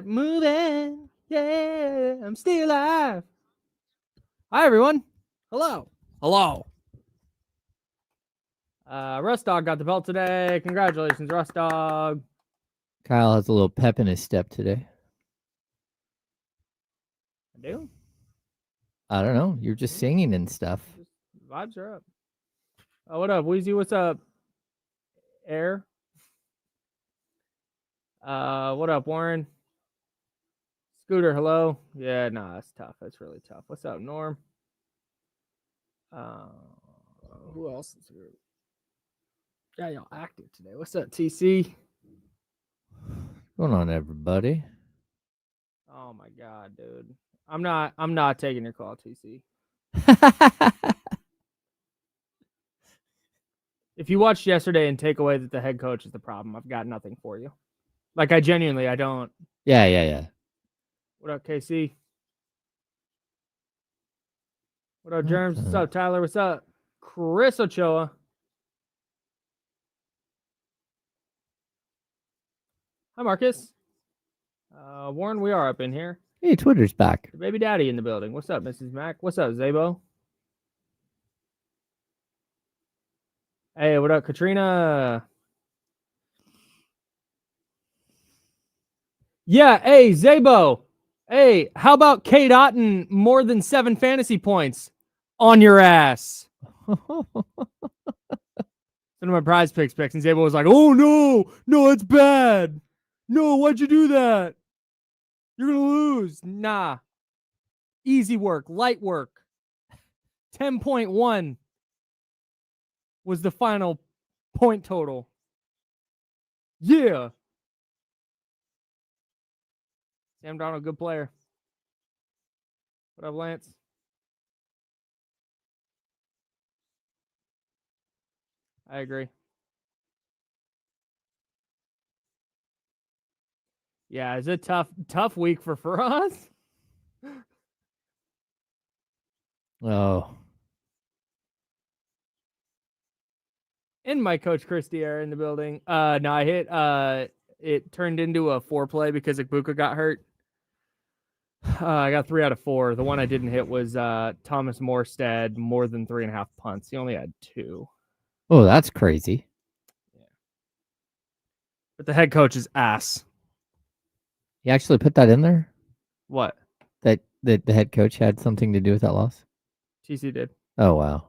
Moving. Yeah, I'm still alive. Hi, everyone. Hello. Rust Dog got the belt today. Congratulations, Rust Dog. Kyle has a little pep in his step today. I do? I don't know. You're just singing and stuff. Vibes are up. Oh, what up, Wheezy? What's up? Air. What up, Warren? Scooter, hello. Yeah, nah, that's tough. That's really tough. What's up, Norm? Who else is here? Yeah, y'all active today. What's up, TC? What's going on, everybody? Oh my god, dude. I'm not taking your call, TC. If you watched yesterday and take away that the head coach is the problem, I've got nothing for you. Like, I don't. Yeah. What up, KC? What up, Germs? What's up, Tyler? What's up? Chris Ochoa. Hi, Marcus. Warren, we are up in here. Hey, Twitter's back. Your baby daddy in the building. What's up, Mrs. Mac? What's up, Zabo? Hey, what up, Katrina? Yeah, hey, Zabo. Hey, how about Kate Otten more than 7 fantasy points on your ass? Some of my prize picks, and Zabo was like, oh, no, it's bad. No, why'd you do that? You're going to lose. Nah. Easy work, light work. 10.1 was the final point total. Yeah. Sam Darnold, good player. What up, Lance? I agree. Yeah, it's a tough week for us. Oh. And my coach Christy are in the building. No, I hit it turned into a 4-play because Ibuka got hurt. I got 3 out of 4. The one I didn't hit was Thomas Morstead, more than 3.5 punts. He only had 2. Oh, that's crazy. Yeah. But the head coach is ass. You actually put that in there? What? That the head coach had something to do with that loss? TC did. Oh, wow.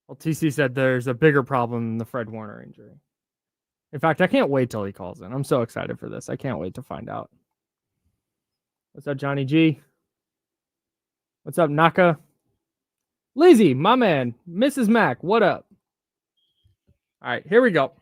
Well, TC said there's a bigger problem than the Fred Warner injury. In fact, I can't wait till he calls in. I'm so excited for this. I can't wait to find out. What's up, Johnny G? What's up, Naka? Lizzie, my man. Mrs. Mac, what up? All right, here we go.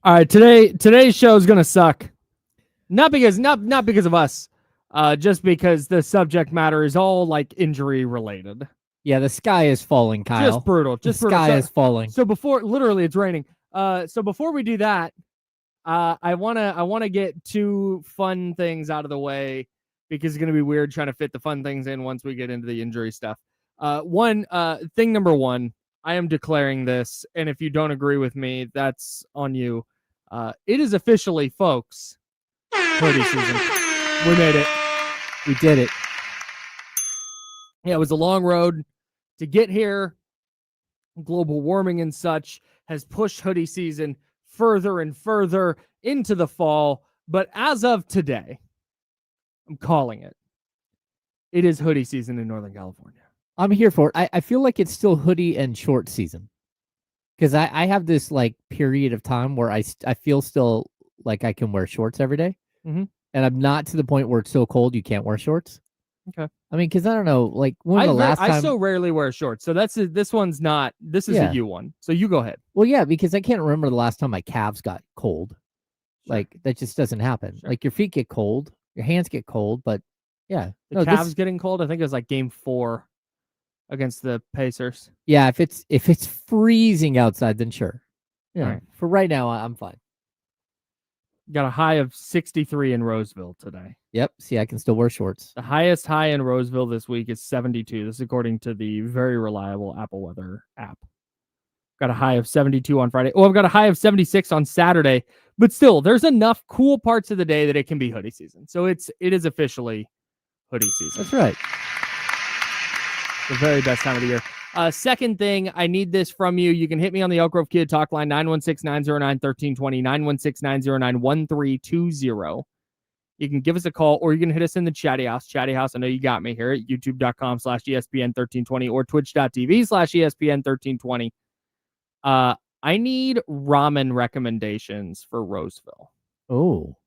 All right, today's show is gonna suck. Not because of us, just because the subject matter is all like injury related. Yeah, the sky is falling, Kyle. Just brutal. The sky is falling. So literally it's raining. So before we do that, I wanna get 2 fun things out of the way because it's gonna be weird trying to fit the fun things in once we get into the injury stuff. Thing number 1, I am declaring this, and if you don't agree with me, that's on you. It is officially, folks, hoodie season. We made it. We did it. Yeah, it was a long road to get here. Global warming and such has pushed hoodie season further and further into the fall. But as of today, I'm calling it. It is hoodie season in Northern California. I'm here for it. I feel like it's still hoodie and short season. Because I have this like period of time where I feel still like I can wear shorts every day. Mm-hmm. And I'm not to the point where it's so cold you can't wear shorts. Okay. I mean, because I don't know, like when the last time... I so rarely wear shorts, so this one's not. This is a you one. So you go ahead. Well, yeah, because I can't remember the last time my calves got cold. Like that just doesn't happen. Like your feet get cold, your hands get cold, but yeah. The calves getting cold. I think it was like game 4 against the Pacers. Yeah, if it's freezing outside, then sure. Yeah. Right. For right now, I'm fine. Got a high of 63 in Roseville today. Yep. See, I can still wear shorts. The highest high in Roseville this week is 72. This is according to the very reliable Apple Weather app. Got a high of 72 on Friday. Oh, I've got a high of 76 on Saturday. But still, there's enough cool parts of the day that it can be hoodie season. So it is officially hoodie season. That's right. The very best time of the year. Second thing, I need this from you. You can hit me on the Elk Grove Kid talk line, 916-909-1320, 916-909-1320. You can give us a call, or you can hit us in the chatty house. Chatty house, I know you got me here at youtube.com/ESPN1320 or twitch.tv/ESPN1320. I need ramen recommendations for Roseville. Oh.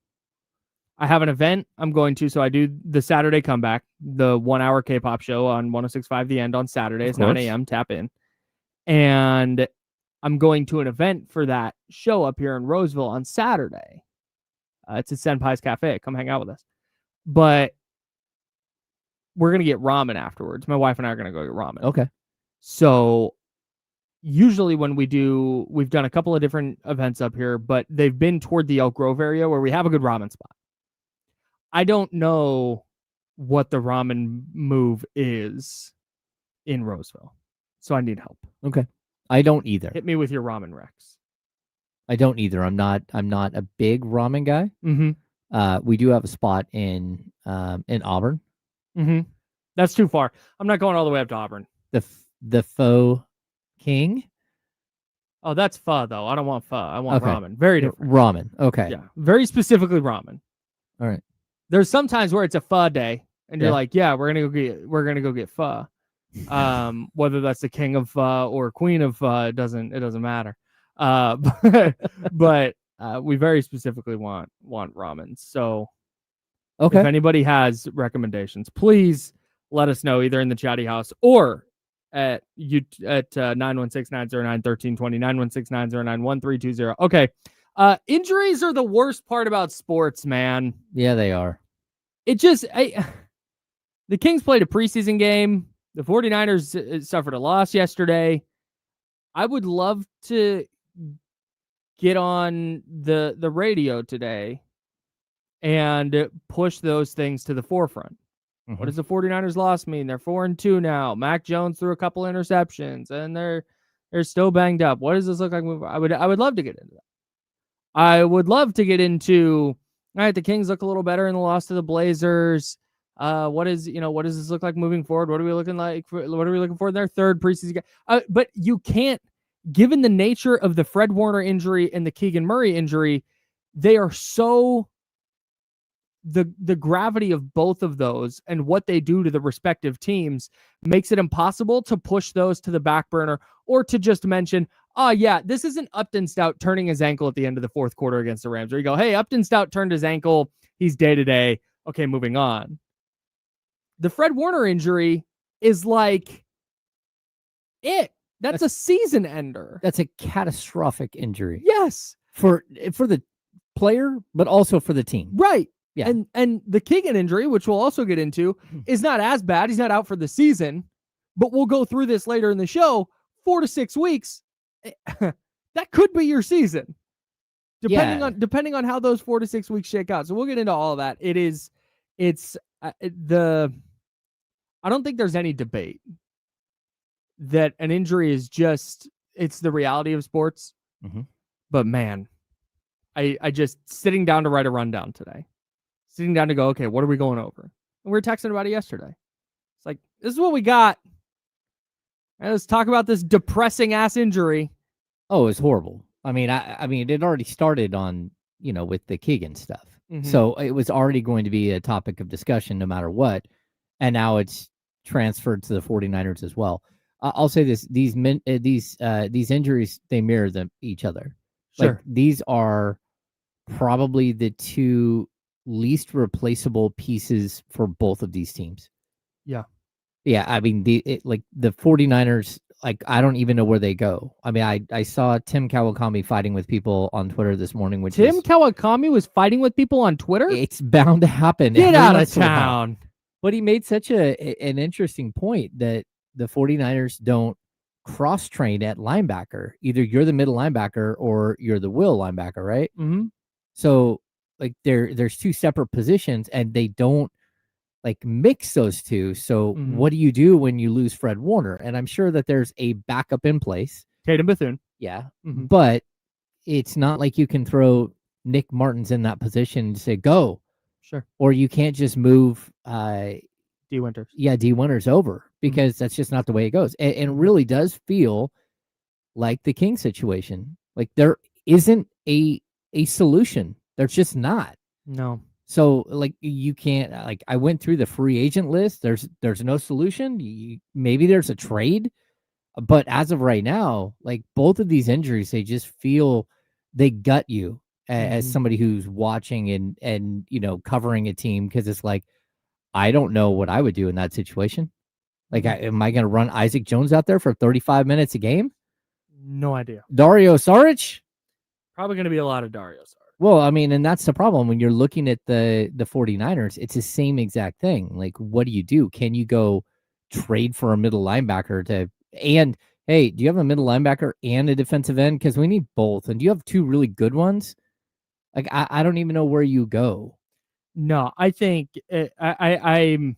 I have an event I'm going to, so I do the Saturday comeback, the 1-hour K-pop show on 106.5 The End on Saturdays, 9 a.m. Tap in. And I'm going to an event for that show up here in Roseville on Saturday. It's at Senpai's Cafe. Come hang out with us. But we're going to get ramen afterwards. My wife and I are going to go get ramen. Okay. So usually when we've done a couple of different events up here, but they've been toward the Elk Grove area where we have a good ramen spot. I don't know what the ramen move is in Roseville, so I need help. Okay. I don't either. Hit me with your ramen recs. I don't either. I'm not a big ramen guy. Mm-hmm. We do have a spot in Auburn. Mm-hmm. That's too far. I'm not going all the way up to Auburn. The Pho King. Oh, that's pho though. I don't want pho. I want ramen. Very different. Ramen. Okay. Yeah. Very specifically ramen. All right. There's sometimes where it's a pho day, and you're like, yeah, we're gonna go get pho. Whether that's the king of pho or queen of pho, it doesn't matter. But we very specifically want ramen. So if anybody has recommendations, please let us know either in the chatty house or at 916-909-1320, 916-909-1320. Okay. Injuries are the worst part about sports, man. Yeah, they are. The Kings played a preseason game. The 49ers suffered a loss yesterday. I would love to get on the radio today and push those things to the forefront. Mm-hmm. What does the 49ers loss mean? They're 4-2 now. Mac Jones threw a couple interceptions, and they're still banged up. What does this look like? I would love to get into that. I would love to get into, all right, the Kings look a little better in the loss to the Blazers. What does this look like moving forward? What are we looking for in their third preseason game? But you can't, given the nature of the Fred Warner injury and the Keegan Murray injury, they are so, the gravity of both of those and what they do to the respective teams makes it impossible to push those to the back burner or to just mention, oh yeah, this isn't Upton Stout turning his ankle at the end of the fourth quarter against the Rams. Or you go, hey, Upton Stout turned his ankle. He's day-to-day. Okay, moving on. The Fred Warner injury is like it. That's a season ender. That's a catastrophic injury. Yes. For the player, but also for the team. Right. Yeah. And the Keegan injury, which we'll also get into, is not as bad. He's not out for the season, but we'll go through this later in the show. 4 to 6 weeks. That could be your season. Depending on how those 4 to 6 weeks shake out. So we'll get into all of that. I don't think there's any debate that an injury is it's the reality of sports. Mm-hmm. But man, I just sitting down to write a rundown today, sitting down to go, okay, what are we going over? And we were texting about it yesterday. It's like, this is what we got. And let's talk about this depressing ass injury. Oh, it's horrible. I mean, it already started on, with the Keegan stuff. Mm-hmm. So it was already going to be a topic of discussion no matter what. And now it's transferred to the 49ers as well. I'll say this: these injuries, they mirror each other. Sure. Like, these are probably the two least replaceable pieces for both of these teams. Yeah. Yeah, I mean, the 49ers like I don't even know where they go. I mean, I saw Tim Kawakami fighting with people on Twitter this morning, which Tim is Kawakami was fighting with people on Twitter? it's bound to happen. Get every out of once in a while. town. But he made such an interesting point that the 49ers don't cross-train at linebacker. Either you're the middle linebacker or you're the will linebacker, right? Mm-hmm. So like there's two separate positions and they don't like mix those two. So what do you do when you lose Fred Warner? And I'm sure that there's a backup in place. Tatum Bethune. Yeah. But it's not like you can throw Nick Martins in that position and say, go. Sure. Or you can't just move D Winters. Yeah, D Winters over because that's just not the way it goes. And it really does feel like the King situation. Like there isn't a solution. There's just not. No. So like you can't like I went through the free agent list. There's no solution. Maybe there's a trade, but as of right now, like both of these injuries, they just feel they gut you as somebody who's watching and you know covering a team because it's like I don't know what I would do in that situation. Like, am I going to run Isaac Jones out there for 35 minutes a game? No idea. Dario Saric? Probably going to be a lot of Dario Saric. Well, I mean, and that's the problem when you're looking at the 49ers. It's the same exact thing. Like, what do? Can you go trade for a middle linebacker and hey, do you have a middle linebacker and a defensive end? Because we need both. And do you have two really good ones? Like, I don't even know where you go. No, I think I'm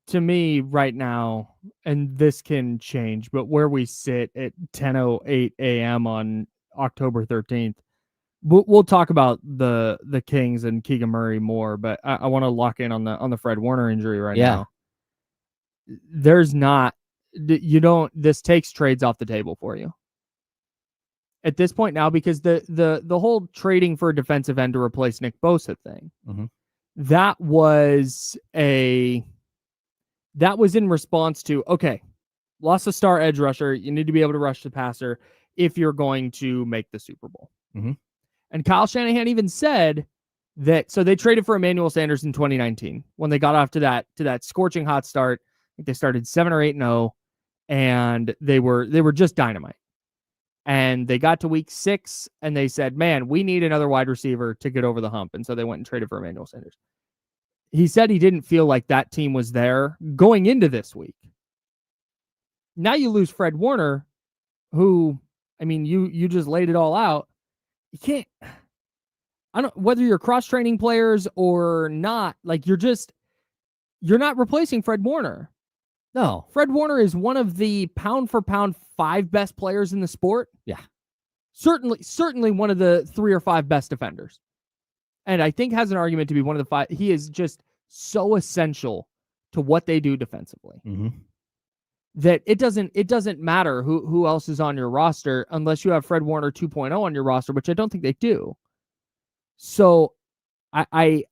to me right now, and this can change, but where we sit at 10:08 a.m. on October 13th, we'll talk about the Kings and Keegan Murray more, but I want to lock in on the Fred Warner injury right now. There's not this takes trades off the table for you at this point now because the whole trading for a defensive end to replace Nick Bosa thing, that was in response to, okay, lost a star edge rusher. You need to be able to rush the passer if you're going to make the Super Bowl. And Kyle Shanahan even said that, so they traded for Emmanuel Sanders in 2019 when they got off to that scorching hot start. I think they started 7 or 8-0 and they were just dynamite. And they got to week 6 and they said, man, we need another wide receiver to get over the hump. And so they went and traded for Emmanuel Sanders. He said he didn't feel like that team was there going into this week. Now you lose Fred Warner, who, I mean, you just laid it all out. You can't, whether you're cross-training players or not, like you're not replacing Fred Warner. No. Fred Warner is one of the pound for pound 5 best players in the sport. Yeah. Certainly one of the 3 or 5 best defenders. And I think has an argument to be one of the 5. He is just so essential to what they do defensively. That it doesn't matter who else is on your roster unless you have Fred Warner 2.0 on your roster, which I don't think they do. So I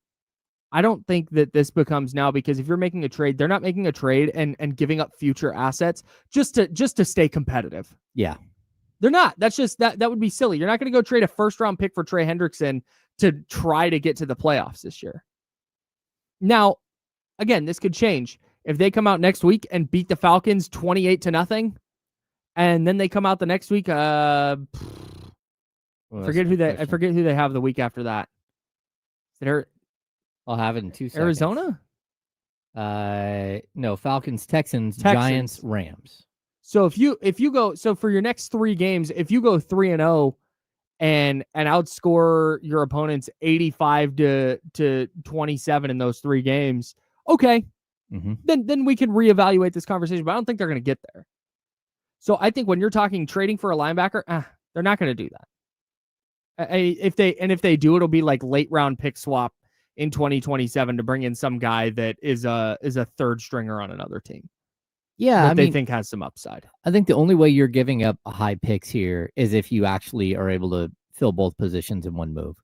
don't think that this becomes now, because if you're making a trade, they're not making a trade and giving up future assets just to stay competitive. Yeah. They're not. That's just that would be silly. You're not going to go trade a first-round pick for Trey Hendrickson to try to get to the playoffs this year. Now, again, this could change. If they come out next week and beat the Falcons 28-0, and then they come out the next week, I forget who they have the week after that. I'll have it in 2 seconds. Arizona? No, Falcons, Texans, Giants, Rams. So if you go, so for your next 3 games, if you go 3-0 and outscore your opponents 85 to 27 in those 3 games, okay, then we can reevaluate this conversation. But I don't think they're going to get there. So I think when you're talking trading for a linebacker, they're not going to do that. If they do, it'll be like late round pick swap in 2027 to bring in some guy that is a third stringer on another team. Yeah, they think has some upside. I think the only way you're giving up high picks here is if you actually are able to fill both positions in one move.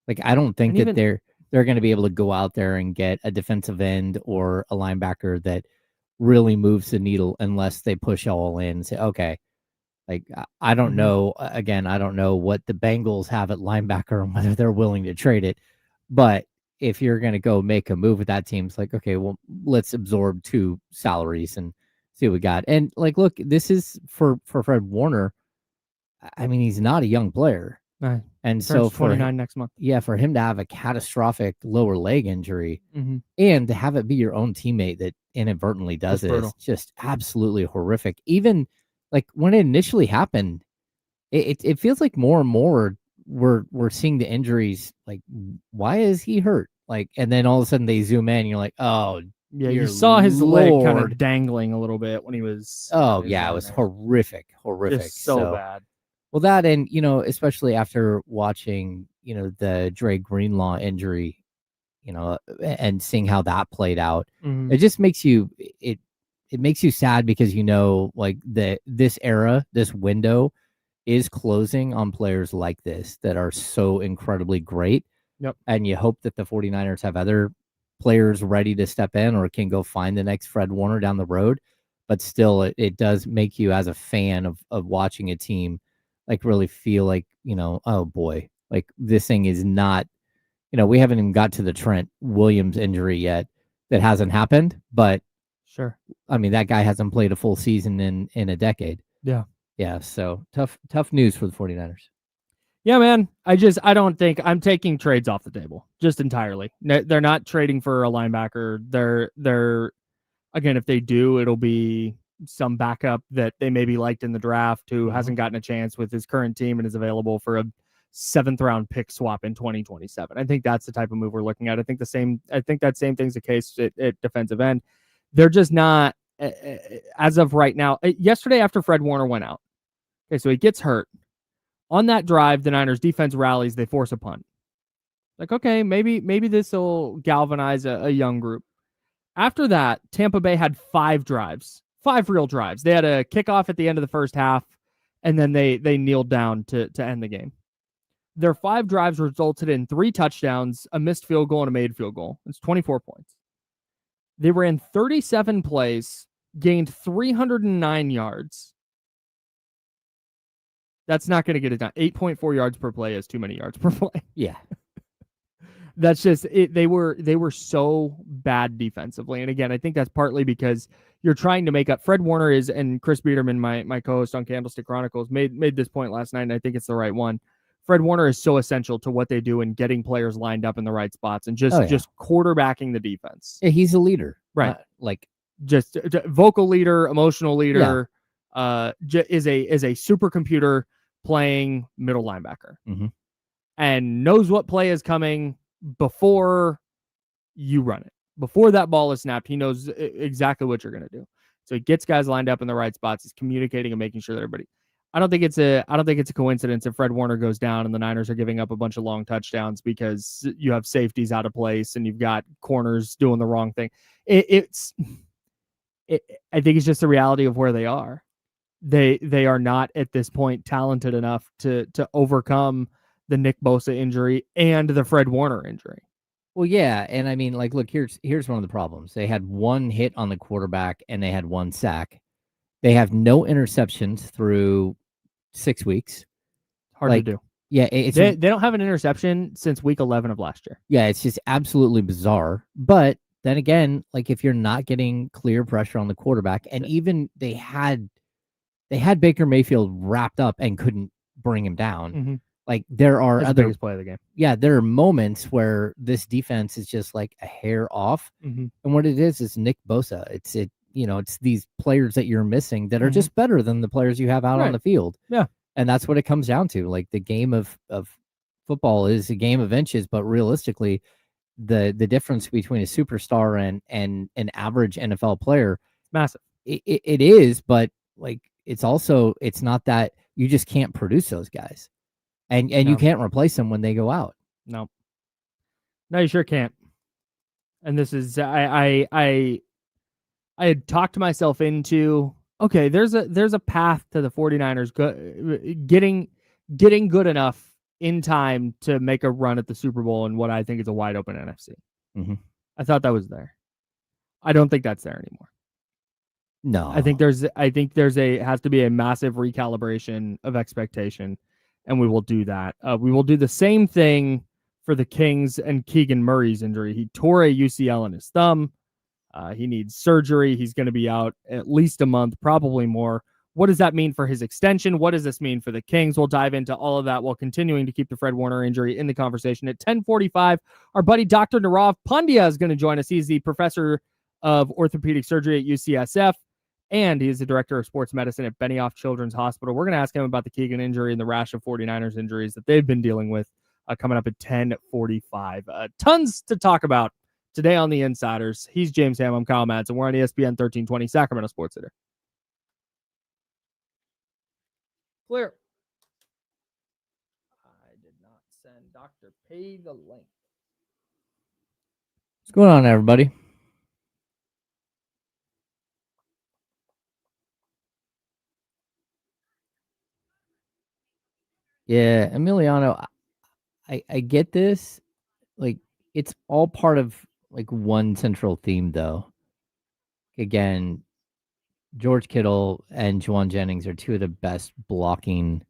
Like, I don't think that they're going to be able to go out there and get a defensive end or a linebacker that really moves the needle unless they push all in and say, okay, like, I don't know. Again, I don't know what the Bengals have at linebacker and whether they're willing to trade it. But if you're going to go make a move with that team, it's like, okay, well, let's absorb 2 salaries and See what we got. And like, look, this is for Fred Warner. I mean, he's not a young player. Right. And Turns so for 29 next month. Yeah, for him to have a catastrophic lower leg injury Mm-hmm. and to have it be your own teammate that inadvertently does it is just absolutely horrific. Even like when it initially happened, it feels like more and more we're seeing the injuries. Like, why is he hurt? Like, and then all of a sudden they zoom in, and you're like, oh, yeah, dear you saw his leg kind Lord. of dangling a little bit when he was. Oh yeah, it was there. horrific. Just so bad. Well, that, and especially after watching the Dre Greenlaw injury, and seeing how that played out, it just makes you it makes you sad because like this era, this window is closing on players like this that are so incredibly great. Yep. And you hope that the 49ers have other players ready to step in or can go find the next Fred Warner down the road. But still, it does make you, as a fan of watching a team, like really feel like, oh boy, like this thing is not, we haven't even got to the Trent Williams injury yet. That hasn't happened, but sure. I mean, that guy hasn't played a full season in a decade. Yeah. Yeah. So tough news for the 49ers. Yeah, man. I don't think I'm taking trades off the table just entirely. They're not trading for a linebacker. They're again, if they do, it'll be some backup that they maybe liked in the draft who hasn't gotten a chance with his current team and is available for a 7th round pick swap in 2027. I think that's the type of move we're looking at. I think that same thing's the case at defensive end. They're just not, as of right now. Yesterday after Fred Warner went out, okay, so he gets hurt. On that drive, the Niners defense rallies, they force a punt. Like, okay, maybe this will galvanize a young group. After that, Tampa Bay had 5 real drives. They had a kickoff at the end of the first half, and then they kneeled down to end the game. Their 5 drives resulted in 3 touchdowns, a missed field goal, and a made field goal. It's 24 points. They ran 37 plays, gained 309 yards. That's not going to get it done. 8.4 yards per play is too many yards per play. Yeah. That's just it. They were so bad defensively. And again, I think that's partly because you're trying to make up. Fred Warner is, and Chris Biederman, my co-host on Candlestick Chronicles, made this point last night, and I think it's the right one. Fred Warner is so essential to what they do in getting players lined up in the right spots and just quarterbacking the defense. Yeah, he's a leader. Right. Like just vocal leader, emotional leader, is a supercomputer playing middle linebacker and knows what play is coming before you run it. Before that ball is snapped, he knows exactly what you're going to do. So he gets guys lined up in the right spots. He's communicating and making sure that everybody. I don't think it's a coincidence if Fred Warner goes down and the Niners are giving up a bunch of long touchdowns because you have safeties out of place and you've got corners doing the wrong thing. I think it's just the reality of where they are. They are not at this point talented enough to overcome the Nick Bosa injury and the Fred Warner injury. Well, yeah, and I mean, like, look, here's one of the problems. They had 1 hit on the quarterback and they had 1 sack. They have no interceptions through 6 weeks. Hard to do. Yeah, they don't have an interception since week 11 of last year. Yeah, it's just absolutely bizarre. But then again, like if you're not getting clear pressure on the quarterback, and even they had Baker Mayfield wrapped up and couldn't bring him down. Like there are That's other the biggest play of the game. Yeah, there are moments where this defense is just like a hair off, and what it is Nick Bosa. It's these players that you're missing that are just better than the players you have out on the field. Yeah, and that's what it comes down to. Like the game of football is a game of inches, but realistically, the difference between a superstar and an average NFL player, massive. It is, but like it's not that you just can't produce those guys. And you can't replace them when they go out. No, you sure can't. And this is I had talked myself into, okay, there's a path to the 49ers getting good enough in time to make a run at the Super Bowl in what I think is a wide open NFC. I thought that was there. I don't think that's there anymore. No, I think there's has to be a massive recalibration of expectation. And we will do that. We will do the same thing for the Kings and Keegan Murray's injury. He tore a UCL in his thumb. He needs surgery. He's going to be out at least a month, probably more. What does that mean for his extension? What does this mean for the Kings? We'll dive into all of that while continuing to keep the Fred Warner injury in the conversation. At 10:45, our buddy Dr. Narav Pandya is going to join us. He's the professor of orthopedic surgery at UCSF, and he is the director of sports medicine at Benioff Children's Hospital. We're going to ask him about the Keegan injury and the rash of 49ers injuries that they've been dealing with coming up at 10:45. Tons to talk about today on the Insiders. He's James Ham. I'm Kyle Madsen. We're on ESPN 1320 Sacramento Sports Center. Clear. I did not send Dr. Pay the link. What's going on, everybody? Yeah, Emiliano, I get this. Like, it's all part of like one central theme, though. Again, George Kittle and Juwan Jennings are two of the best blocking,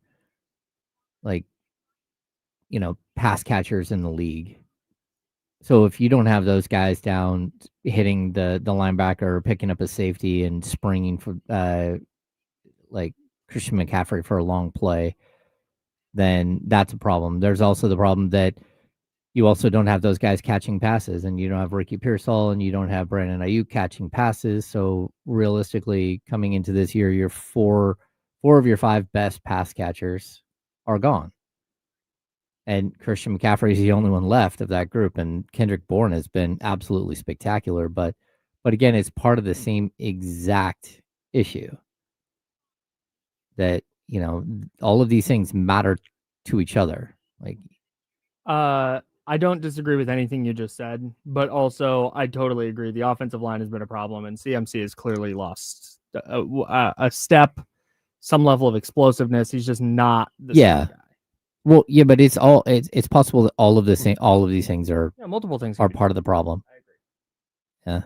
pass catchers in the league. So if you don't have those guys down hitting the linebacker or picking up a safety and springing for like Christian McCaffrey for a long play, then that's a problem. There's also the problem that you also don't have those guys catching passes, and you don't have Ricky Pearsall, and you don't have Brandon Ayuk catching passes. So realistically, coming into this year, your four of your 5 best pass catchers are gone. And Christian McCaffrey is the only one left of that group, and Kendrick Bourne has been absolutely spectacular. But again, it's part of the same exact issue that, all of these things matter to each other. I don't disagree with anything you just said, but also I totally agree. The offensive line has been a problem, and CMC has clearly lost a step, some level of explosiveness. He's just not the same guy. Well, yeah, but it's possible that all of these things are multiple things are part of the problem. I agree.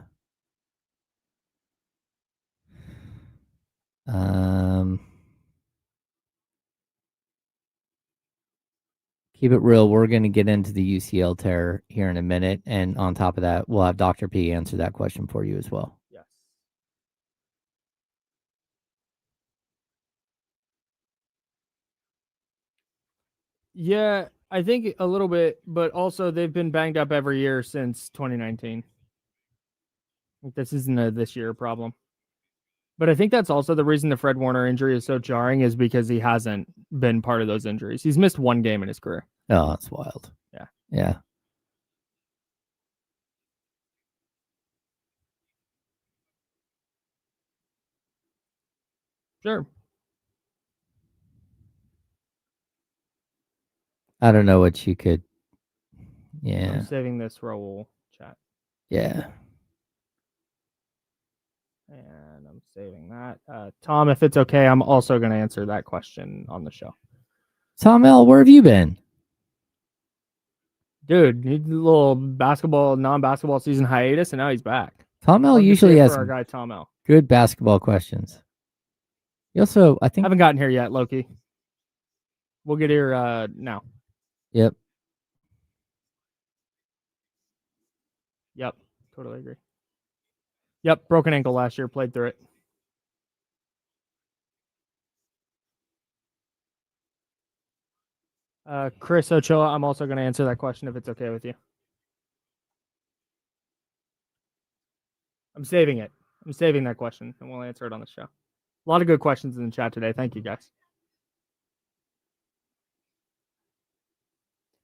Yeah. Keep it real. We're going to get into the UCL tear here in a minute, and on top of that, we'll have Dr. P answer that question for you as well. Yes. Yeah, I think a little bit, but also they've been banged up every year since 2019. This isn't a this year problem. But I think that's also the reason the Fred Warner injury is so jarring, is because he hasn't been part of those injuries. He's missed one game in his career. Oh, that's wild. Yeah. Yeah. Sure. I don't know what you could. Yeah. I'm saving this Raul chat. Yeah. And I'm saving that. Tom, if it's okay, I'm also going to answer that question on the show. Tom L., where have you been? Dude, he did a little non-basketball season hiatus, and now he's back. Tom L. usually has our guy Tom L. good basketball questions. He also, I think, haven't gotten here yet, Loki. We'll get here now. Yep. Totally agree. Yep, broken ankle last year, played through it. Chris Ochoa, I'm also going to answer that question if it's okay with you. I'm saving it. I'm saving that question, and we'll answer it on the show. A lot of good questions in the chat today. Thank you, guys.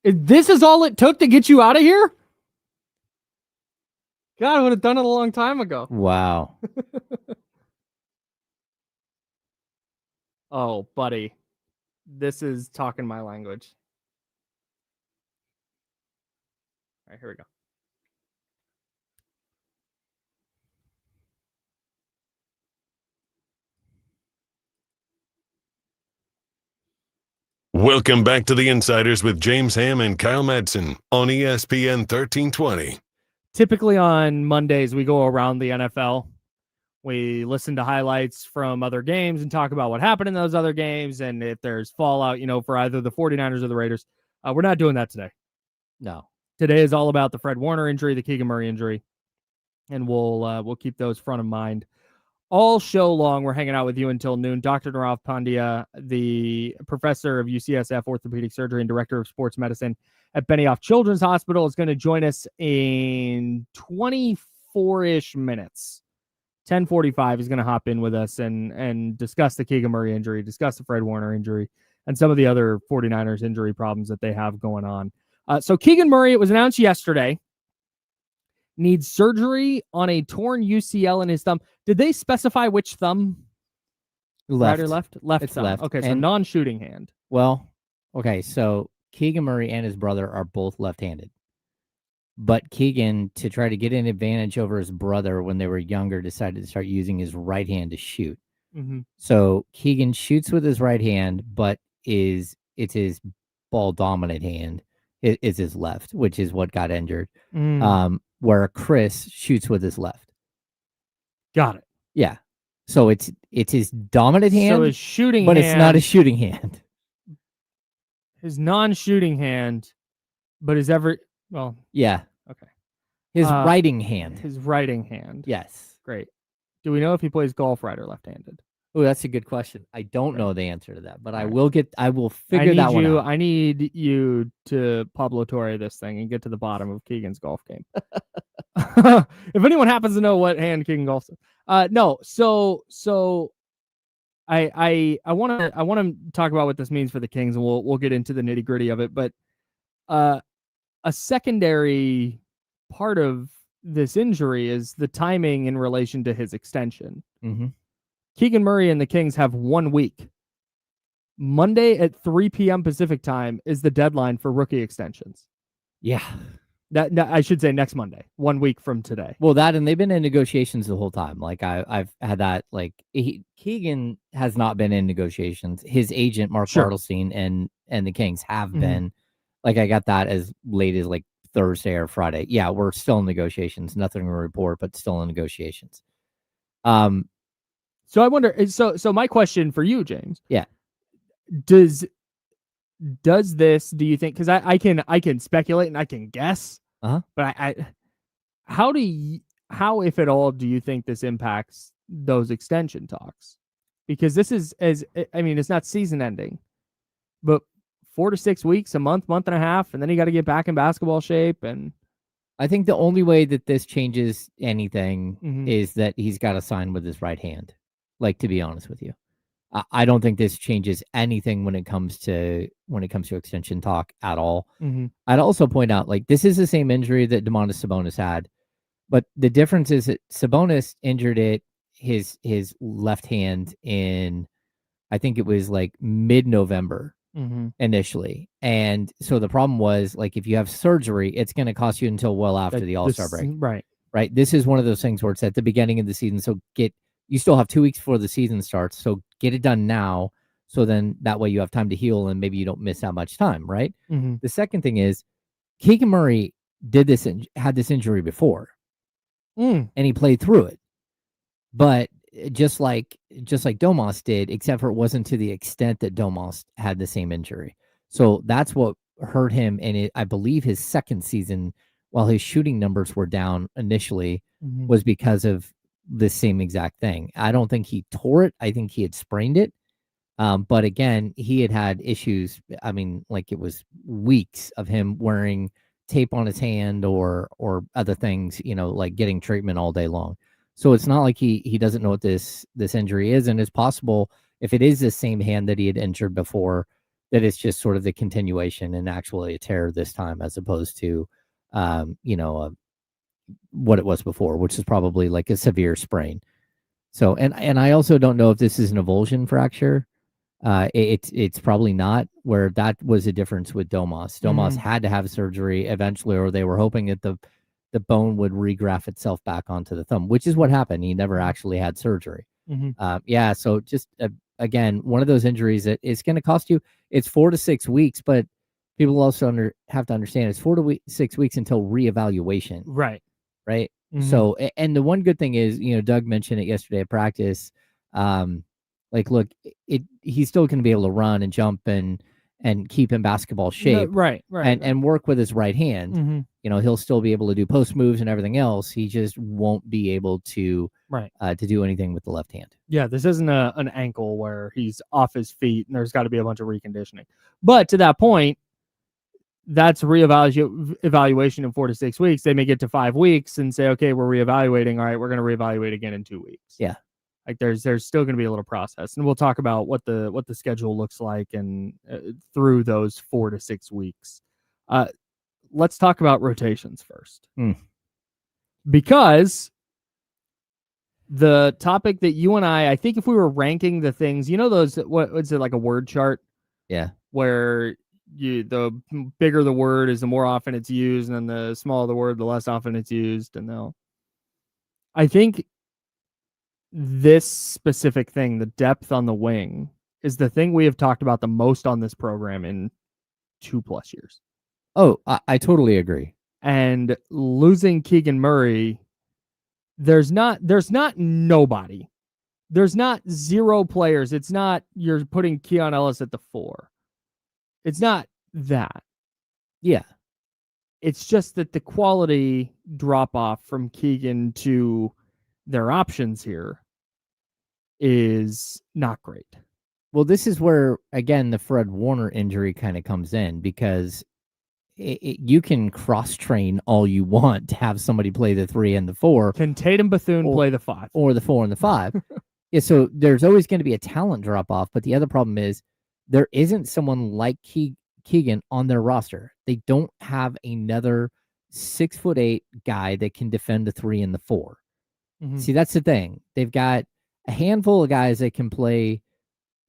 This is all it took to get you out of here? God, I would have done it a long time ago. Wow. Oh, buddy. This is talking my language. All right, here we go. Welcome back to the Insiders with James Ham and Kyle Madsen on ESPN 1320. Typically on Mondays, we go around the NFL. We listen to highlights from other games and talk about what happened in those other games, and if there's fallout, for either the 49ers or the Raiders. We're not doing that today. No. Today is all about the Fred Warner injury, the Keegan Murray injury. and we'll keep those front of mind all show long. We're hanging out with you until noon. Dr. Narav Pandya, the professor of UCSF orthopedic surgery and director of sports medicine at Benioff Children's Hospital, is going to join us in 24-ish minutes. 10:45 is going to hop in with us and discuss the Keegan Murray injury, discuss the Fred Warner injury, and some of the other 49ers injury problems that they have going on. So Keegan Murray, it was announced yesterday, needs surgery on a torn UCL in his thumb. Did they specify which thumb? Left. Right or left? Left It's thumb. left. Okay, so And- non-shooting hand. Well, okay, so Keegan Murray and his brother are both left-handed. But Keegan, to try to get an advantage over his brother when they were younger, decided to start using his right hand to shoot. Mm-hmm. So Keegan shoots with his right hand, but it's his ball dominant hand is his left, which is what got injured. Where Chris shoots with his left. Got it. Yeah. So it's his dominant hand, So his shooting but hand, it's not a shooting hand. his non-shooting hand, but his Yeah. Okay. His writing hand. His writing hand. Yes. Great. Do we know if he plays golf right or left-handed? Oh, that's a good question. I don't know the answer to that, but I Right. will figure that one out. I need you to Pablo Torre this thing and get to the bottom of Keegan's golf game. If anyone happens to know what hand Keegan golfs, no. So I want to talk about what this means for the Kings, and we'll get into the nitty-gritty of it. But a secondary part of this injury is the timing in relation to his extension. Mm-hmm. Keegan Murray and the Kings have 1 week. Monday at 3 p.m. Pacific time is the deadline for rookie extensions. Yeah. That I should say next Monday, 1 week from today. Well, and they've been in negotiations the whole time. Like I've had that. Like Keegan has not been in negotiations. His agent Mark Bartelstein and the Kings have been. Like I got that as late as like Thursday or Friday. Yeah, we're still in negotiations. Nothing to report, but still in negotiations. So I wonder. So my question for you, James. Yeah. Does this? Do you think? Because I can speculate and I can guess. But how if at all do you think this impacts those extension talks? Because this is it's not season ending, but 4 to 6 weeks, a month and a half, and then you got to get back in basketball shape. And I think the only way that this changes anything is that he's got to sign with his right hand. Like, to be honest with you, I don't think this changes anything when it comes to extension talk at all. I'd also point out, like, this is the same injury that Domantas Sabonis had, but the difference is that Sabonis injured his left hand in, I think it was like mid-November. Initially. And so the problem was, like, if you have surgery, it's going to cost you until well after the All-Star break. Right. This is one of those things where it's at the beginning of the season. So you still have 2 weeks before the season starts. So get it done now. So then that way you have time to heal and maybe you don't miss that much time. Right. The second thing is Keegan Murray had this injury before and he played through it. But just like Domas did, except for it wasn't to the extent that Domas had the same injury. So that's what hurt him in I believe his second season, while his shooting numbers were down initially, was because of the same exact thing. I don't think he tore it. I think he had sprained it. But again, he had issues. I mean, like, it was weeks of him wearing tape on his hand or other things, like getting treatment all day long. So it's not like he doesn't know what this injury is, and it's possible, if it is the same hand that he had injured before, that it's just sort of the continuation and actually a tear this time, as opposed to, what it was before, which is probably like a severe sprain. So, and I also don't know if this is an avulsion fracture. It's probably not, where that was a difference with Domas. Domas had to have surgery eventually, or they were hoping that the bone would regraft itself back onto the thumb, which is what happened. He never actually had surgery. So just again, one of those injuries that is going to cost you. It's 4 to 6 weeks, but people also have to understand it's 4 to 6 weeks until reevaluation. Right. So, and the one good thing is, Doug mentioned it yesterday at practice. Like, look, he's still going to be able to run and jump and and keep in basketball shape, right. and work with his right hand. Mm-hmm. He'll still be able to do post moves and everything else. He just won't be able to to do anything with the left hand. Yeah, this isn't an ankle where he's off his feet and there's got to be a bunch of reconditioning. But to that point, that's evaluation in 4 to 6 weeks. They may get to 5 weeks and say, okay, we're reevaluating. All right, we're going to reevaluate again in 2 weeks. Yeah. Like there's still going to be a little process, and we'll talk about what the schedule looks like and through those 4 to 6 weeks. Let's talk about rotations first, because the topic that you and I think if we were ranking the things, those what's it, like a word chart? Yeah, where the bigger the word is, the more often it's used, and then the smaller the word, the less often it's used. And I think this specific thing, the depth on the wing, is the thing we have talked about the most on this program in 2+ years. Oh, I totally agree. And losing Keegan Murray, there's not nobody. There's not 0 players. It's not you're putting Keon Ellis at the 4. It's not that. Yeah. It's just that the quality drop off from Keegan to their options here is not great. Well, this is where, again, the Fred Warner injury kind of comes in, because you can cross-train all you want to have somebody play the 3 and the 4. Can Tatum Bethune play the 5? Or the 4 and the 5. Yeah, so there's always going to be a talent drop-off, but the other problem is there isn't someone like Keegan on their roster. They don't have another 6'8" guy that can defend the 3 and the 4. Mm-hmm. See, that's the thing. They've got a handful of guys that can play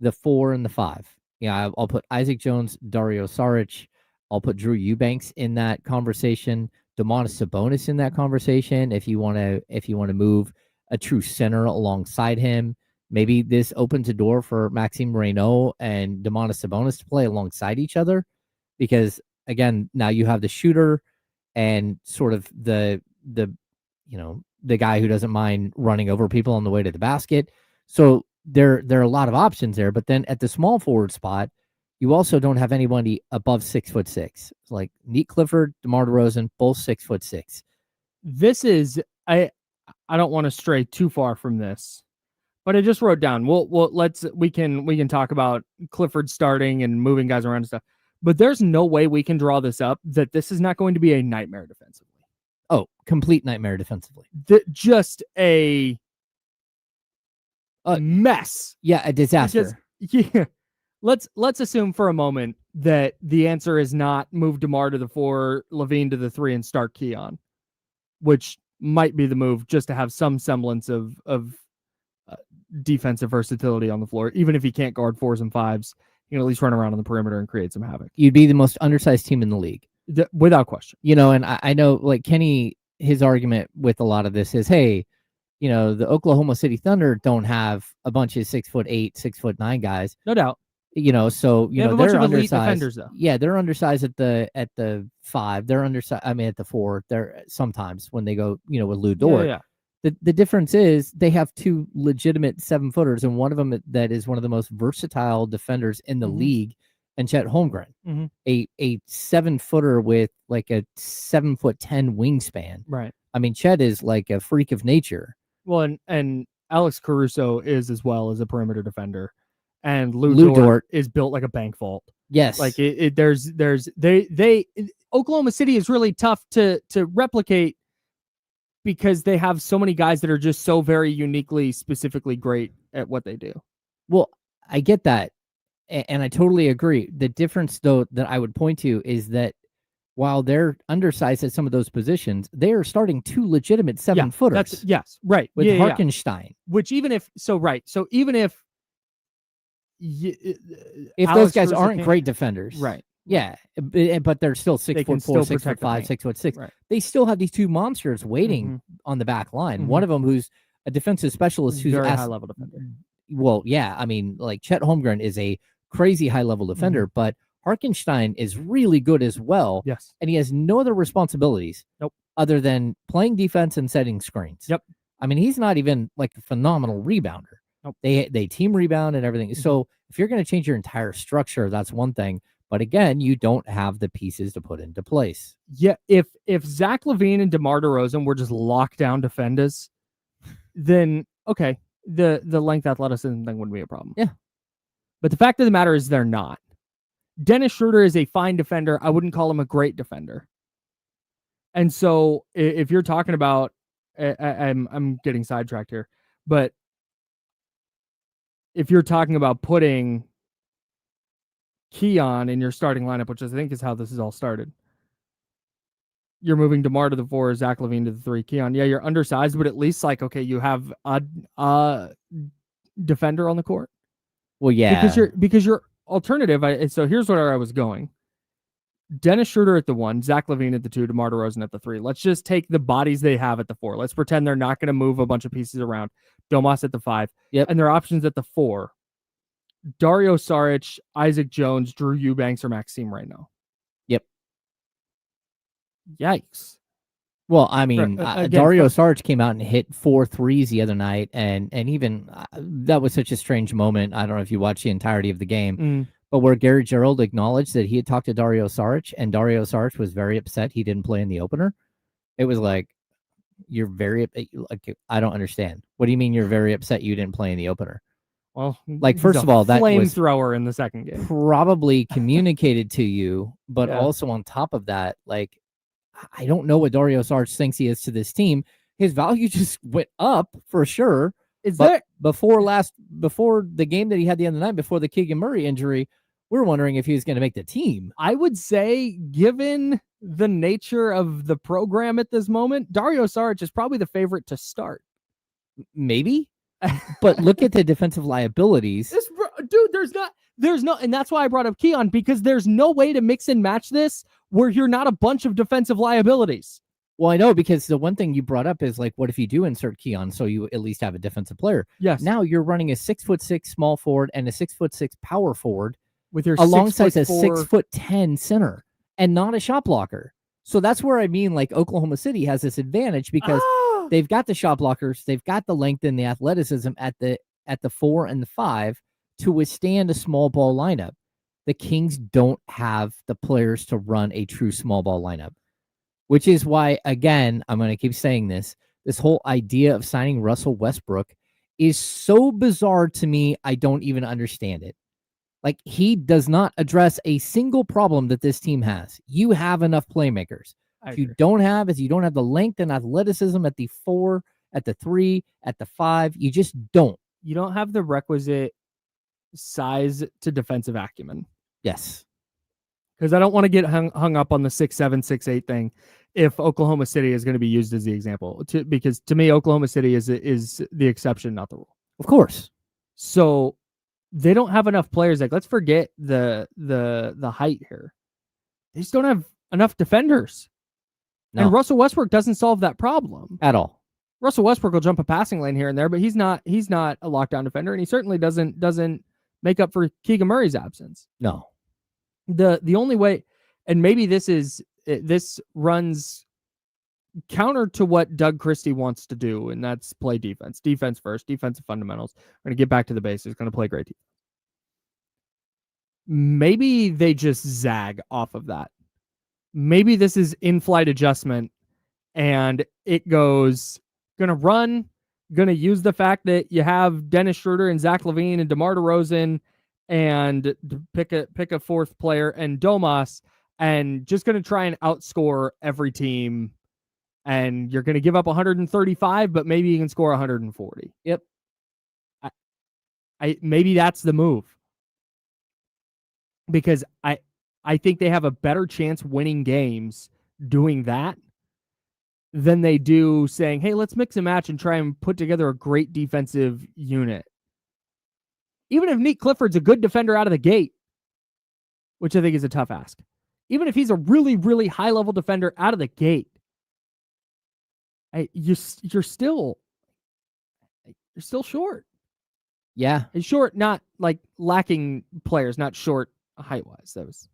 the 4 and the 5. Yeah, I'll put Isaac Jones, Dario Saric. I'll put Drew Eubanks in that conversation. Domantas Sabonis in that conversation. If you want to move a true center alongside him, maybe this opens a door for Maxime Reynaud and Domantas Sabonis to play alongside each other, because again, now you have the shooter and sort of the guy who doesn't mind running over people on the way to the basket. So there are a lot of options there. But then at the small forward spot, you also don't have anybody above 6'6". Like Neat Clifford, DeMar DeRozan, both 6'6". This is I don't want to stray too far from this, but I just wrote down. We can talk about Clifford starting and moving guys around and stuff. But there's no way we can draw this up that this is not going to be a nightmare defensively. Oh, complete nightmare defensively. Just a mess. Yeah, a disaster. Let's assume for a moment that the answer is not move DeMar to the 4, Levine to the 3, and start Keon, which might be the move just to have some semblance of defensive versatility on the floor. Even if he can't guard 4s and 5s, he can at least run around on the perimeter and create some havoc. You'd be the most undersized team in the league. Without question. And I know, like, Kenny, his argument with a lot of this is, hey, the Oklahoma City Thunder don't have a bunch of 6'8", 6'9" guys. No doubt. So they have a bunch of elite defenders, though. Yeah, they're undersized at the 5. They're undersized. I mean, at the 4. They're sometimes when they go, with Lou Dort. Yeah. The difference is they have 2 legitimate 7-footers, and one of them that is one of the most versatile defenders in the league, and Chet Holmgren, a 7-footer with like a 7'10" wingspan. Right. I mean, Chet is like a freak of nature. Well, and Alex Caruso is as well as a perimeter defender. And Lou Dort is built like a bank vault. Yes. Like Oklahoma City is really tough to replicate because they have so many guys that are just so very uniquely, specifically great at what they do. Well, I get that. And I totally agree. The difference, though, that I would point to is that while they're undersized at some of those positions, they are starting 2 legitimate 7-footers. Yes, right. With Harkenstein. Which even if those guys aren't great defenders, right? Yeah, but they're still 6'4", 6'5", 6'6". Right. They still have these 2 monsters waiting on the back line. One of them who's a defensive specialist who's very high level defender. Well, yeah, I mean, like Chet Holmgren is a crazy high level defender, but Harkenstein is really good as well. Yes, and he has no other responsibilities. Nope. Other than playing defense and setting screens. Yep. I mean, he's not even like a phenomenal rebounder. Nope. They team rebound and everything. So if you're going to change your entire structure, that's one thing. But again, you don't have the pieces to put into place. Yeah, if Zach LaVine and DeMar DeRozan were just lockdown defenders, then okay, the length athleticism thing wouldn't be a problem. Yeah. But the fact of the matter is they're not. Dennis Schroeder is a fine defender. I wouldn't call him a great defender. And so if you're talking about, I'm getting sidetracked here, but if you're talking about putting Keon in your starting lineup, which I think is how this is all started, you're moving DeMar to the 4, Zach LaVine to the 3, Keon. Yeah, you're undersized, but at least like, okay, you have a defender on the court. Well, yeah. Because your alternative, so here's where I was going. Dennis Schroeder at the 1, Zach LaVine at the 2, DeMar DeRozan at the 3. Let's just take the bodies they have at the 4. Let's pretend they're not going to move a bunch of pieces around. Domas at the 5. Yep. And their options at the 4. Dario Saric, Isaac Jones, Drew Eubanks, or Maxime Reynaud. Yep. Yikes. Well, I mean, Dario Saric came out and hit 4 threes the other night, and even that was such a strange moment. I don't know if you watched the entirety of the game, but where Gary Gerald acknowledged that he had talked to Dario Saric, and Dario Saric was very upset he didn't play in the opener. It was like, you're very, like, I don't understand. What do you mean you're very upset you didn't play in the opener? Well, like, first of all, that was flamethrower in the second game. Probably communicated to you, but also on top of that, like, I don't know what Dario Saric thinks he is to this team. His value just went up for sure. Before the game that he had the other night, before the Keegan Murray injury, we're wondering if he was going to make the team. I would say, given the nature of the program at this moment, Dario Saric is probably the favorite to start. Maybe, but look at the defensive liabilities. Dude, there's no, and that's why I brought up Keon, because there's no way to mix and match this where you're not a bunch of defensive liabilities. Well, I know, because the one thing you brought up is like, what if you do insert Keon so you at least have a defensive player? Yes. Now you're running a 6'6" small forward and a 6'6" power forward with your alongside a 6'10" center and not a shot blocker. So that's where I mean, like, Oklahoma City has this advantage because they've got the shot blockers, they've got the length and the athleticism at the 4 and the 5 to withstand a small ball lineup. The Kings don't have the players to run a true small ball lineup, which is why, again, I'm going to keep saying this whole idea of signing Russell Westbrook is so bizarre to me. I don't even understand it. Like, he does not address a single problem that this team has. You have enough playmakers. If you don't have the length and athleticism at the 4, at the 3, at the 5. You just don't. You don't have the requisite size to defensive acumen. Yes. Because I don't want to get hung up on the 6'7", 6'8" thing if Oklahoma City is going to be used as the example. Because to me, Oklahoma City is the exception, not the rule. Of course. So they don't have enough players. Like, let's forget the height here. They just don't have enough defenders. No. And Russell Westbrook doesn't solve that problem at all. Russell Westbrook will jump a passing lane here and there, but he's not a lockdown defender, and he certainly doesn't make up for Keegan Murray's absence. No. The only way, and maybe this runs counter to what Doug Christie wants to do, and that's play defense. Defense first, defensive fundamentals. We're going to get back to the basics. Going to play great defense. Maybe they just zag off of that. Maybe this is in-flight adjustment, and it goes, going to run, going to use the fact that you have Dennis Schroeder and Zach LaVine and DeMar DeRozan, and pick a fourth player and Domas, and just going to try and outscore every team. And you're going to give up 135, but maybe you can score 140. Yep. Maybe that's the move, because I think they have a better chance winning games doing that than they do saying, hey, let's mix and match and try and put together a great defensive unit. Even if Nick Clifford's a good defender out of the gate, which I think is a tough ask, even if he's a really, really high-level defender out of the gate, you're still short. Yeah. And short, not like lacking players, not short height-wise. That was...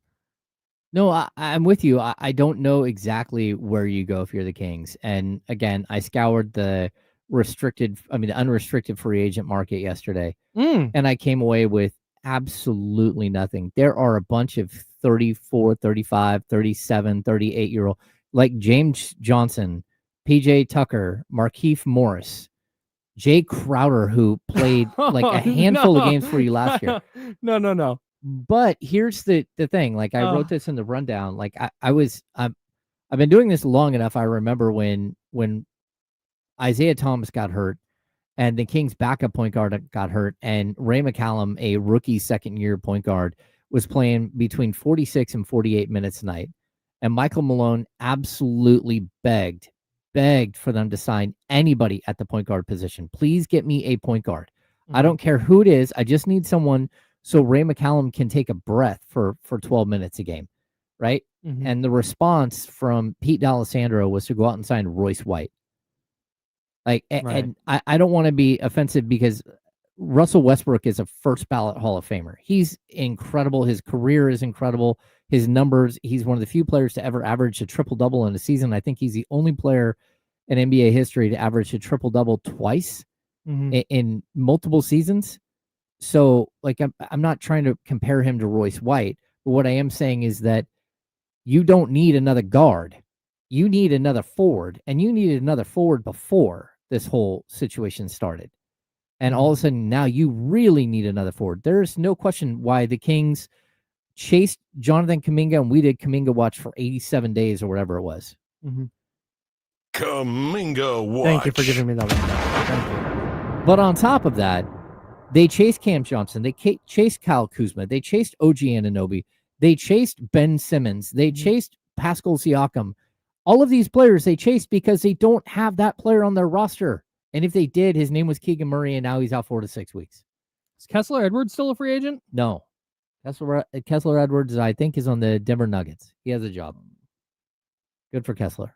No, I'm with you. I don't know exactly where you go if you're the Kings. And again, I scoured the unrestricted free agent market yesterday, and I came away with absolutely nothing. There are a bunch of 34, 35, 37, 38-year-old, like James Johnson, PJ Tucker, Markieff Morris, Jay Crowder, who played like a handful of games for you last year. No. But here's the thing. Like I wrote this in the rundown. Like I've been doing this long enough. I remember when Isaiah Thomas got hurt and the Kings' backup point guard got hurt, and Ray McCallum, a rookie second-year point guard, was playing between 46 and 48 minutes a night. And Michael Malone absolutely begged for them to sign anybody at the point guard position. Please get me a point guard. I don't care who it is. I just need someone so Ray McCallum can take a breath for 12 minutes a game, right? And the response from Pete D'Alessandro was to go out and sign Royce White. Like, and I don't want to be offensive because Russell Westbrook is a first ballot Hall of Famer. He's incredible. His career is incredible. His numbers, he's one of the few players to ever average a triple-double in a season. I think he's the only player in NBA history to average a triple-double twice in multiple seasons. So, like, I'm not trying to compare him to Royce White, but what I am saying is that you don't need another guard. You need another forward, and you needed another forward before this whole situation started. And all of a sudden, now you really need another forward. There's no question why the Kings chased Jonathan Kuminga, and we did Kuminga watch for 87 days or whatever it was. Kuminga watch. Thank you for giving me that one. Thank you. But on top of that, they chased Cam Johnson. They chased Kyle Kuzma. They chased OG Anunoby. They chased Ben Simmons. They chased Pascal Siakam. All of these players they chased because they don't have that player on their roster. And if they did, his name was Keegan Murray, and now he's out 4 to 6 weeks. Is Kessler Edwards still a free agent? No. Kessler Edwards, I think, is on the Denver Nuggets. He has a job. Good for Kessler.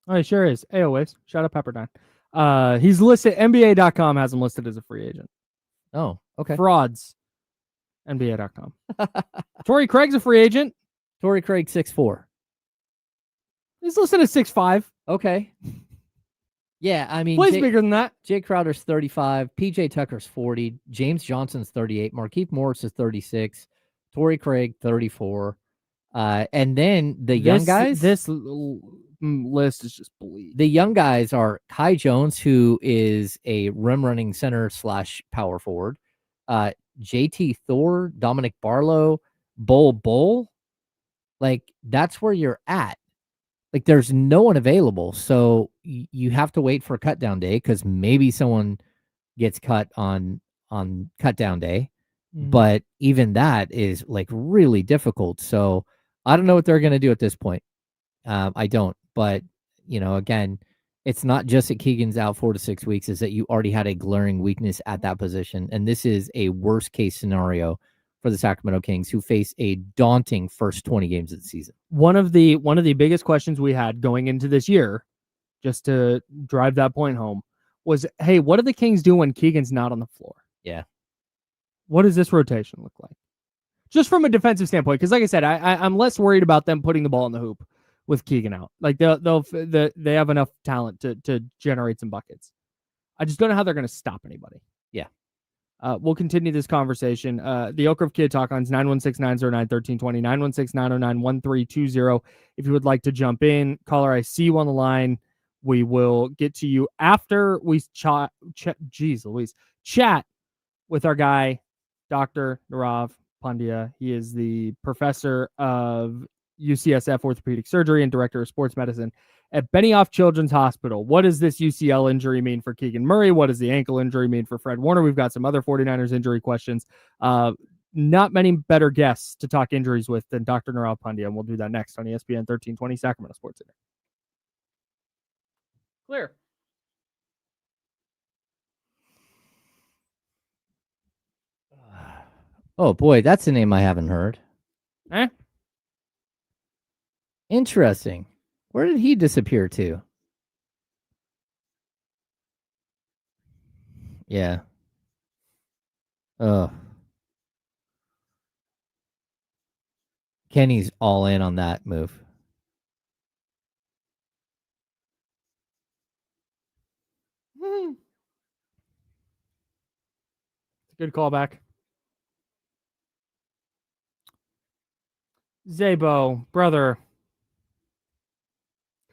Oh, he sure is. Waves. Shout out Pepperdine. He's listed. NBA.com has him listed as a free agent. Oh, okay. Frauds. NBA.com. Torrey Craig's a free agent. Torrey Craig, 6'4". He's listed as 6'5". Okay. Yeah, I mean, Plays bigger than that. Jay Crowder's 35, PJ Tucker's 40, James Johnson's 38, Markieff Morris is 36, Torrey Craig 34, and then the young guys. This list is just bleak. The young guys are Kai Jones, who is a rim running center / power forward, JT Thor, Dominic Barlow, Bull. Like, that's where you're at. Like, there's no one available, so you have to wait for cut down day because maybe someone gets cut on cut down day. But even that is like really difficult. So I don't know what they're going to do at this point. I don't. But, again, it's not just that Keegan's out 4 to 6 weeks, is that you already had a glaring weakness at that position. And this is a worst case scenario for the Sacramento Kings, who face a daunting first 20 games of the season. One of the biggest questions we had going into this year, just to drive that point home, was, hey, what do the Kings do when Keegan's not on the floor? Yeah. What does this rotation look like? Just from a defensive standpoint, because like I said, I'm less worried about them putting the ball in the hoop with Keegan out. Like they have enough talent to generate some buckets. I just don't know how they're going to stop anybody. Yeah. We'll continue this conversation. The Oak Grove Kid Talk on 916-909-1320, 916-909-1320. If you would like to jump in, caller, I see you on the line. We will get to you after we chat with our guy, Dr. Nirav Pandya. He is the professor of UCSF orthopedic surgery and director of sports medicine at Benioff Children's Hospital. What does this UCL injury mean for Keegan Murray? What does the ankle injury mean for Fred Warner? We've got some other 49ers injury questions. Not many better guests to talk injuries with than Dr. Nirav Pandya, and we'll do that next on ESPN 1320 Sacramento Sports Center. Clear. Oh, boy, that's a name I haven't heard. Interesting. Where did he disappear to? Yeah. Kenny's all in on that move. Good callback. Zabo, brother.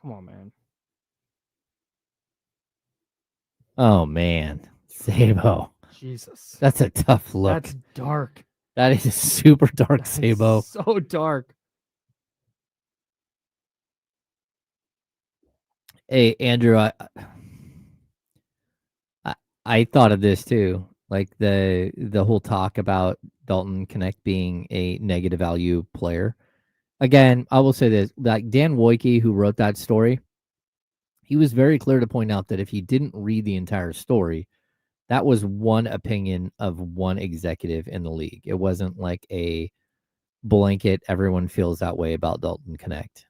Come on, man. Oh man, Sabo. Jesus. That's a tough look. That's dark. That is super dark, Sabo. So dark. Hey, Andrew, I thought of this too. Like the whole talk about Dalton Connect being a negative value player. Again, I will say this: like Dan Woike, who wrote that story, he was very clear to point out that if he didn't read the entire story, that was one opinion of one executive in the league. It wasn't like a blanket, everyone feels that way about Dalton Connect.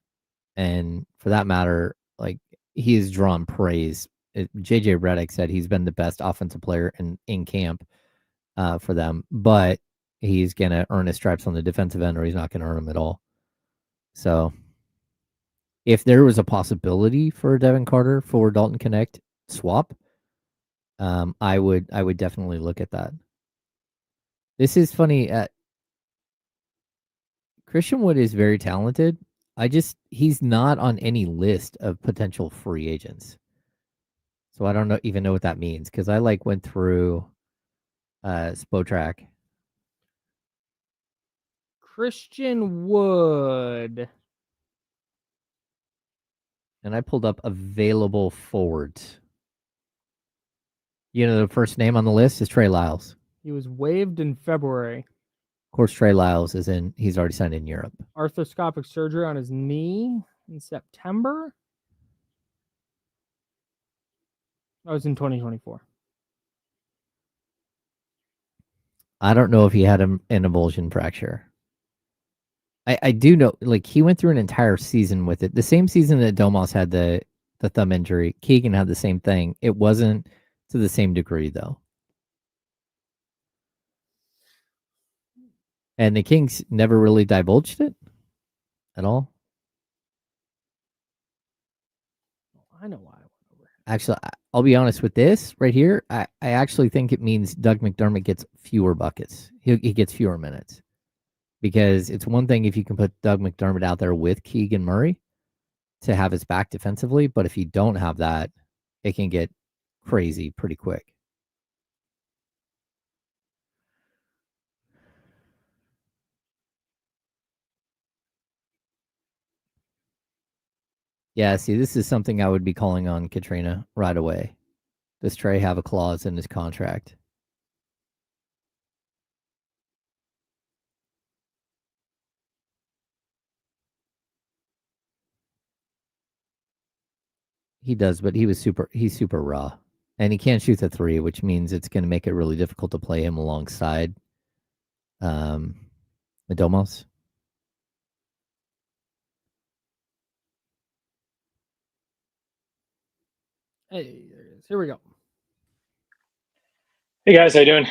And for that matter, like he has drawn praise. JJ Redick said he's been the best offensive player in camp for them, but he's going to earn his stripes on the defensive end or he's not going to earn them at all. So if there was a possibility for Devin Carter for Dalton Connect swap, I would definitely look at that. This is funny. Christian Wood is very talented. He's not on any list of potential free agents. So I don't even know what that means because I went through Spotrac. Christian Wood. And I pulled up available forwards. You know, the first name on the list is Trey Lyles. He was waived in February. Of course, Trey Lyles he's already signed in Europe. Arthroscopic surgery on his knee in September. That was in 2024. I don't know if he had an avulsion fracture. I do know, like, he went through an entire season with it. The same season that Domas had the thumb injury, Keegan had the same thing. It wasn't to the same degree, though. And the Kings never really divulged it at all. I know why I went over. Actually, I'll be honest with this right here. I actually think it means Doug McDermott gets fewer buckets. He gets fewer minutes. Because it's one thing if you can put Doug McDermott out there with Keegan Murray to have his back defensively, but if you don't have that, it can get crazy pretty quick. Yeah, see, this is something I would be calling on Katrina right away. Does Trey have a clause in his contract? He does, but he's super raw. And he can't shoot the three, which means it's going to make it really difficult to play him alongside Domos. Hey, there it is. Here we go. Hey guys, how you doing?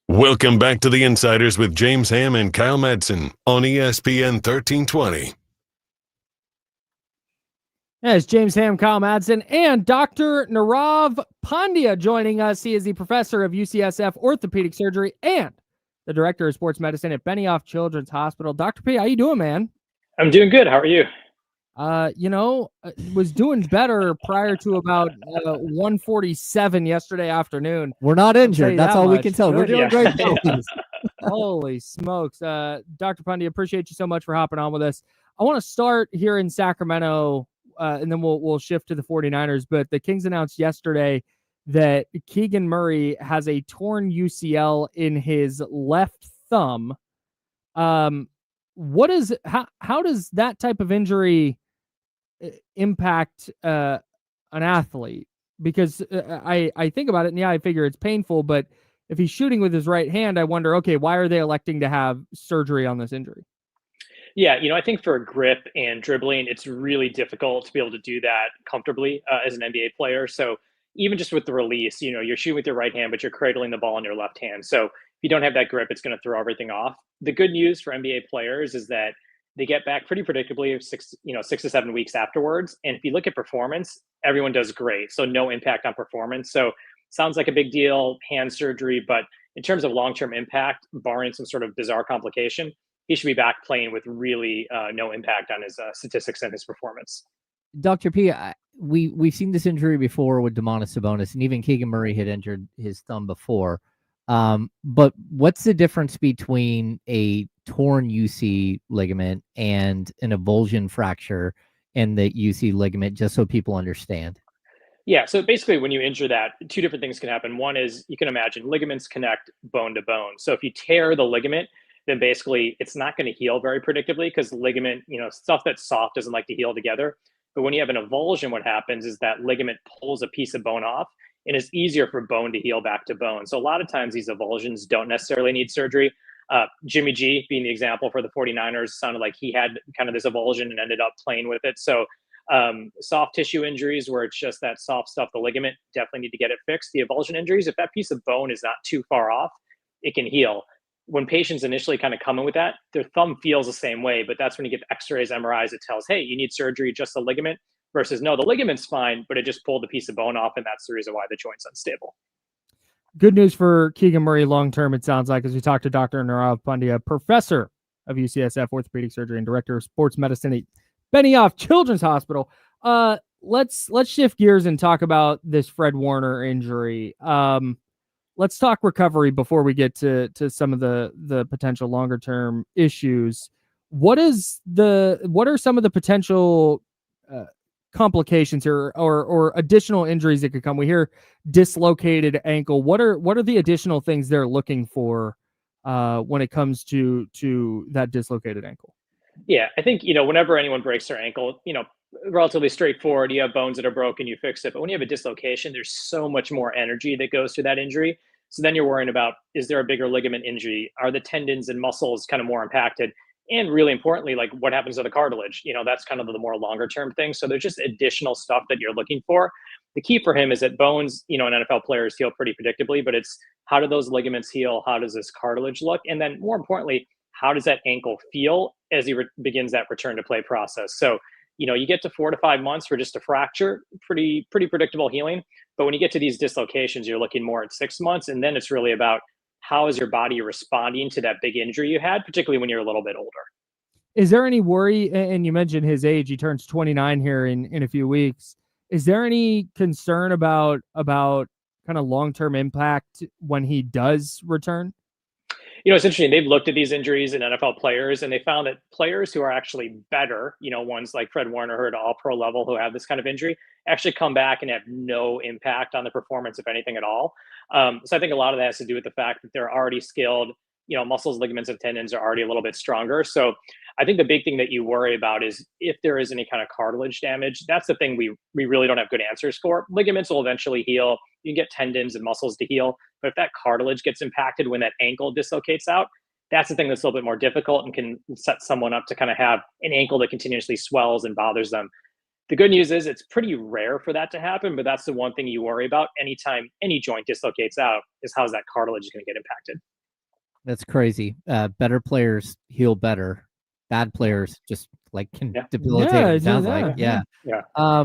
Welcome back to the Insiders with James Ham and Kyle Madsen on ESPN 1320. As James Ham, Kyle Madsen, and Dr. Nirav Pandya joining us. He is the professor of UCSF orthopedic surgery and the director of sports medicine at Benioff Children's Hospital. Dr. P, how you doing, man? I'm doing good. How are you? Was doing better prior to about 1:47 yesterday afternoon. We're not injured. That's all we can tell. We're doing great. Holy smokes. Dr. Pandya, appreciate you so much for hopping on with us. I want to start here in Sacramento, and then we'll shift to the 49ers. But the Kings announced yesterday that Keegan Murray has a torn UCL in his left thumb. How does that type of injury impact an athlete? Because I think about it, and yeah, I figure it's painful, but if he's shooting with his right hand, I wonder, okay, why are they electing to have surgery on this injury? Yeah, I think for grip and dribbling, it's really difficult to be able to do that comfortably as an NBA player. So even just with the release, you're shooting with your right hand, but you're cradling the ball in your left hand. So if you don't have that grip, it's going to throw everything off. The good news for NBA players is that they get back pretty predictably 6 to 7 weeks afterwards. And if you look at performance, everyone does great. So no impact on performance. So sounds like a big deal, hand surgery, but in terms of long-term impact, barring some sort of bizarre complication, he should be back playing with really no impact on his statistics and his performance. Dr. P, we've seen this injury before with Domantas Sabonis, and even Keegan Murray had injured his thumb before. But what's the difference between a torn UC ligament and an avulsion fracture in the UC ligament, just so people understand? Yeah, so basically when you injure that, two different things can happen. One is, you can imagine, ligaments connect bone to bone. So if you tear the ligament, then basically it's not going to heal very predictably, because ligament, stuff that's soft doesn't like to heal together. But when you have an avulsion, what happens is that ligament pulls a piece of bone off, and it's easier for bone to heal back to bone. So a lot of times these avulsions don't necessarily need surgery. Jimmy G being the example for the 49ers, sounded like he had kind of this avulsion and ended up playing with it. So soft tissue injuries where it's just that soft stuff, the ligament, definitely need to get it fixed. The avulsion injuries, if that piece of bone is not too far off, it can heal. When patients initially kind of come in with that, their thumb feels the same way, but that's when you get x-rays, MRIs, it tells, hey, you need surgery, just the ligament, versus no, the ligament's fine, but it just pulled a piece of bone off, and that's the reason why the joint's unstable. Good news for Keegan Murray long-term, it sounds like, as we talked to Dr. Nirav Pandya, professor of UCSF orthopedic surgery and director of sports medicine at Benioff Children's Hospital. Let's shift gears and talk about this Fred Warner injury. Let's talk recovery before we get to some of the potential longer term issues. What are some of the potential complications or additional injuries that could come? We hear dislocated ankle. What are the additional things they're looking for when it comes to that dislocated ankle? Yeah, I think, whenever anyone breaks their ankle, relatively straightforward. You have bones that are broken, you fix it. But when you have a dislocation, there's so much more energy that goes through that injury. So then you're worrying about, is there a bigger ligament injury? Are the tendons and muscles kind of more impacted? And really importantly, like, what happens to the cartilage? That's kind of the more longer term thing. So there's just additional stuff that you're looking for. The key for him is that bones, and NFL players heal pretty predictably, but it's, how do those ligaments heal? How does this cartilage look? And then more importantly, how does that ankle feel as he begins that return to play process? So, you get to 4 to 5 months for just a fracture, pretty predictable healing. But when you get to these dislocations, you're looking more at 6 months. And then it's really about, how is your body responding to that big injury you had, particularly when you're a little bit older. Is there any worry, and you mentioned his age, he turns 29 here in a few weeks. Is there any concern about kind of long-term impact when he does return? It's interesting. They've looked at these injuries in NFL players, and they found that players who are actually better, ones like Fred Warner, who are at all-pro level, who have this kind of injury, actually come back and have no impact on the performance, if anything at all. So I think a lot of that has to do with the fact that they're already skilled. Muscles, ligaments, and tendons are already a little bit stronger. So I think the big thing that you worry about is if there is any kind of cartilage damage. That's the thing we really don't have good answers for. Ligaments will eventually heal. You can get tendons and muscles to heal. But if that cartilage gets impacted when that ankle dislocates out, that's the thing that's a little bit more difficult and can set someone up to kind of have an ankle that continuously swells and bothers them. The good news is it's pretty rare for that to happen, but that's the one thing you worry about anytime any joint dislocates out, is how's that cartilage going to get impacted. That's crazy. Better players heal better. Bad players just can debilitate. Yeah, it sounds yeah, like. Yeah.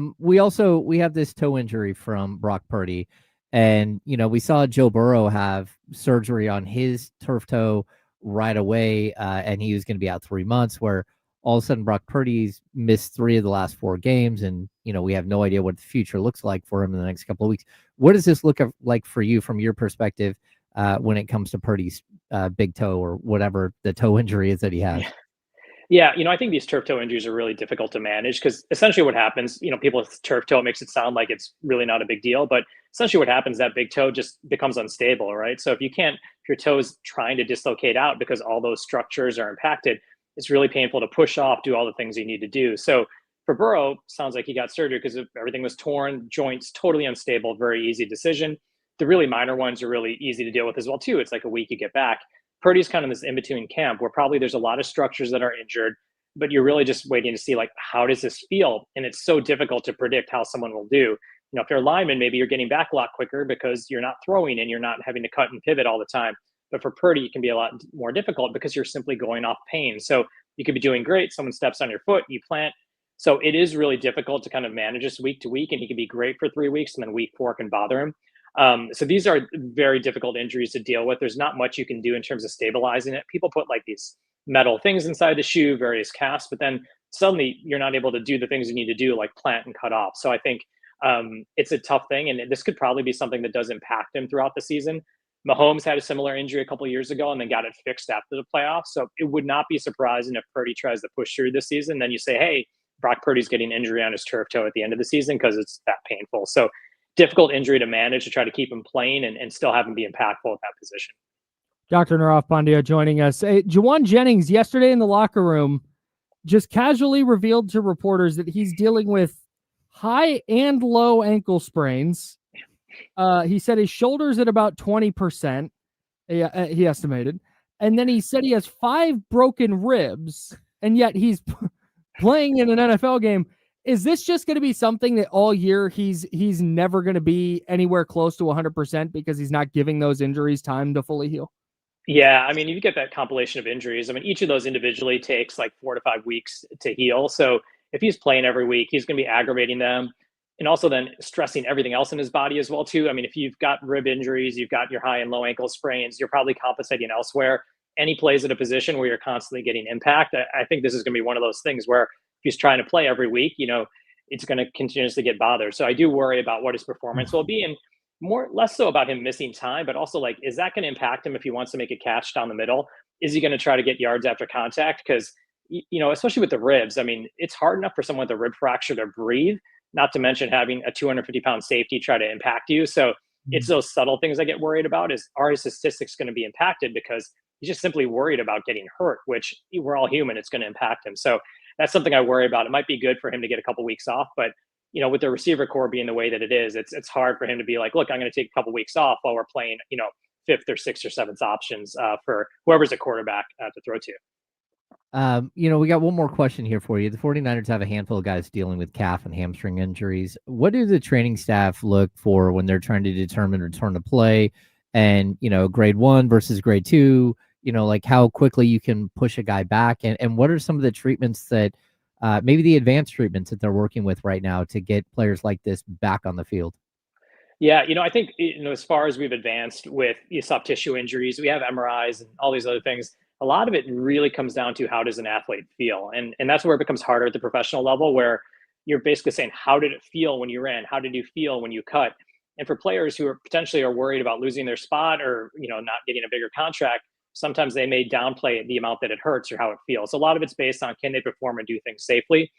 We have this toe injury from Brock Purdy, and we saw Joe Burrow have surgery on his turf toe right away, and he was going to be out 3 months. Where all of a sudden Brock Purdy's missed 3 of the last 4 games, and we have no idea what the future looks like for him in the next couple of weeks. What does this look like for you from your perspective when it comes to Purdy's big toe, or whatever the toe injury is that he has? Yeah, I think these turf toe injuries are really difficult to manage, because essentially what happens, people with turf toe, it makes it sound like it's really not a big deal, but essentially what happens, that big toe just becomes unstable, right? So if your toe's trying to dislocate out because all those structures are impacted, it's really painful to push off, do all the things you need to do. So for Burrow, sounds like he got surgery because everything was torn, joints totally unstable, very easy decision. The really minor ones are really easy to deal with as well too. It's like a week you get back. Purdy's kind of this in-between camp where probably there's a lot of structures that are injured, but you're really just waiting to see, how does this feel? And it's so difficult to predict how someone will do. If you're a lineman, maybe you're getting back a lot quicker because you're not throwing and you're not having to cut and pivot all the time. But for Purdy, it can be a lot more difficult because you're simply going off pain. So you could be doing great. Someone steps on your foot, you plant. So it is really difficult to kind of manage this week to week, and he can be great for 3 weeks, and then week 4 can bother him. So these are very difficult injuries to deal with. There's not much you can do in terms of stabilizing it. People put like these metal things inside the shoe, various casts, but then suddenly you're not able to do the things you need to do, like plant and cut off. So I think it's a tough thing, and this could probably be something that does impact him throughout the season. Mahomes had a similar injury a couple of years ago and then got it fixed after the playoffs. So it would not be surprising if Purdy tries to push through this season. Then you say, hey, Brock Purdy's getting injury on his turf toe at the end of the season because it's that painful. So difficult injury to manage to try to keep him playing and still have him be impactful at that position. Dr. Narav Pandya joining us. Hey, Juwan Jennings yesterday in the locker room just casually revealed to reporters that he's dealing with high and low ankle sprains. He said his shoulder's at about 20%, he estimated. And then he said he has 5 broken ribs, and yet he's playing in an NFL game. Is this just going to be something that all year he's never going to be anywhere close to 100% because he's not giving those injuries time to fully heal? Yeah, I mean, you get that compilation of injuries. I mean, each of those individually takes like 4 to 5 weeks to heal. So if he's playing every week, he's going to be aggravating them and also then stressing everything else in his body as well, too. I mean, if you've got rib injuries, you've got your high and low ankle sprains, you're probably compensating elsewhere. Any plays at a position where you're constantly getting impact, I think this is going to be one of those things where if he's trying to play every week, it's going to continuously get bothered. So I do worry about what his performance will be, and less so about him missing time, but also like, is that going to impact him if he wants to make a catch down the middle? Is he going to try to get yards after contact? Because, especially with the ribs, I mean, it's hard enough for someone with a rib fracture to breathe, not to mention having a 250-pound safety try to impact you. So it's those subtle things I get worried about is, are his statistics going to be impacted? Because he's just simply worried about getting hurt, which we're all human. It's going to impact him. So that's something I worry about. It might be good for him to get a couple weeks off, but with the receiver core being the way that it is, it's hard for him to be like, look, I'm going to take a couple weeks off while we're playing, 5th or 6th or 7th options for whoever's a quarterback to throw to. We got one more question here for you. The 49ers have a handful of guys dealing with calf and hamstring injuries. What do the training staff look for when they're trying to determine return to play and, grade 1 versus grade 2, like how quickly you can push a guy back and what are some of the treatments that maybe the advanced treatments that they're working with right now to get players like this back on the field? Yeah, I think, as far as we've advanced with soft tissue injuries, we have MRIs and all these other things. A lot of it really comes down to how does an athlete feel? And that's where it becomes harder at the professional level, where you're basically saying, how did it feel when you ran? How did you feel when you cut? And for players who are potentially worried about losing their spot or, not getting a bigger contract, sometimes they may downplay the amount that it hurts or how it feels. A lot of it's based on, can they perform and do things safely?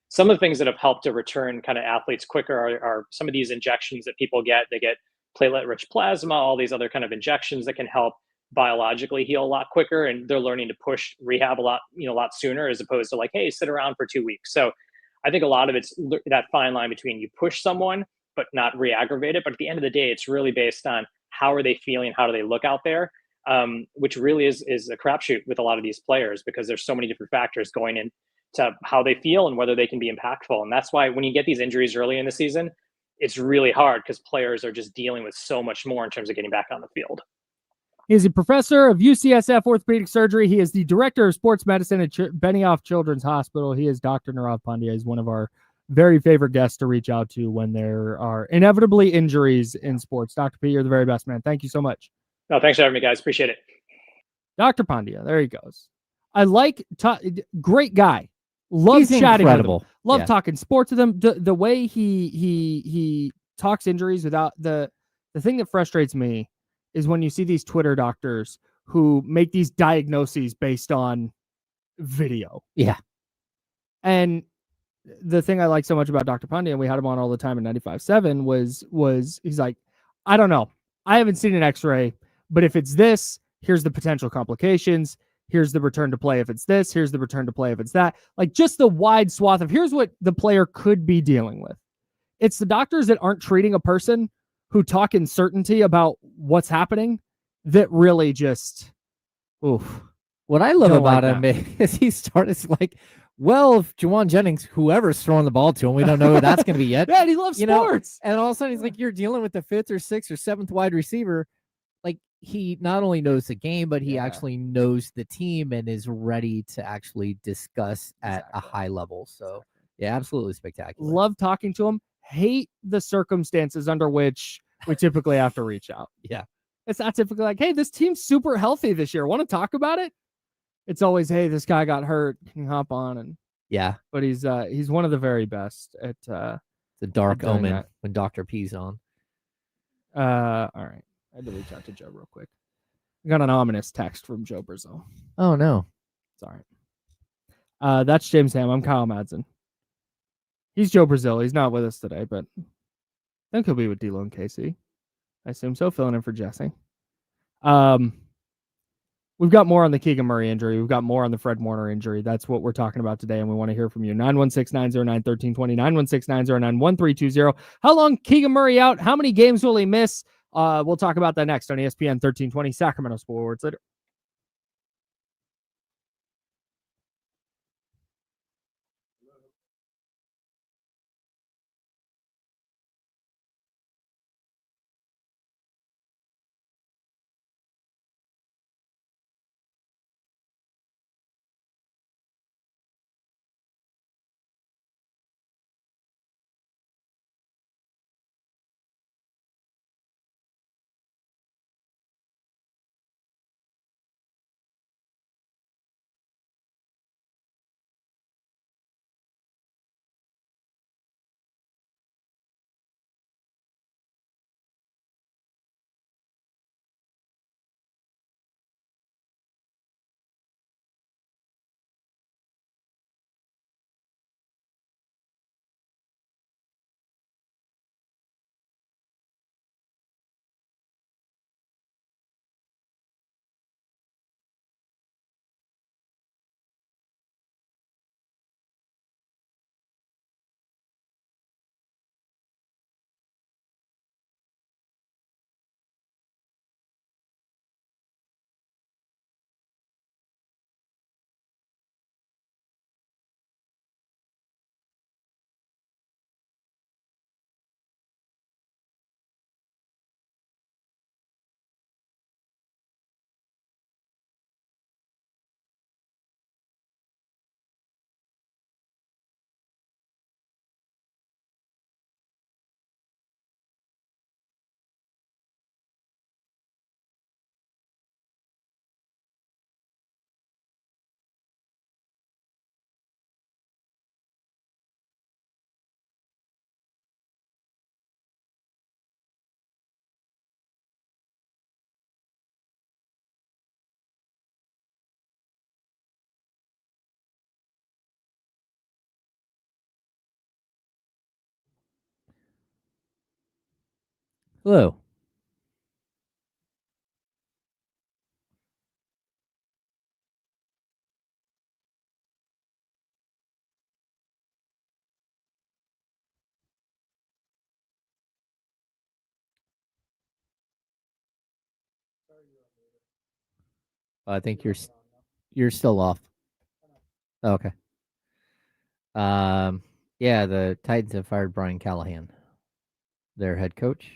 Some of the things that have helped to return kind of athletes quicker are some of these injections that people get. They get platelet-rich plasma, all these other kind of injections that can help biologically heal a lot quicker. And they're learning to push rehab a lot sooner, as opposed to like, hey, sit around for 2 weeks. So I think a lot of it's that fine line between you push someone, but not re-aggravate it. But at the end of the day, it's really based on how are they feeling? How do they look out there? Which really is a crapshoot with a lot of these players because there's so many different factors going into how they feel and whether they can be impactful. And that's why when you get these injuries early in the season, it's really hard because players are just dealing with so much more in terms of getting back on the field. He is a professor of UCSF orthopedic surgery. He is the director of sports medicine at Benioff Children's Hospital. He is Dr. Narav Pandya. He's one of our very favorite guests to reach out to when there are inevitably injuries in sports. Dr. P, you're the very best, man. Thank you so much. No, thanks for having me, guys. Appreciate it. Dr. Pandya, there he goes. I like, great guy. Love He's chatting incredible. with him. Love talking sports with him. The way he talks injuries without the thing that frustrates me is when you see these Twitter doctors who make these diagnoses based on video. Yeah. And the thing I like so much about Dr. Pandya, and we had him on all the time in 95.7, was he's like, I don't know. I haven't seen an x-ray, but if it's this, here's the potential complications. Here's the return to play if it's this. Here's the return to play if it's that. Like just the wide swath of here's what the player could be dealing with. It's the doctors that aren't treating a person who talk in certainty about what's happening that really just, oof. What I love Don't about like him is he started like, well, if Juwan Jennings, whoever's throwing the ball to him, we don't know who that's going to be yet. Yeah, he loves sports. And all of a sudden he's like, you're dealing with the 5th or 6th or 7th wide receiver. Like he not only knows the game, but he actually knows the team and is ready to actually discuss at a high level. So yeah, absolutely spectacular. Love talking to him. Hate the circumstances under which we typically have to reach out. Yeah. It's not typically like, hey, this team's super healthy this year. Want to talk about it? It's always, hey, this guy got hurt. Can you hop on? And Yeah. but he's one of the very best at It's a dark doing omen that. when Dr. P's on. all right. I had to reach out to Joe real quick. I got an ominous text from Joe Brazil. Oh no. It's all right. That's James Ham. I'm Kyle Madsen. He's Joe Brazil. He's not with us today, but I think he'll be with D'Lo and Casey. I assume so, filling in for Jesse. We've got more on the Keegan Murray injury. We've got more on the Fred Warner injury. That's what we're talking about today, and we want to hear from you. 916-909-1320, 916-909-1320. How long Keegan Murray out? How many games will he miss? We'll talk about that next on ESPN 1320 Sacramento Sports later. Hello. I think you're still off. Oh, okay. Yeah, the Titans have fired Brian Callahan, their head coach.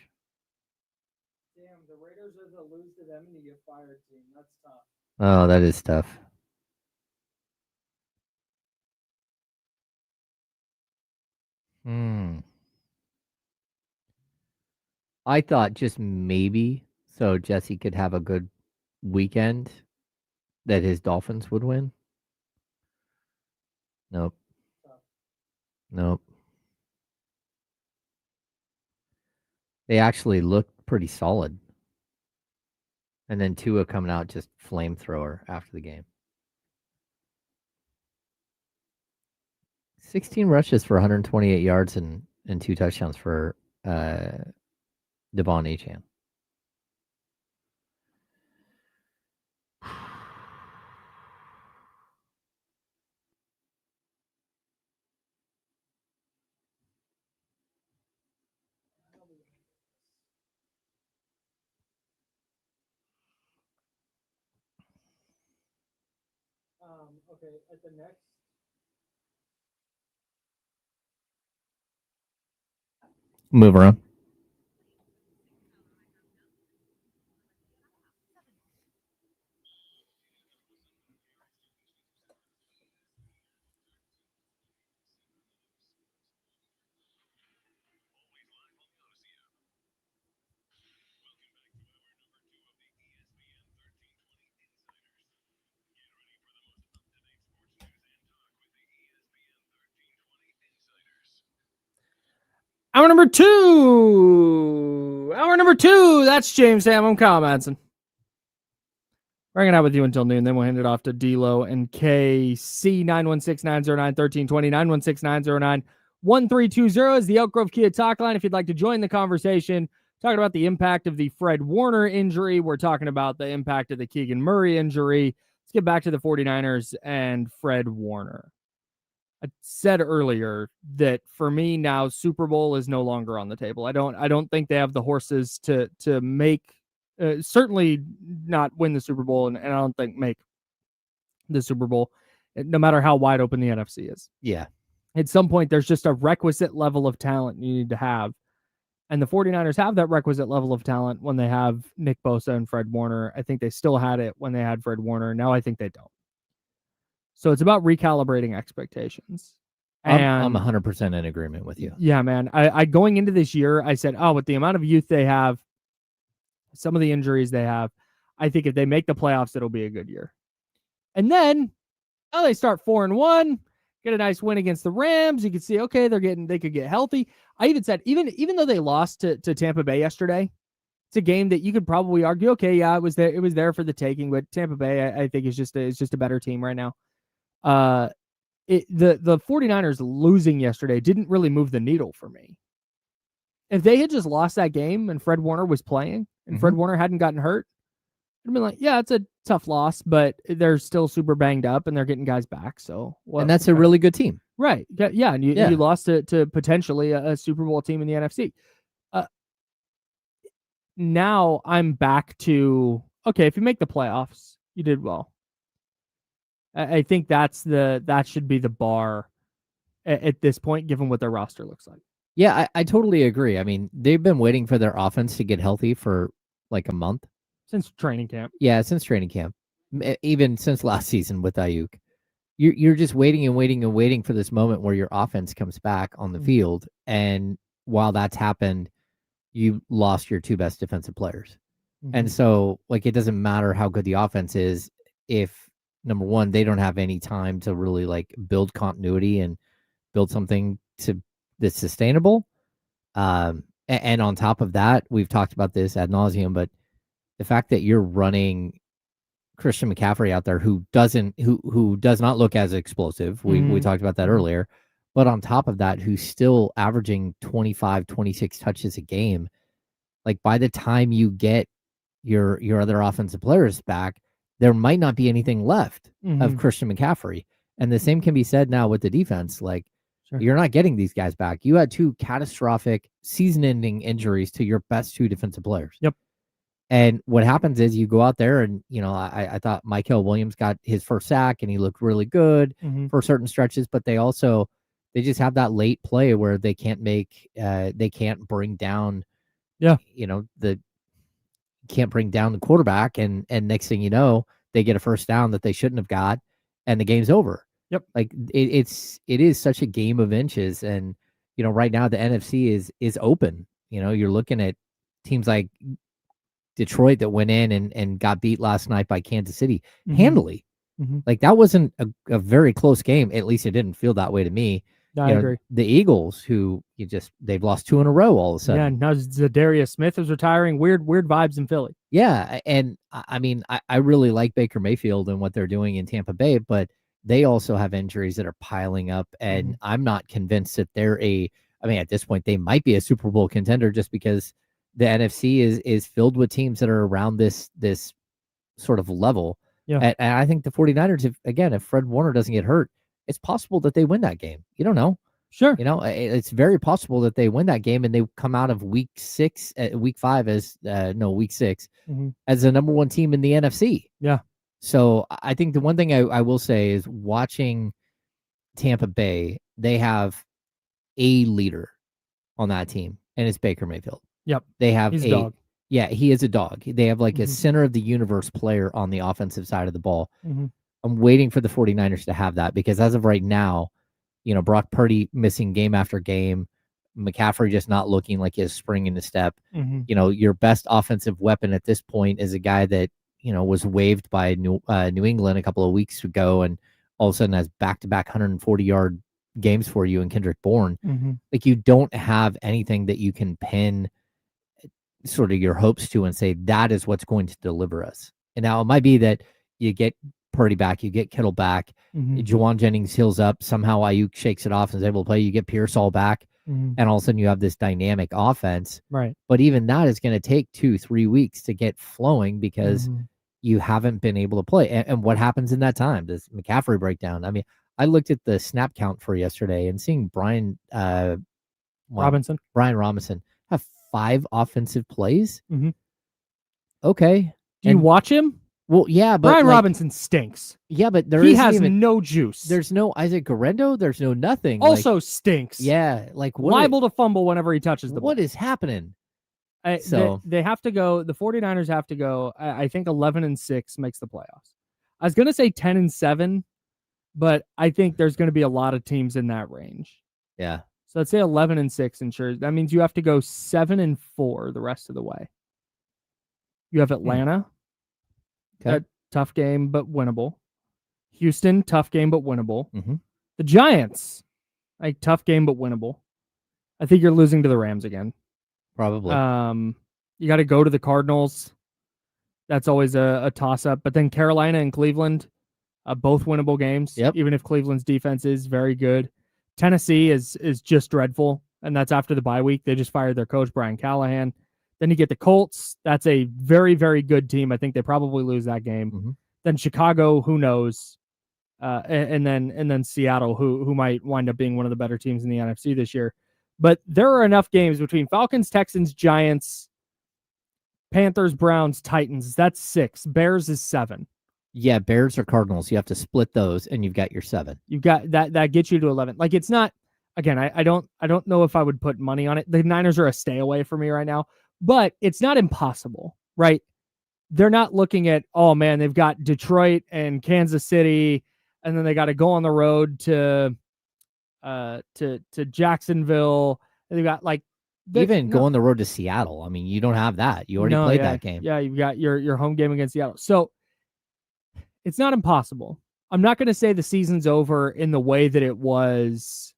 Damn, the Raiders are the lose to them and you get fired team. That's tough. Oh, that is tough. I thought just maybe so Jesse could have a good weekend that his Dolphins would win. Nope. Nope. They actually looked pretty solid. And then Tua coming out just flamethrower after the game. 16 rushes for 128 yards and 2 touchdowns for Devon Achane. Okay, at the next. Move around. Hour number two. That's James Sam. I'm Kyle Madsen. We're hanging out with you until noon. Then we'll hand it off to D-Lo and KC. 916-909-1320. 916-909-1320 is the Elk Grove Kia talk line. If you'd like to join the conversation, talking about the impact of the Fred Warner injury. We're talking about the impact of the Keegan Murray injury. Let's get back to the 49ers and Fred Warner. I said earlier that for me now, Super Bowl is no longer on the table. I don't think they have the horses to make, certainly not win the Super Bowl, and I don't think make the Super Bowl, no matter how wide open the NFC is. Yeah. At some point, there's just a requisite level of talent you need to have. And the 49ers have that requisite level of talent when they have Nick Bosa and Fred Warner. I think they still had it when they had Fred Warner. Now I think they don't. So it's about recalibrating expectations. And I'm 100% in agreement with you. Yeah, man. I going into this year, I said, with the amount of youth they have, some of the injuries they have, I think if they make the playoffs, it'll be a good year. And then, they start 4-1, get a nice win against the Rams. You can see, okay, they could get healthy. I even said, even though they lost to Tampa Bay yesterday, it's a game that you could probably argue, okay, yeah, it was there for the taking, but Tampa Bay, I think is just a better team right now. The 49ers losing yesterday didn't really move the needle for me. If they had just lost that game and Fred Warner was playing and Fred Warner hadn't gotten hurt, I'd be like, yeah, it's a tough loss, but they're still super banged up and they're getting guys back. So, and that's a really good team. Right. Yeah. And you lost to potentially a Super Bowl team in the NFC. Now I'm back to, okay, if you make the playoffs, you did well. I think that should be the bar at this point, given what their roster looks like. Yeah, I totally agree. I mean, they've been waiting for their offense to get healthy for like a month. Since training camp. Yeah, since training camp. Even since last season with Ayuk. You're just waiting and waiting and waiting for this moment where your offense comes back on the field. And while that's happened, you lost your two best defensive players. And so, like, it doesn't matter how good the offense is if, number one, they don't have any time to really, like, build continuity and build something that's sustainable. And on top of that, we've talked about this ad nauseum, but the fact that you're running Christian McCaffrey out there who does not look as explosive. We talked about that earlier. But on top of that, who's still averaging 25, 26 touches a game. Like, by the time you get your other offensive players back, there might not be anything left of Christian McCaffrey. And the same can be said now with the defense. Like, you're not getting these guys back. You had two catastrophic season-ending injuries to your best two defensive players. Yep. And what happens is you go out there and, I thought Mykel Williams got his first sack and he looked really good for certain stretches, but they just have that late play where they can't bring down, can't bring down the quarterback. And next thing you know, they get a first down that they shouldn't have got and the game's over. Yep. Like it is such a game of inches. And, right now the NFC is open. You're looking at teams like Detroit that went in and got beat last night by Kansas City handily. Like, that wasn't a very close game. At least it didn't feel that way to me. I agree. The Eagles, who they've lost two in a row all of a sudden. Yeah, now Zadarius Smith is retiring. Weird vibes in Philly. Yeah, and I mean, I really like Baker Mayfield and what they're doing in Tampa Bay, but they also have injuries that are piling up, and I'm not convinced that at this point, they might be a Super Bowl contender just because the NFC is filled with teams that are around this sort of level. Yeah. And I think the 49ers, if Fred Warner doesn't get hurt, it's possible that they win that game. You don't know. Sure. It's very possible that they win that game and they come out of week 6 as the number one team in the NFC. Yeah. So I think the one thing I will say is watching Tampa Bay, they have a leader on that team, and it's Baker Mayfield. Yep. They have He's a dog. Yeah, he is a dog. They have like a center of the universe player on the offensive side of the ball. I'm waiting for the 49ers to have that because as of right now, Brock Purdy missing game after game, McCaffrey just not looking like he has spring in his step. Your best offensive weapon at this point is a guy that, was waived by New England a couple of weeks ago and all of a sudden has back-to-back 140-yard games for you and Kendrick Bourne. Mm-hmm. Like, you don't have anything that you can pin sort of your hopes to and say that is what's going to deliver us. And now it might be that you get Purdy back, you get Kittle back, Juwan Jennings heals up, somehow Ayuk shakes it off and is able to play, you get Pearsall back, and all of a sudden you have this dynamic offense. Right. But even that is going to take 2-3 weeks to get flowing because you haven't been able to play. And what happens in that time? Does McCaffrey breakdown? I mean, I looked at the snap count for yesterday and seeing Brian Robinson have 5 offensive plays. Okay. Do you watch him? Well, yeah, but Brian Robinson stinks. Yeah, but he has no juice. There's no Isaac Guerrero. There's no nothing. Also stinks. Yeah, like liable to fumble whenever he touches the ball. What is happening? They have to go. The 49ers have to go. I think 11-6 makes the playoffs. I was gonna say 10-7, but I think there's gonna be a lot of teams in that range. Yeah. So let's say 11-6 ensures. That means you have to go 7-4 the rest of the way. You have Atlanta. Okay. Tough game, but winnable. Houston, tough game, but winnable. The Giants, like tough game, but winnable. I think you're losing to the Rams again. Probably. You got to go to the Cardinals. That's always a toss-up. But then Carolina and Cleveland, both winnable games. Yep. Even if Cleveland's defense is very good. Tennessee is just dreadful, and that's after the bye week. They just fired their coach, Brian Callahan. Then you get the Colts. That's a very, very good team. I think they probably lose that game. Then Chicago, who knows? And then Seattle, who might wind up being one of the better teams in the NFC this year. But there are enough games between Falcons, Texans, Giants, Panthers, Browns, Titans. That's 6. Bears is 7. Yeah, Bears or Cardinals. You have to split those, and you've got your 7. You've got that gets you to 11. Like, it's not. Again, I don't know if I would put money on it. The Niners are a stay away for me right now. But it's not impossible, right? They're not looking at, oh man, they've got Detroit and Kansas City, and then they got to go on the road to Jacksonville. And they've got go on the road to Seattle. I mean, you don't have that. You already played that game. Yeah, you've got your home game against Seattle. So it's not impossible. I'm not going to say the season's over in the way that it was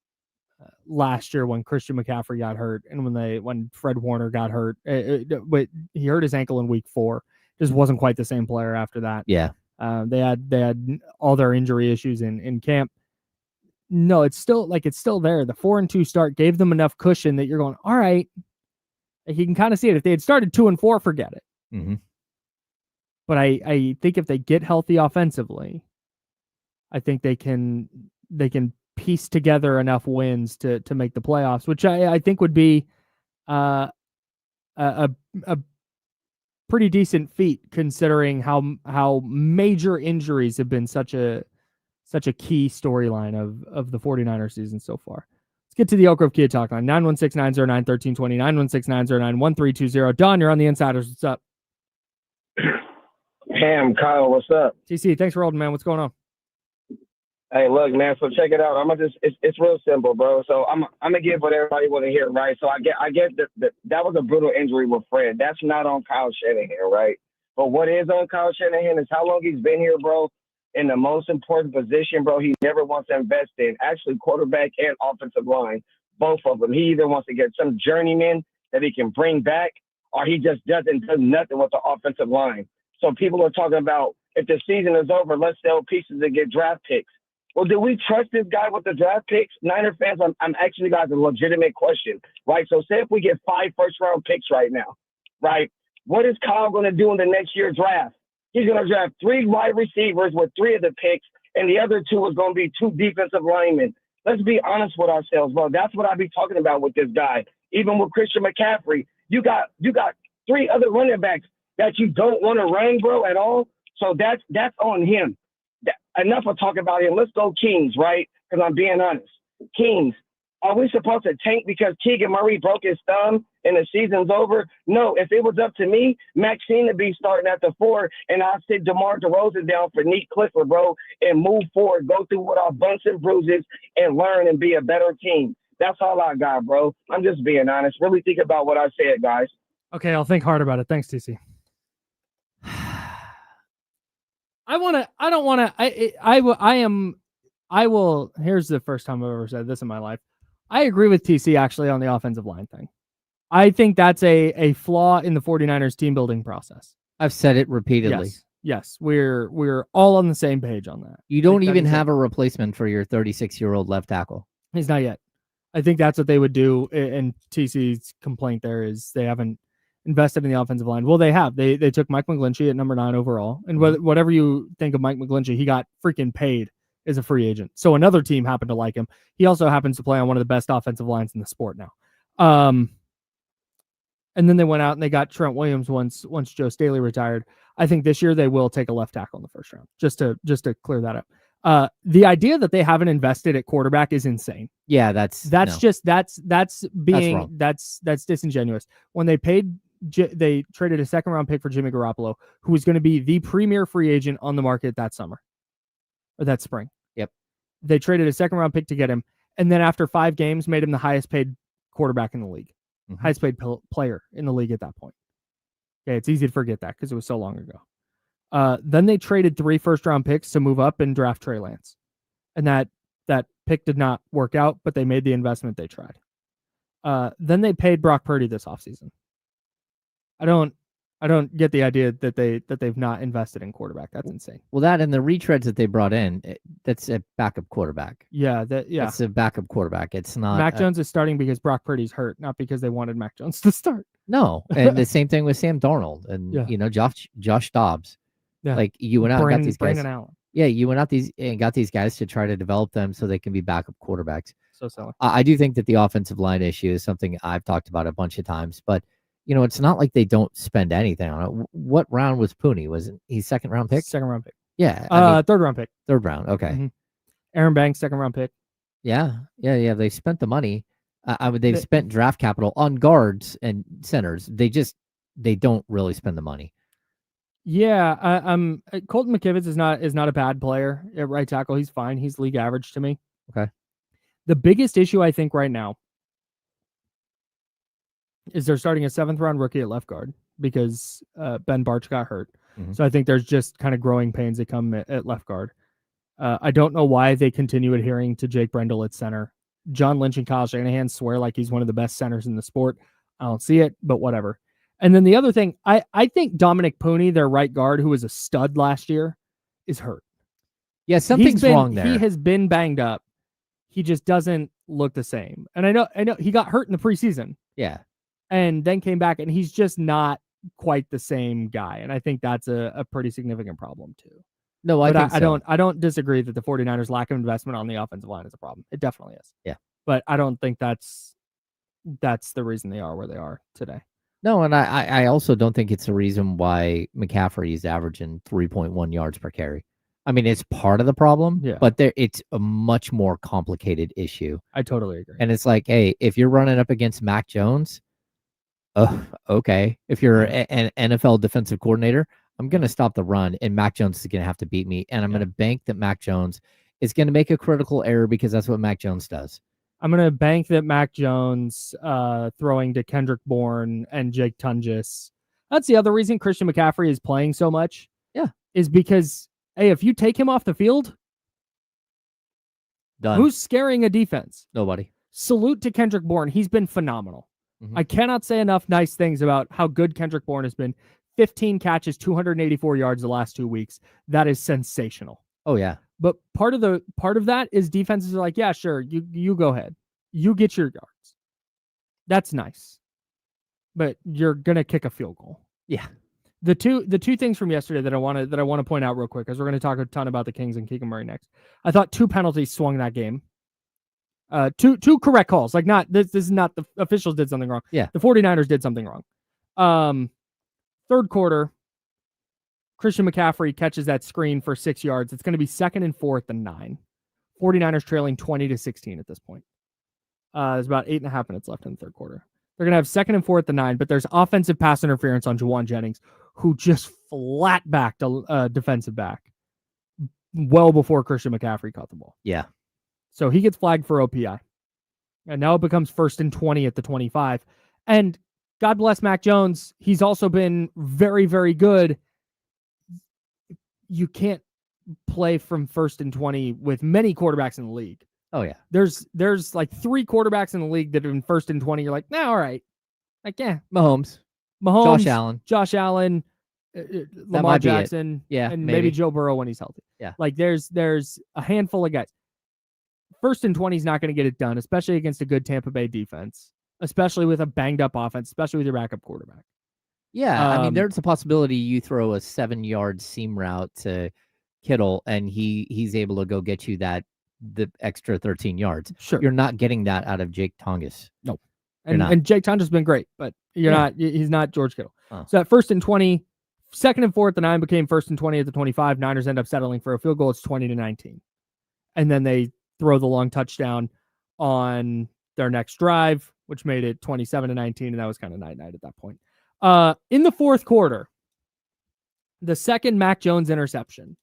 last year when Christian McCaffrey got hurt and when Fred Warner got hurt. But he hurt his ankle in week 4. Just wasn't quite the same player after that. Yeah. They had all their injury issues in camp. No, it's still there. The 4-2 start gave them enough cushion that you're going, all right. Like, you can kind of see it. If they had started 2-4, forget it. But I think if they get healthy offensively, I think they can piece together enough wins to make the playoffs, which I think would be a pretty decent feat considering how major injuries have been such a key storyline of the 49ers season so far. Let's get to the Elk Grove Kia Talk line, 916-909-1320, 916-909-1320. Don, you're on the Insiders. What's up? Cam, Kyle, what's up? TC, thanks for holding, man. What's going on? Hey, look, man. So check it out. It's real simple, bro. So I'm gonna give what everybody want to hear, right? So I get that was a brutal injury with Fred. That's not on Kyle Shanahan, right? But what is on Kyle Shanahan is how long he's been here, bro. In the most important position, bro, he never wants to invest in actually quarterback and offensive line, both of them. He either wants to get some journeyman that he can bring back, or he just doesn't do nothing with the offensive line. So people are talking about if the season is over, let's sell pieces and get draft picks. Well, do we trust this guy with the draft picks? Niner fans, I'm actually got a legitimate question, right? So say if we get 5 first-round picks right now, right? What is Kyle going to do in the next year's draft? He's going to draft 3 wide receivers with 3 of the picks, and the other 2 is going to be 2 defensive linemen. Let's be honest with ourselves, bro. That's what I be talking about with this guy. Even with Christian McCaffrey, you got 3 other running backs that you don't want to run, bro, at all. So that's on him. Enough of talking about him. Let's go Kings, right? Because I'm being honest. Kings, are we supposed to tank because Keegan Murray broke his thumb and the season's over? No, if it was up to me, Maxine would be starting at the 4, and I'll sit DeMar DeRozan down for Neat Clifford, bro, and move forward, go through with our bumps and bruises and learn and be a better team. That's all I got, bro. I'm just being honest. Really think about what I said, guys. Okay, I'll think hard about it. Thanks, TC. Here's the first time I've ever said this in my life. I agree with TC actually on the offensive line thing. I think that's a flaw in the 49ers team building process. I've said it repeatedly. Yes, we're all on the same page on that. You don't even have a replacement for your 36-year-old left tackle. He's not yet. I think that's what they would do. And TC's complaint there is they haven't invested in the offensive line. Well, they have. They took Mike McGlinchey at number 9 overall. And whatever you think of Mike McGlinchey, he got freaking paid as a free agent. So another team happened to like him. He also happens to play on one of the best offensive lines in the sport now. And then they went out and they got Trent Williams once Joe Staley retired. I think this year they will take a left tackle in the first round, just to clear that up. The idea that they haven't invested at quarterback is insane. Yeah, that's disingenuous. When they traded a second round pick for Jimmy Garoppolo, who was going to be the premier free agent on the market that summer or that spring. Yep. They traded a second round pick to get him. And then after 5 games made him the highest paid quarterback in the league, highest paid player in the league at that point. Okay. It's easy to forget that because it was so long ago. Then they traded 3 first-round picks to move up and draft Trey Lance. And that pick did not work out, but they made the investment they tried. Then they paid Brock Purdy this offseason. I don't get the idea that they've not invested in quarterback. That's insane. Well, that and the retreads that they brought in, that's a backup quarterback. Yeah, that's a backup quarterback. It's not. Mac Jones is starting because Brock Purdy's hurt, not because they wanted Mac Jones to start. No, and the same thing with Sam Darnold and Josh Dobbs. Yeah. Like you went out and got these guys. Brandon Allen. Yeah, you went out and got these guys to try to develop them so they can be backup quarterbacks. So silly. I do think that the offensive line issue is something I've talked about a bunch of times, but it's not like they don't spend anything on it. What round was Pooney? Was he second round pick? Second round pick. Yeah. Third round pick. Third round. Okay. Mm-hmm. Aaron Banks, second round pick. Yeah. They spent the money. They've spent draft capital on guards and centers. They don't really spend the money. Yeah. Colton McKivitz is not a bad player at right tackle. He's fine. He's league average to me. Okay. The biggest issue I think right now is they're starting a 7th round rookie at left guard because Ben Barch got hurt. Mm-hmm. So I think there's just kind of growing pains that come at left guard. I don't know why they continue adhering to Jake Brendel at center. John Lynch and Kyle Shanahan swear like he's one of the best centers in the sport. I don't see it, but whatever. And then the other thing, I think Dominic Pooney, their right guard, who was a stud last year, is hurt. Yeah, something's wrong there. He has been banged up. He just doesn't look the same. And I know he got hurt in the preseason. Yeah. And then came back, and he's just not quite the same guy. And I think that's a pretty significant problem too. No, I don't disagree that the 49ers lack of investment on the offensive line is a problem. It definitely is. Yeah. But I don't think that's the reason they are where they are today. No, and I also don't think it's the reason why McCaffrey is averaging 3.1 yards per carry. I mean, it's part of the problem, but it's a much more complicated issue. I totally agree. And it's like, hey, if you're running up against Mac Jones, okay. If you're an NFL defensive coordinator, I'm going to stop the run, and Mac Jones is going to have to beat me, and I'm going to bank that Mac Jones is going to make a critical error because that's what Mac Jones does. I'm going to bank that Mac Jones throwing to Kendrick Bourne and Jake Tungis. That's the other reason Christian McCaffrey is playing so much. Yeah. Is because, hey, if you take him off the field, done. Who's scaring a defense? Nobody. Salute to Kendrick Bourne. He's been phenomenal. Mm-hmm. I cannot say enough nice things about how good Kendrick Bourne has been. 15 catches, 284 yards the last 2 weeks. That is sensational. Oh, yeah. But part of that is defenses are like, yeah, sure, you go ahead. You get your yards. That's nice. But you're gonna kick a field goal. Yeah. The two things from yesterday that I want to point out real quick, because we're going to talk a ton about the Kings and Keegan Murray next. I thought 2 penalties swung that game. Two correct calls. Like, not this is not the officials did something wrong. Yeah. The 49ers did something wrong. Third quarter, Christian McCaffrey catches that screen for 6 yards. It's going to be 2nd and 4 at the 9. 49ers trailing 20-16 at this point. There's about 8.5 minutes left in the third quarter. They're going to have 2nd and 4 at the 9, but there's offensive pass interference on Juwan Jennings, who just flat backed a defensive back well before Christian McCaffrey caught the ball. Yeah. So he gets flagged for OPI. And now it becomes 1st and 20 at the 25. And God bless Mac Jones. He's also been very, very good. You can't play from 1st and 20 with many quarterbacks in the league. Oh yeah. There's like 3 quarterbacks in the league that are in 1st and 20. You're like, nah, all right. Like, yeah. Mahomes, Mahomes, Josh Allen. Lamar might be it. Jackson, Yeah, and maybe. Joe Burrow when he's healthy. Yeah. Like there's a handful of guys. 1st and 20 is not going to get it done, especially against a good Tampa Bay defense, especially with a banged up offense, especially with your backup quarterback. Yeah, I mean, there's a possibility you throw a 7-yard seam route to Kittle, and he's able to go get you the extra 13 yards. Sure. You're not getting that out of Jake Tongas. No. And Jake Tongas has been great, but he's not George Kittle. Oh. So at 1st and 20, 2nd and 4 at the 9 became 1st and 20 at the 25. Niners end up settling for a field goal. It's 20-19. And then they throw the long touchdown on their next drive, which made it 27-19, and that was kind of night-night at that point. In the 4th quarter, the second Mac Jones interception,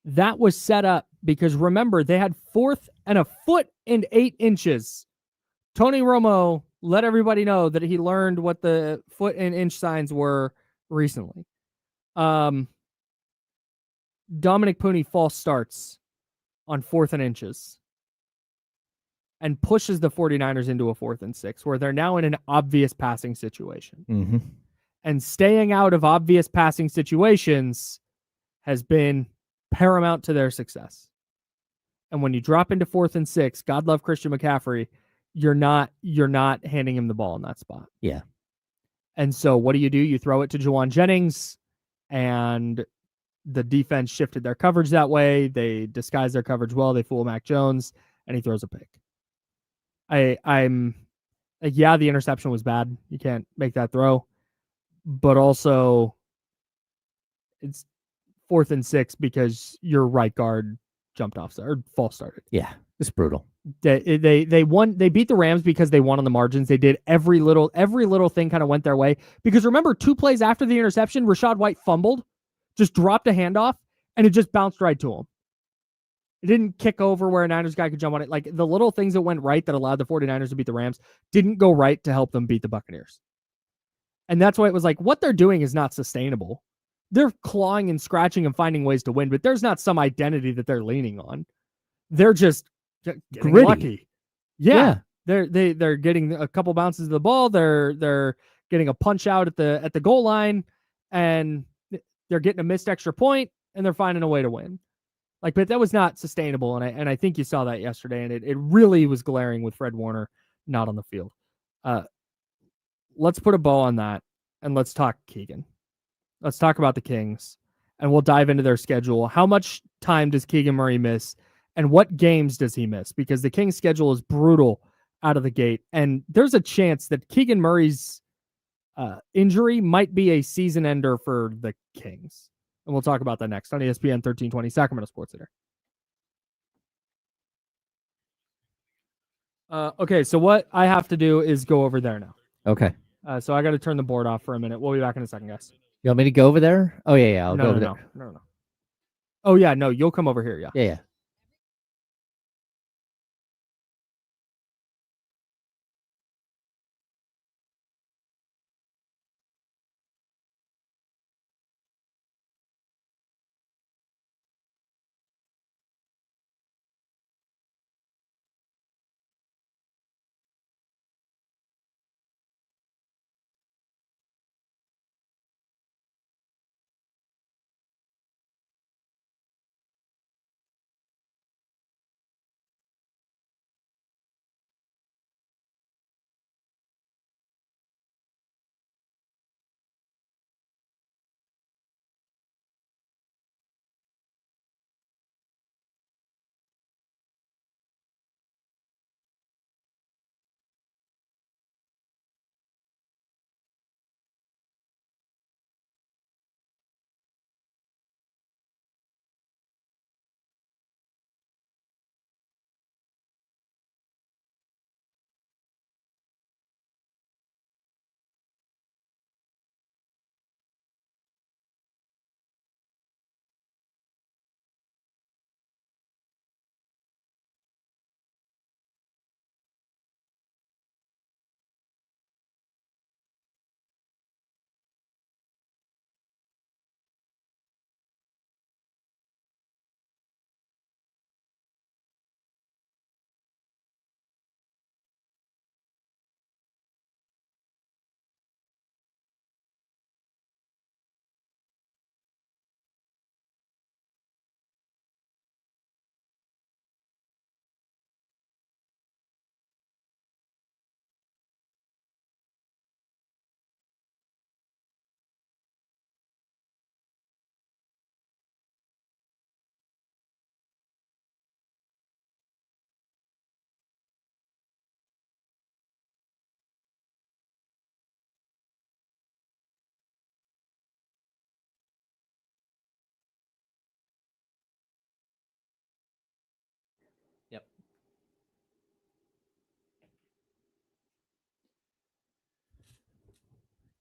that was set up because, remember, they had 4th and 1.8 feet. Tony Romo let everybody know that he learned what the foot and inch signs were recently. Dominic Pooney false starts on 4th and inches and pushes the 49ers into a 4th and 6, where they're now in an obvious passing situation. Mm-hmm. And staying out of obvious passing situations has been paramount to their success. And when you drop into 4th and 6, God love Christian McCaffrey, you're not handing him the ball in that spot. Yeah. And so what do? You throw it to Juwan Jennings, and the defense shifted their coverage that way. They disguise their coverage well. They fool Mac Jones, and he throws a pick. I'm like, yeah, the interception was bad. You can't make that throw. But also, it's 4th and 6 because your right guard jumped off or false started. Yeah, it's brutal. They won. They beat the Rams because they won on the margins. They did every little thing kind of went their way. Because remember, 2 plays after the interception, Rachaad White fumbled, just dropped a handoff, and it just bounced right to him. It didn't kick over where a Niners guy could jump on it. Like the little things that went right that allowed the 49ers to beat the Rams didn't go right to help them beat the Buccaneers. And that's why it was like, what they're doing is not sustainable. They're clawing and scratching and finding ways to win, but there's not some identity that they're leaning on. They're just getting lucky. Yeah. They're getting a couple bounces of the ball. They're getting a punch out at the goal line, and they're getting a missed extra point, and they're finding a way to win. Like, but that was not sustainable, and I think you saw that yesterday, and it really was glaring with Fred Warner not on the field. Let's put a bow on that, and let's talk Keegan. Let's talk about the Kings, and we'll dive into their schedule. How much time does Keegan Murray miss, and what games does he miss? Because the Kings' schedule is brutal out of the gate, and there's a chance that Keegan Murray's injury might be a season ender for the Kings. And we'll talk about that next on ESPN 1320 Sacramento Sports Center. Okay, so what I have to do is go over there now. Okay. So I got to turn the board off for a minute. We'll be back in a second, guys. You want me to go over there? Oh, yeah, I'll go over there. No. Oh, yeah, no, you'll come over here, yeah. Yeah.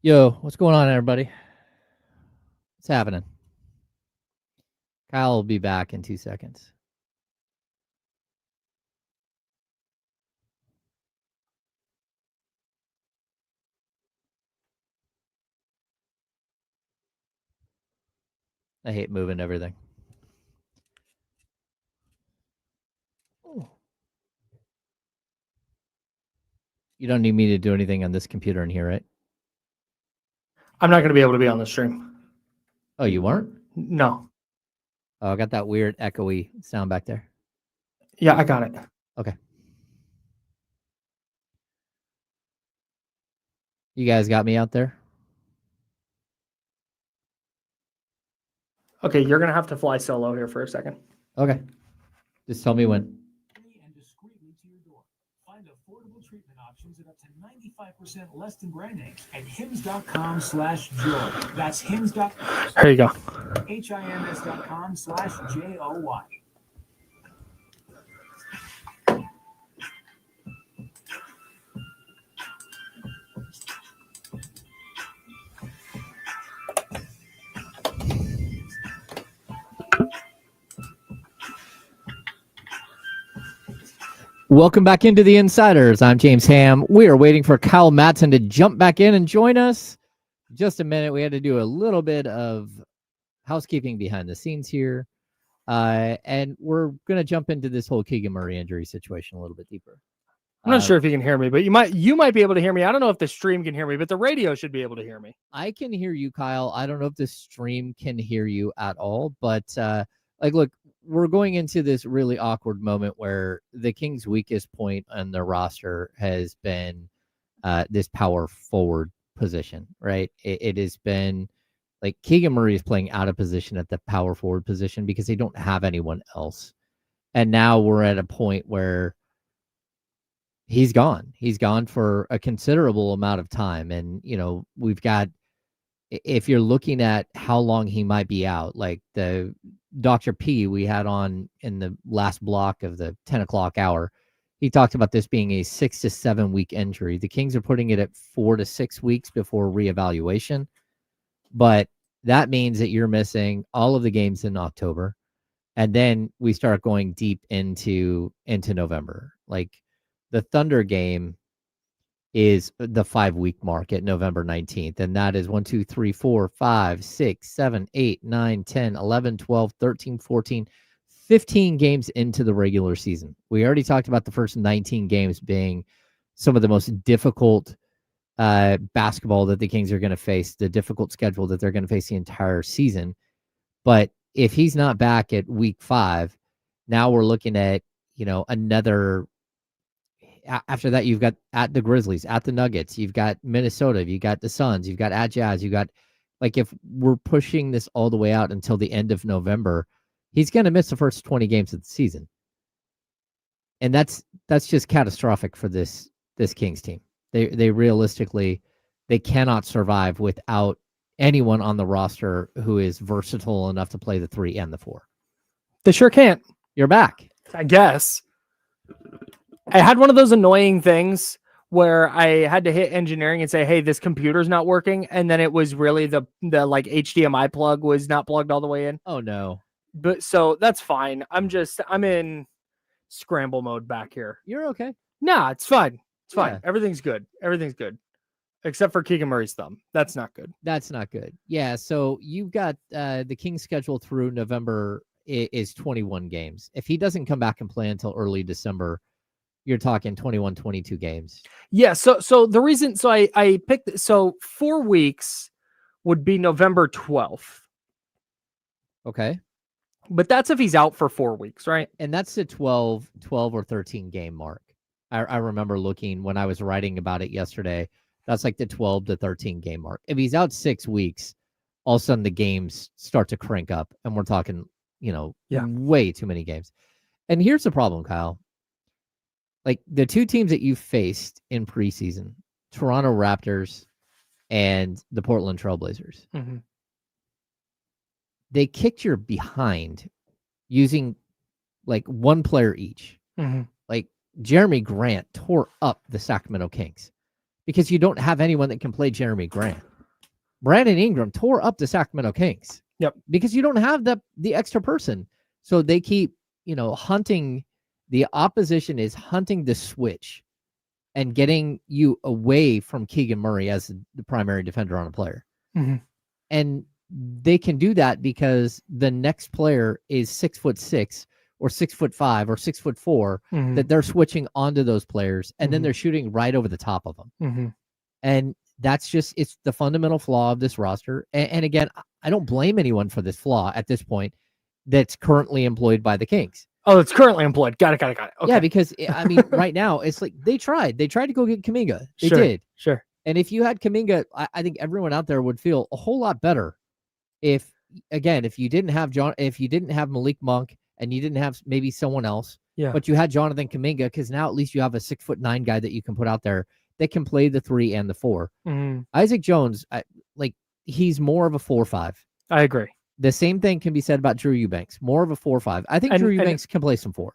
Yo, what's going on, everybody? What's happening? Kyle will be back in 2 seconds. I hate moving everything. You don't need me to do anything on this computer in here, right? I'm not going to be able to be on the stream. Oh, you weren't? No. Oh, I got that weird echoey sound back there. Yeah, I got it. Okay. You guys got me out there? Okay, you're going to have to fly solo here for a second. Okay. Just tell me when. And discreetly to your door. Find affordable treatment options at up to 95% less than brand names at hims.com/joy. That's hims.com. Here you go. HIMS.com/JOY. Welcome back into the Insiders. I'm James Ham. We are waiting for Kyle Madsen to jump back in and join us. Just a minute. We had to do a little bit of housekeeping behind the scenes here. And we're going to jump into this whole Keegan Murray injury situation a little bit deeper. I'm not sure if you can hear me, but you might be able to hear me. I don't know if the stream can hear me, but the radio should be able to hear me. I can hear you, Kyle. I don't know if the stream can hear you at all, but look, we're going into this really awkward moment where the Kings' weakest point on their roster has been this power forward position, right? It has been like Keegan Murray is playing out of position at the power forward position because they don't have anyone else. And now we're at a point where he's gone. He's gone for a considerable amount of time. And, we've got, if you're looking at how long he might be out, like the Dr. P we had on in the last block of the 10 o'clock hour, he talked about this being a 6 to 7 week injury. The Kings are putting it at 4 to 6 weeks before reevaluation. But that means that you're missing all of the games in October. And then we start going deep into November. Like the Thunder game is the 5 week mark at November 19th. And that is 1, 2, 3, 4, 5, 6, 7, 8, 9, 10, 11, 12, 13, 14, 15 games into the regular season. We already talked about the first 19 games being some of the most difficult basketball that the Kings are going to face, the difficult schedule that they're going to face the entire season. But if he's not back at week 5, now we're looking at, another. After that, you've got at the Grizzlies, at the Nuggets, you've got Minnesota, you've got the Suns, you've got at Jazz, you've got, like, if we're pushing this all the way out until the end of November, he's going to miss the first 20 games of the season. And that's just catastrophic for this Kings team. They realistically, they cannot survive without anyone on the roster who is versatile enough to play the 3 and the 4. They sure can't. You're back. I guess. I had one of those annoying things where I had to hit engineering and say, hey, this computer's not working. And then it was really the like HDMI plug was not plugged all the way in. Oh, no. But so that's fine. I'm in scramble mode back here. You're okay. Nah, it's fine. It's fine. Yeah. Everything's good. Everything's good. Except for Keegan Murray's thumb. That's not good. That's not good. Yeah, so you've got the Kings schedule through November is 21 games. If he doesn't come back and play until early December, you're talking 21, 22 games. Yeah, so the reason, so I picked, so 4 weeks would be November 12th. Okay. But that's if he's out for 4 weeks, right? And that's the 12 or 13 game mark. I remember looking when I was writing about it yesterday. That's like the 12 to 13 game mark. If he's out 6 weeks, all of a sudden the games start to crank up. And we're talking, way too many games. And here's the problem, Kyle. Like the 2 teams that you faced in preseason, Toronto Raptors and the Portland Trailblazers, they kicked your behind using like one player each. Like Jeremy Grant tore up the Sacramento Kings because you don't have anyone that can play Jeremy Grant. Brandon Ingram tore up the Sacramento Kings. Yep. Because you don't have the extra person. So they keep, hunting. The opposition is hunting the switch and getting you away from Keegan Murray as the primary defender on a player. Mhm. And they can do that because the next player is 6'6" or 6'5" or 6'4" Mhm. that they're switching onto those players, and then Mhm. they're shooting right over the top of them. Mhm. And that's it's the fundamental flaw of this roster. And again, I don't blame anyone for this flaw at this point that's currently employed by the Kings. Oh, it's currently employed. Got it. Okay. Yeah, because I mean, right now it's like they tried to go get Kuminga. They Sure. did. Sure. And if you had Kuminga, I think everyone out there would feel a whole lot better if you didn't have Malik Monk and you didn't have maybe someone else, Yeah. but you had Jonathan Kuminga, because now at least you have a 6'9" guy that you can put out there that can play the 3 and the 4. Mhm. Isaac Jones, he's more of a 4-5. I agree. The same thing can be said about Drew Eubanks, more of a 4-5. I think Drew Eubanks can play some 4.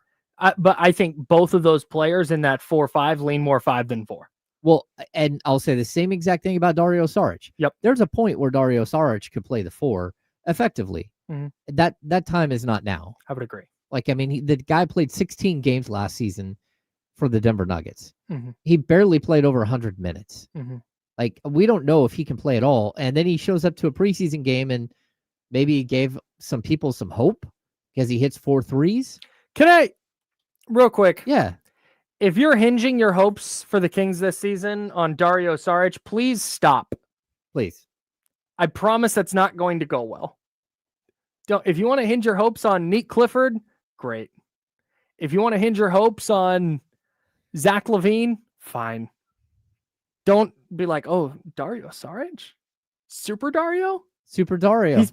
But I think both of those players in that 4-5 lean more 5 than 4. Well, and I'll say the same exact thing about Dario Saric. Yep. There's a point where Dario Saric could play the 4 effectively. Mhm. That time is not now. I would agree. The guy played 16 games last season for the Denver Nuggets. Mhm. He barely played over 100 minutes. Mhm. We don't know if he can play at all. And then he shows up to a preseason game and maybe he gave some people some hope because he hits 4 threes. Can I, real quick? Yeah. If you're hinging your hopes for the Kings this season on Dario Saric, please stop. Please. I promise that's not going to go well. If you want to hinge your hopes on Neat Clifford, great. If you want to hinge your hopes on Zach LaVine, fine. Don't be like, oh, Dario Saric? Super Dario? Super Dario. He's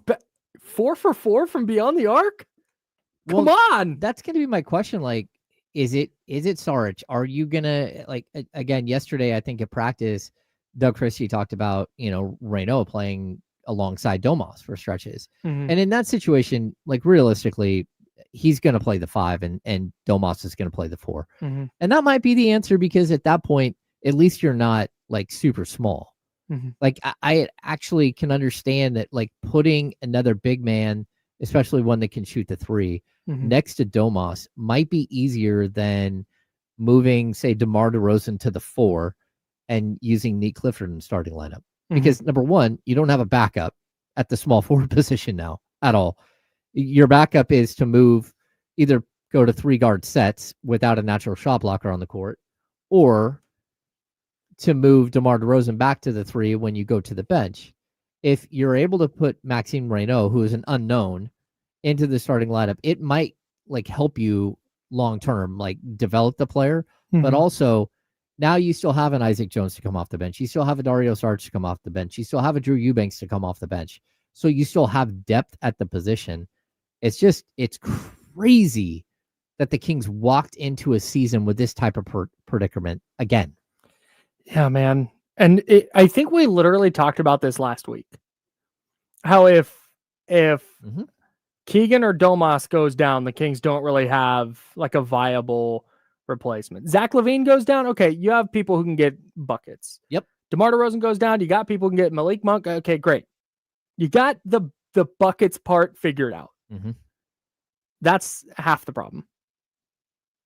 4 for 4 from beyond the arc? Come on. That's going to be my question. Is it Saric? Are you going to, again, yesterday, I think at practice, Doug Christie talked about, Reynaud playing alongside Domas for stretches. Mhm. And in that situation, realistically, he's going to play the 5 and Domas is going to play the 4. Mhm. And that might be the answer because at that point, at least you're not super small. Mhm. I actually can understand that putting another big man, especially one that can shoot the 3, Mhm. next to Domas might be easier than moving, say, DeMar DeRozan to the 4 and using Neat Clifford in the starting lineup. Because number one, you don't have a backup at the small forward position now at all. Your backup is to either go to 3 guard sets without a natural shot blocker on the court, or to move DeMar DeRozan back to the 3 when you go to the bench. If you're able to put Maxime Reynaud, who is an unknown, into the starting lineup, it might help you long term, develop the player, but also now you still have an Isaac Jones to come off the bench. You still have a Dario Saric to come off the bench. You still have a Drew Eubanks to come off the bench. So you still have depth at the position. It's crazy that the Kings walked into a season with this type of predicament again. Yeah, man. And I think we literally talked about this last week. How if Keegan or Domas goes down, the Kings don't really have a viable replacement. Zach LaVine goes down. Okay, you have people who can get buckets. Yep. DeMar DeRozan goes down. You got people who can get Malik Monk. Okay, great. You got the buckets part figured out. Mm-hmm. That's half the problem,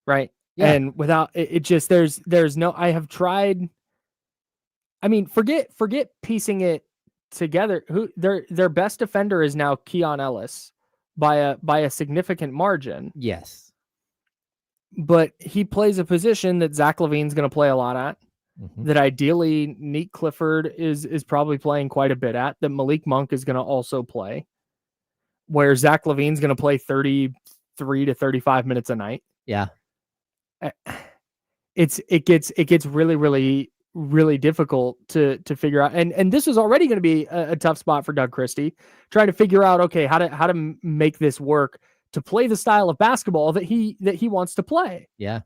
right? Yeah. And without it, just there's no. I have tried. I mean, forget piecing it together. Who their best defender is now Keon Ellis by a significant margin. Yes. But he plays a position that Zach LaVine's going to play a lot at, Mm-hmm. that ideally Neat Clifford is probably playing quite a bit at, that Malik Monk is going to also play, where Zach LaVine's going to play 33 to 35 minutes a night. Yeah. It gets really, really, really difficult to figure out. And this was already going to be a tough spot for Doug Christie, trying to figure out, okay, how to make this work to play the style of basketball that he wants to play. Yeah.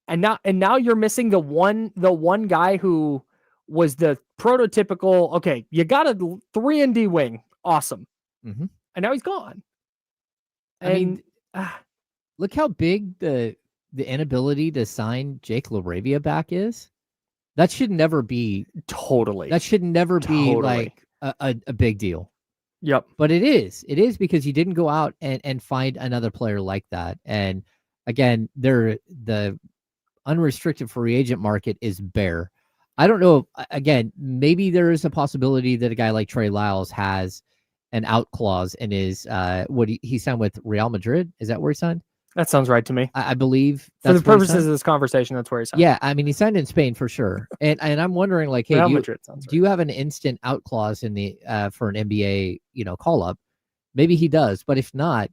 And now you're missing the one guy who was the prototypical, okay, you got a 3-and-D wing. Awesome. Mm-hmm. And now he's gone. I mean, look how big the inability to sign Jake LaRavia back is. That should never be Totally. That should never be Totally. like a big deal. Yep. But it is. It is because you didn't go out and find another player like that. And again, the unrestricted free agent market is bare. I don't know. Again, maybe there is a possibility that a guy like Trey Lyles has an out clause in his he signed with Real Madrid. Is that where he signed? That sounds right to me. I believe For the that's where he purposes signed. of this conversation, that's where he signed. Yeah, I mean, he signed in Spain for sure. And I'm wondering, like, hey, Real do Madrid sounds you have an instant out clause in the for an NBA, call up? Maybe he does, but if not,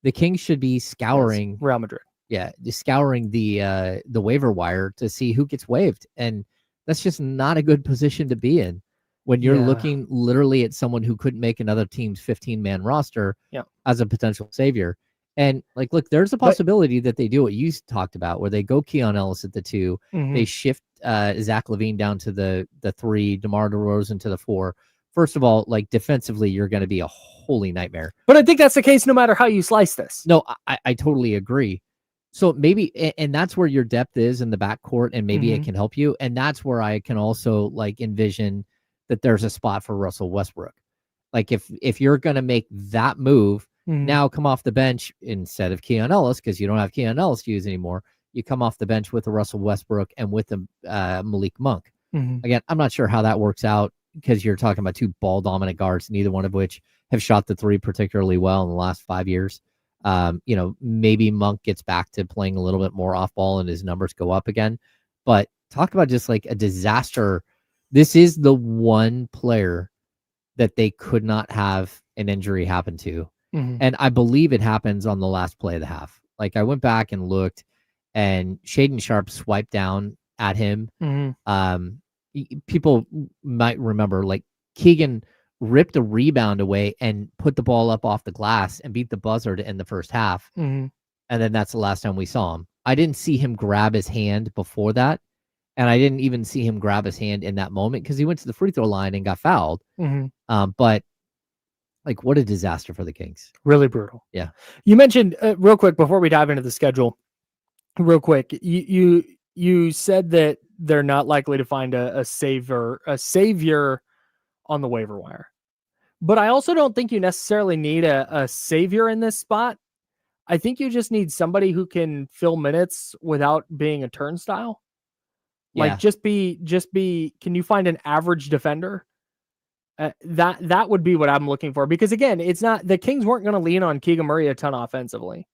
the Kings should be scouring. Yes, Real Madrid. Yeah, scouring the waiver wire to see who gets waived, and that's just not a good position to be in when you're Yeah. looking literally at someone who couldn't make another team's 15-man roster as a potential savior. And like, look, there's a possibility that they do what you talked about, where they go Keon Ellis at the 2, they shift Zach LaVine down to the 3, DeMar DeRozan to the 4. First of all, like defensively, you're going to be a holy nightmare. But I think that's the case no matter how you slice this. No, I totally agree. So maybe, and that's where your depth is in the backcourt, and maybe it can help you. And that's where I can also like envision that there's a spot for Russell Westbrook. Like if you're going to make that move, now come off the bench instead of Keon Ellis, because you don't have Keon Ellis to use anymore. You come off the bench with a Russell Westbrook and with a Malik Monk. Again, I'm not sure how that works out because you're talking about 2 ball dominant guards, neither one of which have shot the 3 particularly well in the last 5 years. Maybe Monk gets back to playing a little bit more off ball and his numbers go up again. But talk about just like a disaster. This is the one player that they could not have an injury happen to. And I believe it happens on the last play of the half. Like I went back and looked, and Shaedon Sharpe swiped down at him. People might remember, like Keegan ripped a rebound away and put the ball up off the glass and beat the buzzer to end the first half. And then that's the last time we saw him. I didn't see him grab his hand before that. And I didn't even see him grab his hand in that moment because he went to the free throw line and got fouled. But like, what a disaster for the Kings. Really brutal. Yeah. You mentioned real quick before we dive into the schedule, real quick, you said that they're not likely to find a savior on the waiver wire. But I also don't think you necessarily need a savior in this spot. I think you just need somebody who can fill minutes without being a turnstile. Like just be, can you find an average defender? That would be what I'm looking for, because again, it's not, the Kings weren't going to lean on Keegan Murray a ton offensively.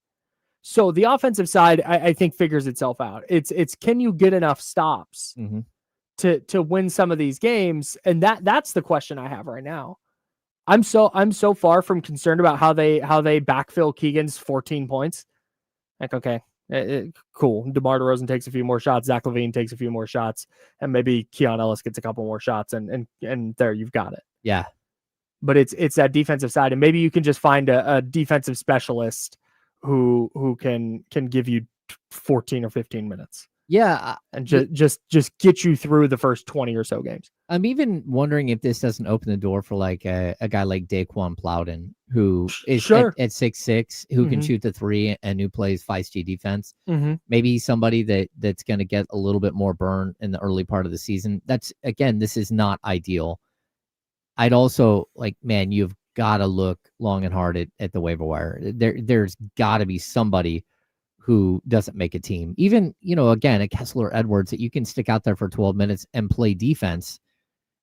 So the offensive side, I think figures itself out. It's can you get enough stops to win some of these games? And that's the question I have right now. I'm so far from concerned about how they backfill Keegan's 14 points. Like, okay, cool. DeMar DeRozan takes a few more shots. Zach LaVine takes a few more shots, and maybe Keon Ellis gets a couple more shots, and there you've got it. Yeah. But it's that defensive side, and maybe you can just find a defensive specialist who can give you 14 or 15 minutes. Yeah. And just get you through the first 20 or so games. I'm even wondering if this doesn't open the door for like a guy like Daquan Plowden, who is at 6'6", who can shoot the 3 and who plays feisty defense. Maybe somebody that's going to get a little bit more burn in the early part of the season. That's, again, this is not ideal. I'd also like, man, you've got to look long and hard at the waiver wire. There's got to be somebody who doesn't make a team. Even, again, a Kessler Edwards that you can stick out there for 12 minutes and play defense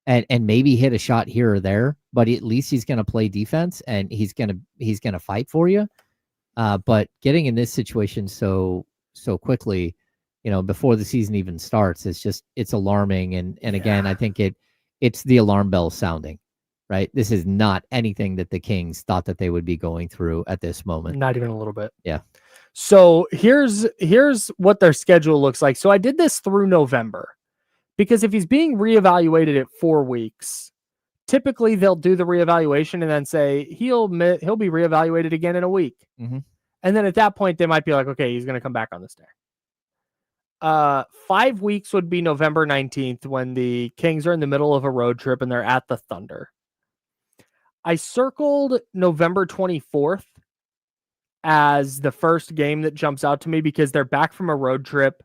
and maybe hit a shot here or there, but at least he's going to play defense and he's going to fight for you. But getting in this situation so quickly, before the season even starts, it's alarming. And again, I think it's the alarm bell sounding, right? This is not anything that the Kings thought that they would be going through at this moment. Not even a little bit. Yeah. So here's what their schedule looks like. So I did this through November, because if he's being reevaluated at 4 weeks, typically they'll do the reevaluation and then say he'll be reevaluated again in a week. And then at that point, they might be like, okay, he's going to come back on this day. 5 weeks would be November 19th when the Kings are in the middle of a road trip and they're at the Thunder. I circled November 24th as the first game that jumps out to me because they're back from a road trip.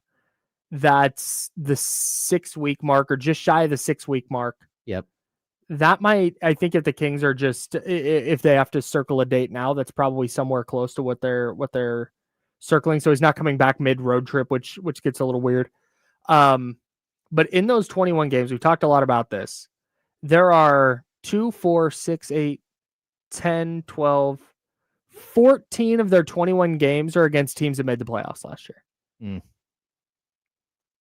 that's the 6-week mark or just shy of the 6-week mark. Yep. That might, I think, if the Kings are just, if they have to circle a date now, that's probably somewhere close to what they're circling. So he's not coming back mid road trip, which gets a little weird. But in those 21 games, we've talked a lot about this. There are 2, 4, 6, 8, 10, 12, 14 of their 21 games are against teams that made the playoffs last year. Mm.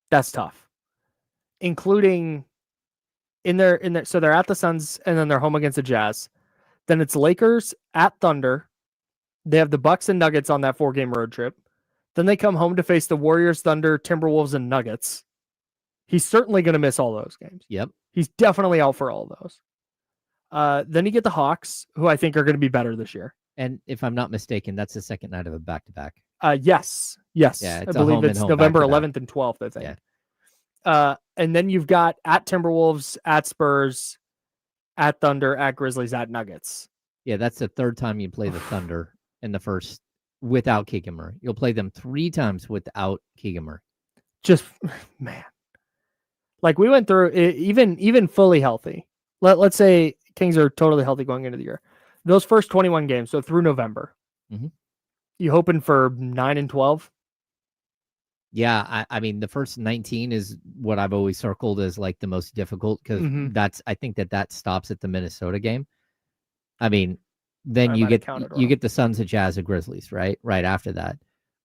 That's tough, including in their so they're at the Suns and then they're home against the Jazz. Then it's Lakers at Thunder. They have the Bucks and Nuggets on that 4-game road trip. Then they come home to face the Warriors, Thunder, Timberwolves, and Nuggets. He's certainly going to miss all those games. Yep. He's definitely out for all of those. Then you get the Hawks, who I think are going to be better this year. And if I'm not mistaken, that's the second night of a back-to-back. Yes. Yeah, I it's a believe home and it's home November back-to-back. 11th and 12th, I think. Yeah. And then you've got at Timberwolves, at Spurs, at Thunder, at Grizzlies, at Nuggets. Yeah, that's the third time you play the Thunder in the first without Keegan Murray. You'll play them 3 times without Keegan Murray. Just, man. Like we went through, even fully healthy. Let's say Kings are totally healthy going into the year. Those first 21 games, so through November, you hoping for 9 and 12? Yeah, I mean, the first 19 is what I've always circled as like the most difficult because I think that stops at the Minnesota game. I mean, then you get the Suns, the Jazz, the Grizzlies, right? Right after that.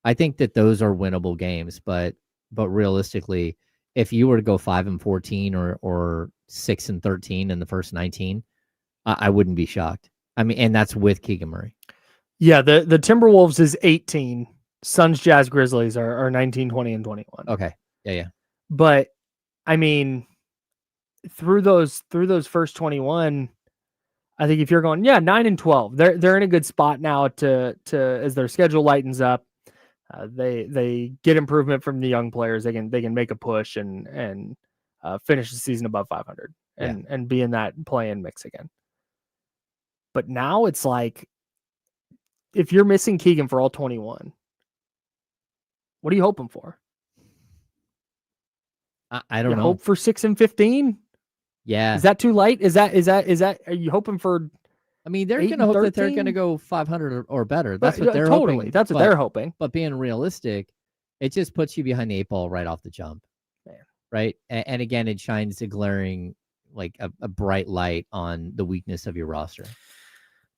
I think that those are winnable games, but realistically, if you were to go 5-14 or 6-13 in the first 19, I wouldn't be shocked. I mean, and that's with Keegan Murray. Yeah, the Timberwolves is 18. Suns, Jazz, Grizzlies are 19, 20, and 21. Okay. Yeah. But I mean, through those first 21, I think if you're going, 9 and 12, they're in a good spot now to as their schedule lightens up. They get improvement from the young players. They can make a push and finish the season above 500 and be in that play-in mix again. But now it's like, if you're missing Keegan for all 21, what are you hoping for? I don't know. Hope for 6-15? Yeah. Is that too light? Is that? Are you hoping for? I mean, they're going to hope that they're going to go 500 or better. That's what they're hoping. That's what they're hoping. But being realistic, it just puts you behind the 8 ball right off the jump. Man. Right. And again, it shines a glaring, like a bright light on the weakness of your roster.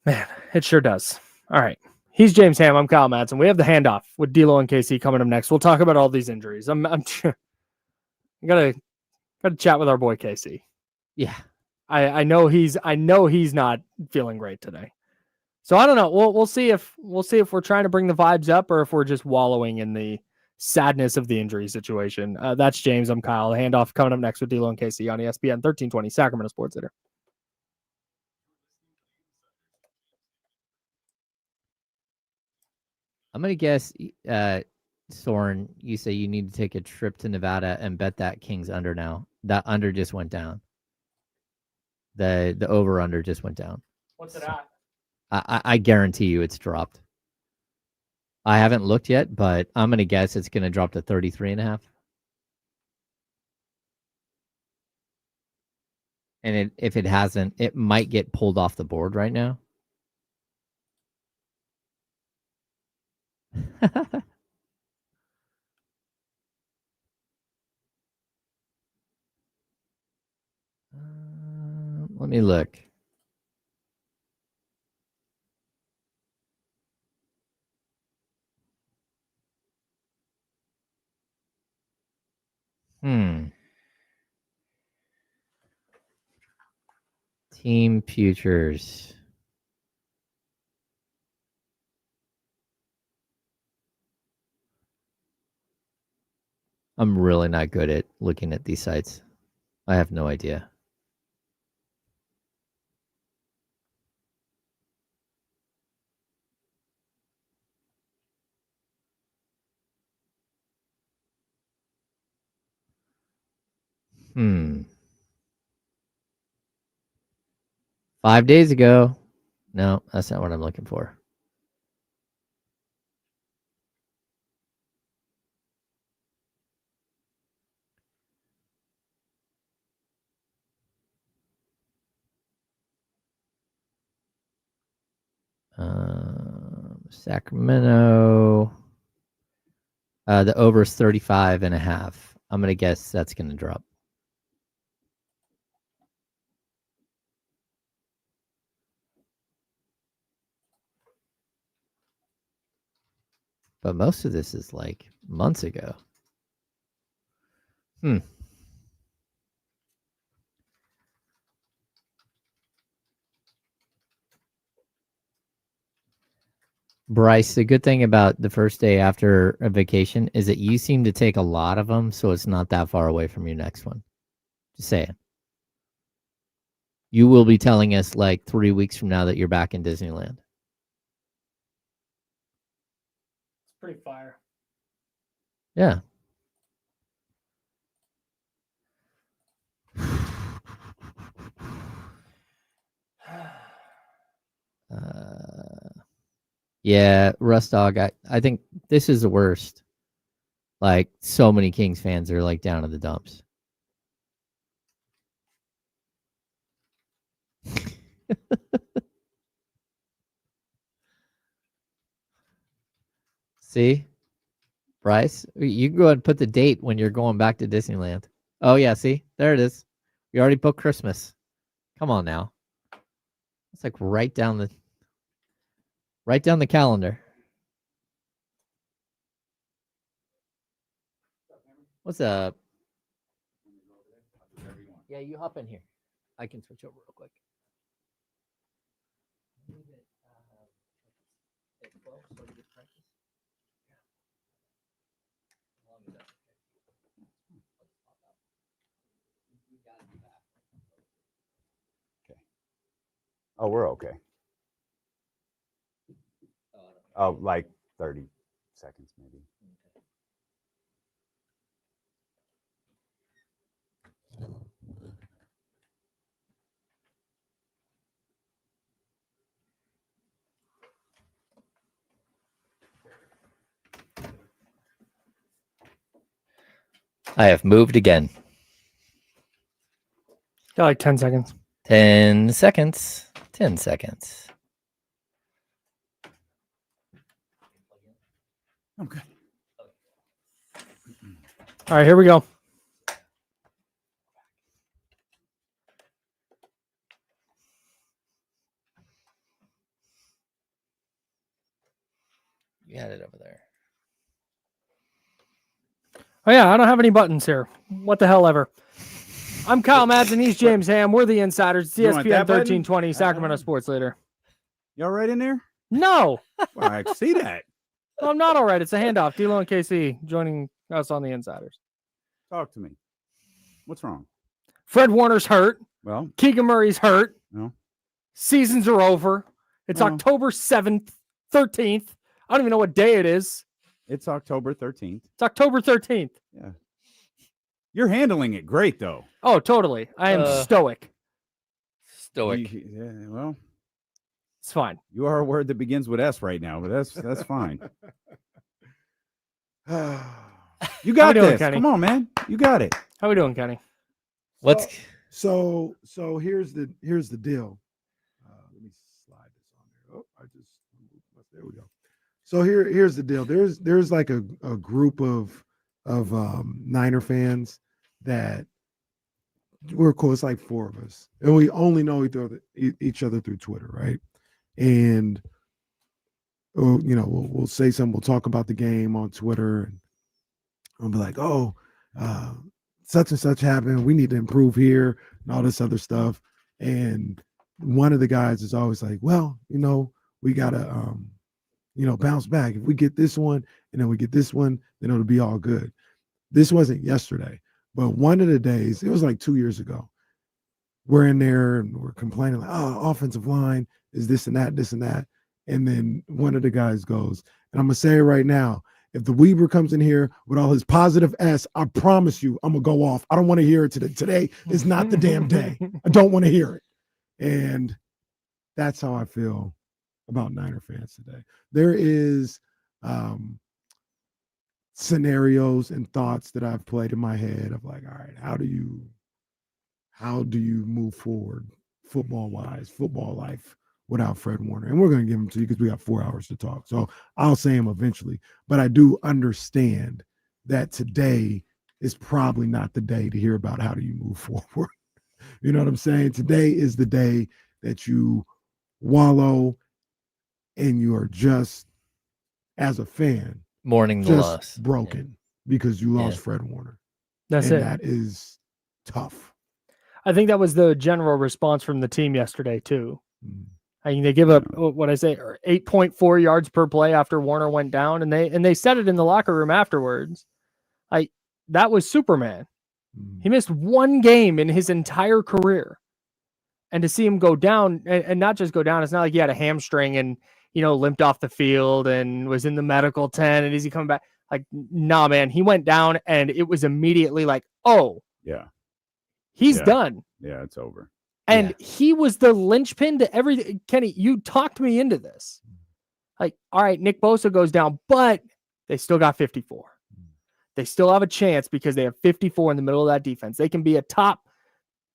Man, it sure does. All right. He's James Ham. I'm Kyle Madsen. We have the handoff with D'Lo and KC coming up next. We'll talk about all these injuries. I gotta chat with our boy KC. Yeah. I know he's not feeling great today. So I don't know. We'll see if we're trying to bring the vibes up or if we're just wallowing in the sadness of the injury situation. That's James. I'm Kyle. The handoff coming up next with D'Lo and KC on ESPN 1320 Sacramento Sports Center. I'm going to guess, Soren, you say you need to take a trip to Nevada and bet that Kings under now. That under just went down. The over-under just went down. What's it at? I guarantee you it's dropped. I haven't looked yet, but I'm going to guess it's going to drop to 33.5. And if it hasn't, it might get pulled off the board right now. Let me look. Team futures. I'm really not good at looking at these sites. I have no idea. Hmm. 5 days ago. No, that's not what I'm looking for. Sacramento. The over is 35.5. I'm gonna guess that's gonna drop. But most of this is like months ago. Bryce, the good thing about the first day after a vacation is that you seem to take a lot of them, so it's not that far away from your next one. Just saying. You will be telling us like 3 weeks from now that you're back in Disneyland. It's pretty fire. Yeah. Yeah, Rust Dog, I think this is the worst. Like, so many Kings fans are like down in the dumps. See? Bryce, you can go ahead and put the date when you're going back to Disneyland. Oh, yeah, see? There it is. We already booked Christmas. Come on now. It's like right down the calendar. What's up? Yeah, you hop in here. I can switch over real quick. Oh, we're okay. Oh, like 30 seconds maybe. I have moved again. Got like 10 seconds. 10 seconds. 10 seconds. Okay. All right, here we go. You had it over there. Oh, yeah, I don't have any buttons here. What the hell ever. I'm Kyle Madsen. He's James Ham. We're the Insiders. It's You want ESPN that button? 1320, Sacramento Sports Leader. You all right in there? No, Well, I see that. I'm not all right. It's a handoff. D'Lo and KC joining us on the Insiders. Talk to me. What's wrong? Fred Warner's hurt. Well, Keegan Murray's hurt. no. Seasons are over. It's Well. October 7th, 13th. I don't even know what day it is. It's October 13th. It's October 13th. Yeah. You're handling it great, though. Oh, totally. I am stoic. Stoic. Yeah, well, It's fine. you are a word that begins with S right now, but that's fine. You got doing, this. Kenny? Come on, man. You got it. How we doing, Kenny? What's So here's the deal. Let me slide this on there. Oh, there we go. So here's the deal. There's like a group of Niner fans that we're cool. It's like 4 of us, and we only know each other through Twitter, right? And we'll say something. We'll talk about the game on Twitter, and I'll be like, "Oh, such and such happened. We need to improve here," and all this other stuff. And one of the guys is always like, "Well, we gotta bounce back. If we get this one and then we get this one, then it'll be all good." This wasn't yesterday, but one of the days, it was like 2 years ago. We're in there and we're complaining like, "Oh, offensive line is this and that, this and that." And then one of the guys goes, and I'm gonna say it right now, if the Weaver comes in here with all his positive S, I promise you, I'm gonna go off. I don't want to hear it today. Today is not the damn day. I don't want to hear it. And that's how I feel about Niner fans today. There is scenarios and thoughts that I've played in my head of like, all right, how do you move forward football wise, football life without Fred Warner. And we're going to give him to you because we got 4 hours to talk. So I'll say him eventually. But I do understand that today is probably not the day to hear about how do you move forward. You know what I'm saying? Today is the day that you wallow and you are just, as a fan, mourning the just loss, broken because you lost Fred Warner. That's and it. That is tough. I think that was the general response from the team yesterday too. I mean, they give up what I say 8.4 yards per play after Warner went down, and they said it in the locker room afterwards. That was Superman. He missed one game in his entire career, and to see him go down and not just go down, it's not like he had a hamstring and limped off the field and was in the medical tent and is he coming back? Like, nah, man, he went down and it was immediately like, oh, yeah, he's done. Yeah, it's over. And he was the linchpin to everything. Kenny, you talked me into this. Like, all right, Nick Bosa goes down, but they still got 54. They still have a chance because they have 54 in the middle of that defense. They can be a top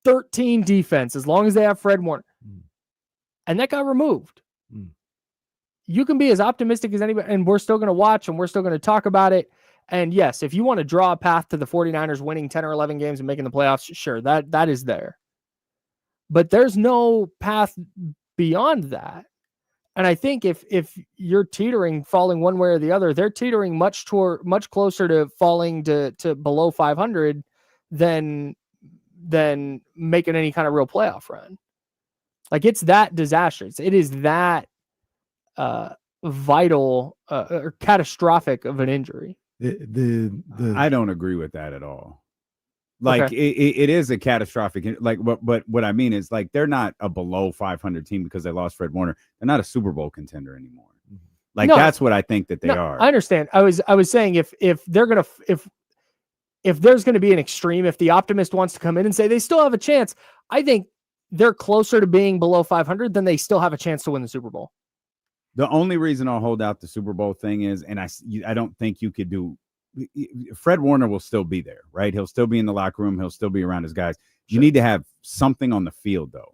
13 defense as long as they have Fred Warner. And that got removed. You can be as optimistic as anybody, and we're still going to watch and we're still going to talk about it. And yes, if you want to draw a path to the 49ers winning 10 or 11 games and making the playoffs, sure, that is there. But there's no path beyond that. And I think if you're teetering, falling one way or the other, they're teetering much closer to falling to below 500 than making any kind of real playoff run. Like, it's that disastrous. It is that vital or catastrophic of an injury. I don't agree with that at all. Like, it is a catastrophic. Like, but what I mean is, like, they're not a below 500 team because they lost Fred Warner. They're not a Super Bowl contender anymore. Like, that's what I think that they are. I understand. I was saying if there's gonna be an extreme, if the optimist wants to come in and say they still have a chance, I think they're closer to being below 500 than they still have a chance to win the Super Bowl. The only reason I'll hold out the Super Bowl thing is, and I don't think you could do. Fred Warner will still be there, right? He'll still be in the locker room. He'll still be around his guys. You need to have something on the field, though.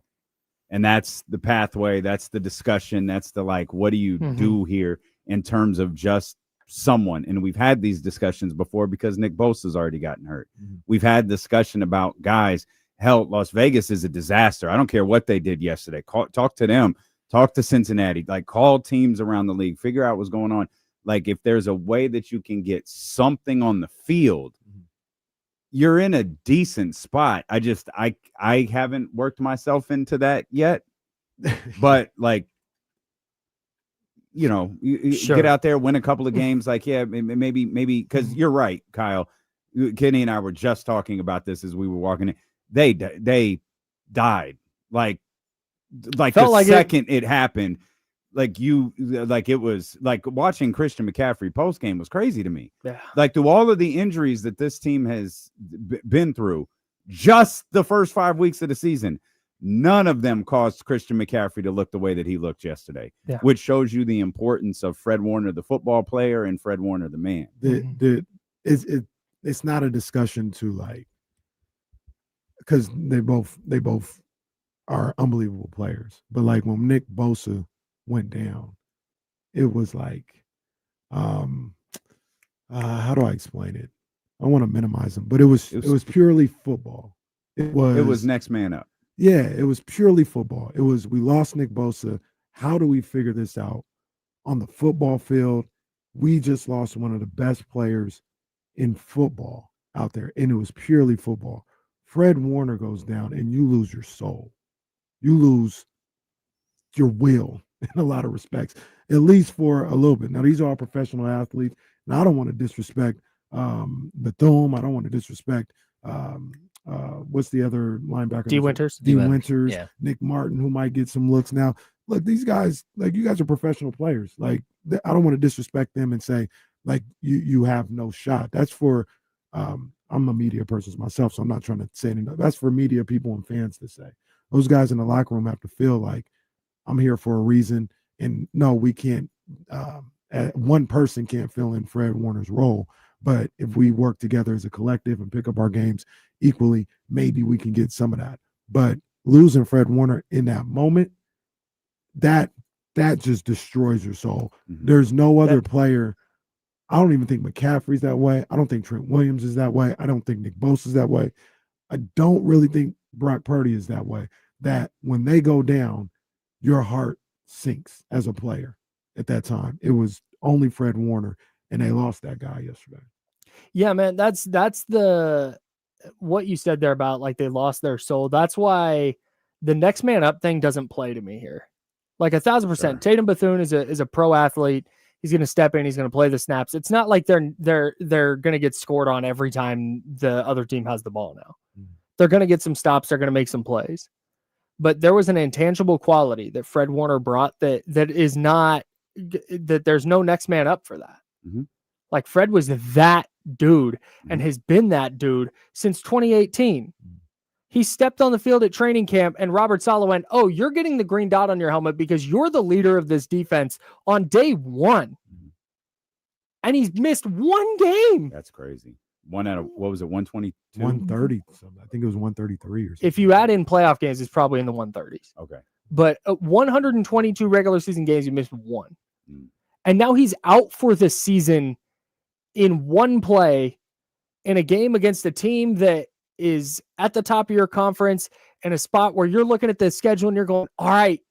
And that's the pathway. That's the discussion. That's the, like, what do you do here in terms of just someone? And we've had these discussions before because Nick Bosa's already gotten hurt. We've had discussion about guys. Hell, Las Vegas is a disaster. I don't care what they did yesterday. Talk to them. Talk to Cincinnati. Like, call teams around the league. Figure out what's going on. Like, if there's a way that you can get something on the field, you're in a decent spot. I haven't worked myself into that yet. But, like, you get out there, win a couple of games. Like, yeah, maybe, because you're right, Kyle. Kenny and I were just talking about this as we were walking in. They died. Like the second it happened. It was like watching Christian McCaffrey post game was crazy to me. Yeah. Like, through all of the injuries that this team has been through, just the first 5 weeks of the season, none of them caused Christian McCaffrey to look the way that he looked yesterday, which shows you the importance of Fred Warner, the football player, and Fred Warner, the man. It's not a discussion to, like, because they both are unbelievable players. But, like, when Nick Bosa went down, it was like, how do I explain it? I want to minimize them, but it was purely football. It was next man up. Yeah, it was purely football. It was, we lost Nick Bosa. How do we figure this out on the football field? We just lost one of the best players in football out there, and it was purely football. Fred Warner goes down, and you lose your soul. You lose your will in a lot of respects, at least for a little bit. Now, these are all professional athletes, and I don't want to disrespect Bethune. I don't want to disrespect what's the other linebacker? D. Winters. D. Winters, yeah. Nick Martin, who might get some looks now. Look, these guys, like, you guys are professional players. Like, I don't want to disrespect them and say, like, you have no shot. That's for I'm a media person myself, so I'm not trying to say anything. That's for media people and fans to say. Those guys in the locker room have to feel like, I'm here for a reason. And no, we can't, one person can't fill in Fred Warner's role. But if we work together as a collective and pick up our games equally, maybe we can get some of that. But losing Fred Warner in that moment, that just destroys your soul. Mhm. There's no other player. I don't even think McCaffrey's that way. I don't think Trent Williams is that way. I don't think Nick Bosa's that way. I don't really think Brock Purdy is that way. That when they go down, your heart sinks as a player at that time. It was only Fred Warner, and they lost that guy yesterday. Yeah, man, that's the what you said there about like they lost their soul. That's why the next man up thing doesn't play to me here. Like 1,000%. Sure. Tatum Bethune is a pro athlete. He's going to step in. He's going to play the snaps. It's not like they're going to get scored on every time the other team has the ball now. They're going to get some stops. They're going to make some plays. But there was an intangible quality that Fred Warner brought that is not that there's no next man up for that. Mhm. Like Fred was that dude and has been that dude since 2018. He stepped on the field at training camp and Robert Saleh went, "Oh, you're getting the green dot on your helmet because you're the leader of this defense on day one." And he's missed one game. That's crazy. One out of, what was it, 122? 130 something. I think it was 133 or something. If you add in playoff games, it's probably in the 130s. Okay. But 122 regular season games, he missed one. Mm. And now he's out for the season in one play in a game against a team that is at the top of your conference in a spot where you're looking at the schedule and you're going, all right,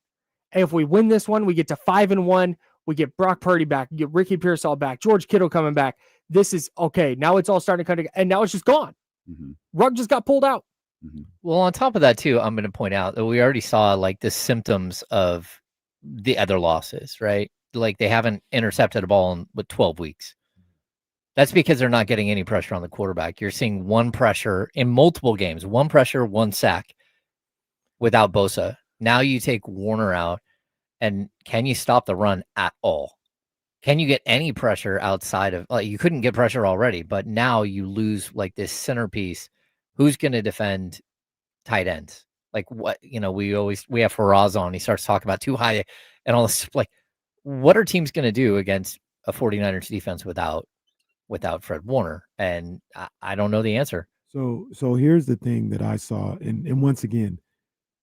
if we win this one, we get to 5-1. We get Brock Purdy back, we get Ricky Pearsall back, George Kittle coming back. This is okay. Now it's all starting to come together, and now it's just gone. Mm-hmm. Rug just got pulled out. Mm-hmm. Well, on top of that, too, I'm going to point out that we already saw like the symptoms of the other losses, right? Like they haven't intercepted a ball with 12 weeks. That's because they're not getting any pressure on the quarterback. You're seeing one pressure in multiple games, one pressure, one sack without Bosa. Now you take Warner out, and can you stop the run at all? Can you get any pressure outside of, like, you couldn't get pressure already, but now you lose like this centerpiece. Who's going to defend tight ends? Like what, we have Faraz on. He starts talking about too high and all this. Like, what are teams going to do against a 49ers defense without Fred Warner? And I don't know the answer. So here's the thing that I saw. And once again,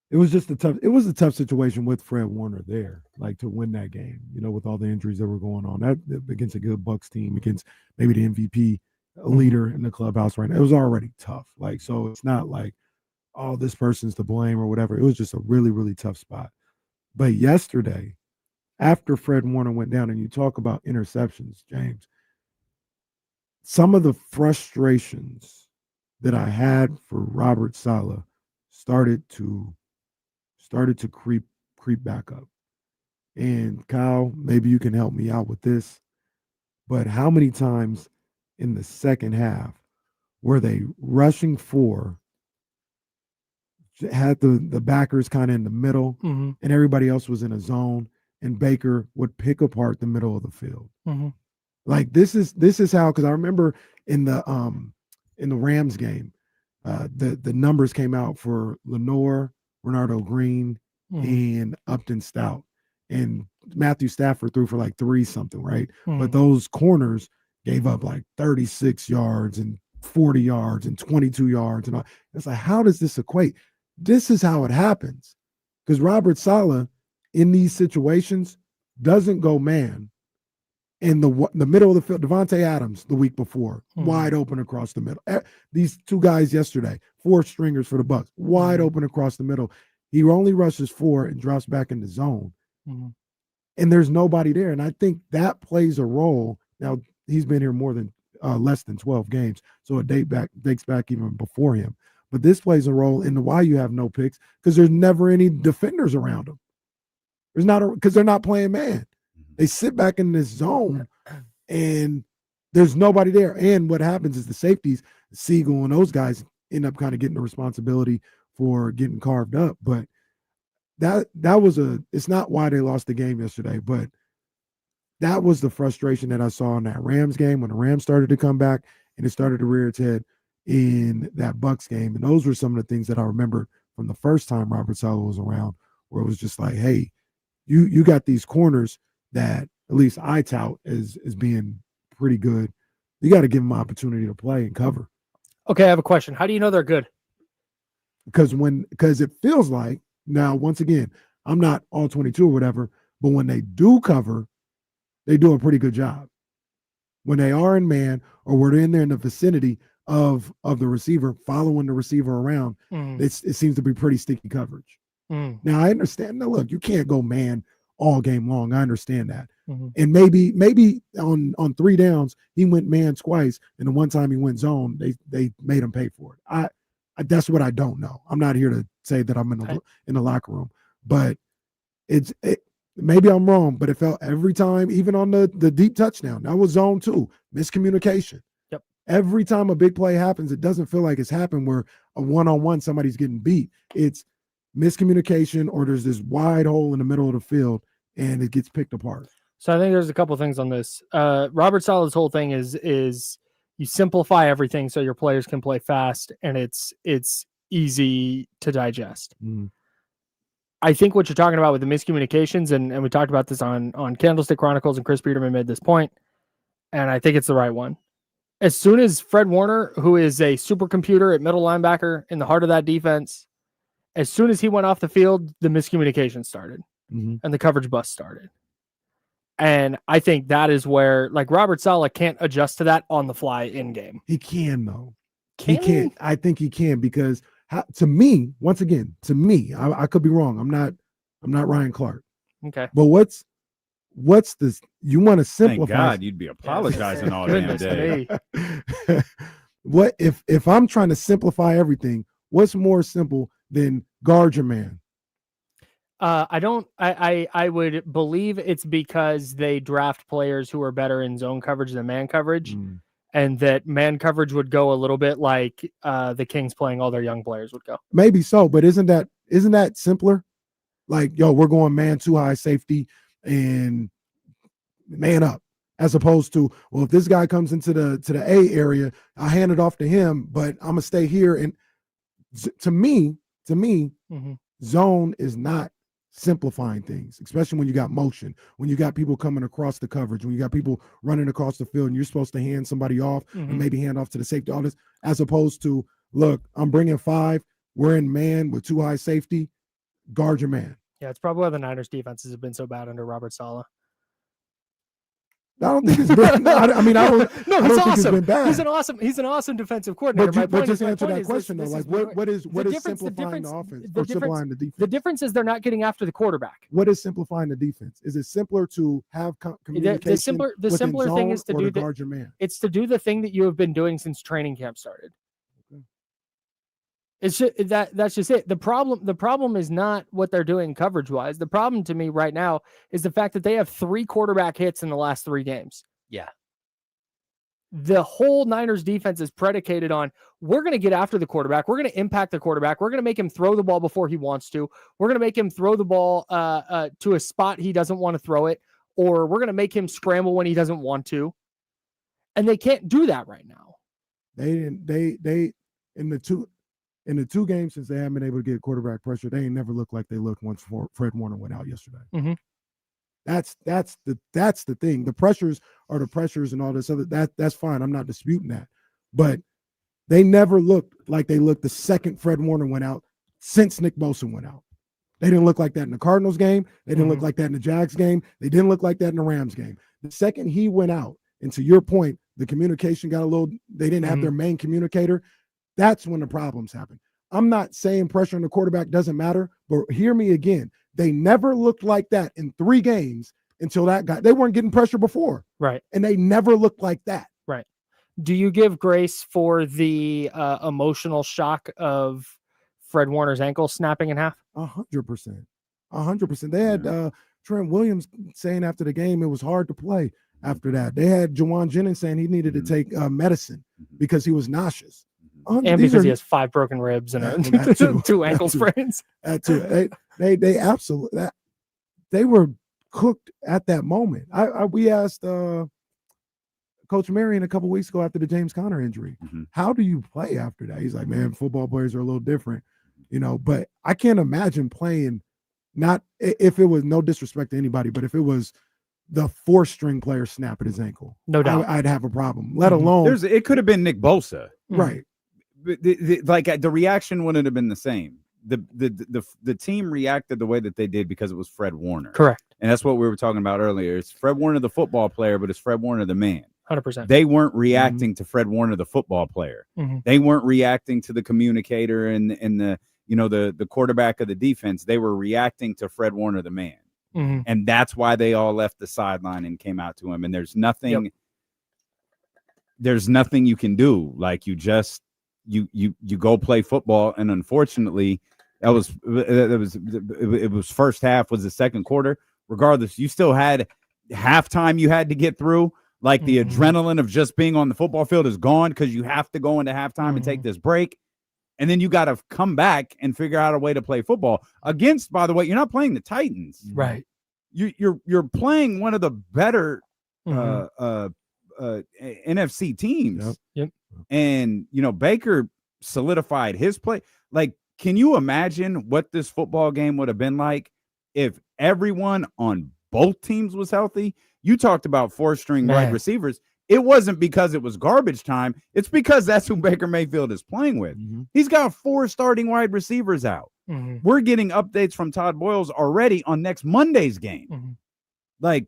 it was a tough situation with Fred Warner there, like to win that game, with all the injuries that were going on that against a good Bucs team, against maybe the MVP leader in the clubhouse right now. It was already tough. Like, so it's not like, oh, this person's to blame or whatever. It was just a really, really tough spot. But yesterday, after Fred Warner went down, and you talk about interceptions, James, some of the frustrations that I had for Robert Saleh started to creep back up. And Kyle, maybe you can help me out with this, but how many times in the second half were they rushing for, had the backers kind of in the middle, Mm-hmm. and everybody else was in a zone, and Baker would pick apart the middle of the field. Mm-hmm. Like this is how, because I remember in the Rams game, the numbers came out for Lenore, Renardo Green, and Upton Stout, and Matthew Stafford threw for like 3-something, right? But those corners gave up like 36 yards and 40 yards and 22 yards, and all. It's like, how does this equate? This is how it happens, because Robert Saleh in these situations doesn't go man. In the middle of the field, Devontae Adams the week before, wide open across the middle. These two guys yesterday, 4 stringers for the Bucs, wide open across the middle. He only rushes 4 and drops back in the zone. And there's nobody there. And I think that plays a role. Now, he's been here more than less than 12 games, so it dates back even before him. But this plays a role in why you have no picks, because there's never any defenders around him. There's not, because they're not playing man. They sit back in this zone, and there's nobody there. And what happens is the safeties, Siegel and those guys, end up kind of getting the responsibility for getting carved up. But that was it's not why they lost the game yesterday, but that was the frustration that I saw in that Rams game when the Rams started to come back and it started to rear its head in that Bucs game. And those were some of the things that I remember from the first time Robert Saleh was around, where it was just like, hey, you got these corners that at least I tout as being pretty good. You got to give them an opportunity to play and cover. Okay, I have a question. How do you know they're good? Because it feels like, now, once again, I'm not all 22 or whatever, but when they do cover, they do a pretty good job. When they are in man or we're in there in the vicinity of the receiver, following the receiver around, it seems to be pretty sticky coverage. Now, I understand. Now, look, you can't go man all game long. I understand that. And maybe on 3 downs, he went man twice, and the one time he went zone, they made him pay for it. That's what I don't know. I'm not here to say that I'm in the locker room, but maybe I'm wrong, but it felt every time, even on the deep touchdown, that was zone 2, miscommunication. Yep. Every time a big play happens, it doesn't feel like it's happened where a one-on-one somebody's getting beat. It's miscommunication, or there's this wide hole in the middle of the field and it gets picked apart. So I think there's a couple things on this. Robert Saleh's whole thing is you simplify everything so your players can play fast and it's easy to digest. I think what you're talking about with the miscommunications, and we talked about this on Candlestick Chronicles, and Chris Peterman made this point, and I think it's the right one. As soon as Fred Warner, who is a supercomputer at middle linebacker in the heart of that defense, as soon as he went off the field, the miscommunication started and the coverage bust started. And I think that is where, like, Robert Saleh can't adjust to that on the fly in game. He can, though. He can't. I think he can, because to me, I could be wrong. I'm not Ryan Clark. Okay. But what's this? You want to simplify? Thank God you'd be apologizing all damn day. What if I'm trying to simplify everything? What's more simple than guard your man? I would believe it's because they draft players who are better in zone coverage than man coverage, and that man coverage would go a little bit like the Kings playing all their young players would go. Maybe so, but isn't that simpler? Like, yo, we're going man too high safety and man up, as opposed to, well, if this guy comes into the A area, I hand it off to him, but I'm gonna stay here. And to me, zone is not simplifying things, especially when you got motion, when you got people coming across the coverage, when you got people running across the field and you're supposed to hand somebody off and maybe hand off to the safety, all this, as opposed to, look, I'm bringing 5, we're in man with too high safety, guard your man. Yeah, it's probably why the Niners defenses have been so bad under Robert Saleh. I don't think it's been. I mean, I don't he's think awesome. it's been bad. He's an awesome defensive coordinator. But just answer that question though. Like, what is simplifying the offense or simplifying the defense? The difference is they're not getting after the quarterback. What is simplifying the defense? Is it simpler to have communication? The simpler thing is to do guard your man. It's to do the thing that you have been doing since training camp started. It's just, that's just it. The problem is not what they're doing coverage wise. The problem to me right now is the fact that they have 3 quarterback hits in the last 3 games. Yeah. The whole Niners defense is predicated on, we're going to get after the quarterback. We're going to impact the quarterback. We're going to make him throw the ball before he wants to. We're going to make him throw the ball to a spot he doesn't want to throw it, or we're going to make him scramble when he doesn't want to. And they can't do that right now. They in the 2 games since they haven't been able to get quarterback pressure, they ain't never looked like they looked once Fred Warner went out yesterday. That's the thing. The pressures are the pressures and all this other. That's fine. I'm not disputing that, but they never looked like they looked the second Fred Warner went out since Nick Bosa went out. They didn't look like that in the Cardinals game. They didn't look like that in the Jags game. They didn't look like that in the Rams game. The second he went out, and to your point, the communication got a little. They didn't have their main communicator. That's when the problems happen. I'm not saying pressure on the quarterback doesn't matter, but hear me again. They never looked like that in 3 games until that guy. They weren't getting pressure before. Right. And they never looked like that. Right. Do you give grace for the emotional shock of Fred Warner's ankle snapping in half? 100%. 100%. They had Trent Williams saying after the game it was hard to play after that. They had Jawan Jennings saying he needed to take medicine because he was nauseous. And because he has 5 broken ribs and 2 ankle sprains. That too. They absolutely they were cooked at that moment. We asked Coach Marion a couple weeks ago after the James Conner injury, how do you play after that? He's like, man, football players are a little different, but I can't imagine playing, not if it was, no disrespect to anybody, but if it was the 4th-string player snapping his ankle, no doubt, I'd have a problem, let alone. It could have been Nick Bosa. Right. The reaction wouldn't have been the same. the team reacted the way that they did because it was Fred Warner. Correct. And that's what we were talking about earlier. It's Fred Warner, the football player, but it's Fred Warner, the man. 100%. They weren't reacting to Fred Warner, the football player. They weren't reacting to the communicator and the quarterback of the defense. They were reacting to Fred Warner, the man. And that's why they all left the sideline and came out to him. And there's nothing you can do. Like, you just you go play football. And unfortunately, it was first half was the second quarter. Regardless, you still had halftime you had to get through. Like, the adrenaline of just being on the football field is gone because you have to go into halftime and take this break. And then you got to come back and figure out a way to play football against, by the way, you're not playing the Titans. Right. You're playing one of the better NFC teams. Yep. And, Baker solidified his play. Like, can you imagine what this football game would have been like if everyone on both teams was healthy? You talked about 4-string wide receivers. It wasn't because it was garbage time. It's because that's who Baker Mayfield is playing with. He's got 4 starting wide receivers out. We're getting updates from Todd Boyles already on next Monday's game. Like,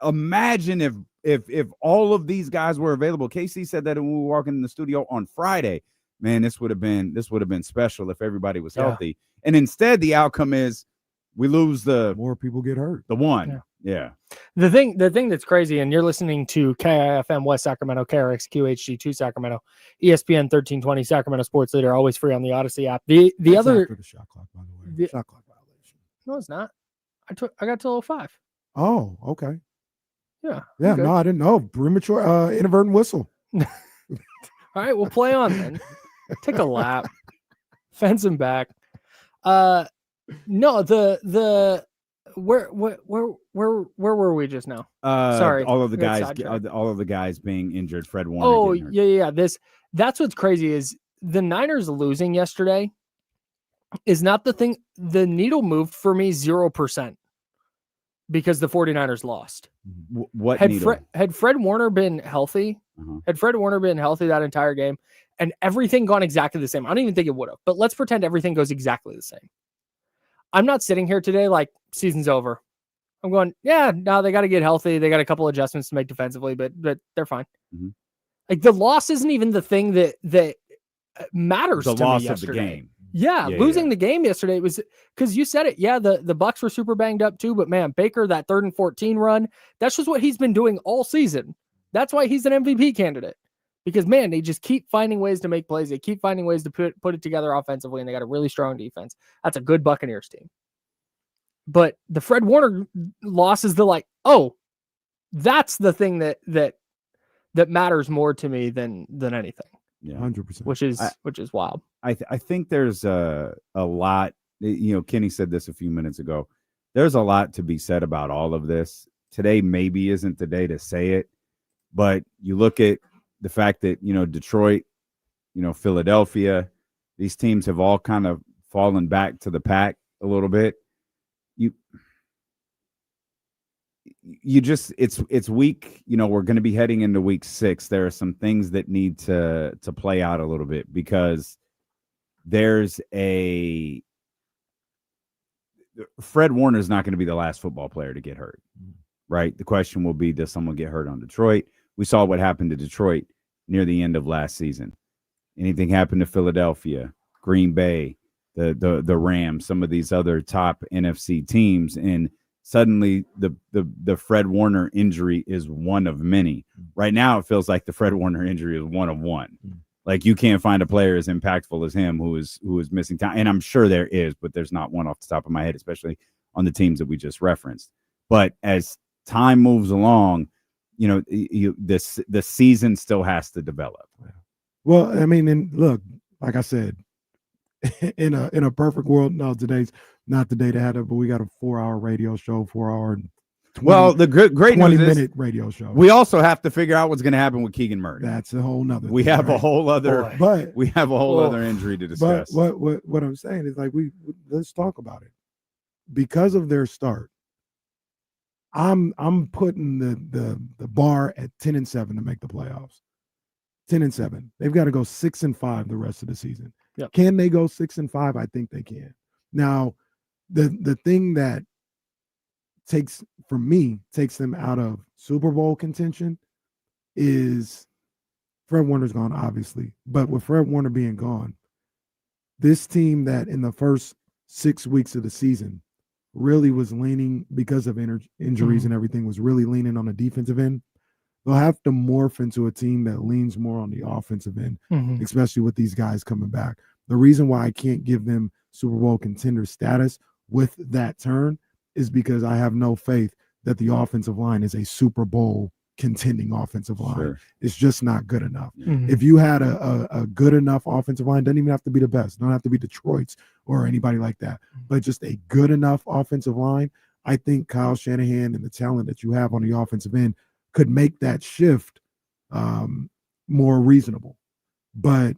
imagine if all of these guys were available. KC said that when we were walking in the studio on Friday. Man, this would have been special if everybody was healthy. And instead, the outcome is we lose more people get hurt. The one. Yeah. The thing that's crazy, and you're listening to KIFM West Sacramento, KRXQHG2 Sacramento, ESPN 1320 Sacramento Sports Leader, always free on the Odyssey app. The other after the shot clock, by the way. Shot clock violation. No, it's not. I got till 05. Oh, okay. Yeah. Yeah. No, I didn't know. Premature inadvertent whistle. All right, we'll play on then. Take a lap. Fence him back. No, where were we just now? Sorry, all of the guys being injured. Fred Warner. Oh yeah. That's what's crazy is the Niners losing yesterday is not the thing. The needle moved for me 0% because the 49ers lost. What had Fred Warner been healthy? Had Fred Warner been healthy that entire game and everything gone exactly the same? I don't even think it would have. But let's pretend everything goes exactly the same. I'm not sitting here today like season's over. I'm going, yeah, no, they got to get healthy. They got a couple adjustments to make defensively, but they're fine. Like, the loss isn't even the thing that matters to me yesterday. The loss of the game. Yeah, losing the game yesterday was because you said it. Yeah, the Bucks were super banged up too, but man, Baker, that 3rd and 14 run, that's just what he's been doing all season. That's why he's an MVP candidate. Because, man, they just keep finding ways to make plays. They keep finding ways to put it together offensively, and they got a really strong defense. That's a good Buccaneers team. But the Fred Warner loss is that's the thing that matters more to me than anything. Yeah, 100%. Which is wild. I think there's a lot. Kenny said this a few minutes ago. There's a lot to be said about all of this. Today maybe isn't the day to say it, but you look at the fact that, Detroit, Philadelphia, these teams have all kind of fallen back to the pack a little bit. It's week, we're going to be heading into week 6. There are some things that need to play out a little bit because there's Fred Warner is not going to be the last football player to get hurt, right? The question will be, does someone get hurt on Detroit? We saw what happened to Detroit near the end of last season. Anything happened to Philadelphia, Green Bay, the Rams, some of these other top NFC teams, and suddenly the Fred Warner injury is one of many. Right now, it feels like the Fred Warner injury is one of one. Like, you can't find a player as impactful as him who is missing time. And I'm sure there is, but there's not one off the top of my head, especially on the teams that we just referenced. But as time moves along, the season still has to develop. Well, I mean, and look, like I said, in a perfect world, no, today's not the day to have it, but we got a 4-hour radio show, 4-hour. 20, the great 20-minute radio show. We also have to figure out what's going to happen with Keegan Murray. That's a whole nother. We have a whole other, other injury to discuss. But what I'm saying is, like, let's talk about it. Because of their start, I'm putting the bar at 10-7 to make the playoffs. 10-7. They've got to go 6-5 the rest of the season. Yep. Can they go 6-5? I think they can. Now, the thing that takes them out of Super Bowl contention is Fred Warner's gone, obviously. But with Fred Warner being gone, this team that in the first 6 weeks of the season really was leaning, because of injuries and everything, was really leaning on the defensive end. They'll have to morph into a team that leans more on the offensive end, especially with these guys coming back. The reason why I can't give them Super Bowl contender status with that turn is because I have no faith that the offensive line is a Super Bowl contending offensive line. Sure. It's just not good enough. If you had a good enough offensive line, doesn't even have to be the best, don't have to be Detroit's or anybody like that, but just a good enough offensive line, I think Kyle Shanahan and the talent that you have on the offensive end could make that shift more reasonable. But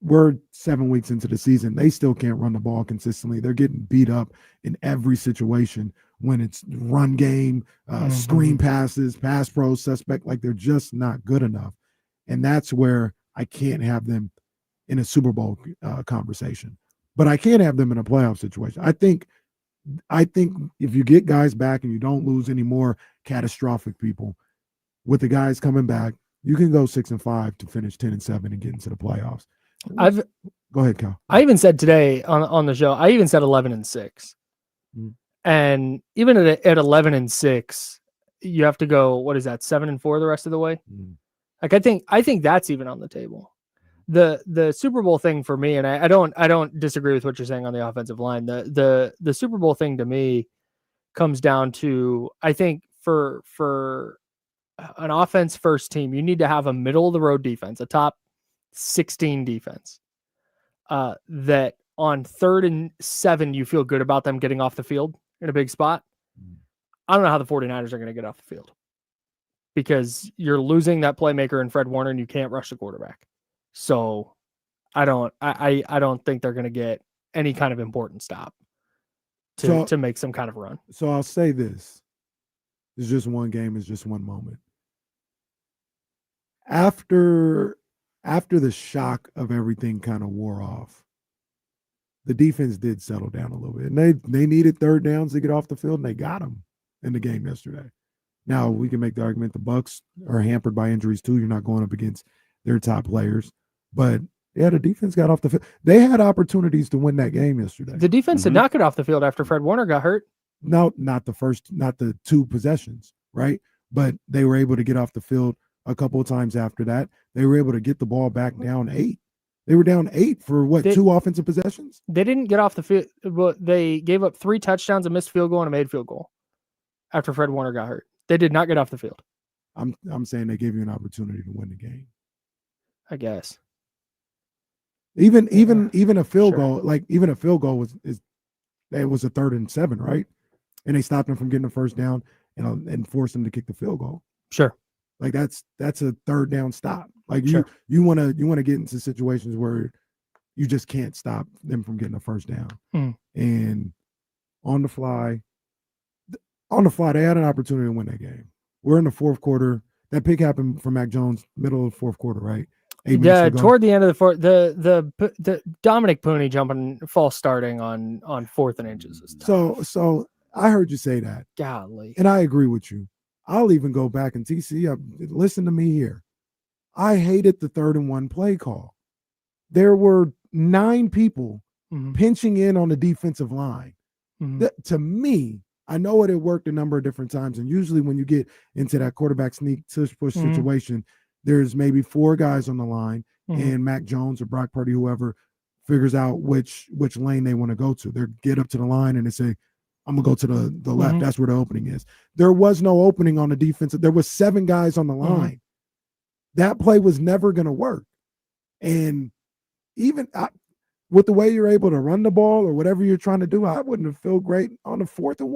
we're 7 weeks into the season. They still can't run the ball consistently. They're getting beat up in every situation when it's run game, screen passes, pass pro, suspect. Like, they're just not good enough. And that's where I can't have them in a Super Bowl conversation. But I can have them in a playoff situation. I think if you get guys back and you don't lose any more catastrophic people, with the guys coming back, you can go 6-5 to finish 10-7 and get into the playoffs. Go ahead, Cal. I even said today on the show, I even said 11-6. And even at 11-6, you have to go, what is that, 7-4 the rest of the way? Like, I think that's even on the table. The Super Bowl thing for me, and I don't disagree with what you're saying on the offensive line. The Super Bowl thing to me comes down to, I think for an offense first team, you need to have a middle of the road defense, a top 16 defense, that on 3rd and 7, you feel good about them getting off the field in a big spot. I don't know how the 49ers are going to get off the field, because you're losing that playmaker in Fred Warner and you can't rush the quarterback. So I don't think they're going to get any kind of important stop to make some kind of run. So I'll say this. It's just one game. It's just one moment. After the shock of everything kind of wore off, the defense did settle down a little bit. And they needed 3rd downs to get off the field, and they got them in the game yesterday. Now, we can make the argument the Bucs are hampered by injuries too. You're not going up against their top players. But yeah, the defense got off the field. They had opportunities to win that game yesterday. The defense did not get off the field after Fred Warner got hurt. No, not the 2 possessions, right? But they were able to get off the field a couple of times after that. They were able to get the ball back down 8. They were down 8 for 2 offensive possessions? They didn't get off the field. They gave up 3 touchdowns, a missed field goal, and a made field goal after Fred Warner got hurt. They did not get off the field. I'm saying they gave you an opportunity to win the game. I guess. Even a field goal, even a field goal was a 3rd and 7, right? And they stopped him from getting a 1st down and forced him to kick the field goal. Sure. Like, that's a 3rd down stop. Like, you want to get into situations where you just can't stop them from getting a 1st down. And on the fly, they had an opportunity to win that game. We're in the 4th quarter. That pick happened for Mac Jones, middle of the 4th quarter, right? Yeah, toward the end of the 4th, the Dominic Pooney jumping false starting on 4th and inches. So I heard you say that. Golly. And I agree with you. I'll even go back and TC, listen to me here. I hated the 3rd and 1 play call. There were 9 people pinching in on the defensive line. To me, I know it had worked a number of different times. And usually when you get into that quarterback sneak tush push situation, there's maybe 4 guys on the line, and Mac Jones or Brock Purdy, whoever, figures out which lane they want to go to. They get up to the line and they say, I'm going to go to the left. That's where the opening is. There was no opening on the defense. There was 7 guys on the line. That play was never going to work. And even with the way you're able to run the ball or whatever you're trying to do, I wouldn't have felt great on the 4th and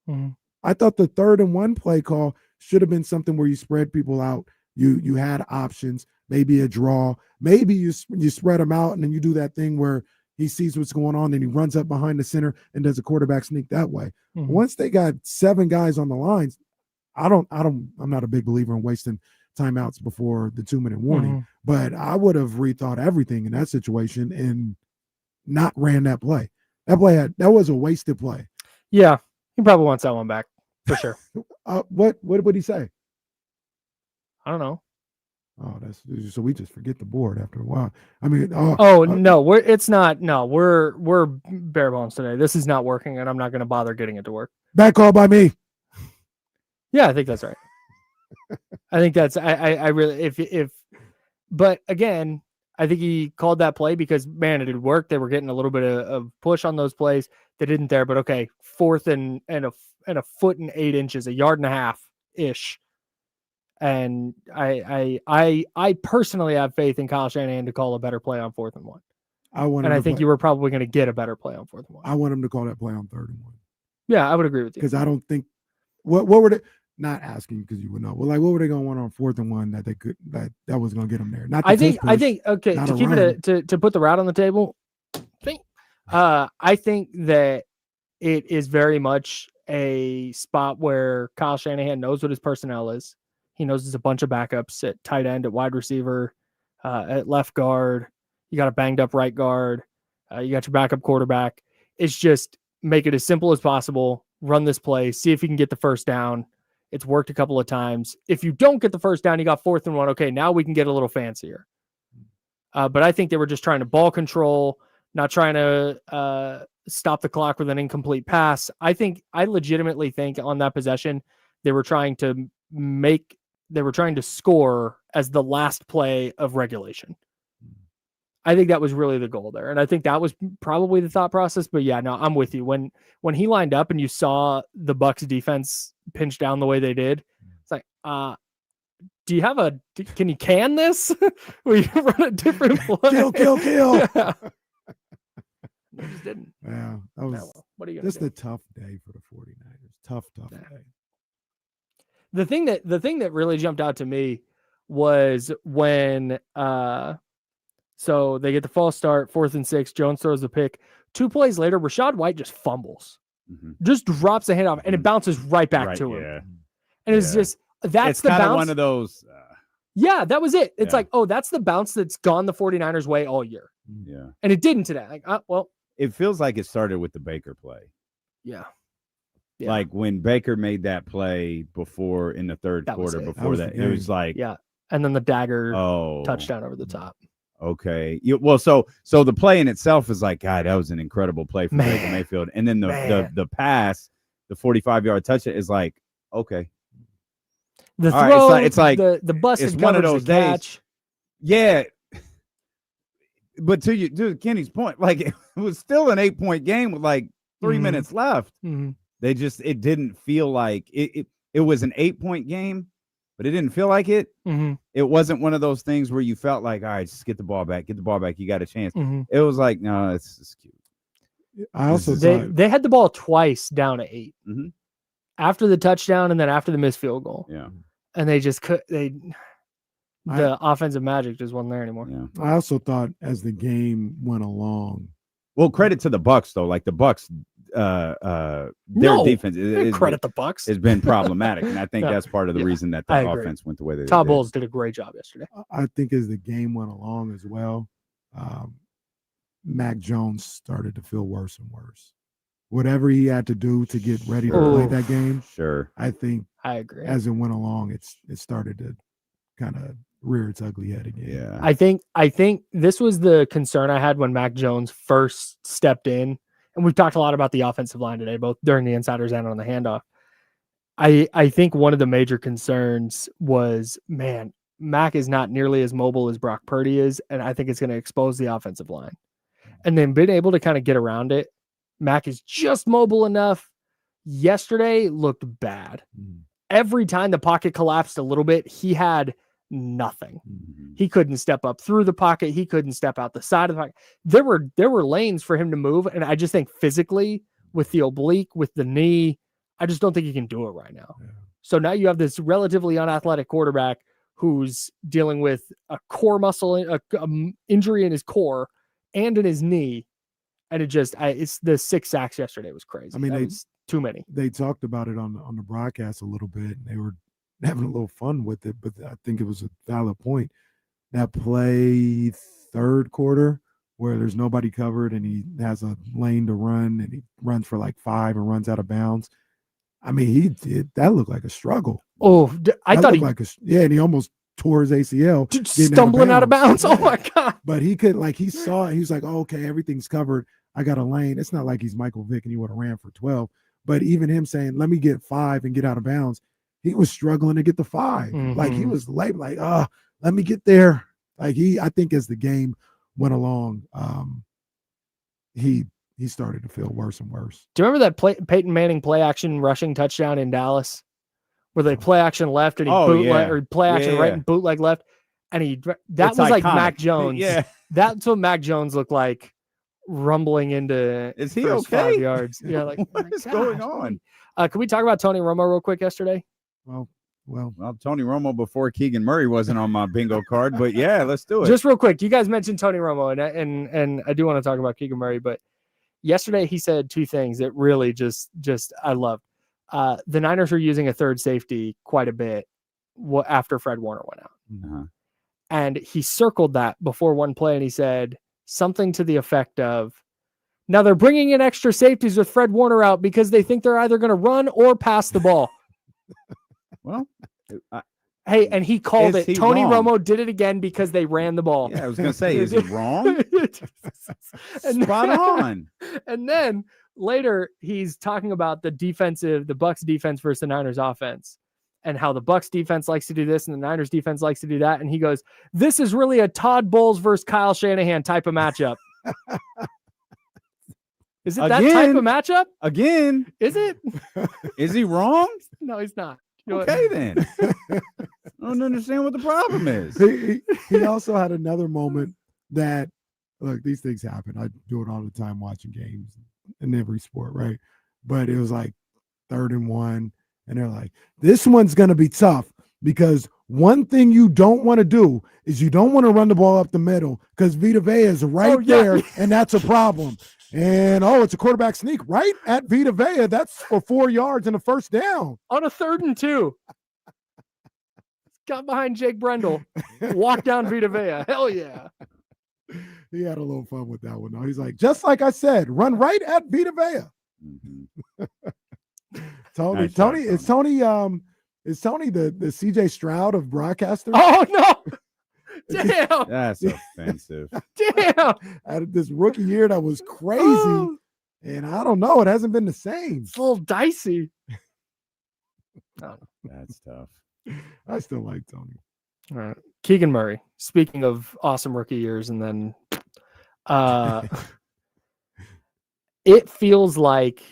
1. I thought the 3rd and 1 play call should have been something where you spread people out. You had options, maybe a draw, maybe you spread them out and then you do that thing where he sees what's going on and he runs up behind the center and does a quarterback sneak that way. Once they got 7 guys on the lines, I'm not a big believer in wasting timeouts before the 2-minute warning, but I would have rethought everything in that situation and not ran that play. That was a wasted play. Yeah, he probably wants that one back for sure. What would he say? I don't know. Oh, that's so we just forget the board after a while. I mean, No, it's not. No, we're bare bones today. This is not working, and I'm not going to bother getting it to work. bad call by me. Yeah, I think that's right. I think that's I really if but again, I think he called that play because man, it had worked. They were getting a little bit of push on those plays. They didn't there, but okay, 4th and a foot and 8 inches, a yard and a half ish. And I personally have faith in Kyle Shanahan to call a better play on 4th and 1. I think you were probably going to get a better play on 4th and 1. I want him to call that play on 3rd and 1. Yeah, I would agree with you. Because I don't think what were they not asking because you would know. Well, like what were they going to want on 4th and 1 that they could that was going to get them there? Not the I think okay, not to a keep run. it to put the route on the table, I think that it is very much a spot where Kyle Shanahan knows what his personnel is. He knows there's a bunch of backups at tight end, at wide receiver, at left guard. You got a banged up right guard. You got your backup quarterback. It's just make it as simple as possible. Run this play. See if you can get the first down. It's worked a couple of times. If you don't get the first down, you got 4th and 1. Okay, now we can get a little fancier. But I think they were just trying to ball control, not trying to stop the clock with an incomplete pass. I legitimately think on that possession, they were trying to score as the last play of regulation. I think that was really the goal there. And I think that was probably the thought process, but yeah, no, I'm with you. When he lined up and you saw the Bucks defense pinch down the way they did, it's like, can you can this? Will you run a different play? Kill. Yeah. They just didn't. Yeah, that was. Well, what are you gonna Just do? a tough day for the 49ers. Tough Yeah. day. The thing that really jumped out to me was when so they get the false start, 4th and 6, Jones throws the pick. 2 plays later, Rachaad White just fumbles. Just drops the handoff and it bounces right back to him. Yeah. And it's just It's the kind of bounce. one of those. Yeah, that was it. It's Yeah. like, oh, that's the bounce that's gone the 49ers way all year. Yeah. And it didn't today. Like, well, It feels like it started with the Baker play. yeah. Like when Baker made that play before in the third That was quarter, it. before was that, the it was game. like, Yeah. And then the dagger touchdown. over the top. Okay. Well, so the play in itself is like, God, that was an incredible play for Baker Mayfield. And then the pass, the 45-yard touchdown is like, okay. The All right, throw, it's like the busted it's one of coverage, those the days. catch. Yeah. But to Kenny's point, like it was still an 8-point game with like 3 minutes left. Mhm. It didn't feel like it was an 8-point game, but it didn't feel like it. Mhm. It wasn't one of those things where you felt like, all right, just get the ball back. You got a chance. Mhm. It was like, no, it's cute. I also They had the ball twice down to 8 Mhm. after the touchdown and then after the missed field goal. Yeah. And they just the offensive magic just wasn't there anymore. Yeah. I also thought as the game went along. Well, credit to the Bucks though. Like the Bucks, their defense Credit the Bucks. has been problematic, and I think No. that's part of the reason that I the agree. offense went the way they Todd did. Bowles did a great job yesterday. I think as the game went along as well, Mac Jones started to feel worse and worse. Whatever he had to do to get ready to play Sure. that game, Sure. I think I agree. as it went along, it started to kind of rear its ugly head again. Yeah. I think this was the concern I had when Mac Jones first stepped in. And we've talked a lot about the offensive line today, both during the insiders and on the handoff. I think one of the major concerns was, man, Mac is not nearly as mobile as Brock Purdy is, and I think it's going to expose the offensive line. And then being able to kind of get around it, Mac is just mobile enough. Yesterday looked bad. Every time the pocket collapsed a little bit, he had nothing. He couldn't step up through the pocket. He couldn't step out the side of the pocket. There were lanes for him to move, and I just think physically with the oblique, with the knee, I just don't think he can do it right now. Yeah. So now you have this relatively unathletic quarterback who's dealing with a core muscle injury in his core and in his knee, and it's the 6 sacks yesterday was crazy. I mean, that they- was too many. They talked about it on the broadcast a little bit, and they were having a little fun with it, but I think it was a valid point. That play third quarter where there's nobody covered and he has a lane to run and he runs for like 5 and runs out of bounds. I mean, that looked like a struggle. Oh, I That thought looked and he almost tore his ACL stumbling out of bounds. Yeah. Oh my God. But he could, like, he saw it. He was like, oh, okay, everything's covered. I got a lane. It's not like he's Michael Vick and he would have ran for 12. But even him saying, let me get 5 and get out of bounds, he was struggling to get the 5. Like, he was late, like, let me get there. Like, I think as the game went along, he started to feel worse and worse. Do you remember that Peyton Manning play action rushing touchdown in Dallas, where they play action left and he bootleg or play action right and bootleg left, and that was iconic. Like Mac Jones. Yeah, that's what Mac Jones looked like, rumbling into is he first okay? 5 yards. Yeah, like what is going on? Can we talk about Tony Romo real quick yesterday? Well, Tony Romo before Keegan Murray wasn't on my bingo card, but yeah, let's do it. Just real quick, you guys mentioned Tony Romo, and I do want to talk about Keegan Murray, but yesterday he said 2 things that really just I loved. The Niners are using a third safety quite a bit after Fred Warner went out. And he circled that before one play, and he said something to the effect of, now they're bringing in extra safeties with Fred Warner out because they think they're either going to run or pass the ball. Well, hey, and he called it. Tony wrong? Romo did it again because they ran the ball. Yeah, I was going to say, is he wrong? Spot on. And then later he's talking about the Bucs defense versus the Niners offense, and how the Bucs defense likes to do this and the Niners defense likes to do that. And he goes, this is really a Todd Bowles versus Kyle Shanahan type of matchup. Is it that type of matchup? Again. Is it? Is he wrong? No, he's not. Okay, then. I don't understand what the problem is. He also had another moment that, look, these things happen. I do it all the time watching games in every sport, right? But it was like 3rd and 1, and they're like, this one's going to be tough because one thing you don't want to do is you don't want to run the ball up the middle because Vita Vea is right there, and that's a problem. And, it's a quarterback sneak right at Vita Vea. That's for 4 yards and a first down. On a 3rd and 2. Got behind Jake Brendel. Walked down Vita Vea. Hell yeah. He had a little fun with that one, though. He's like, just like I said, run right at Vita Vea. Tony, is Tony the CJ Stroud of broadcasters? Oh, no. Damn. That's offensive. Damn. Out this rookie year that was crazy. And I don't know. It hasn't been the same. It's a little dicey. That's tough. I still like Tony. All right. Keegan Murray. Speaking of awesome rookie years, and then it feels like,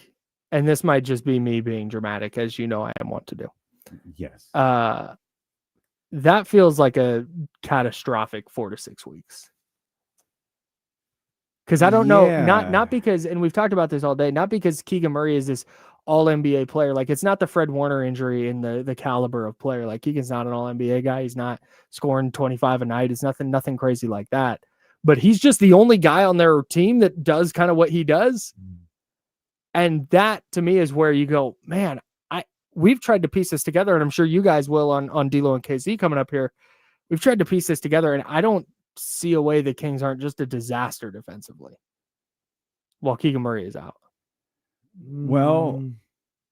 and this might just be me being dramatic, as you know I am wont to do. Yes. That feels like a catastrophic 4 to 6 weeks. Because I don't know, not because, and we've talked about this all day, not because Keegan Murray is this all NBA player. Like, it's not the Fred Warner injury in the caliber of player. Like, Keegan's not an all NBA guy. He's not scoring 25 a night. It's nothing crazy like that. But he's just the only guy on their team that does kind of what he does. And that, to me, is where you go, man, we've tried to piece this together, and I'm sure you guys will on D'Lo and KC coming up here. We've tried to piece this together, and I don't see a way the Kings aren't just a disaster defensively while Keegan Murray is out. Well,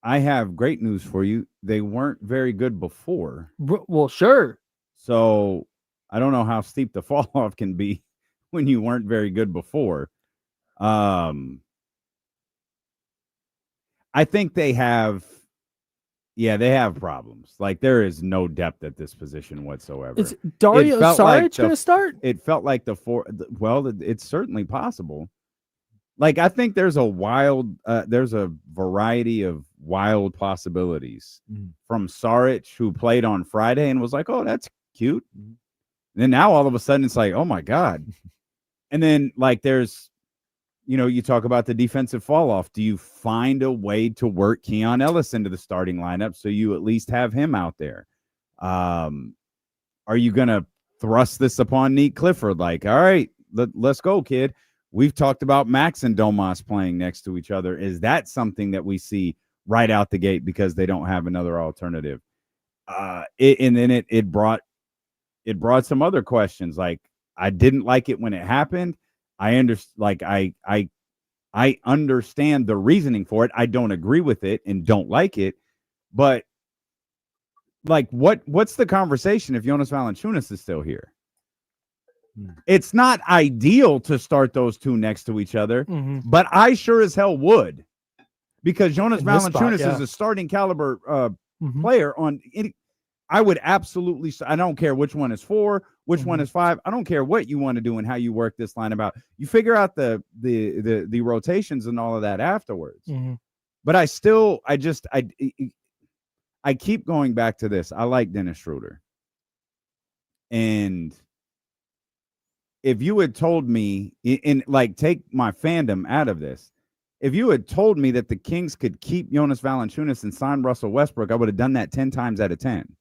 I have great news for you. They weren't very good before. Well, sure. So I don't know how steep the fall off can be when you weren't very good before. I think they have problems. Like, there is no depth at this position whatsoever. Is Dario Saric going to start? It felt like it's certainly possible. Like, I think there's a variety of wild possibilities from Saric, who played on Friday and was like, oh, that's cute. And then now all of a sudden it's like, oh my God. And then, like, there's, you talk about the defensive fall off. Do you find a way to work Keon Ellis into the starting lineup so you at least have him out there? Are you going to thrust this upon Nick Clifford? Like, all right, let's go, kid. We've talked about Max and Domas playing next to each other. Is that something that we see right out the gate because they don't have another alternative? And then it brought some other questions. Like, I didn't like it when it happened. I understand. Like I understand the reasoning for it. I don't agree with it and don't like it, but like what's the conversation if Jonas Valanciunas is still here? It's not ideal to start those two next to each other, but I sure as hell would, because Jonas Valanciunas is a starting caliber player on any. I would absolutely. I don't care which one is 4, which one is 5. I don't care what you want to do and how you work this line about. You figure out the rotations and all of that afterwards. But I keep going back to this. I like Dennis Schroeder, and if you had told me, in like, take my fandom out of this, if you had told me that the Kings could keep Jonas Valanciunas and sign Russell Westbrook, I would have done that 10 times out of 10.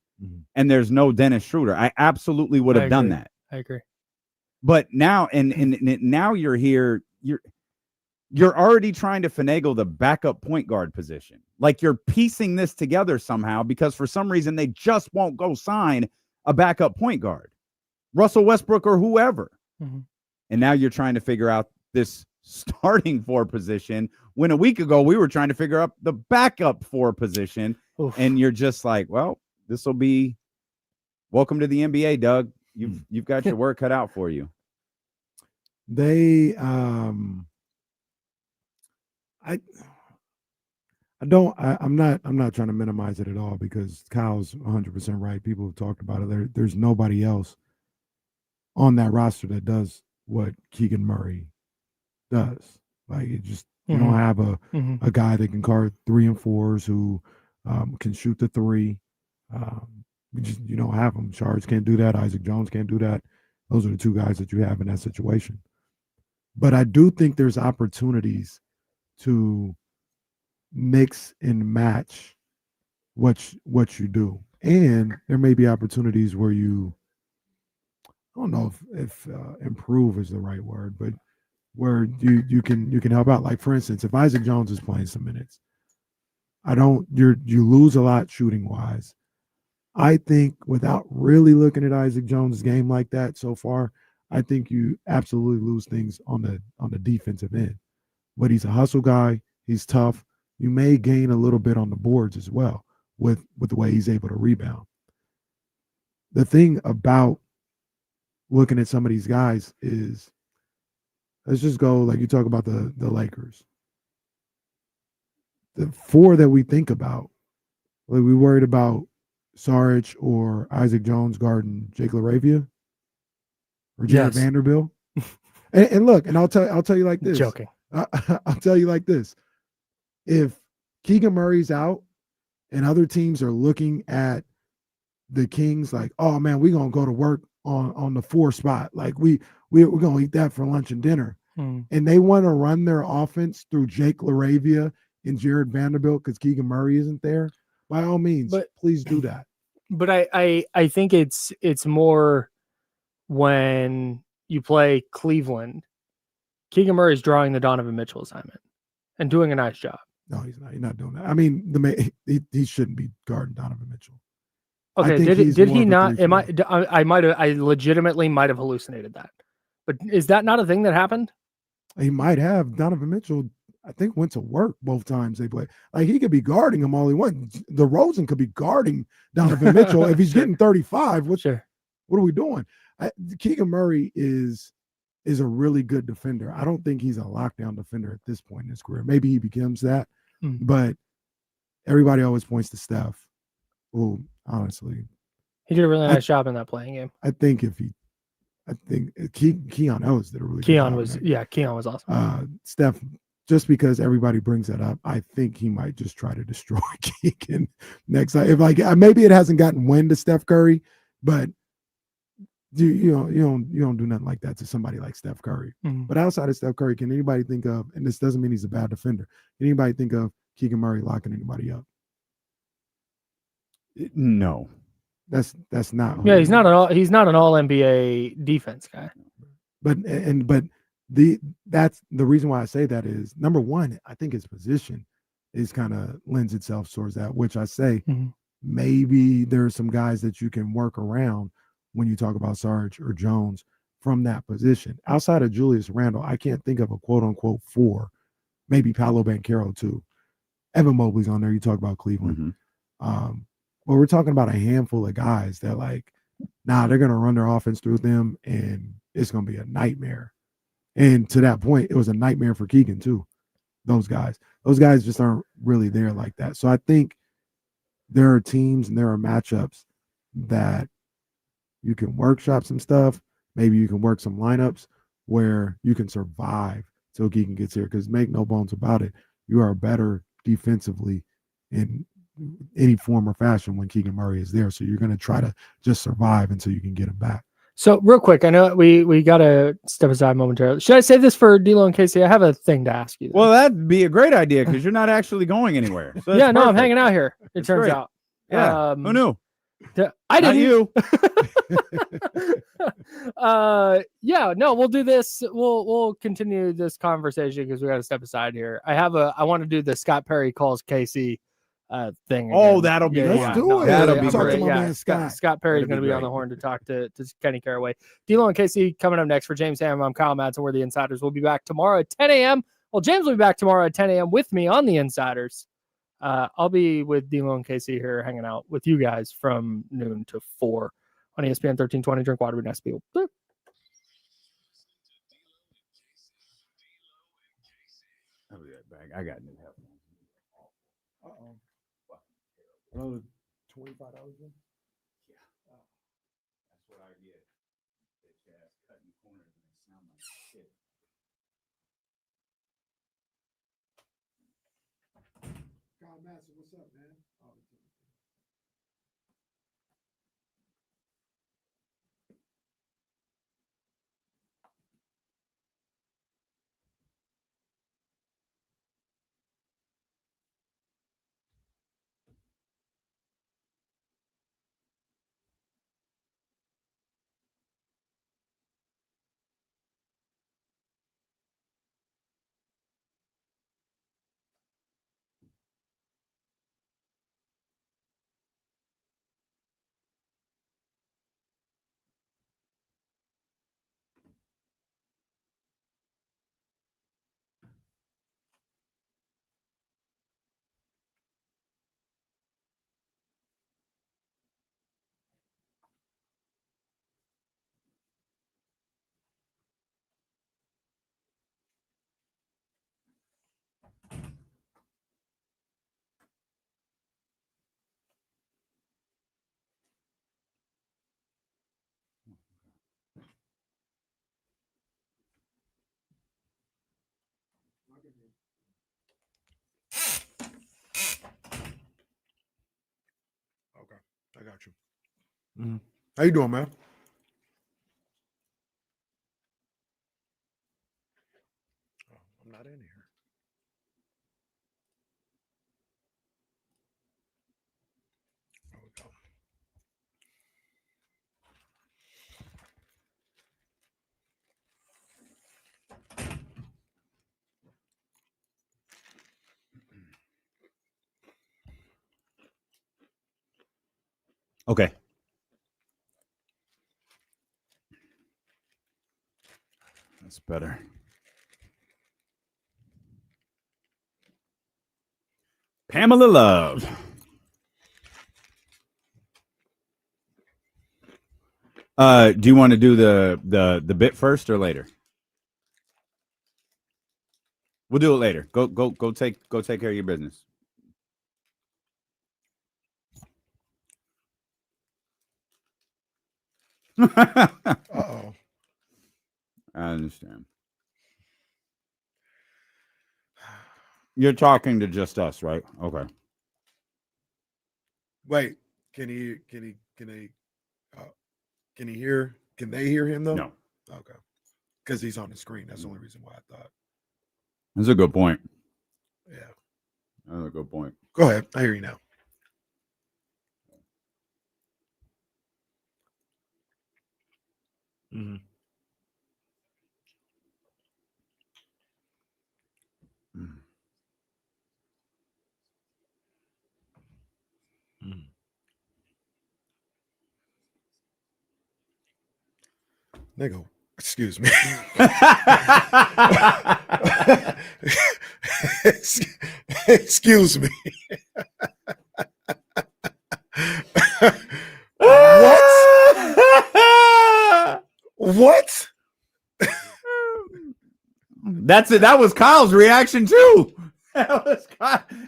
And there's no Dennis Schroeder. I absolutely would have done that. I agree. But now, and now you're here. You're already trying to finagle the backup point guard position. Like, you're piecing this together somehow because for some reason they just won't go sign a backup point guard, Russell Westbrook or whoever. And now you're trying to figure out this starting 4 position when a week ago we were trying to figure out the backup 4 position. And you're just like, well, this will be welcome to the NBA, Doug. You've got your work cut out for you. I'm not trying to minimize it at all, because Kyle's 100% right. People have talked about it. There's nobody else on that roster that does what Keegan Murray does. Like, it just, you don't have a guy that can guard 3 and 4s who can shoot the 3. You don't have them. Shards can't do that. Isaac Jones can't do that. Those are the 2 guys that you have in that situation. But I do think there's opportunities to mix and match what you do, and there may be opportunities where you, I don't know if improve is the right word, but where you can help out. Like, for instance, if Isaac Jones is playing some minutes, you lose a lot shooting wise. I think, without really looking at Isaac Jones' game like that so far, I think you absolutely lose things on the defensive end. But he's a hustle guy. He's tough. You may gain a little bit on the boards as well with the way he's able to rebound. The thing about looking at some of these guys is, let's just go, like, you talk about the Lakers. The 4 that we think about, like, we worried about Saric or Isaac Jones guarding Jake LaRavia or Jared Vanderbilt. and look, and I'll tell you like this. Joking. I'll tell you like this. If Keegan Murray's out and other teams are looking at the Kings like, oh man, we're gonna go to work on the 4 spot. Like, we're gonna eat that for lunch and dinner. And they want to run their offense through Jake LaRavia and Jared Vanderbilt because Keegan Murray isn't there, by all means, please do that. But I think it's more when you play Cleveland, Keegan Murray's drawing the Donovan Mitchell assignment and doing a nice job. No, he's not. He's not doing that. I mean, he shouldn't be guarding Donovan Mitchell. Okay, did he not? I legitimately might have hallucinated that. But is that not a thing that happened? He might have. Donovan Mitchell, I think, went to work both times they played. Like, he could be guarding him all he wants. DeRozan could be guarding Donovan Mitchell if he's getting 35. What are we doing? Keegan Murray is a really good defender. I don't think he's a lockdown defender at this point in his career. Maybe he becomes that, but everybody always points to Steph. Well, honestly, he did a really nice job in that playing game. I think Keon Ellis did a really Keon good job. Keon was awesome. Steph, just because everybody brings that up, I think he might just try to destroy Keegan next time. If, like, maybe it hasn't gotten wind to Steph Curry, but you don't do nothing like that to somebody like Steph Curry. But outside of Steph Curry, can anybody think of, and this doesn't mean he's a bad defender, can anybody think of Keegan Murray locking anybody up? No. That's not. Yeah, he's not an all NBA defense guy. But that's the reason why I say that is, number one, I think his position is kind of lends itself towards that, which I say maybe there are some guys that you can work around when you talk about Sarge or Jones from that position. Outside of Julius Randle, I can't think of a quote unquote 4. Maybe Paolo Banchero too. Evan Mobley's on there. You talk about Cleveland. But we're talking about a handful of guys that like, they're going to run their offense through them and it's going to be a nightmare. And to that point, it was a nightmare for Keegan too. Those guys just aren't really there like that. So I think there are teams and there are matchups that you can workshop some stuff. Maybe you can work some lineups where you can survive till Keegan gets here. Because make no bones about it, you are better defensively in any form or fashion when Keegan Murray is there. So you're going to try to just survive until you can get him back. So real quick, I know we got to step aside momentarily. Should I save this for D'Lo and Casey? I have a thing to ask you. Well, that'd be a great idea because you're not actually going anywhere. So yeah, no, I'm hanging out here. It turns great. out. Yeah. Who knew? I didn't. Not you. Yeah, no, we'll do this. We'll continue this conversation because we got to step aside here. I want to do the Scott Perry calls KC thing. Oh, again. that'll be Let's fun. do it. That'll be Talk great. to my man Scott. Scott Perry's That'd going to be be on great. the horn to talk to Kenny Caraway. D'Lo and KC coming up next for James Ham. I'm Kyle Madsen. We're the Insiders. We'll be back tomorrow at 10 a.m. Well, James will be back tomorrow at 10 a.m. with me on the Insiders. I'll be with D'Lo and KC here hanging out with you guys from noon to 4 on ESPN 1320. Drink water, be nice to people. I got new help. $25. Yeah. That's what I get. Cutting corners and they sound like shit. Kyle Madsen, what's up, man? Okay, I got you. How you doing, man? Oh, I'm not in here. There we go. Okay. That's better. Pamela Love. Do you want to do the bit first or later? We'll do it later. Go take care of your business. Uh-oh. I understand. You're talking to just us, right? Okay. Wait, can they hear him though? No. Okay. Because he's on the screen. That's the only reason why I thought. That's a good point. Yeah. That's a good point. Go ahead. I hear you now. Mm-hmm. Nigga, Excuse me. Excuse me. What? What? That's it. That was Kyle's reaction too. That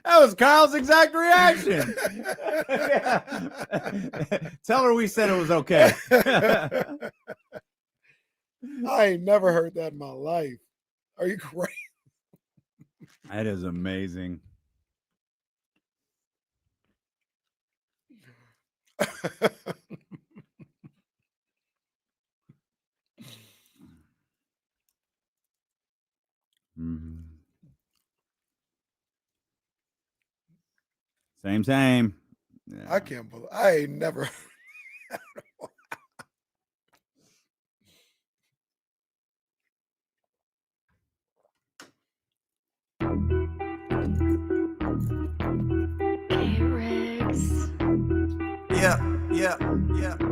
was Kyle's exact reaction. Tell her we said it was okay. I ain't never heard that in my life. Are you crazy? That is amazing. Mm-hmm. Same. Yeah. I can't believe I ain't never. Yeah.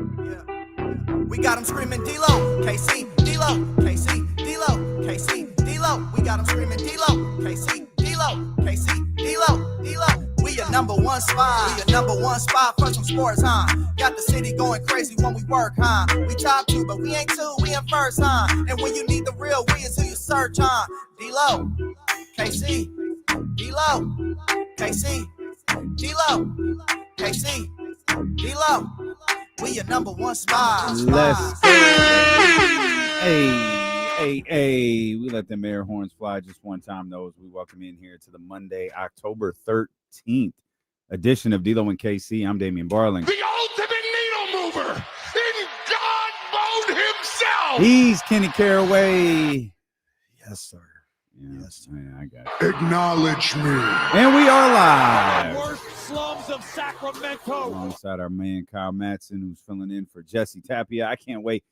We got them screaming D-Lo, KC, D-Lo, KC, D-Lo, KC, D-Lo. We got them screaming D-Lo, KC, D-Lo, KC, D-Lo, D-Lo. We your number one spot. We your number one spot for some sports, huh? Got the city going crazy when we work, huh? We top 2, but we ain't 2, we in first, huh? And when you need the real, we is who you search, huh? D-Lo, KC, D-Lo, KC, D-Lo, KC, D-Lo. We your number one spot. Let's go. Hey. We let them air horns fly just one time, though, as we welcome in here to the Monday, October 13th edition of D-Lo and KC. I'm Damian Barling. The ultimate needle mover in God mode himself. He's Kenny Caraway. Yes, sir. Yes, I got it. Acknowledge me. And we are live. Worst slums of Sacramento. Alongside our man, Kyle Madsen, who's filling in for Jesse Tapia. I can't wait.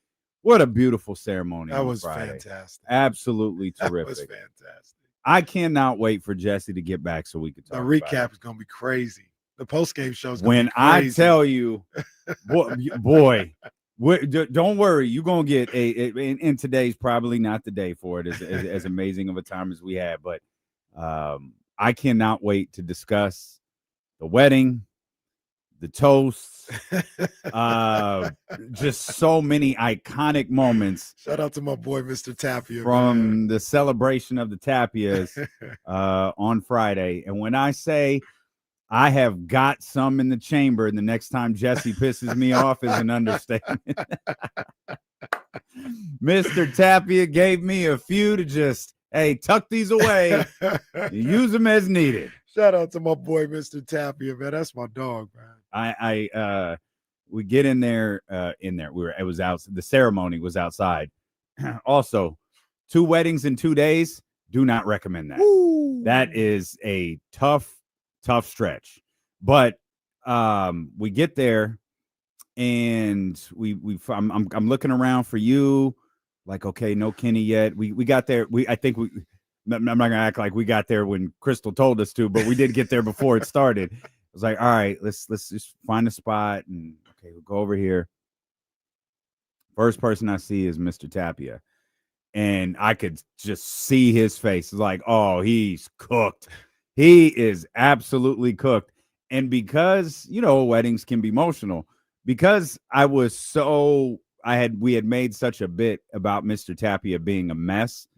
What a beautiful ceremony. That on was Friday. fantastic. Absolutely That terrific. was fantastic. I cannot wait for Jesse to get back so we can talk The about it. recap is going to be crazy. The post-game show is When be crazy. I tell you, boy, don't worry, you're gonna get in today's probably not the day for it, as amazing of a time as we had, but I cannot wait to discuss the wedding, the toasts, just so many iconic moments. Shout out to my boy Mr. Tapia from the celebration of the Tapias on Friday. And when I say I have got some in the chamber, and the next time Jesse pisses me off is an understatement. Mr. Tapia gave me a few to just, hey, tuck these away, use them as needed. Shout out to my boy Mr. Tapia, man. That's my dog, man. We get in there. It was out. The ceremony was outside. Also, 2 weddings in 2 days. Do not recommend that. Woo. That is a tough stretch. But we get there, and I'm looking around for you, like, okay, no Kenny yet. We got there. I'm not gonna act like we got there when Crystal told us to, but we did get there before it started. I was like, all right, let's just find a spot, and okay, we'll go over here. First person I see is Mr. Tapia, and I could just see his face. It's like, oh, he's cooked. He is absolutely cooked. And because, weddings can be emotional, because we had made such a bit about Mr. Tapia being a mess.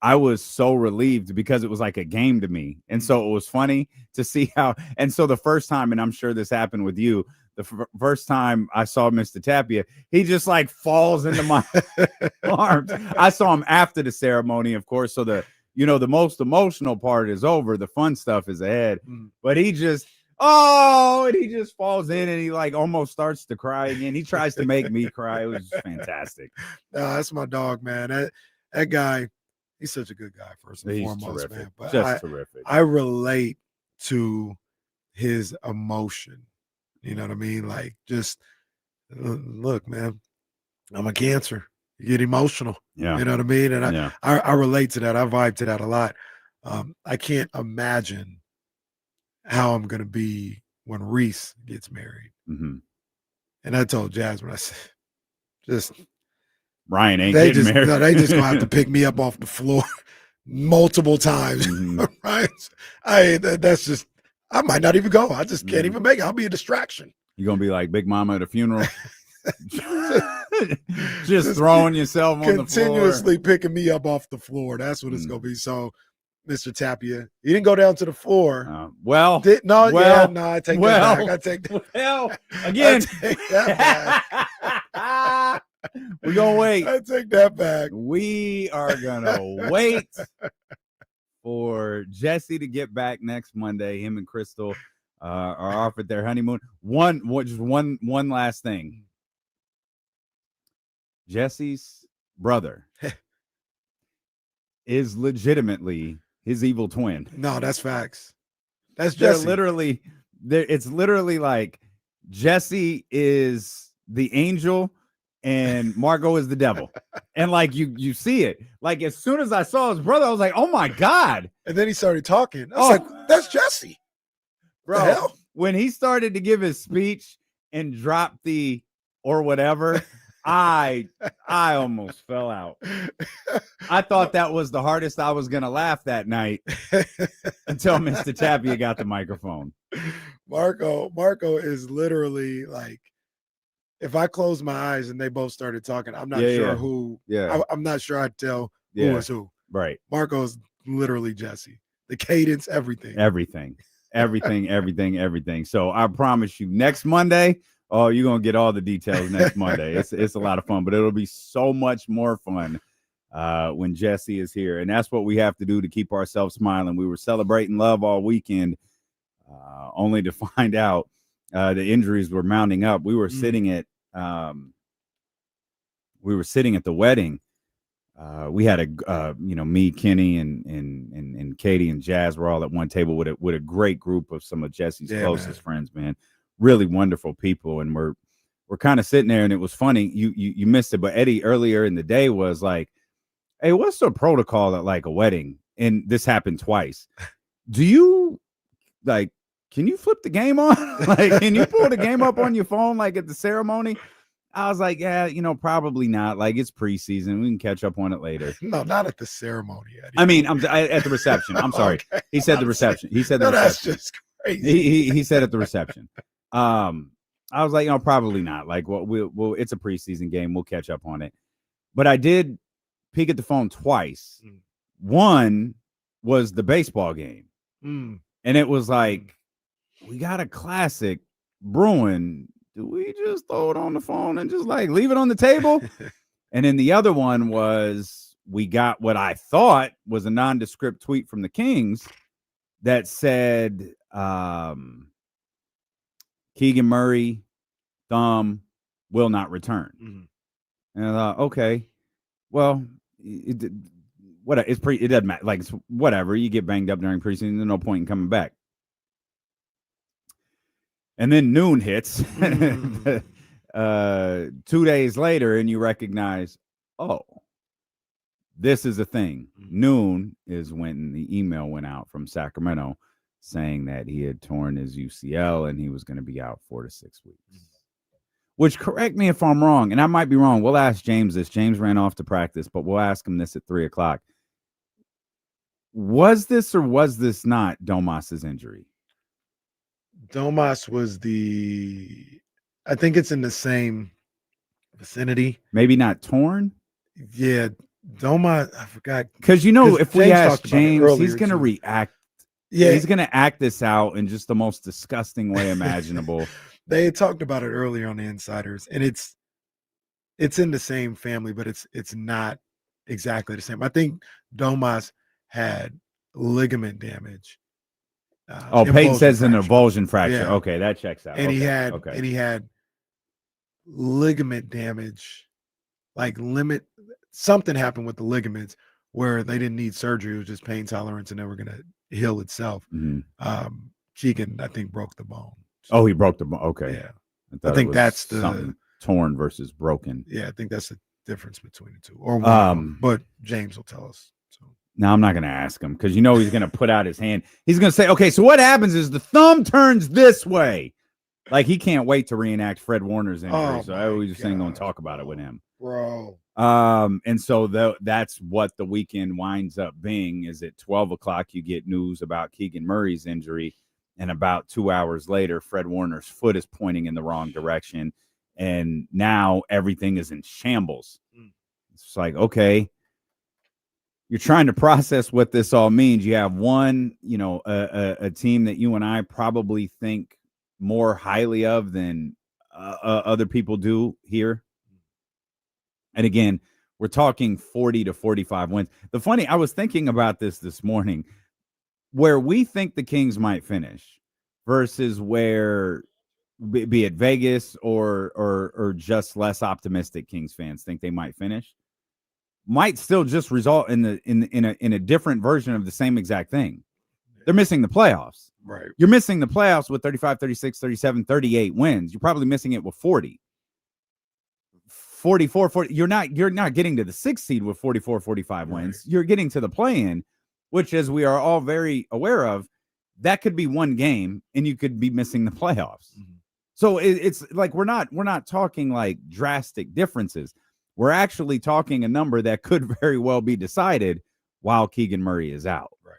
I was so relieved because it was like a game to me. And so it was funny to see how, and so the first time, and I'm sure this happened with you, the first time I saw Mr. Tapia, he just like falls into my arms. I saw him after the ceremony, of course. So the most emotional part is over. The fun stuff is ahead. But he just falls in, and he like almost starts to cry again. He tries to make me cry. It was just fantastic. That's my dog, man. That guy, he's such a good guy, first and foremost, terrific. man. But Just terrific. I relate to his emotion. You know what I mean? Like, just look, man, I'm a Cancer. You get emotional. Yeah. You know what I mean? And Yeah. I relate to that. I vibe to that a lot. I can't imagine how I'm going to be when Reese gets married. Mm-hmm. And I told Jasmine, I said, just Ryan ain't They getting just married. no, they just gonna have to pick me up off the floor multiple times. Mhm. Right? That's just I might not even go. I just can't even make it. I'll be a distraction. You're gonna be like Big Mama at a funeral. just throwing yourself on the floor. Continuously picking me up off the floor. That's what it's gonna be. So, Mr. Tapia, he didn't go down to the floor. I take that back. I take that. Well, again, I take that back. we're gonna wait. I take that back. We are gonna wait for Jesse to get back next Monday. Him and Crystal are off at their honeymoon. One last thing. Jesse's brother is legitimately his evil twin. No, that's facts. That's They're Jesse. it's literally like Jesse is the angel and Margot is the devil. And like you see it. Like as soon as I saw his brother, I was like, oh my God. And then he started talking. I was like, that's Jesse. Bro, The hell? when he started to give his speech and drop the or whatever, I almost fell out. I thought that was the hardest I was gonna laugh that night until Mr. Tapia got the microphone. Marco is literally like, if I close my eyes and they both started talking, I'm not sure who. Yeah, I'm not sure I'd tell who is who. Right. Marco is literally Jesse. The cadence, everything. Everything. So I promise you, next Monday. Oh, you're gonna get all the details next Monday. It's a lot of fun, but it'll be so much more fun when Jesse is here, and that's what we have to do to keep ourselves smiling. We were celebrating love all weekend, only to find out the injuries were mounting up. We were sitting at the wedding. We had me, Kenny, and Katie and Jazz were all at one table with a great group of some of Jesse's closest friends, man. Really wonderful people, and we're kind of sitting there, and it was funny. You missed it, but Eddie earlier in the day was like, "Hey, what's the protocol at like a wedding?" And this happened twice. Do you like? Can you flip the game on? Like, can you pull the game up on your phone like at the ceremony? I was like, yeah, probably not. Like it's preseason. We can catch up on it later. No, not at the ceremony, Eddie. I mean, at the reception. I'm sorry. Okay. He said the reception. He said the reception. That's just crazy. He said at the reception. I was like, probably not. Like, we'll it's a preseason game. We'll catch up on it. But I did peek at the phone twice. One was the baseball game. And it was like, we got a classic brewing. Do we just throw it on the phone and just like leave it on the table? And then the other one was, we got what I thought was a nondescript tweet from the Kings that said, Keegan Murray, thumb, will not return. And I thought, okay, well, it doesn't matter. Like, it's whatever. You get banged up during preseason, there's no point in coming back. And then noon hits 2 days later, and you recognize, oh, this is a thing. Noon is when the email went out from Sacramento saying that he had torn his UCL and he was going to be out 4 to 6 weeks. Which, correct me if I'm wrong, and I might be wrong. We'll ask James this. James ran off to practice, but we'll ask him this at 3:00. Was this or was this not Domas's injury? Domas was I think it's in the same vicinity. Maybe not torn? Yeah, Domas, I forgot. Because, if we ask James, he's going to react. Yeah, he's going to act this out in just the most disgusting way imaginable. They had talked about it earlier on the Insiders, and it's in the same family, but it's not exactly the same. I think Domas had ligament damage. Peyton says an avulsion fracture. Yeah. Okay, that checks out. And he had ligament damage, like something happened with the ligaments where they didn't need surgery. It was just pain tolerance, and they were going to heal itself. Keegan, I think, broke the bone. Oh, he broke the bone. Okay. Yeah. I think that's the torn versus broken. Yeah, I think that's the difference between the two. Or one, but James will tell us. So no, I'm not going to ask him because he's going to put out his hand. He's going to say, okay, so what happens is the thumb turns this way. Like he can't wait to reenact Fred Warner's injury. So I was just ain't going to talk about it with him. Bro. And so that's what the weekend winds up being. Is at 12 o'clock you get news about Keegan Murray's injury, and about 2 hours later, Fred Warner's foot is pointing in the wrong direction, and now everything is in shambles. It's like, okay, you're trying to process what this all means. You have one, a team that you and I probably think more highly of than other people do here. And again, we're talking 40 to 45 wins. I was thinking about this morning, where we think the Kings might finish versus where, be it Vegas or just less optimistic Kings fans think they might finish, might still just result in a different version of the same exact thing. They're missing the playoffs. Right. You're missing the playoffs with 35, 36, 37, 38 wins. You're probably missing it with 40. 44, 40. You're not getting to the 6th seed with 44, 45 wins. You're getting to the play-in, which, as we are all very aware of, that could be one game and you could be missing the playoffs. Mm-hmm. So it's like we're not talking like drastic differences. We're actually talking a number that could very well be decided while Keegan Murray is out. Right.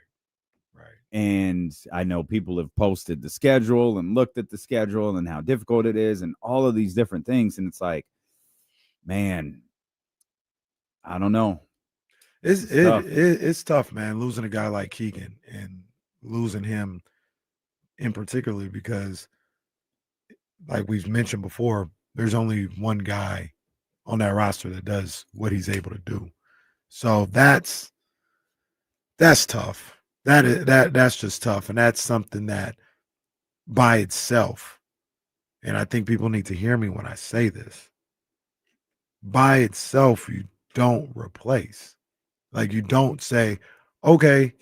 And I know people have posted the schedule and looked at the schedule and how difficult it is and all of these different things. And it's like, man, I don't know. It's tough, man, losing a guy like Keegan and losing him in particular, because like we've mentioned before, there's only one guy on that roster that does what he's able to do. So that's tough. That's just tough. And that's something that by itself, and I think people need to hear me when I say this, by itself, you don't replace. Like, you don't say, okay,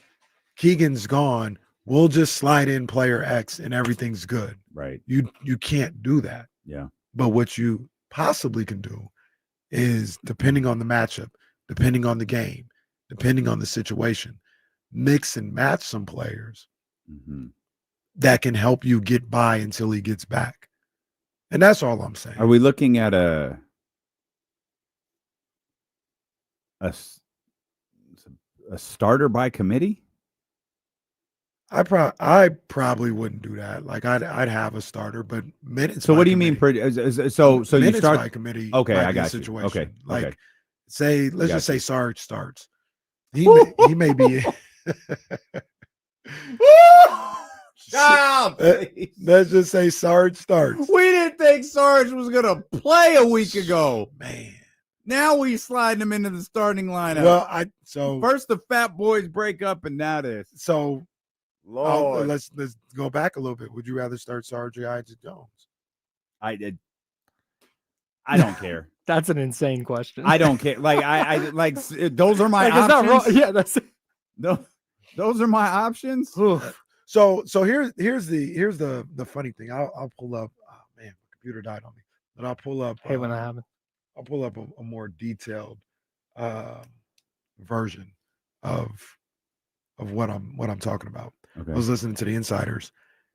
Keegan's gone, we'll just slide in player X and everything's good. Right. You can't do that. Yeah. But what you possibly can do is, depending on the matchup, depending on the game, depending on the situation, mix and match some players that can help you get by until he gets back. And that's all I'm saying. Are we looking at a starter by committee? I probably wouldn't do that. Like, I'd have a starter, but minutes. So what do you mean? So you minutes start by committee. Okay, I got you. situation. Okay, like okay. say, let's just say Sarge starts. He may be. Let's just say Sarge starts. We didn't think Sarge was gonna play a week ago, man. Now we sliding him into the starting lineup. Well, so first the Fat Boys break up, and now this. So, Lord, let's go back a little bit. Would you rather start Sarge or Isaac Jones? I don't care. That's an insane question. I don't care. Like I like those are my like, options. it's not wrong. Yeah, that's those are my options. So here's the funny thing. I'll pull up. Oh man, my computer died on me. But I'll pull up. Hey, when that happens. I'll pull up a more detailed version of what I'm talking about. Okay. I was listening to the Insiders.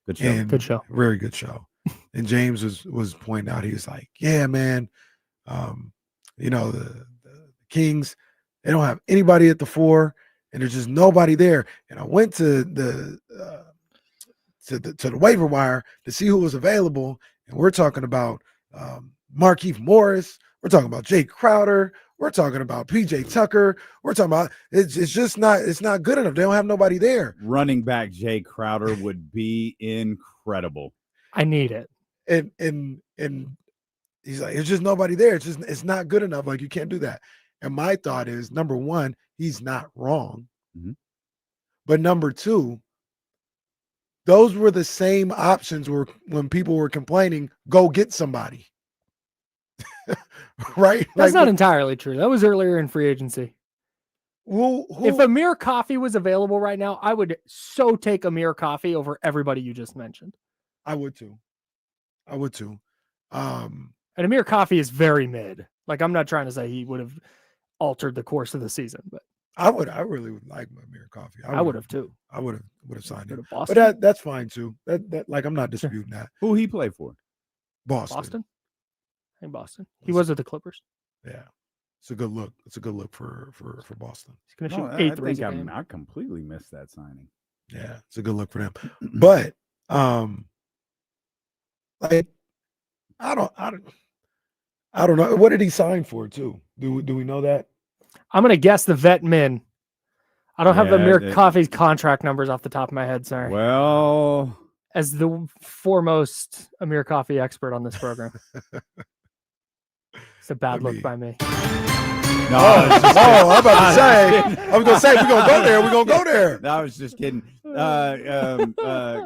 Good show. Good show. Very good show. And James was pointing out, he was like, yeah, man, the Kings, they don't have anybody at the 4, and there's just nobody there. And I went to the waiver wire to see who was available, and we're talking about Markieff Morris. We're talking about Jay Crowder. We're talking about PJ Tucker. We're talking about it's not good enough. They don't have nobody there. Running back Jay Crowder would be incredible. I need it. And he's like, it's just nobody there. It's not good enough. Like, you can't do that. And my thought is, number one, he's not wrong. Mm-hmm. But number two, those were the same options when people were complaining, go get somebody. Right? That's not entirely true. That was earlier in free agency. If Amir Coffey was available right now, I would so take Amir Coffey over everybody you just mentioned. I would too. And Amir Coffey is very mid. Like, I'm not trying to say he would have altered the course of the season, but I really would like Amir Coffey. I would have too. I would have signed him. Boston? But that's fine too. That like, I'm not disputing that. Who he played for? Boston. Hey, Boston. He was at the Clippers. Yeah. It's a good look. It's a good look for Boston. He's going to No, shoot I 8 think threes a game. I completely missed that signing. Yeah, it's a good look for them. But like I don't know. What did he sign for too? Do we know that? I'm going to guess the vet min. I don't have Yeah, Amir Coffey's contract numbers off the top of my head. Sorry. Well, As the foremost Amir Coffey expert on this program. It's a bad look by me. no, I was just I'm about to say. I was gonna say we're gonna go there. We're gonna go there. No, I was just kidding.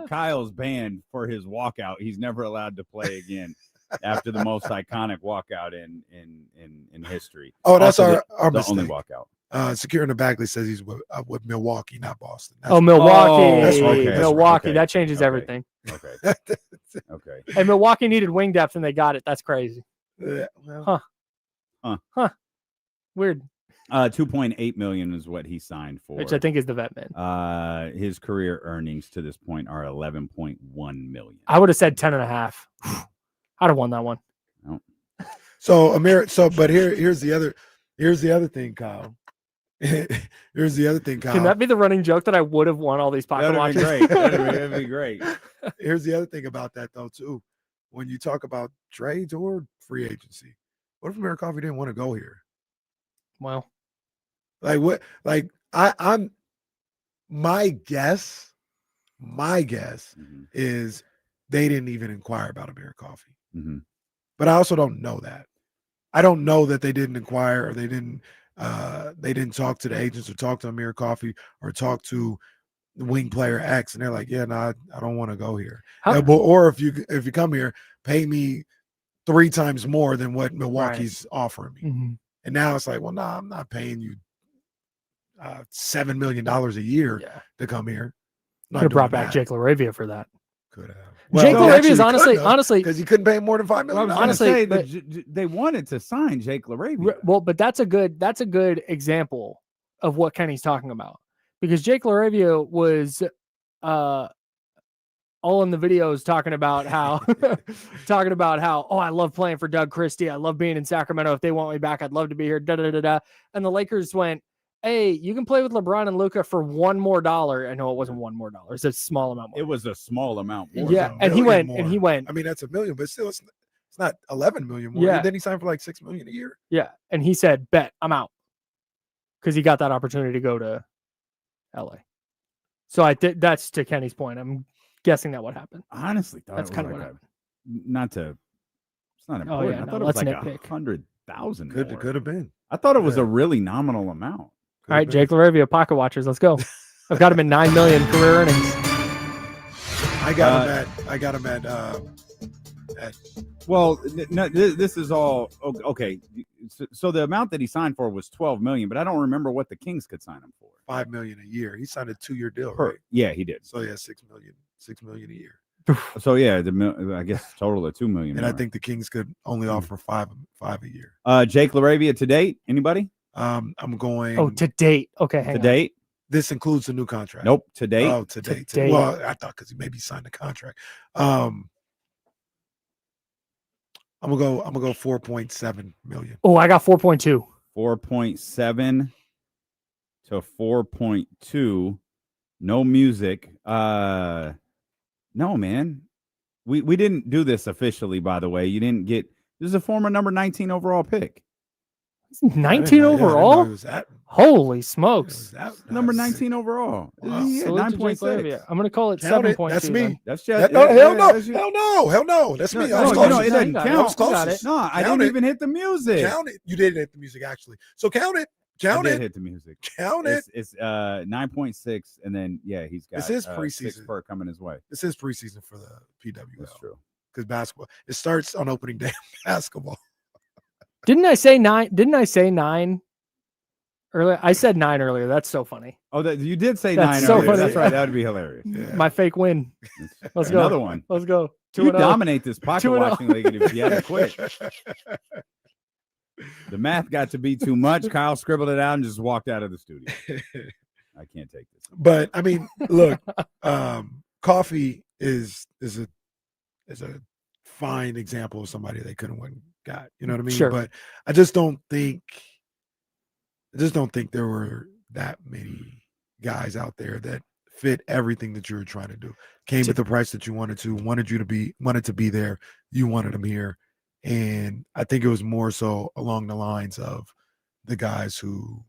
Kyle's banned for his walkout. He's never allowed to play again after the most iconic walkout in history. Oh, that's Also our the mistake. only walkout. Secure in the Bagley says he's with Milwaukee, not Boston. Oh, Milwaukee. Oh, that's right. That's Milwaukee. right. That changes Okay. everything. Okay. Okay. And Milwaukee needed wing depth and they got it. That's crazy. Well, Weird. 2.8 million is what he signed for. Which I think is the vet man. His career earnings to this point are 11.1 million. I would have said 10.5. I'd have won that one. No. So Amir. But here's the other thing, Kyle. Here's the other thing, Kyle. Can that be the running joke that I would have won all these pocket That'd be watches? great. That'd be great. Here's the other thing about that though too. When you talk about trades or free agency, what if Amir Coffey didn't want to go here? Well, Like what? Like I'm. My guess is they didn't even inquire about Amir Coffey. Mm-hmm. But I also don't know that. I don't know that they didn't inquire or they didn't talk to the agents or talk to Amir Coffey or talk to wing player X, and they're like, yeah, no, I don't want to go here. Or if you come here, pay me 3 times more than what Milwaukee's offering me. Mm-hmm. And now it's like, well, no, I'm not paying you $7 million a year to come here. Could have brought back Jake LaRavia for that. Could have. Jake LaRavia is honestly because you couldn't pay him more than $5 million. Honestly, they wanted to sign Jake LaRavia. Well, but that's a good example of what Kenny's talking about, because Jake LaRavia was all in the videos talking about how I love playing for Doug Christie. I love being in Sacramento. If they want me back, I'd love to be here. And the Lakers went, hey, you can play with LeBron and Luka for $1 more. I know it wasn't $1 more. It's a small amount more. It was a small amount more. Yeah, and he went. I mean, that's $1 million, but still, it's not 11 million more. Yeah. And then he signed for like $6 million a year. Yeah, and he said, "Bet I'm out," because he got that opportunity to go to LA. So that's to Kenny's point. I'm guessing that what happened. I honestly thought that's it was kind of like what happened. It's not important. yeah, I no, thought it was let's like nitpick. 100,000. Could have been. I thought it was a really nominal amount. All right, Jake LaRavia, pocket watchers, let's go. I've got him at $9 million career earnings. I got him at. Well, no, this is all okay. So the amount that he signed for was 12 million, but I don't remember what the Kings could sign him for. $5 million a year. He signed a 2-year deal, Per, right? Yeah, he did. So yeah, $6 million a year. So yeah, I guess total of 2 million. And more. I think the Kings could only offer five a year. Jake LaRavia to date. Anybody? I'm going. Oh, to date. Okay, hang to on. date. This includes the new contract. Nope. To date. Oh, to date. date. Well, I thought because he maybe signed a contract. I'm gonna go 4.7 million. Oh, I got 4.2. 4.7 to 4.2. No music. No, man. We didn't do this officially, by the way. You didn't get this is a former number 19 overall pick. 19 overall? Holy smokes. Number 19 overall. Wow. Yeah, Salute to Jake 9.6. LaRavia. I'm gonna call it Count 7.2. That's me. then. That's just Hell no. That's me. I was No, closest. it doesn't I count. I was Got closest. it. No, I Count didn't it. even hit the music. Count it. You didn't hit the music actually. So count it. I Count did it. hit the music. Count it. It's 9.6, and then he's got This is 6 preseason. per coming his way. This is preseason for the PWL. That's true. Because basketball, it starts on opening day of basketball. Didn't I say 9? Didn't I say 9 earlier? I said 9 earlier. That's so funny. Oh, you did say That's 9 so earlier. funny. That's right. That would be hilarious. Yeah. My fake win. Let's go. Another one. Let's go. You 2-0. dominate this pocket 2-0. watching league if you haven't quit. The math got to be too much. Kyle scribbled it out and just walked out of the studio. I can't take this. But I mean, look, Coffee is a fine example of somebody they couldn't win got. You know what I mean? Sure. But I just don't think I just don't think there were that many guys out there that fit everything that you were trying to do. Came at the price that you wanted to be there. You wanted them here. And I think it was more so along the lines of the guys who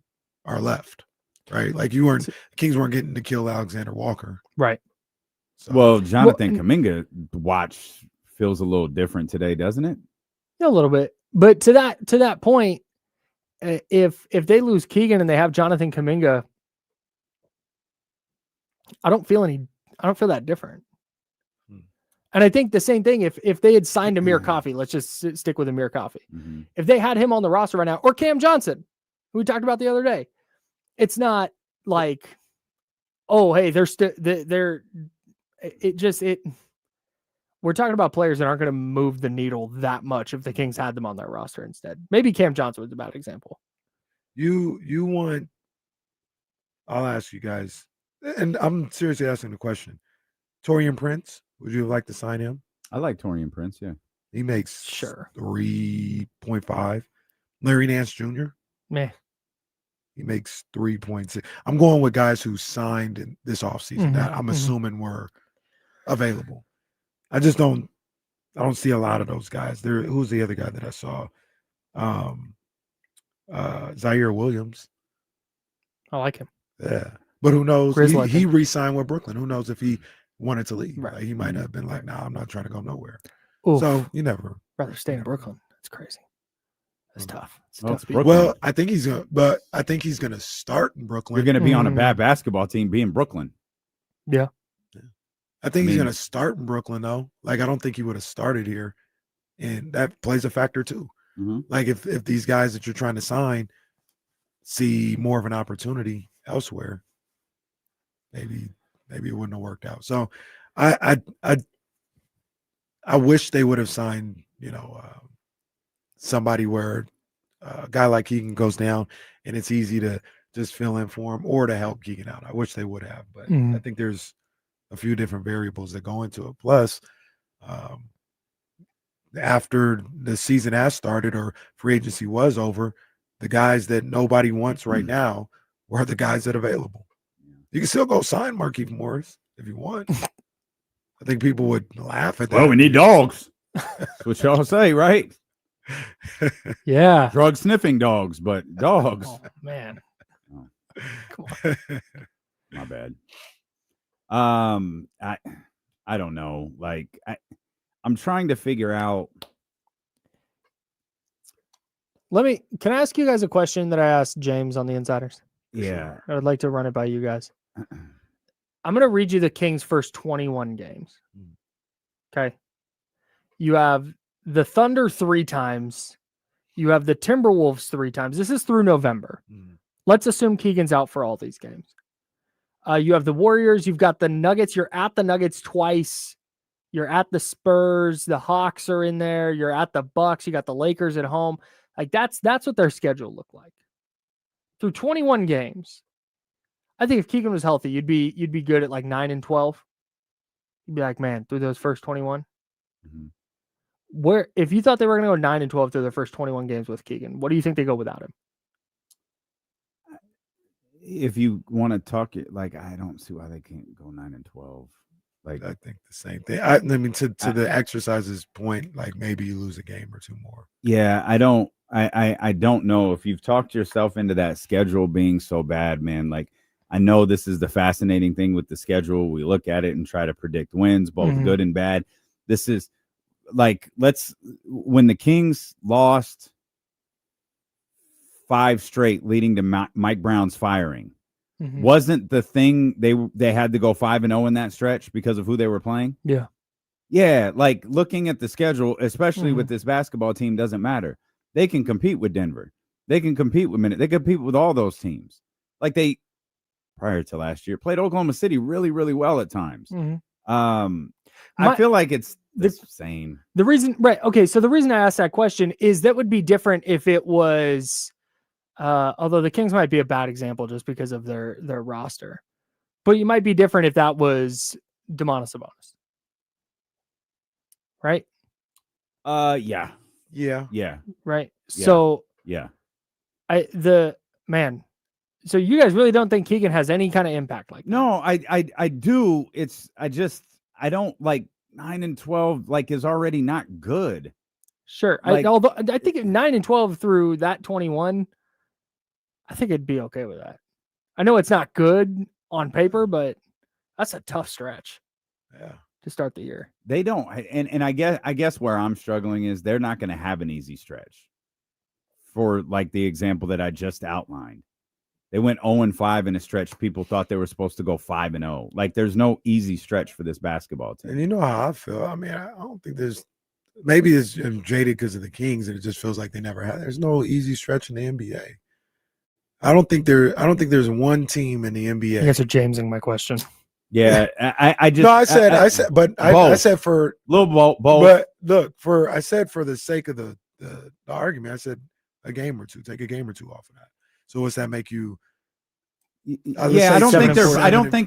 are left, right? Like Kings weren't getting to kill Alexander Walker. Right. So, Well, Jonathan Kuminga watch feels a little different today, doesn't it? Yeah, a little bit. But to that point, if they lose Keegan and they have Jonathan Kuminga, I don't feel that different. And I think the same thing if they had signed Amir Coffey, let's just stick with Amir Coffey. Mm-hmm. If they had him on the roster right now, or Cam Johnson, who we talked about the other day, it's not like, oh, hey, we're talking about players that aren't going to move the needle that much if the Kings had them on their roster instead. Maybe Cam Johnson was a bad example. I'll ask you guys, and I'm seriously asking the question. Taurean Prince, would you like to sign him? I like Taurean Prince, yeah. He makes 3.5. Larry Nance Jr. Meh. He makes 3.6. I'm going with guys who signed in this offseason that I'm assuming were available. I don't see a lot of those guys. Who's the other guy that I saw? Zaire Williams. I like him. Yeah. But who knows? He re-signed with Brooklyn. Who knows if he wanted to leave? Right. Like, he might have been like, "Nah, I'm not trying to go nowhere." Oof. So you never rather stay in Brooklyn. That's crazy. That's tough. Well, I think he's gonna start in Brooklyn. You're gonna be on a bad basketball team, be in Brooklyn. Yeah. I think he's gonna start in Brooklyn though. Like, I don't think he would have started here, and that plays a factor too. Mm-hmm. Like, if these guys that you're trying to sign see more of an opportunity elsewhere, maybe it wouldn't have worked out. So I wish they would have signed, somebody where a guy like Keegan goes down and it's easy to just fill in for him or to help Keegan out. I wish they would have, but I think there's a few different variables that go into it. Plus, after the season has started or free agency was over, the guys that nobody wants right now were the guys that are available. You can still go sign Markieff Morris if you want. I think people would laugh at that. Well, we need dogs. That's what y'all say, right? Yeah. Drug sniffing dogs, but dogs. Oh, man. Oh. Come on. My bad. I don't know. Like, I'm trying to figure out. Can I ask you guys a question that I asked James on the Insiders? Yeah. I would like to run it by you guys. I'm going to read you the Kings' first 21 games. Okay. You have the Thunder 3 times. You have the Timberwolves 3 times. This is through November. Let's assume Keegan's out for all these games. You have the Warriors. You've got the Nuggets. You're at the Nuggets twice. You're at the Spurs. The Hawks are in there. You're at the Bucks. You got the Lakers at home. Like, that's what their schedule looked like. Through 21 games. I think if Keegan was healthy, you'd be good at like 9-12. You'd be like, man, through those first 21. Where if you thought they were going to go 9-12 through their first 21 games with Keegan, what do you think they go without him? If you want to talk it, like, I don't see why they can't go 9-12. Like, I think the same thing. I mean, to the exercises point, like, maybe you lose a game or two more. Yeah, I don't know if you've talked yourself into that schedule being so bad, man. Like, I know this is the fascinating thing with the schedule. We look at it and try to predict wins, both good and bad. This is like, when the Kings lost 5 straight leading to Mike Brown's firing, wasn't the thing they had to go 5-0 in that stretch because of who they were playing? Yeah. Like, looking at the schedule, especially with this basketball team, doesn't matter. They can compete with Denver. They can compete with Minnesota. They compete with all those teams. Like, they, prior to last year, played Oklahoma City really, really well at times. I feel like it's the same. The reason, right? Okay, so the reason I asked that question is that would be different if it was, although the Kings might be a bad example just because of their roster, but you might be different if that was Domantas Sabonis, right? Yeah. Right. Yeah. So yeah. man. So you guys really don't think Keegan has any kind of impact like that? No, I do. I don't like 9 and 12 like is already not good. Sure. Like- Although I think 9 and 12 through that 21, I think it'd be okay with that. I know it's not good on paper, but that's a tough stretch. Yeah. To start the year. They don't, and I guess where I'm struggling is they're not going to have an easy stretch. For like the example that I just outlined, they went 0-5 in a stretch. People thought they were supposed to go 5-0. Like there's no easy stretch for this basketball team. And you know how I feel. I mean, I don't think there's. Maybe it's jaded because of the Kings, and it just feels like they never had. There's no easy stretch in the NBA. I don't think there's one team in the NBA. You guys are Jamesing my question. Yeah, I just. No, I said for little both. But look, I said for the sake of the argument, I said a game or two. Take a game or two off of that. So what's that make you? Yeah, I don't think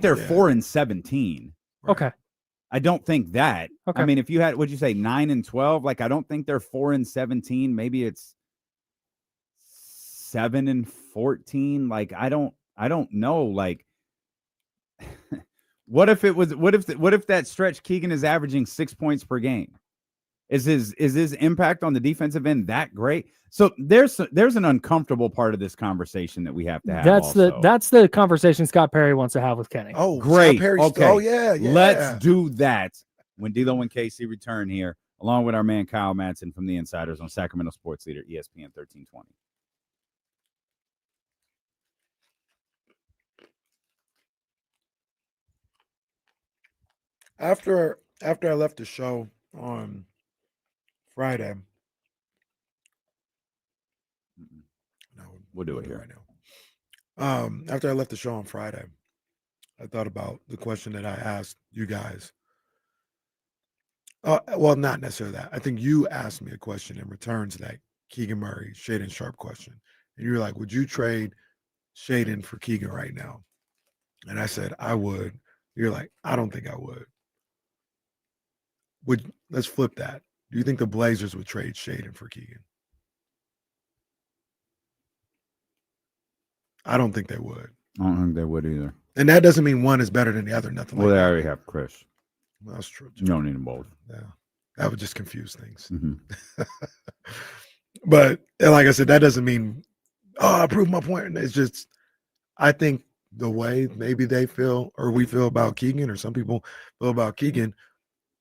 they're yeah. 4-17. Okay. I don't think that. Okay. I mean, if you had, what'd you say, 9 and 12? Like, I don't think they're 4-17. Maybe it's 7 and 14. Like, I don't know. Like, what if that stretch Keegan is averaging 6 points per game? Is his impact on the defensive end that great? So there's an uncomfortable part of this conversation that we have to have. That's the conversation Scott Perry wants to have with Kenny. Oh, great. Scott Perry's, Okay. Oh yeah. Let's do that when D'Lo and KC return here, along with our man Kyle Madsen from the Insiders on Sacramento Sports Leader ESPN 1320. After I left the show on Friday. No, We'll do it here right now. After I left the show on Friday, I thought about the question that I asked you guys. Well, not necessarily that. I think you asked me a question in return to that Keegan Murray, Shaedon Sharpe question. And you were like, would you trade Shaedon for Keegan right now? And I said, I would. You're like, I don't think I would. Let's flip that. Do you think the Blazers would trade Shaedon for Keegan? I don't think they would. I don't think they would either. And that doesn't mean one is better than the other. Nothing Well, like they that. already have Chris. Well, that's true. You don't need them both. Yeah. That would just confuse things. Mm-hmm. But like I said, that doesn't mean, I proved my point. It's just, I think the way maybe they feel or we feel about Keegan or some people feel about Keegan,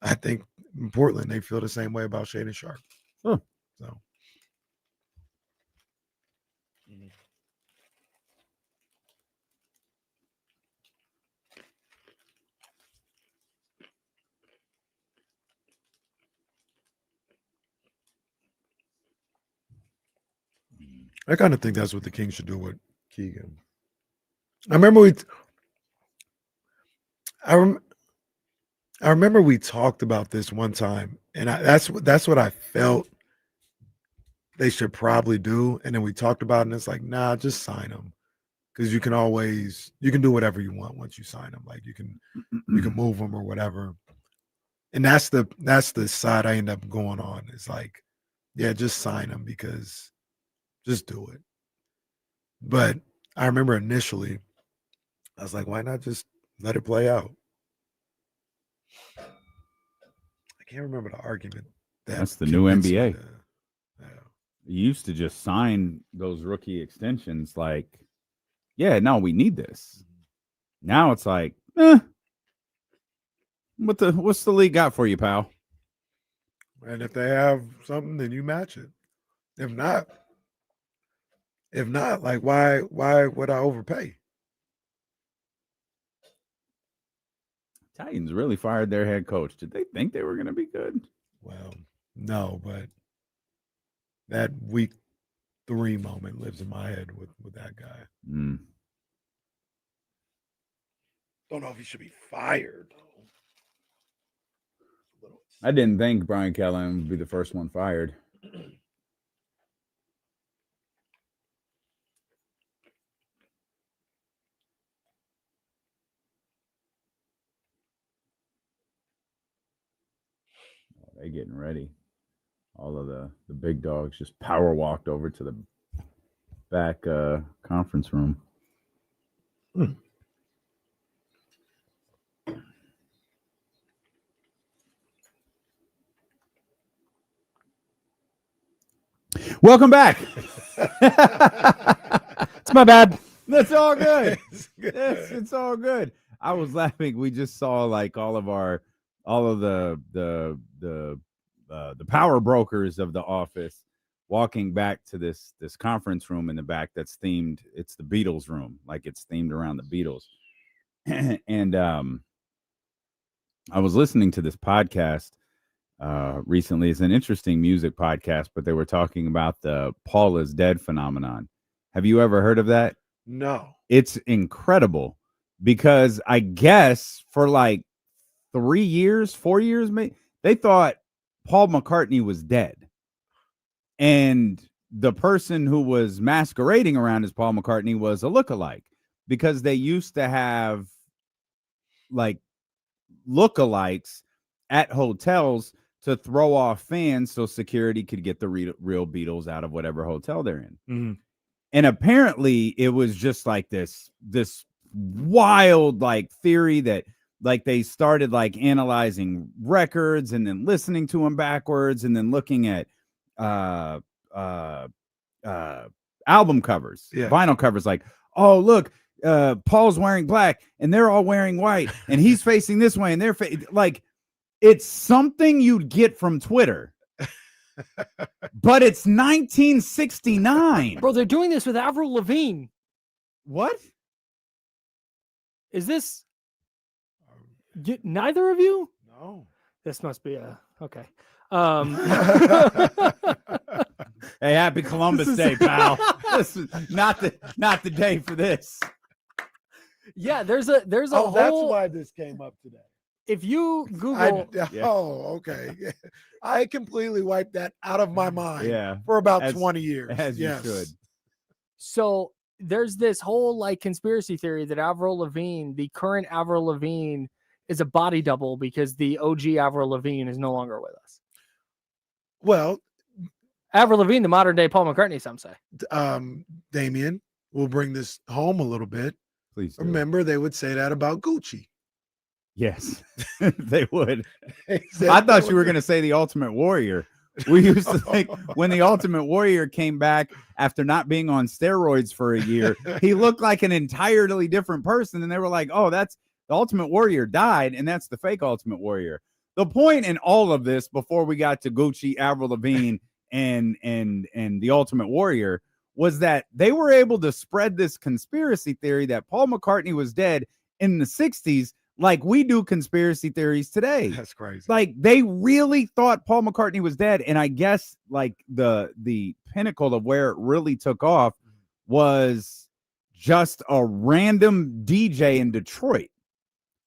I think in Portland, they feel the same way about Shaedon Sharpe. Huh. So. I kind of think that's what the Kings should do with Keegan. I remember we talked about this one time, and that's what I felt they should probably do. And then we talked about it, and it's like, nah, just sign him, because you can do whatever you want once you sign him. Like you can move him or whatever. And that's the side I end up going on. It's like, yeah, just sign him because. Just do it. But I remember initially, I was like, why not just let it play out? I can't remember the argument. That's the new NBA. You used to just sign those rookie extensions like, yeah, no, we need this. Now it's like, what's the league got for you, pal? And if they have something, then you match it. If not, like why would I overpay? Titans really fired their head coach. Did they think they were going to be good? Well, no, but that week 3 moment lives in my head with that guy. Mm. Don't know if he should be fired though. I didn't think Brian Callahan would be the first one fired. They getting ready. All of the big dogs just power walked over to the back conference room. Welcome back. It's my bad. That's all good. It's all good. I was laughing. We just saw like all of the power brokers of the office walking back to this conference room in the back that's themed. It's the Beatles room, like it's themed around the Beatles. And I was listening to this podcast recently. It's an interesting music podcast, but they were talking about the Paul is dead phenomenon. Have you ever heard of that? No. It's incredible because I guess for like 4 years, they thought Paul McCartney was dead. And the person who was masquerading around as Paul McCartney was a lookalike, because they used to have like lookalikes at hotels to throw off fans so security could get the real Beatles out of whatever hotel they're in. Mm-hmm. And apparently it was just like this wild like theory that like they started like analyzing records and then listening to them backwards and then looking at album covers, vinyl covers, like, oh, look, Paul's wearing black and they're all wearing white and he's facing this way and they're like, it's something you'd get from Twitter. But it's 1969. Bro, they're doing this with Avril Lavigne. What? Is this neither of you? No. This must be okay. Hey, happy Columbus Day, pal. This is not the day for this. Yeah, there's a whole. That's why this came up today. If you Google, oh, okay. I completely wiped that out of my mind. For about 20 years. As you should. So there's this whole like conspiracy theory that Avril Lavigne, the current Avril Lavigne, is a body double because the OG Avril Lavigne is no longer with us. Well, Avril Lavigne, the modern day Paul McCartney, some say. Damien, we'll bring this home a little bit. Please do. Remember, they would say that about Gucci. Yes, they would. I thought you were going to say the Ultimate Warrior. We used to think when the Ultimate Warrior came back after not being on steroids for a year, he looked like an entirely different person. And they were like, oh, that's the Ultimate Warrior died. And that's the fake Ultimate Warrior. The point in all of this, before we got to Gucci, Avril Lavigne, and the Ultimate Warrior, was that they were able to spread this conspiracy theory that Paul McCartney was dead in the 60s. Like we do conspiracy theories today. That's crazy. Like they really thought Paul McCartney was dead. And I guess like the pinnacle of where it really took off was just a random DJ in Detroit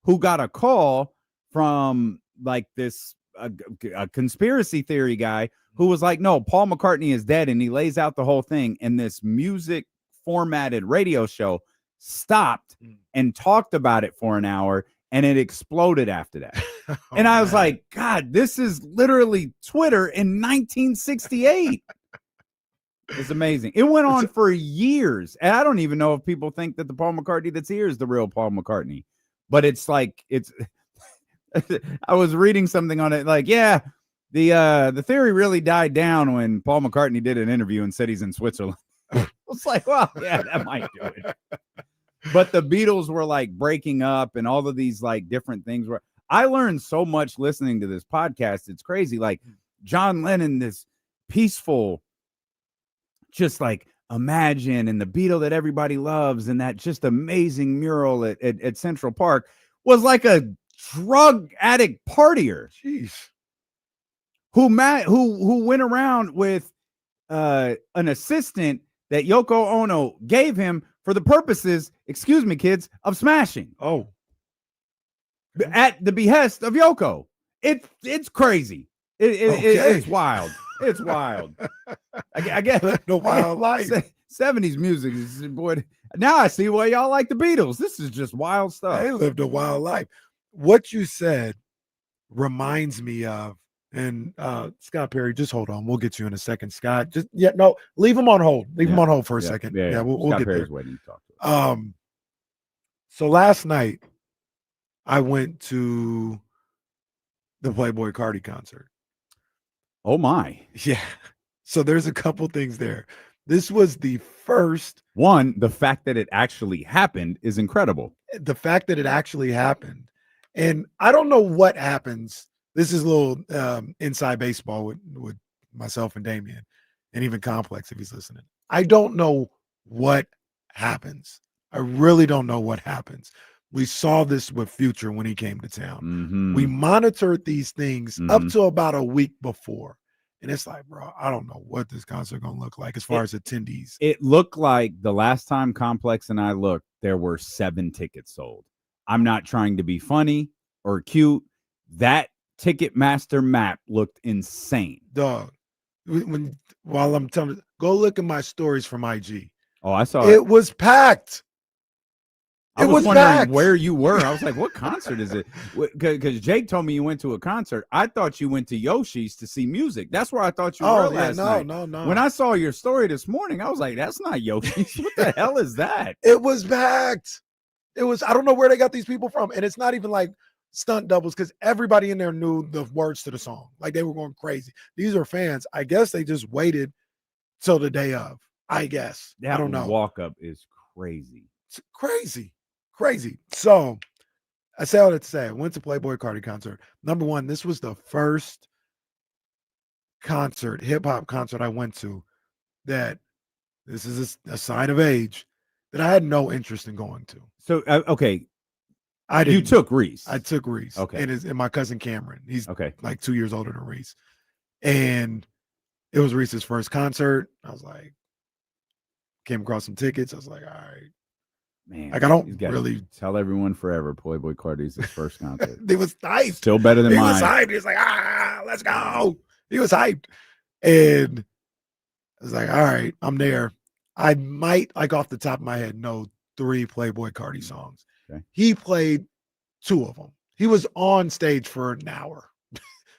who got a call from like this a conspiracy theory guy who was like, no, Paul McCartney is dead. And he lays out the whole thing. And this music formatted radio show stopped and talked about it for an hour. And it exploded after that. And I was like, God, this is literally Twitter in 1968. It's amazing. It went on for years. And I don't even know if people think that the Paul McCartney that's here is the real Paul McCartney. But it's like, I was reading something on it. Like, yeah, the theory really died down when Paul McCartney did an interview and said he's in Switzerland. It's like, well, yeah, that might do it. But the Beatles were like breaking up and all of these like different things were. I learned so much listening to this podcast. It's crazy. Like John Lennon, this peaceful, just like Imagine, and the Beatle that everybody loves, and that just amazing mural at Central Park was like a drug addict partier. Jeez. Who went around with an assistant that Yoko Ono gave him for the purposes, excuse me, kids, of smashing. Oh. At the behest of Yoko. It's crazy. It's wild. It's wild. I guess the wild life. 70s music is, boy. Now I see why y'all like the Beatles. This is just wild stuff. They lived a wild life. What you said reminds me of And Scott Perry, just hold on. We'll get you in a second, Scott. Leave him on hold. Leave him on hold for a second. Yeah, we'll Scott get Perry's there. waiting to talk to us. So last night I went to the Playboy Cardi concert. Oh my. Yeah. So there's a couple things there. This was the first. One, the fact that it actually happened is incredible. The fact that it actually happened. And I don't know what happens. This is a little inside baseball with myself and Damien, and even Complex if he's listening. I don't know what happens. I really don't know what happens. We saw this with Future when he came to town. Mm-hmm. We monitored these things up to about a week before. And it's like, bro, I don't know what this concert going to look like as far as attendees. It looked like the last time Complex and I looked, there were 7 tickets sold. I'm not trying to be funny or cute. That Ticketmaster map looked insane. Dog, while I'm telling you, go look at my stories from IG. Oh, I saw it. It was packed. I was wondering where you were. I was like, what concert is it? Because Jake told me you went to a concert. I thought you went to Yoshi's to see music. That's where I thought you were last night. No. When I saw your story this morning, I was like, that's not Yoshi's. What the hell is that? It was packed. It was, I don't know where they got these people from. And it's not even like stunt doubles because everybody in there knew the words to the song. Like they were going crazy. These are fans. I guess they just waited till the day of. I guess. I don't know. Walk up is crazy. It's crazy. So I say all that to say I went to Playboy Cardi concert. Number one, this was the first concert, hip-hop concert I went to that this is a sign of age that I had no interest in going to. So, okay. You took Reese. I took Reese. Okay. And my cousin Cameron. He's okay. Like 2 years older than Reese. And it was Reese's first concert. I was like, came across some tickets. I was like, all right. Man, like I don't really tell everyone forever. Playboy Cardi's his first concert. It was nice. Still better than mine. He was hyped. He was like, let's go. He was hyped. And I was like, all right, I'm there. I might, like off the top of my head, know 3 Playboy Cardi songs. Okay. He played 2 of them. He was on stage for an hour.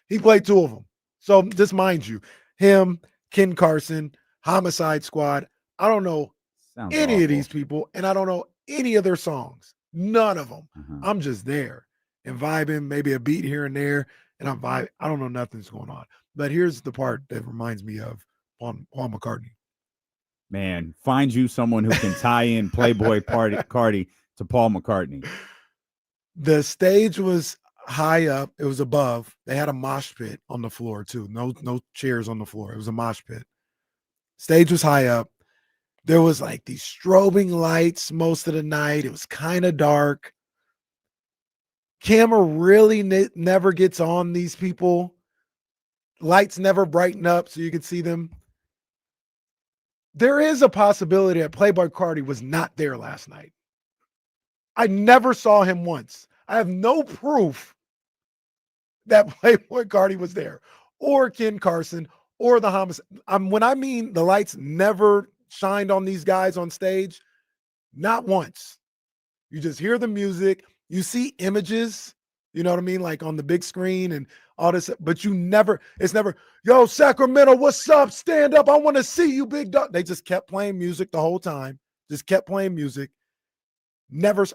He played 2 of them. So just mind you, him, Ken Carson, Homicide Squad. I don't know any of these people, and I don't know any of their songs. None of them. I'm just there and vibing, maybe a beat here and there, and I'm vibing. I don't know nothing's going on. But here's the part that reminds me of Paul McCartney. Man, find you someone who can tie in Playboy Cardi to Paul McCartney. The stage was high up. It was above. They had a mosh pit on the floor too. No chairs on the floor. It was a mosh pit. Stage was high up. There was like these strobing lights most of the night. It was kind of dark. Camera really never gets on these people. Lights never brighten up so you can see them. There is a possibility that Playboy Cardi was not there last night. I never saw him once. I have no proof that Playboy Cardi was there, or Ken Carson, or the Homicide. When I mean the lights never shined on these guys on stage, not once. You just hear the music, you see images, you know what I mean, like on the big screen and all this, but it's never, yo, Sacramento, what's up? Stand up. I want to see you, big dog. They just kept playing music the whole time. Just kept playing music. Never.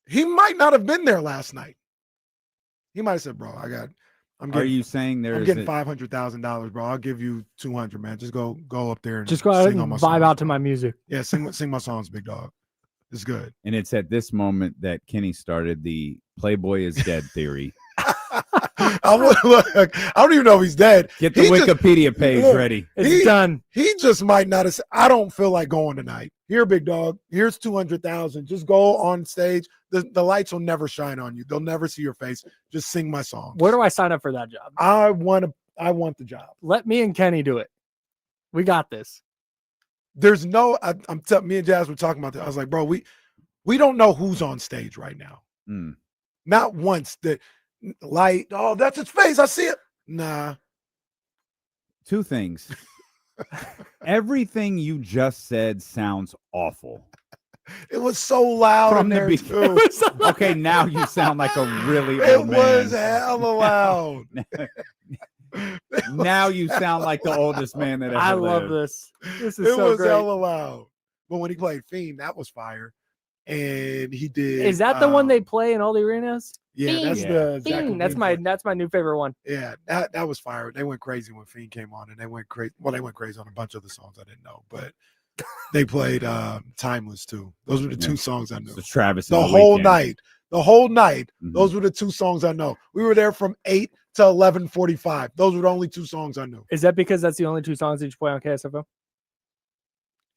He might not have been there last night. He might have said, bro, Are you saying I'm getting $500,000, bro. I'll give you 200, man. Just go up there and just go out and vibe out to my music. Yeah, sing my songs, big dog. It's good. And it's at this moment that Kenny started the Playboy is dead theory. I don't even know if he's dead. Get the Wikipedia page ready. It's done. He just might not have said, I don't feel like going tonight. Here, big dog. Here's 200,000. Just go on stage. The lights will never shine on you. They'll never see your face. Just sing my songs. Where do I sign up for that job? I want the job. Let me and Kenny do it. We got this. There's no. Me and Jazz were talking about that. I was like, bro, we don't know who's on stage right now. Not once that light. Oh, that's his face. I see it. Nah. 2 things. Everything you just said sounds awful. It was so loud from there too. Okay, now you sound like a really old man. It was hella loud. Now you sound like the oldest man that ever I love lived. this. This is It so was great. hella loud. But when he played Fiend, that was fire. And he did. Is that the one they play in all the arenas? Yeah, that's Fiend. the Zach Fiend. That's my new favorite one. Yeah, that was fire. They went crazy when Fiend came on, and they went crazy. Well, they went crazy on a bunch of the songs I didn't know, but they played Timeless too. Those were the two songs I knew. So Travis, The and whole Weeknd. night. The whole night. Mhm. Those were the two songs I know. We were there from 8 to 11:45. Those were the only two songs I knew. Is that because that's the only two songs that you play on KSFM?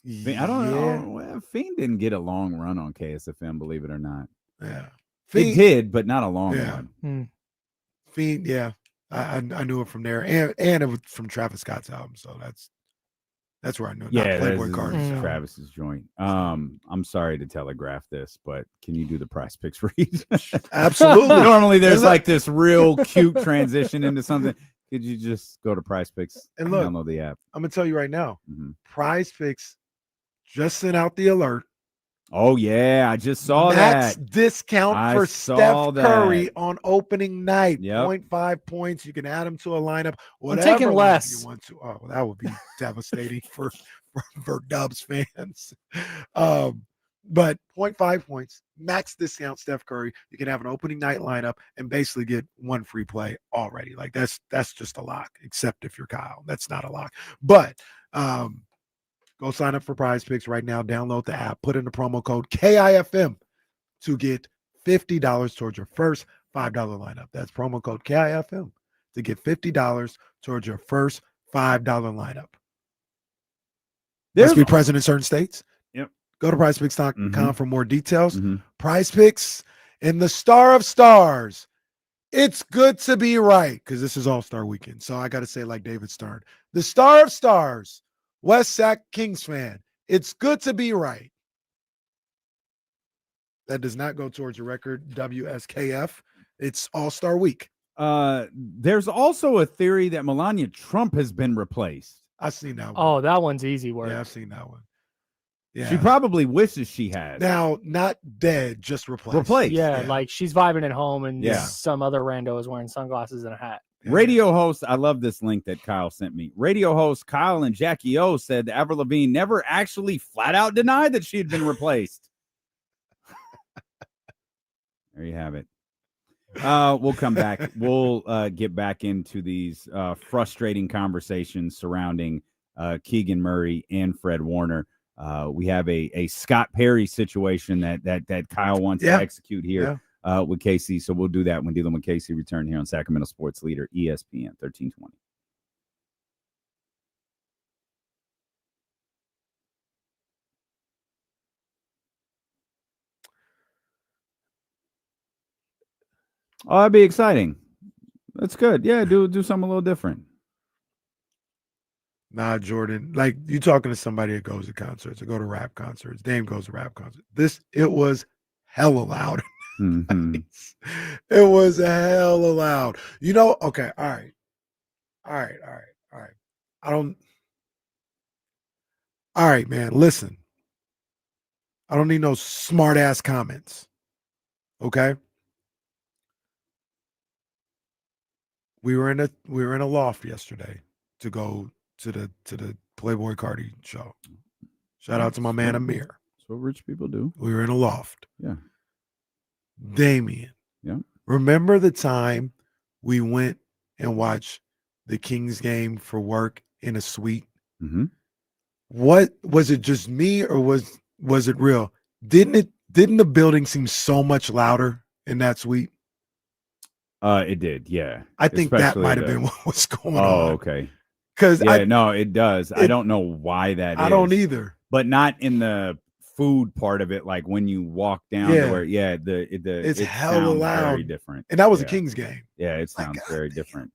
I don't know. Well, Fiend didn't get a long run on KSFM, believe it or not. Yeah. It did, but not a long Yeah. one. Fiend, yeah. I knew it from there. And it was from Travis Scott's album. So that's where I knew it. Yeah, Not Playboy that's Cardi. Travis's joint. I'm sorry to telegraph this, but can you do the Prize Picks read? Absolutely. Normally there's like this real cute transition into something. Could you just go to Prize Picks And look, download the app? I'm gonna tell you right now. Mm-hmm. Prize Picks just sent out the alert. Oh yeah, I just saw Max that. discount I for saw Steph Curry that. on opening night. Yep. 0.5 points. You can add him to a lineup. I'm taking Whatever lineup less. you want to. Oh, well, that would be devastating for Dubs fans. But 0.5 points, max discount Steph Curry. You can have an opening night lineup and basically get one free play already. Like that's just a lock, except if you're Kyle. That's not a lock. But go sign up for Prize Picks right now. Download the app. Put in the promo code KIFM to get $50 towards your first $5 lineup. That's promo code KIFM to get $50 towards your first $5 lineup. Must be present in certain states. Yep. Go to prizepicks.com for more details. Mm-hmm. Prize Picks and the star of stars. It's good to be right because this is All-Star Weekend. So I got to say like David Stern. The star of stars, West Sac Kings fan. It's good to be right. That does not go towards your record, WSKF. It's All-Star Week. There's also a theory that Melania Trump has been replaced. I've seen that one. Oh, that one's easy work. Yeah, I've seen that one. Yeah. She probably wishes she had. Now, not dead, just replaced. Replaced. Yeah, like she's vibing at home and Yeah. some other rando is wearing sunglasses and a hat. Radio host, I love this link that Kyle sent me. Radio host Kyle and Jackie O said that Avril Lavigne never actually flat out denied that she had been replaced. There you have it. We'll come back. We'll get back into these frustrating conversations surrounding Keegan Murray and Fred Warner. We have a Scott Perry situation that Kyle wants to execute here with KC. So we'll do that when dealing with KC. Return here on Sacramento Sports Leader, ESPN 1320. Oh, that'd be exciting. That's good. Yeah, do something a little different. Nah, Jordan. Like you talking to somebody that goes to concerts or go to rap concerts. Dame goes to rap concerts. It was hella loud. Mm-hmm. It was hella loud. You know, okay, all right. All right, man. Listen. I don't need no smart ass comments. Okay. We were in a loft yesterday to go to the Playboy Cardi show. Shout out to my man Amir. That's what rich people do. We were in a loft. Yeah. Damien. Yeah. Remember the time we went and watched the Kings game for work in a suite? Mm-hmm. What was it? Just me, or was it real? Didn't the building seem so much louder in that suite? It did, yeah. I think that might have been what was going on. Oh, okay. Because no, it does. I don't know why that is. I don't either. But not in the food part of it, like when you walk down to where it's it hella loud. very different. And that was a Kings game. Yeah, it sounds very different.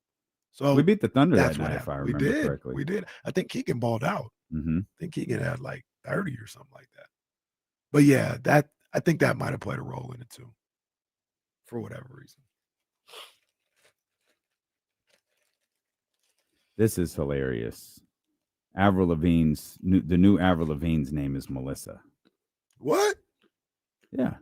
So we beat the Thunder that's that what night, if I happened. remember correctly. We did. I think Keegan balled out. Mm-hmm. I think Keegan had like 30 or something like that. But yeah, I think that might have played a role in it too, for whatever reason. This is hilarious. The new Avril Lavigne's name is Melissa. What? Yeah.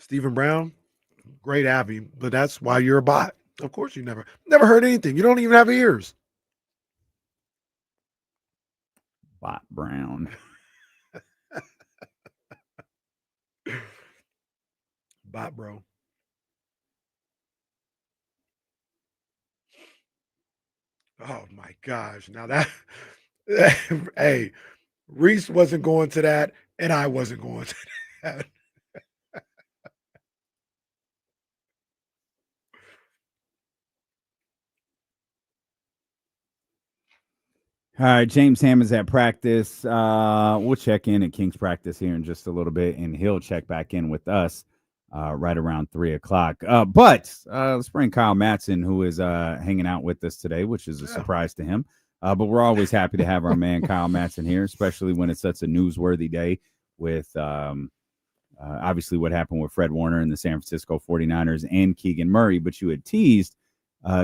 Stephen Brown, great Abby, but that's why you're a bot. Of course you never heard anything. You don't even have ears. Bot Brown. Bot bro. Oh my gosh. Now that hey, Reese wasn't going to that, and I wasn't going to that. All right, James Ham is at practice. We'll check in at King's practice here in just a little bit, and he'll check back in with us right around 3 o'clock. But let's bring Kyle Matson, who is hanging out with us today, which is a surprise to him. But we're always happy to have our man Kyle Matson here, especially when it's such a newsworthy day with obviously what happened with Fred Warner and the San Francisco 49ers and Keegan Murray. But you had teased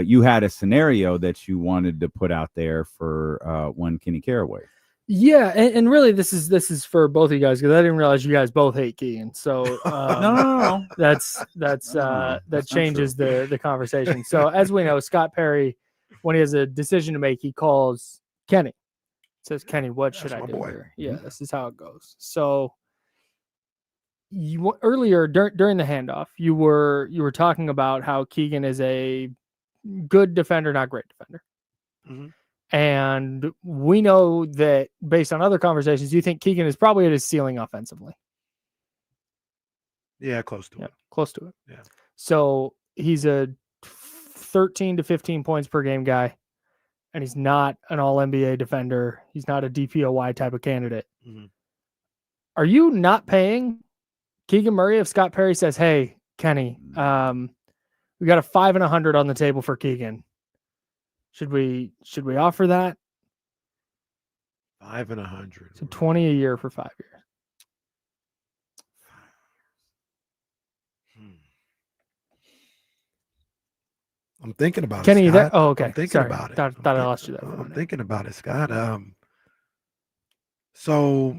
you had a scenario that you wanted to put out there for one Kenny Caraway. Yeah, and really this is for both of you guys because I didn't realize you guys both hate Keegan. So no. that changes the conversation. So as we know, Scott Perry, when he has a decision to make, he calls Kenny. Says, Kenny, what should I do here? Yeah, this is how it goes. So earlier during the handoff, you were talking about how Keegan is a good defender, not great defender. Mm-hmm. And we know that based on other conversations, you think Keegan is probably at his ceiling offensively. Yeah, close to it. Close to it. Yeah. So he's a 13 to 15 points per game guy, and he's not an all-NBA defender. He's not a DPOY type of candidate. Mm-hmm. Are you not paying Keegan Murray if Scott Perry says, hey, Kenny, we got a 5 and 100 on the table for Keegan. Should we offer that? 5 and 100. So 20 a year for 5 years. I'm thinking about Kenny, it. Scott. Oh, okay. I'm thinking Sorry. about it. Thought I lost you there. I'm thinking about it, Scott. So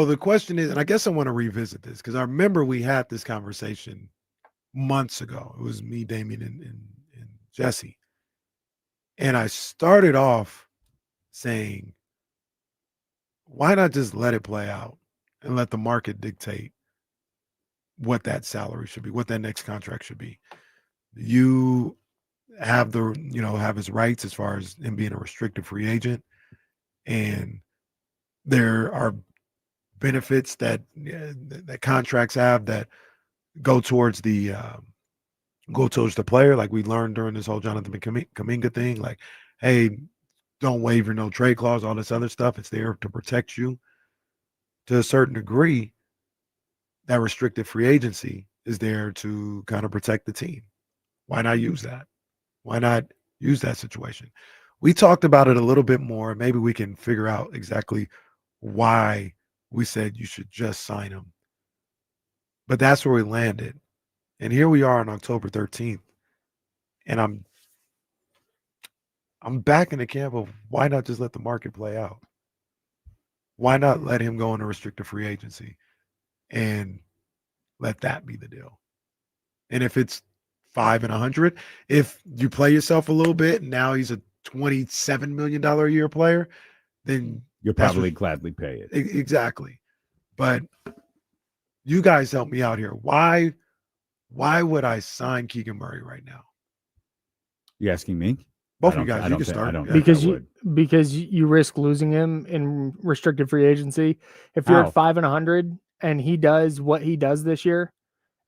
the question is, and I guess I want to revisit this because I remember we had this conversation months ago. It was me, Damien, and Jesse. And I started off saying, why not just let it play out and let the market dictate what that salary should be, what that next contract should be. You have have his rights as far as him being a restricted free agent. And there are benefits that contracts have that go towards the player, like we learned during this whole Jonathan Kuminga thing. Like, hey, don't waive your no trade clause, all this other stuff. It's there to protect you. To a certain degree, that restricted free agency is there to kind of protect the team. Why not use that? Why not use that situation? We talked about it a little bit more. Maybe we can figure out exactly why we said you should just sign him. But that's where we landed. And here we are on October 13th. And I'm back in the camp of why not just let the market play out? Why not let him go into restricted free agency and let that be the deal? And if it's 5 and 100, if you play yourself a little bit and now he's a $27 million a year player, then you'll probably gladly pay it. Exactly. But you guys help me out here. Why would I sign Keegan Murray right now? You asking me? Both of you guys, you can start. Because you risk losing him in restricted free agency. If you're at 5 and 100 and he does what he does this year,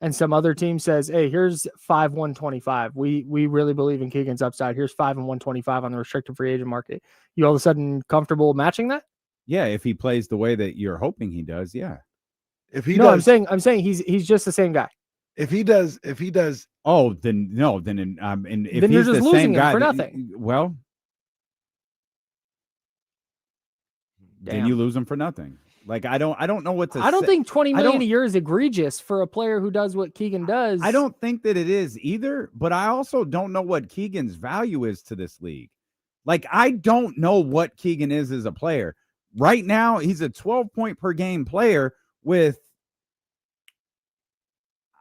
and some other team says, hey, here's 5-125. We really believe in Keegan's upside. Here's 5-125 on the restricted free agent market. You all of a sudden comfortable matching that? Yeah, if he plays the way that you're hoping he does, yeah. If he does, I'm saying he's just the same guy. If he does, oh, then no, then and if then he's you're just the losing same him guy, for nothing. Well, then you lose him for nothing. Like I don't know what to. I don't think $20 million a year is egregious for a player who does what Keegan does. I don't think that it is either, but I also don't know what Keegan's value is to this league. Like I don't know what Keegan is as a player. Right now, he's a 12 point per game player with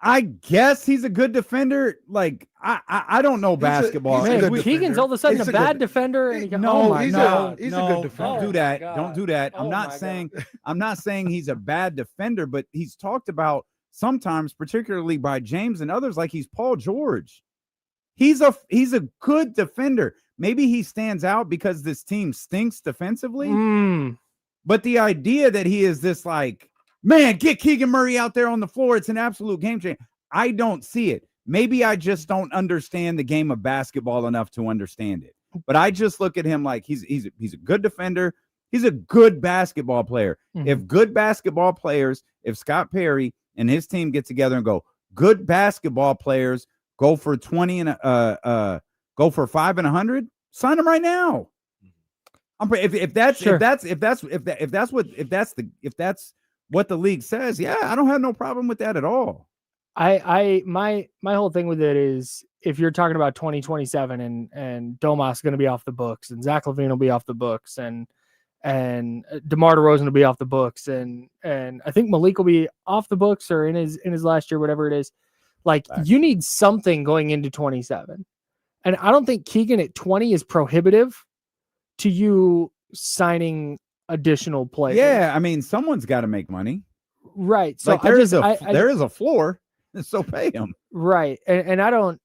I guess he's a good defender. Like I don't know basketball. he's a good Man, defender. Keegan's all of a sudden He's a a bad good- defender. And he go, No, oh my he's a- God. he's a good defender. Don't do Oh that. my Don't God. do that. I'm Oh not my saying I'm not saying he's a bad defender, but he's talked about sometimes, particularly by James and others, like he's Paul George. He's a good defender. Maybe he stands out because this team stinks defensively. But the idea that he is this like, man, get Keegan Murray out there on the floor, it's an absolute game changer. I don't see it. Maybe I just don't understand the game of basketball enough to understand it. But I just look at him like he's a good defender. He's a good basketball player. If good basketball players, if Scott Perry and his team get together and go, good basketball players go for 20 and go for 5 and 100, sign them right now. If that's what the league says, yeah, I don't have no problem with that at all. My whole thing with it is if you're talking about 2027 and Domas going to be off the books and Zach LaVine will be off the books and DeMar DeRozan will be off the books and I think Malik will be off the books or in his last year, whatever it is. Like you need something going into 27. And I don't think Keegan at 20 is prohibitive to you signing additional players. Yeah, I mean, someone's got to make money. Right. So like there is a floor, so pay him. Right. And I don't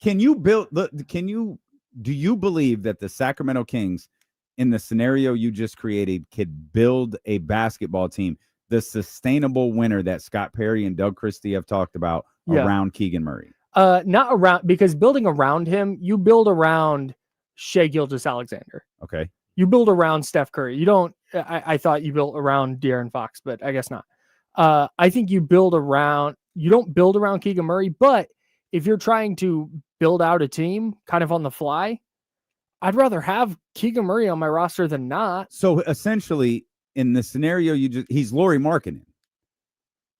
can you do you believe that the Sacramento Kings in the scenario you just created could build a basketball team, the sustainable winner that Scott Perry and Doug Christie have talked about around Keegan Murray? Not around, because building around him, you build around Shai Gilgeous-Alexander. Okay. You build around Steph Curry. You don't. I thought you built around De'Aaron Fox, but I guess not. I think you build around. You don't build around Keegan Murray, but if you're trying to build out a team kind of on the fly, I'd rather have Keegan Murray on my roster than not. So essentially, in the scenario he's Lauri Markkanen.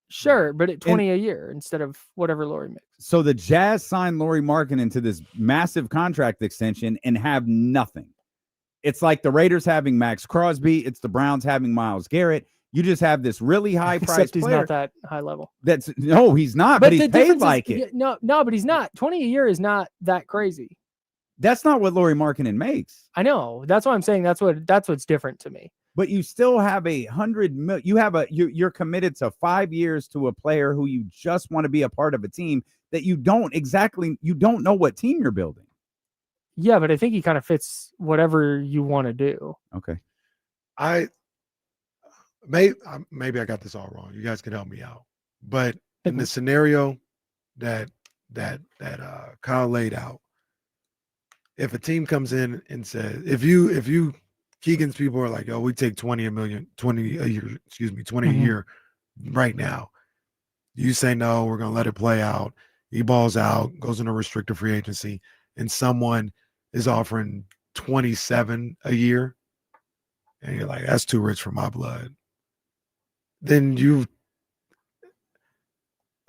Sure, but at 20 a year instead of whatever Lauri makes. So the Jazz signed Lauri Markkanen to this massive contract extension and have nothing. It's like the Raiders having Max Crosby. It's the Browns having Myles Garrett. You just have this really high price Except he's player. not that high level. No, he's not. But he's paid like it. No, but he's not. 20 a year is not that crazy. That's not what Lauri Markkanen makes. I know. That's why I'm saying that's what's different to me. But you still have $100 million. You're committed to 5 years to a player who you just want to be a part of a team that you don't know what team you're building. Yeah, but I think he kind of fits whatever you want to do. Okay. Maybe I got this all wrong. You guys can help me out. But in the scenario that Kyle laid out, if a team comes in and says, if you Keegan's people are like, oh, we take 20 a year right now. You say no, we're gonna let it play out. He balls out, goes into restricted free agency, and someone is offering 27 a year, and you're like, that's too rich for my blood. Then you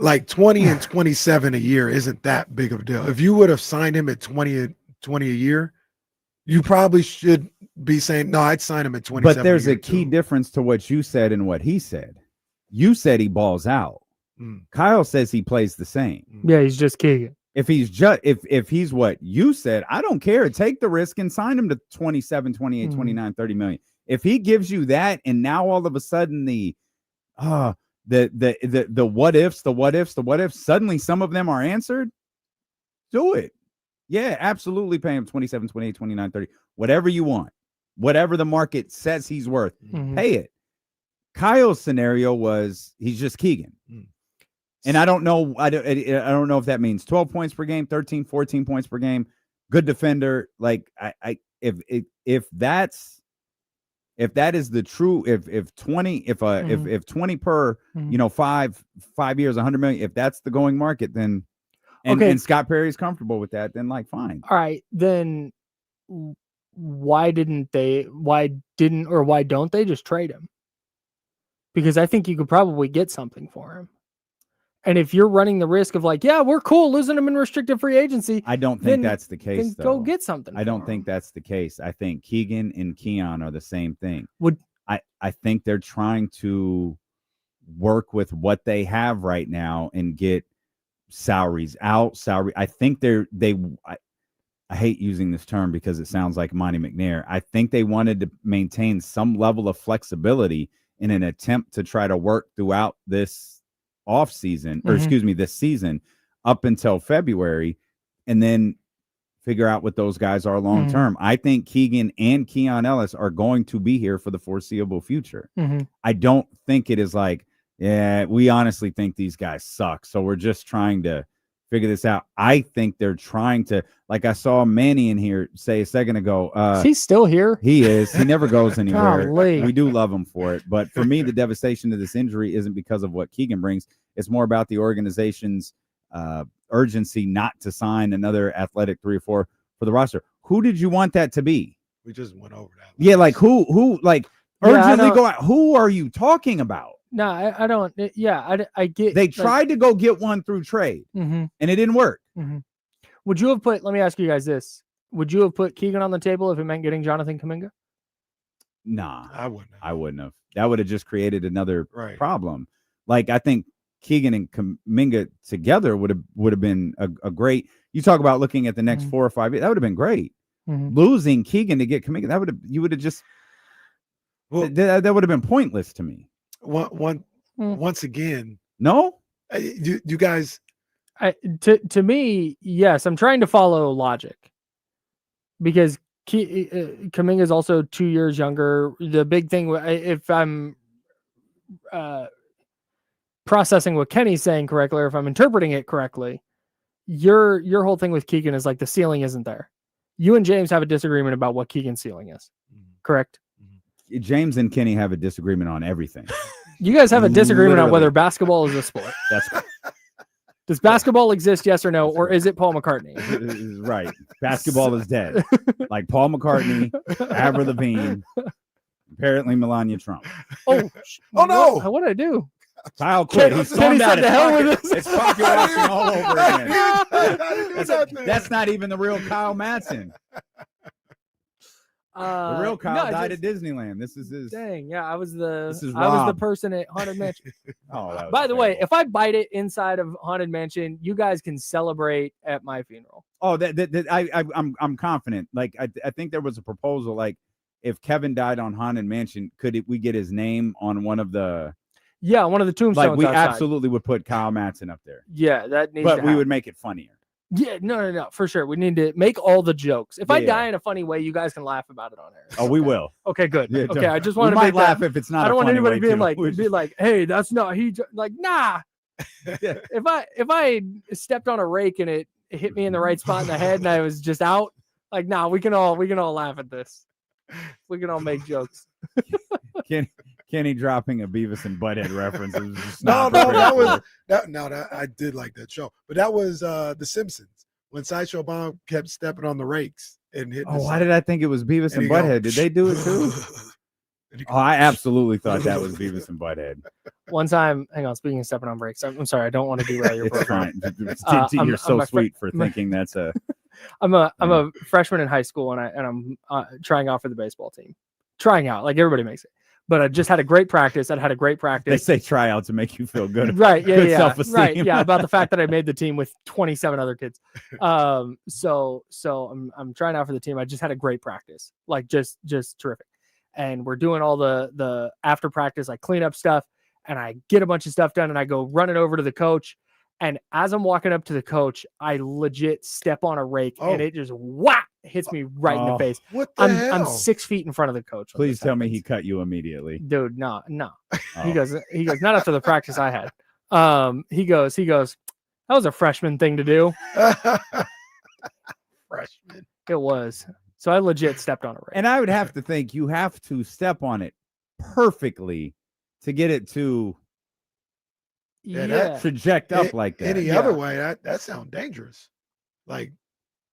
like 20 and 27 a year isn't that big of a deal. If you would have signed him at 20 a year, you probably should be saying, no, I'd sign him at 27. But there's a key difference to what you said and what he said. You said he balls out. Kyle says he plays the same. Yeah, he's just Keegan. If he's what you said, I don't care. Take the risk and sign him to 27, 28, 29, 30 million. If he gives you that, and now all of a sudden the what ifs, suddenly some of them are answered, do it. Yeah, absolutely pay him 27, 28, 29, 30, whatever you want, whatever the market says he's worth, pay it. Kyle's scenario was he's just Keegan. And I don't know. I don't know if that means 12 points per game, 13, 14 points per game. Good defender. Like if that is the true, if 20 per, 5 years, 100 million, if that's the going market, then and Scott Perry's comfortable with that, then like fine. All right, then why don't they just trade him? Because I think you could probably get something for him. And if you're running the risk of like, yeah, we're cool losing him in restricted free agency, I don't think that's the case. Then go get something. I don't think that's the case. I think Keegan and Keon are the same thing. I think they're trying to work with what they have right now and get salaries out. I think I hate using this term because it sounds like Monty McNair. I think they wanted to maintain some level of flexibility in an attempt to try to work throughout this off season, or this season up until February, and then figure out what those guys are long term. I think Keegan and Keon Ellis are going to be here for the foreseeable future. I don't think it is like, yeah, we honestly think these guys suck, so we're just trying to figure this out. I think they're trying to, like I saw Manny in here say a second ago. He's still here. He is. He never goes anywhere. Golly. We do love him for it. But for me, the devastation of this injury isn't because of what Keegan brings. It's more about the organization's urgency not to sign another athletic 3 or 4 for the roster. Who did you want that to be? We just went over that. Yeah, like who like urgently go out. Who are you talking about? No, I don't. Yeah, I get. They tried to go get one through trade, and it didn't work. Would you have put? Let me ask you guys this: would you have put Keegan on the table if it meant getting Jonathan Kuminga? Nah, I wouldn't. I wouldn't have. That would have just created another Right. problem. Like, I think Keegan and Kuminga together would have been a great. You talk about looking at the next 4 or 5 years. That would have been great. Losing Keegan to get Kuminga, you would have just. Well, that would have been pointless to me. Once again, no. You guys. To me, yes, I'm trying to follow logic because Kuminga is also 2 years younger. The big thing, if I'm processing what Kenny's saying correctly, or if I'm interpreting it correctly, your whole thing with Keegan is like the ceiling isn't there. You and James have a disagreement about what Keegan's ceiling is, correct? James and Kenny have a disagreement on everything. You guys have a disagreement on whether basketball is a sport. That's Does basketball exist, yes or no, or is it Paul McCartney? Right. Basketball is dead. Like Paul McCartney, Avril Lavigne, apparently Melania Trump. Oh no! What did I do? Kyle quit. He's stormed out. It's pocket watching all over again. That's not even the real Kyle Madsen. The real Kyle died at Disneyland. This is his. Dang, yeah, I was the person at Haunted Mansion. By the way, if I bite it inside of Haunted Mansion, you guys can celebrate at my funeral. Oh, I'm confident. Like I think there was a proposal. Like if Kevin died on Haunted Mansion, we get his name on one of the? Yeah, one of the tombstones. Like we outside. Absolutely would put Kyle Madsen up there. Yeah, that needs. But we would make it funnier. Yeah, no, for sure. We need to make all the jokes. If I die in a funny way, you guys can laugh about it on air. Oh, we will. Okay, good. Yeah, okay, I just want to make laugh if it's not. I don't want anybody being too. like, hey, that's not he. Like, nah. If I stepped on a rake and it hit me in the right spot in the head and I was just out, like, nah, we can all laugh at this. We can all make jokes. Kenny dropping a Beavis and Butthead reference. I did like that show, but that was The Simpsons when Sideshow Bob kept stepping on the rakes and hitting. Oh, why did I think it was Beavis and Butthead? Did they do it too? Oh, I absolutely thought that was Beavis and Butthead. One time, hang on. Speaking of stepping on brakes, I'm sorry, I don't want to derail your program. It's fine. You're so sweet for thinking that's a. I'm a freshman in high school and I'm trying out for the baseball team. Trying out, like everybody makes it. But I just had a great practice. I'd had a great practice. They say tryouts to make you feel good. Right. Yeah. Good yeah. Self-esteem. Right. Yeah. About the fact that I made the team with 27 other kids. So I'm trying out for the team. I just had a great practice, like just terrific. And we're doing all the after practice, like cleanup stuff. And I get a bunch of stuff done and I go running over to the coach. And as I'm walking up to the coach, I legit step on a rake and it just hits me right in the face. What the hell? I'm 6 feet in front of the coach. Please tell me he cut you immediately. Dude, no. He goes, not after the practice I had. He goes, that was a freshman thing to do. Freshman. It was. So I legit stepped on a rake. And I would have to think you have to step on it perfectly to get it to traject up like that. Any other way, that sounds dangerous. Like,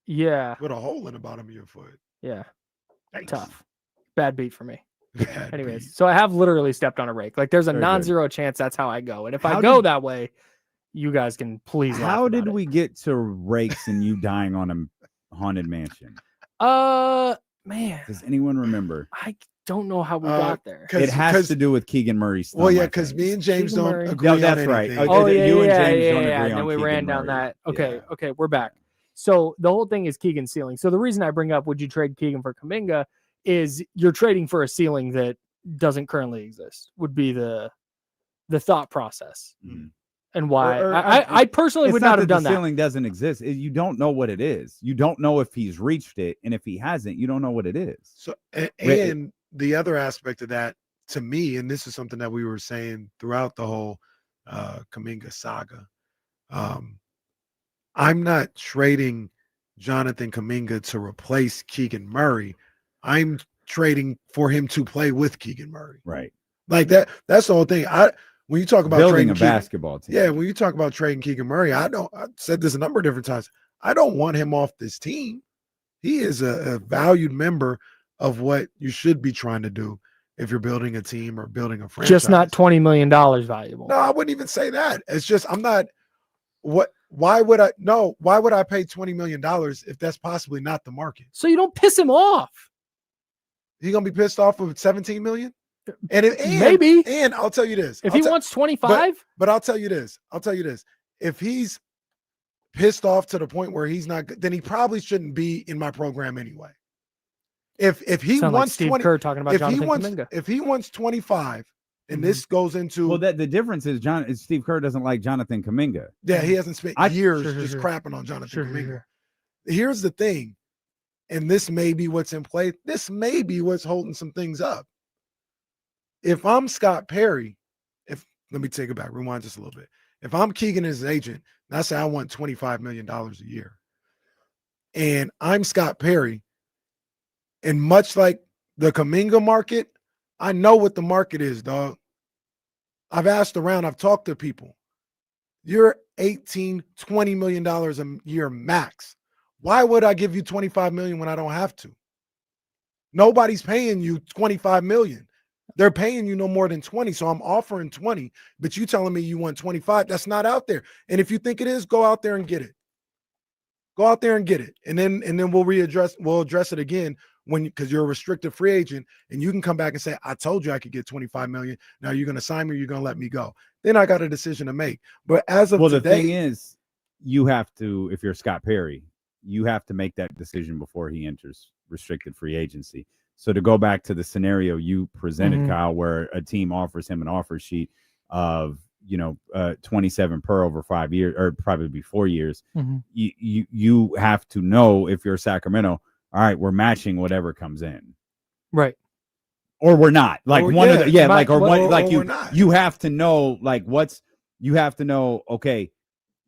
with a hole in the bottom of your foot. Yeah. Thanks. Tough. Bad beat for me. Anyways, so I have literally stepped on a rake. Like there's a non-zero chance that's how I go. And if I go that way, you guys can please laugh How about did we get to rakes and you dying on a haunted mansion? Man. Does anyone remember? I don't know how we got there. It has to do with Keegan Murray's thumb. Well, yeah, because me and James Keegan don't Murray. agree No, on that's right. anything. Oh, yeah, you and yeah, James yeah, don't yeah. agree And on then we Keegan ran down Murray. that. Okay, Yeah. okay, we're back. So the whole thing is Keegan's ceiling. So the reason I bring up would you trade Keegan for Kuminga is you're trading for a ceiling that doesn't currently exist. Would be the thought process. And why I personally It's would not have that done the that. ceiling doesn't exist. You don't know what it is. You don't know if he's reached it, and if he hasn't, you don't know what it is. So and the other aspect of that to me, and this is something that we were saying throughout the whole Kuminga saga. I'm not trading Jonathan Kuminga to replace Keegan Murray. I'm trading for him to play with Keegan Murray. Right. Like that. That's the whole thing. When you talk about Building a trading basketball team. Yeah, when you talk about trading Keegan Murray, I said this a number of different times. I don't want him off this team. He is a valued member of what you should be trying to do if you're building a team or building a franchise. Just not $20 million valuable. No, I wouldn't even say that. It's just I'm not. Why would I pay $20 million if that's possibly not the market? So you don't piss him off. He gonna be pissed off with 17 million? And Maybe. And I'll tell you this. If he wants 25, but I'll tell you this. If he's pissed off to the point where he's not good, then he probably shouldn't be in my program anyway. If he sound wants like Steve 20, Kerr talking about Jonathan Kuminga. if he wants 25, and this goes into the difference is Steve Kerr doesn't like Jonathan Kuminga. Yeah, he hasn't spent years just crapping on Jonathan Kuminga. Sure. Here's the thing, and this may be what's in play. This may be what's holding some things up. If I'm Scott Perry, let me take it back, rewind just a little bit. If I'm Keegan as his agent, and I say I want $25 million a year, and I'm Scott Perry, and much like the Kuminga market, I know what the market is, dog. I've asked around, I've talked to people. You're $18, $20 million a year max. Why would I give you $25 million when I don't have to? Nobody's paying you $25 million. They're paying you no more than 20. So I'm offering 20, but you telling me you want 25. That's not out there. And if you think it is, go out there and get it. Go out there and get it. And then we'll address it again because you're a restricted free agent and you can come back and say, I told you I could get 25 million. Now you're going to sign me or you're going to let me go. Then I got a decision to make. But as of today, the thing is, you have to, if you're Scott Perry, you have to make that decision before he enters restricted free agency. So to go back to the scenario you presented, Kyle, where a team offers him an offer sheet of 27 per over 5 years, or probably 4 years, you have to know if you're Sacramento, all right, we're matching whatever comes in, right? Or we're not. Like you have to know okay,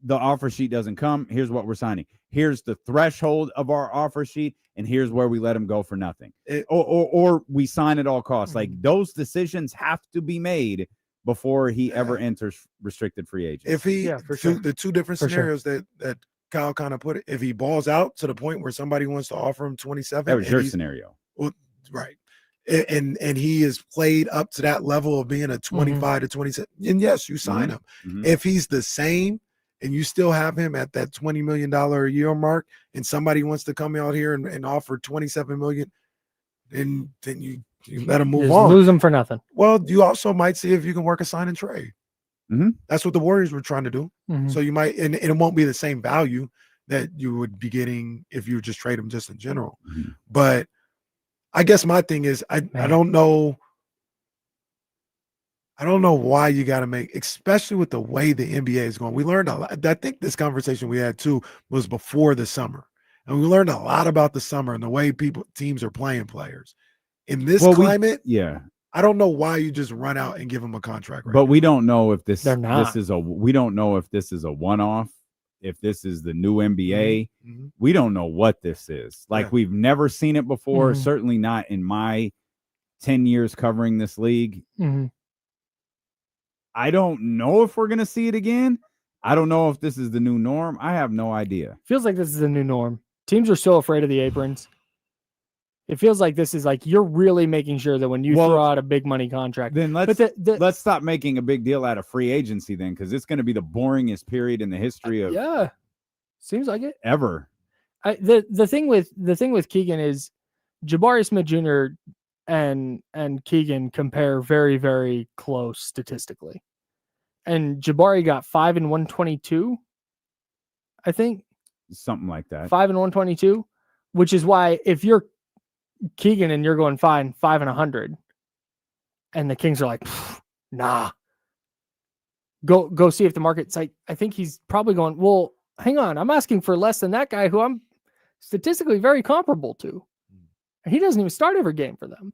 the offer sheet doesn't come. Here's what we're signing. Here's the threshold of our offer sheet, and here's where we let him go for nothing. Or we sign at all costs. Like those decisions have to be made before he ever enters restricted free agency. If he, the two different scenarios that Kyle kind of put it, if he balls out to the point where somebody wants to offer him 27, that was your scenario. Well, right. And he is played up to that level of being a 25 to 27. And yes, you sign him. If he's the same, and you still have him at that $20 million a year mark, and somebody wants to come out here and offer $27 million, then you let him move on. Lose him for nothing. Well, you also might see if you can work a sign and trade. That's what the Warriors were trying to do. So you might, and it won't be the same value that you would be getting if you just trade him just in general. But I guess my thing is, I don't know. I don't know why you got to make, especially with the way the NBA is going. We learned a lot. I think this conversation we had too was before the summer, and we learned a lot about the summer and the way teams are playing players in this climate. I don't know why you just run out and give them a contract. But we don't know if we don't know if this is a one-off, if this is the new NBA. We don't know what this is. Like we've never seen it before. Certainly not in my 10 years covering this league. I don't know if we're going to see it again. I don't know if this is the new norm. I have no idea. Feels like this is the new norm. Teams are so afraid of the aprons. It feels like this is like you're really making sure that when you throw out a big money contract. Then let's stop making a big deal out of free agency then, because it's going to be the boringest period in the history of seems like it ever. The thing with Keegan is Jabari Smith Jr. and Keegan compare very, very close statistically. And Jabari got 5 and 122, I think. Something like that. 5 and 122, which is why if you're Keegan and you're going 5 and 100, and the Kings are like, nah. Go see if the market's like, I think he's probably going, well, hang on, I'm asking for less than that guy who I'm statistically very comparable to. He doesn't even start every game for them.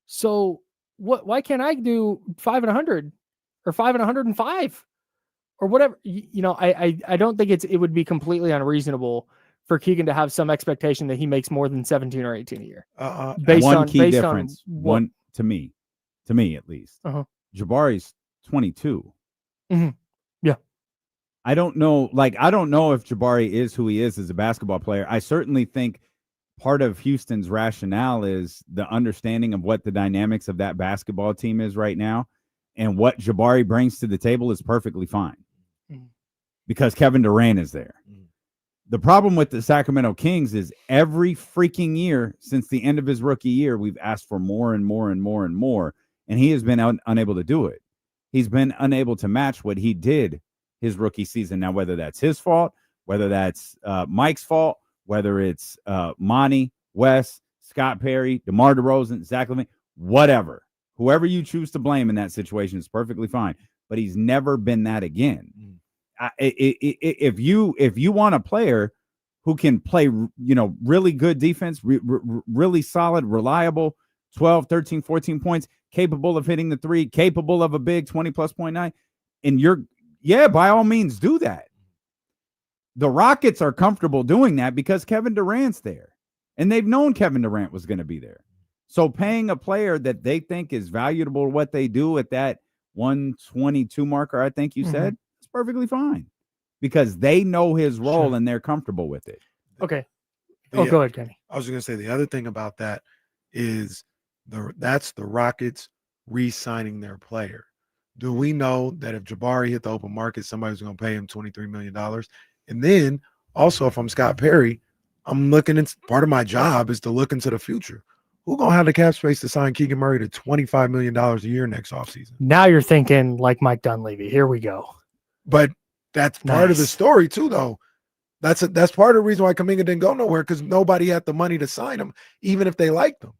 So why can't I do 5 and 100 or 5 and 105 or whatever? I don't think it would be completely unreasonable for Keegan to have some expectation that he makes more than 17 or 18 a year. One key difference, to me at least. Jabari's 22. Mm-hmm. Yeah. I don't know if Jabari is who he is as a basketball player. I certainly think part of Houston's rationale is the understanding of what the dynamics of that basketball team is right now, and what Jabari brings to the table is perfectly fine because Kevin Durant is there. The problem with the Sacramento Kings is every freaking year since the end of his rookie year, we've asked for more and more and more and more, and he has been unable to do it. He's been unable to match what he did his rookie season. Now, whether that's his fault, whether that's Mike's fault, whether it's Monty, Wes, Scott Perry, DeMar DeRozan, Zach LaVine, whatever. Whoever you choose to blame in that situation is perfectly fine. But he's never been that again. If you want a player who can play, really good defense, really solid, reliable, 12, 13, 14 points, capable of hitting the three, capable of a big 20+ point night, and by all means do that. The Rockets are comfortable doing that because Kevin Durant's there, and they've known Kevin Durant was going to be there. So paying a player that they think is valuable to what they do at that 122 marker, I think you said, it's perfectly fine because they know his role and they're comfortable with it. Okay. Go ahead, Kenny. I was going to say the other thing about that is that's the Rockets re-signing their player. Do we know that if Jabari hit the open market, somebody's going to pay him $23 million? And then also, if I'm Scott Perry, I'm looking into part of my job is to look into the future. Who's going to have the cap space to sign Keegan Murray to $25 million a year next offseason? Now you're thinking like Mike Dunleavy. Here we go. But that's part of the story too, though. That's part of the reason why Kuminga didn't go nowhere, because nobody had the money to sign him, even if they liked him.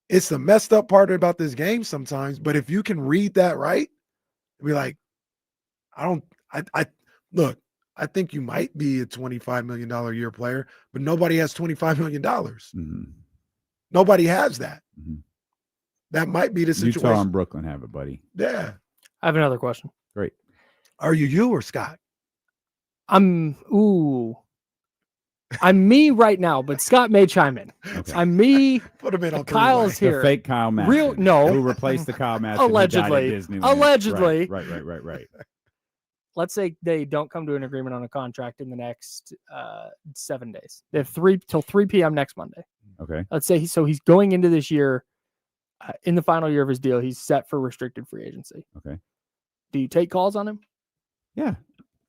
It's the messed up part about this game sometimes. But if you can read that right, be like, I think you might be a $25 million a year player, but nobody has $25 million. Mm-hmm. Nobody has that. Mm-hmm. That might be the situation. Utah and Brooklyn have it, buddy. Yeah. I have another question. Great. Are you or Scott? I'm me right now, but Scott may chime in. Okay. I'm me. Put him in on Kyle's here. The fake Kyle Madsen. Who replaced the Kyle Madsen allegedly. Allegedly. Right. Let's say they don't come to an agreement on a contract in the next 7 days. They have till 3 p.m. next Monday. Okay. Let's say he's going into this year in the final year of his deal. He's set for restricted free agency. Okay. Do you take calls on him? Yeah.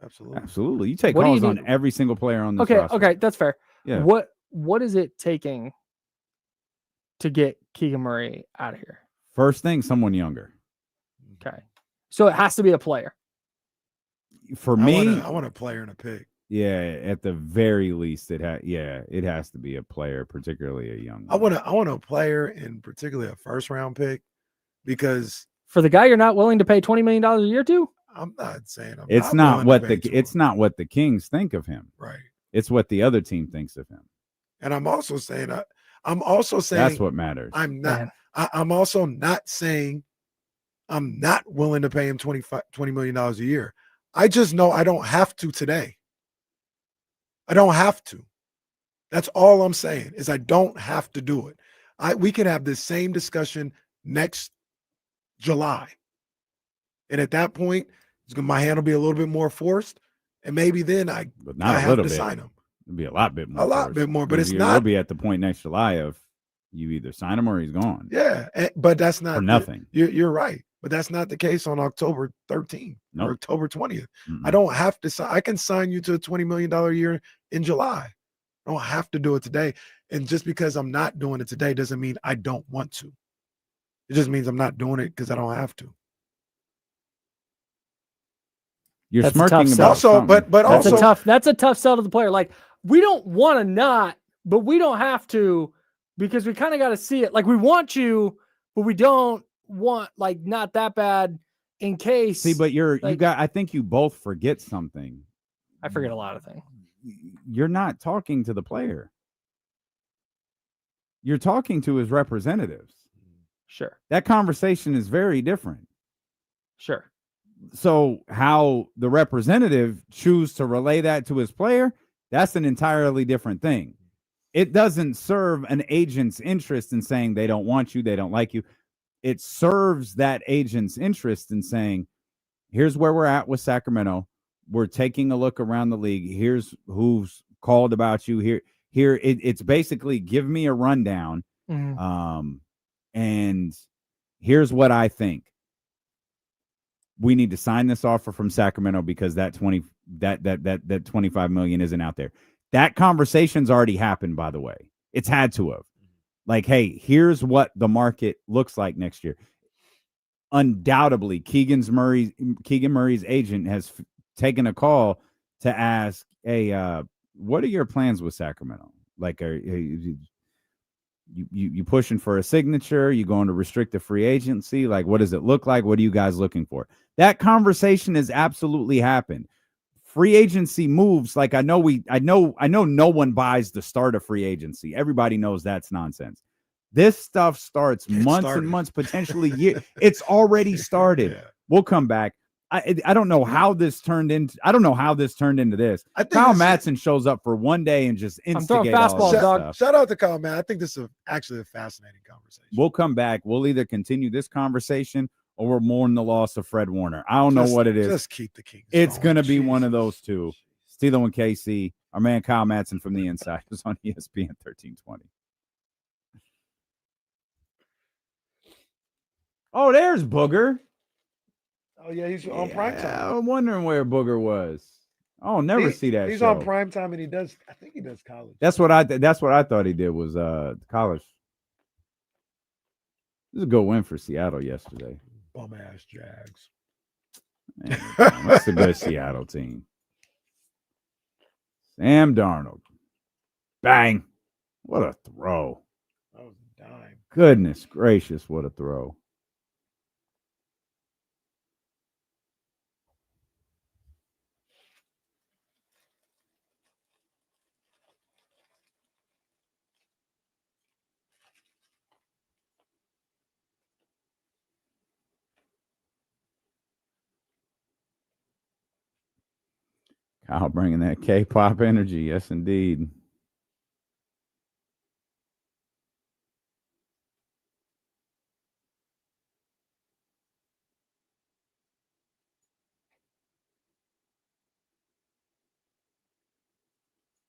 Absolutely. You take calls on every single player on this roster. Okay, that's fair. Yeah. What is it taking to get Keegan Murray out of here? First thing, someone younger. Okay. So it has to be a player. For me, I want a player and a pick. Yeah, at the very least, it has to be a player, particularly a young one. I want a player and particularly a first round pick, because for the guy you're not willing to pay $20 million a year to? I'm not saying it's not what the Kings think of him. Right. It's what the other team thinks of him. And I'm also saying that's what matters. I'm also not saying I'm not willing to pay him $20 million a year. I just know I don't have to today. I don't have to. That's all I'm saying is I don't have to do it. We can have this same discussion next July. And at that point, my hand will be a little bit more forced. And maybe then I have to sign him. It'll be a lot bit more. A lot bit more, but it's not. You'll be at the point next July of you either sign him or he's gone. Yeah, but that's not for nothing. You're right. But that's not the case on October 13th or October 20th. I don't have to sign. I can sign you to a $20 million a year in July. I I don't have to do it today. And just because I'm not doing it today doesn't mean I don't want to. It just means I'm not doing it because I don't have to. You're That's a tough smirking sell. about Also, something. but also that's a tough sell to the player. Like, we don't want to not, but we don't have to, because we kind of got to see it. Like, we want you, but we don't want, like, not that bad in case. See, but you like, got. I think you both forget something. I forget a lot of things. You're not talking to the player. You're talking to his representatives. Sure. That conversation is very different. Sure. So how the representative choose to relay that to his player, that's an entirely different thing. It doesn't serve an agent's interest in saying they don't want you, they don't like you. It serves that agent's interest in saying, here's where we're at with Sacramento. We're taking a look around the league. Here's who's called about you here. It's basically give me a rundown. Mm-hmm. And here's what I think. We need to sign this offer from Sacramento because that 25 million isn't out there. That conversation's already happened, by the way. It's had to have. Like, hey, here's what the market looks like next year. Undoubtedly, Keegan Murray's agent has taken a call to ask, hey, what are your plans with Sacramento? Like, are you pushing for a signature? You going to restrict the free agency? Like, what does it look like? What are you guys looking for? That conversation has absolutely happened. Free agency moves. Like, I know no one buys the start of free agency. Everybody knows that's nonsense. This stuff starts and months, potentially years. It's already started. Yeah. We'll come back. I don't know how this turned into. I don't know how this turned into this. Kyle Madsen shows up for one day and just instigate all that stuff. Shout out to Kyle, man. I think this is actually a fascinating conversation. We'll come back. We'll either continue this conversation or we're mourning the loss of Fred Warner. I don't know what it is. Just keep the Kings. It's going to be one of those two. Steelo and KC. Our man Kyle Madsen from the Insiders on ESPN 1320. Oh, there's Booger. Oh, yeah, he's on primetime. I'm wondering where Booger was. Oh, never see that. He's show. on primetime, and I think he does college. That's what I thought he did was college. This is a good win for Seattle yesterday. Bum ass Jags. Man, that's a good Seattle team. Sam Darnold. Bang. What a throw. That was a dime. Goodness gracious, what a throw. Kyle bringing that K-pop energy. Yes, indeed.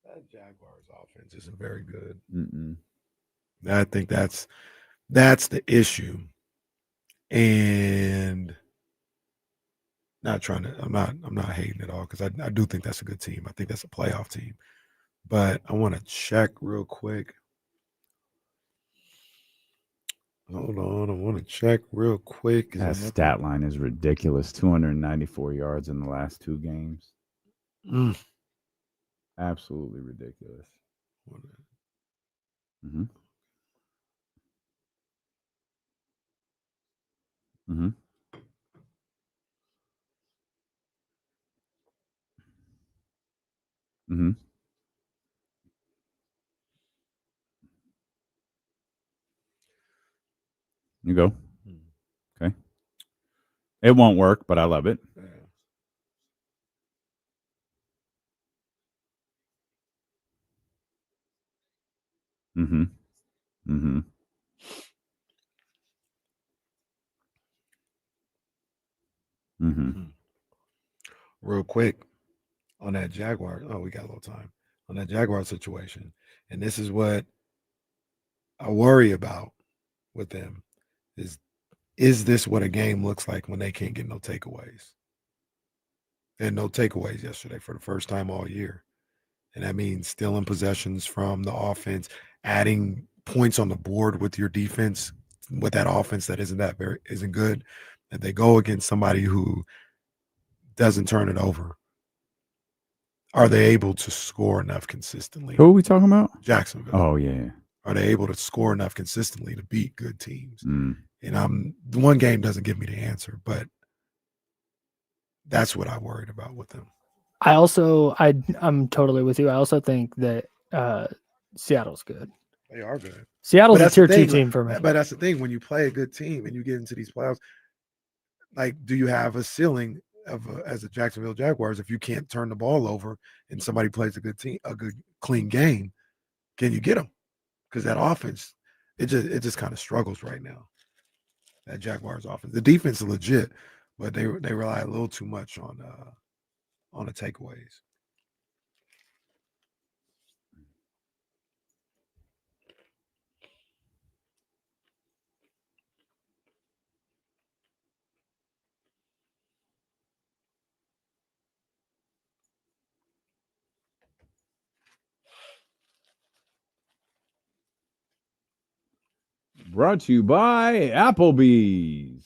That Jaguars offense isn't very good. Mm-mm. I think that's the issue. And I'm not hating at all because I do think that's a good team. I think that's a playoff team. But I want to check real quick. Hold on. I want to check real quick. That stat line is ridiculous. 294 yards in the last two games. Absolutely ridiculous. Mm-hmm. Mm-hmm. Mm-hmm. You go. Okay. It won't work, but I love it. Mm-hmm. Mm-hmm. Mm-hmm. Real quick on that Jaguar. Oh, we got a little time on that Jaguar situation. And this is what I worry about with them is this what a game looks like when they can't get no takeaways? And no takeaways yesterday for the first time all year. And that means stealing possessions from the offense, adding points on the board with your defense, with that offense that isn't good. And they go against somebody who doesn't turn it over. Are they able to score enough consistently? Who are we talking about? Jacksonville. Oh, yeah. Are they able to score enough consistently to beat good teams? Mm. And the one game doesn't give me the answer, but that's what I worried about with them. I'm totally with you. I also think that Seattle's good. They are good. Seattle's But a that's the tier 2 thing, team for me. But that's the thing. When you play a good team and you get into these playoffs, like, do you have a ceiling as a Jacksonville Jaguars if you can't turn the ball over and somebody plays a good clean game? Can you get them? Because that offense, it just kind of struggles right now. That Jaguars offense, the defense is legit, but they rely a little too much on the takeaways. Brought to you by Applebee's.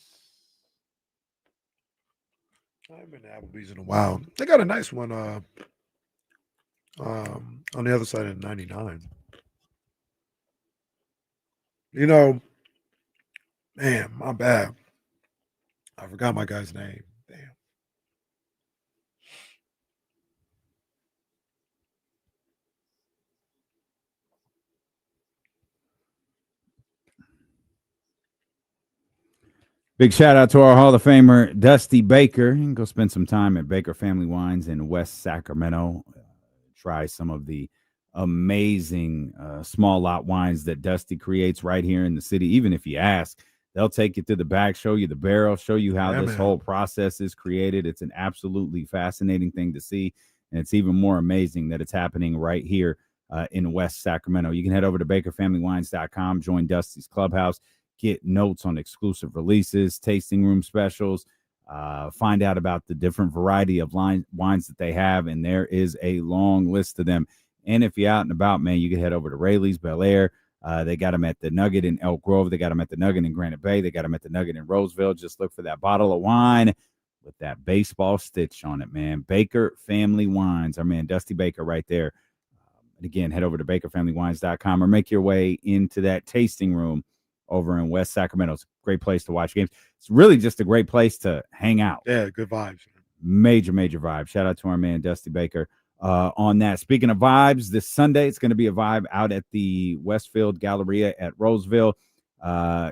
I haven't been to Applebee's in a while. They got a nice one on the other side of 99. You know, man, my bad. I forgot my guy's name. Damn. Big shout out to our Hall of Famer, Dusty Baker. You can go spend some time at Baker Family Wines in West Sacramento. Try some of the amazing small lot wines that Dusty creates right here in the city. Even if you ask, they'll take you through the back, show you the barrel, show you how this whole process is created. It's an absolutely fascinating thing to see. And it's even more amazing that it's happening right here in West Sacramento. You can head over to bakerfamilywines.com, join Dusty's Clubhouse, get notes on exclusive releases, tasting room specials, find out about the different variety of wines that they have, and there is a long list of them. And if you're out and about, man, you can head over to Rayleigh's, Bel Air. They got them at the Nugget in Elk Grove. They got them at the Nugget in Granite Bay. They got them at the Nugget in Roseville. Just look for that bottle of wine with that baseball stitch on it, man. Baker Family Wines. Our man Dusty Baker right there. And again, head over to bakerfamilywines.com or make your way into that tasting room over in West Sacramento. It's a great place to watch games. It's really just a great place to hang out. Yeah, good vibes. Major vibe. Shout out to our man Dusty Baker on that. Speaking of vibes, this Sunday it's going to be a vibe out at the Westfield Galleria at Roseville.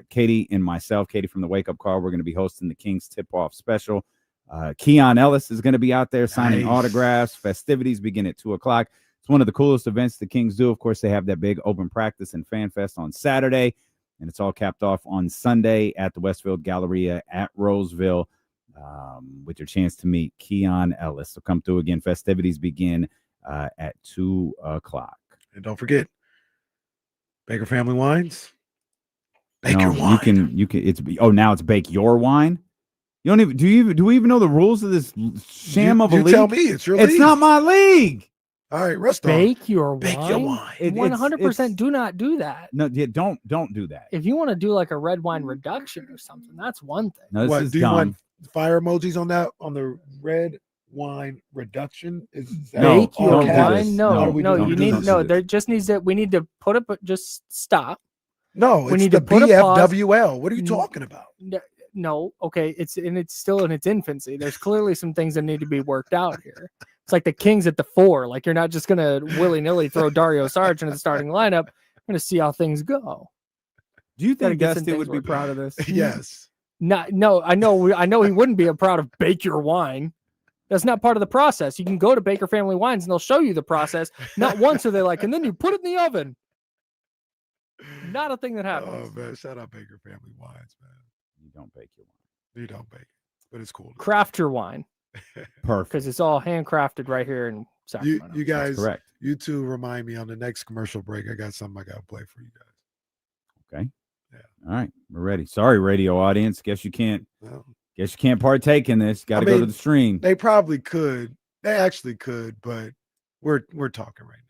Katie and myself, Katie from the Wake Up Call, we're going to be hosting the Kings Tip-Off Special. Keon Ellis is going to be out there signing autographs. Festivities begin at 2:00. It's one of the coolest events the Kings do. Of course, they have that big open practice and fan fest on Saturday, and it's all capped off on Sunday at the Westfield Galleria at Roseville with your chance to meet Keon Ellis. So come through again. Festivities begin at 2:00. And don't forget, Baker Family Wines. Bake your wine. You can. Now it's Bake Your Wine. You don't even do we even know the rules of this sham of a league? You tell me, it's your league. It's not my league. All right, rest Bake your Bake wine. your wine. 100% do not do that. No, yeah, don't do that. If you want to do like a red wine reduction or something, that's one thing. No, this is do you dumb. want fire emojis on that on the red wine reduction? Is that Bake all your caps? wine? No, don't do this. there just needs to, we need to put up, just stop. No, We it's need the to put a pause. BFWL. What are you talking about? No, okay, it's still in its infancy. There's clearly some things that need to be worked out here. It's like the Kings at the 4. Like, you're not just gonna willy-nilly throw Dario Saric in the starting lineup. I'm gonna see how things go. Do you Gotta think get some Dusty things would be worked proud of this? Yes. No, I know he wouldn't be proud of Bake Your Wine. That's not part of the process. You can go to Baker Family Wines and they'll show you the process. Not once are they like, and then you put it in the oven. Not a thing that happens. Oh man, shout out Baker Family Wines, man. You don't bake your wine. You don't bake it, but it's cool. Craft your wine. Perfect. Because it's all handcrafted right here in Sacramento. You guys, correct. You two remind me on the next commercial break. I got something I got to play for you guys. Okay. Yeah. All right, we're ready. Sorry, radio audience. Guess you can't No. partake in this. Got to go to the stream. They probably could. They actually could, but We're talking right now.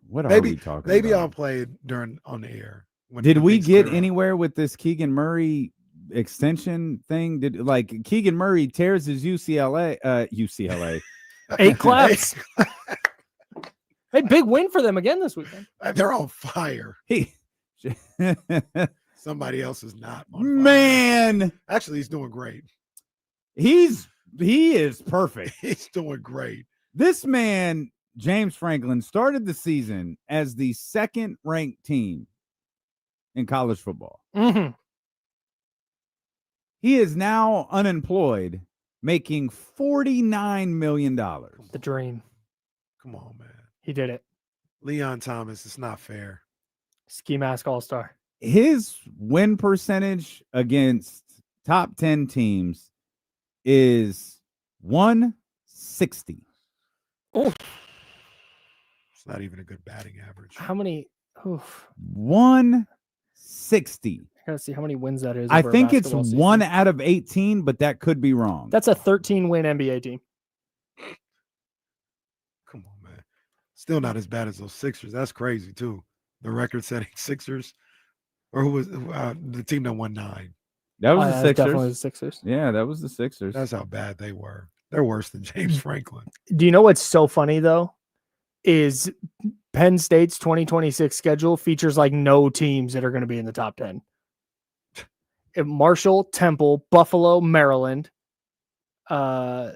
What are Maybe we talking maybe about? I'll play it What are maybe we talking maybe about? I'll play it on the air. Did when we things get clear up. anywhere with this Keegan Murray extension thing? Did like Keegan Murray tears his UCLA 8 claps. Hey, big win for them again this weekend. They're on fire. He Somebody else is not on fire. man, Actually, he's doing great. he is perfect. He's doing great. This man, James Franklin, started the season as the second ranked team in college football. Mm-hmm. He is now unemployed, making $49 million. The dream. Come on, man. He did it. Leon Thomas, it's not fair. Ski mask all-star. His win percentage against top 10 teams is 160. Oh, It's not even a good batting average. how many? Oof. 160. I gotta see how many wins that is. I over a think it's basketball season. 1 out of 18, but that could be wrong. That's a 13-win NBA team. Come on, man. Still not as bad as those Sixers. That's crazy, too. The record-setting Sixers. Or who was the team that won 9? That was Oh, the yeah, Sixers. definitely the Sixers. Yeah, that was the Sixers. That's how bad they were. They're worse than James Franklin. Do you know what's so funny though? Is Penn State's 2026 schedule features like no teams that are going to be in the top 10. Marshall, Temple, Buffalo, Maryland, Michi,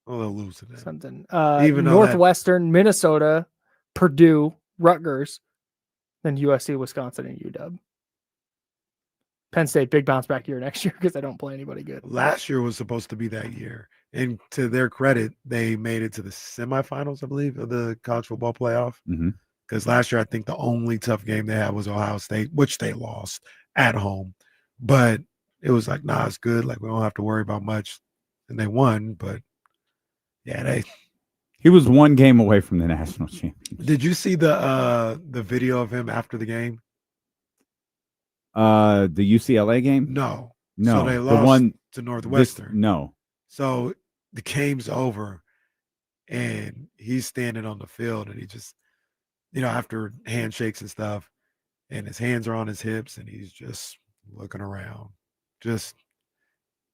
Oh, they'll lose to them. something. Even though Northwestern, Minnesota, Purdue, Rutgers, then USC, Wisconsin, and UW. Penn State, big bounce back year next year because they don't play anybody good. Last year was supposed to be that year. And to their credit, they made it to the semifinals, I believe, of the college football playoff. Mhm. Because last year, I think the only tough game they had was Ohio State, which they lost at home. But it was like, nah, it's good. Like, we don't have to worry about much. And they won. But yeah, He was 1 game away from the national championship. Did you see the video of him after the game? The UCLA game? No. No. So they the lost one to Northwestern. No. So the game's over and he's standing on the field and he just, after handshakes and stuff, and his hands are on his hips and he's just looking around. Just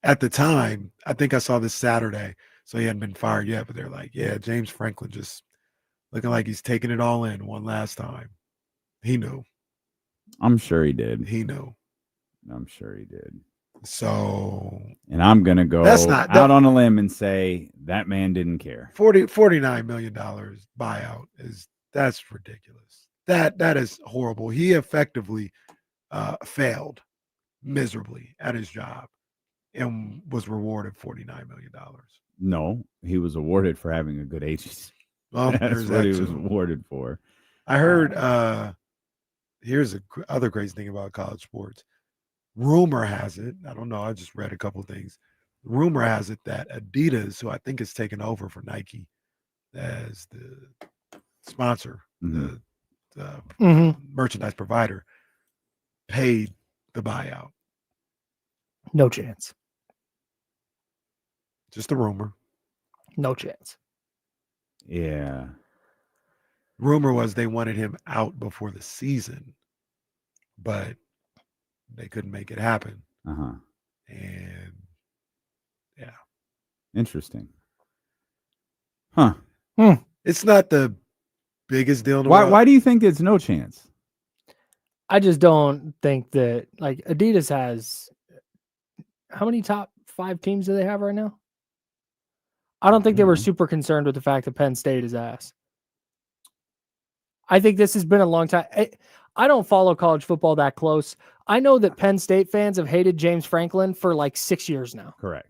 at the time, I think I saw this Saturday, so he hadn't been fired yet, but they're like, yeah, James Franklin just looking like he's taking it all in one last time. He knew. I'm sure he did. He knew. I'm sure he did. So, and I'm going to go out on a limb and say that man didn't care. $49 million buyout that's ridiculous. That is horrible. He effectively failed miserably at his job and was rewarded $49 million. No, he was awarded for having a good agency. Well, that's what he was awarded for. I heard here's the other crazy thing about college sports. Rumor has it, I don't know, I just read a couple things. Rumor has it that Adidas, who I think is taking over for Nike as the sponsor, the merchandise provider, paid the buyout. No chance. Just a rumor. No chance. Yeah. Rumor was they wanted him out before the season, but they couldn't make it happen. Uh-huh. And yeah. Interesting. Huh. It's not the biggest deal in the world. Why do you think it's no chance? I just don't think that, like, Adidas has how many top 5 teams do they have right now? I don't think they were super concerned with the fact that Penn State is ass. I think this has been a long time. I don't follow college football that close. I know that Penn State fans have hated James Franklin for like 6 years now. Correct.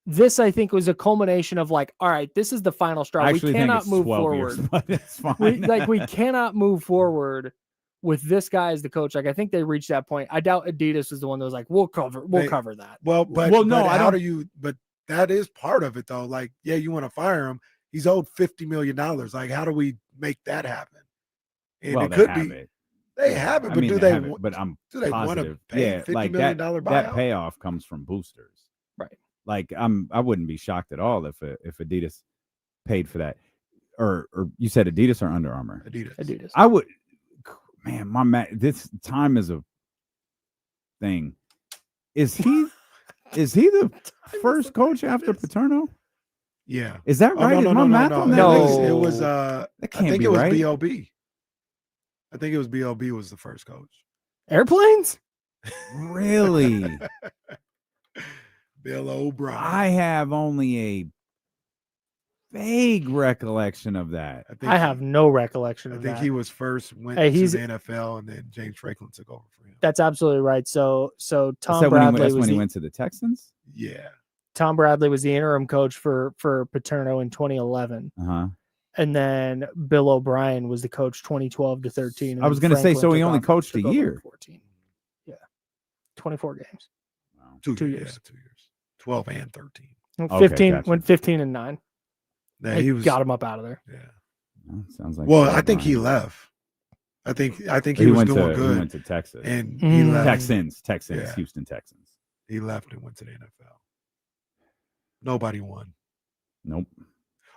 This, I think, was a culmination of like, all right, this is the final straw. We cannot move forward. Years, but it's fine. We cannot move forward with this guy as the coach. Like, I think they reached that point. I doubt Adidas was the one that was like, we'll cover that. Well, but that is part of it though. Like, yeah, you want to fire him. He's owed $50 million. Like, how do we make that happen? And well, it could be. They have it, but do they? But I'm do they want to positive. pay $50 million buyout? That payoff comes from boosters. Right. Like I wouldn't be shocked at all if Adidas paid for that. Or you said Adidas or Under Armour? Adidas. I would, man, this time is a thing. Is he the first coach after Paterno? Yeah. Is that right? Is my math on that? No. It was That I can't think be it was right. BLB. I think it was BLB was the first coach. Airplanes? Really? Bill O'Brien. I have only a vague recollection of that. I have no recollection I of think that. he was first went Hey, to he's- the NFL, and then James Franklin took over for him. That's absolutely right. So Is Tom that Bradley that's was when he the, went to the Texans? Yeah. Tom Bradley was the interim coach for Paterno in 2011. Uh-huh. And then Bill O'Brien was the coach 2012 to 13. I was going to say, so he only coached a year. 14. Yeah. 24 games. Wow. 2 years. 2 years. 12 and 13. Went Okay, 15 gotcha. went 15 and 9. Yeah, They he was got him up out of there. Yeah. Well, sounds like Well, Bill I think he O'Brien. left. I think But he was went doing to, good. He went to Texas. And he Mm. left. Texans, Yeah. Houston Texans. He left and went to the NFL. Nobody won. Nope.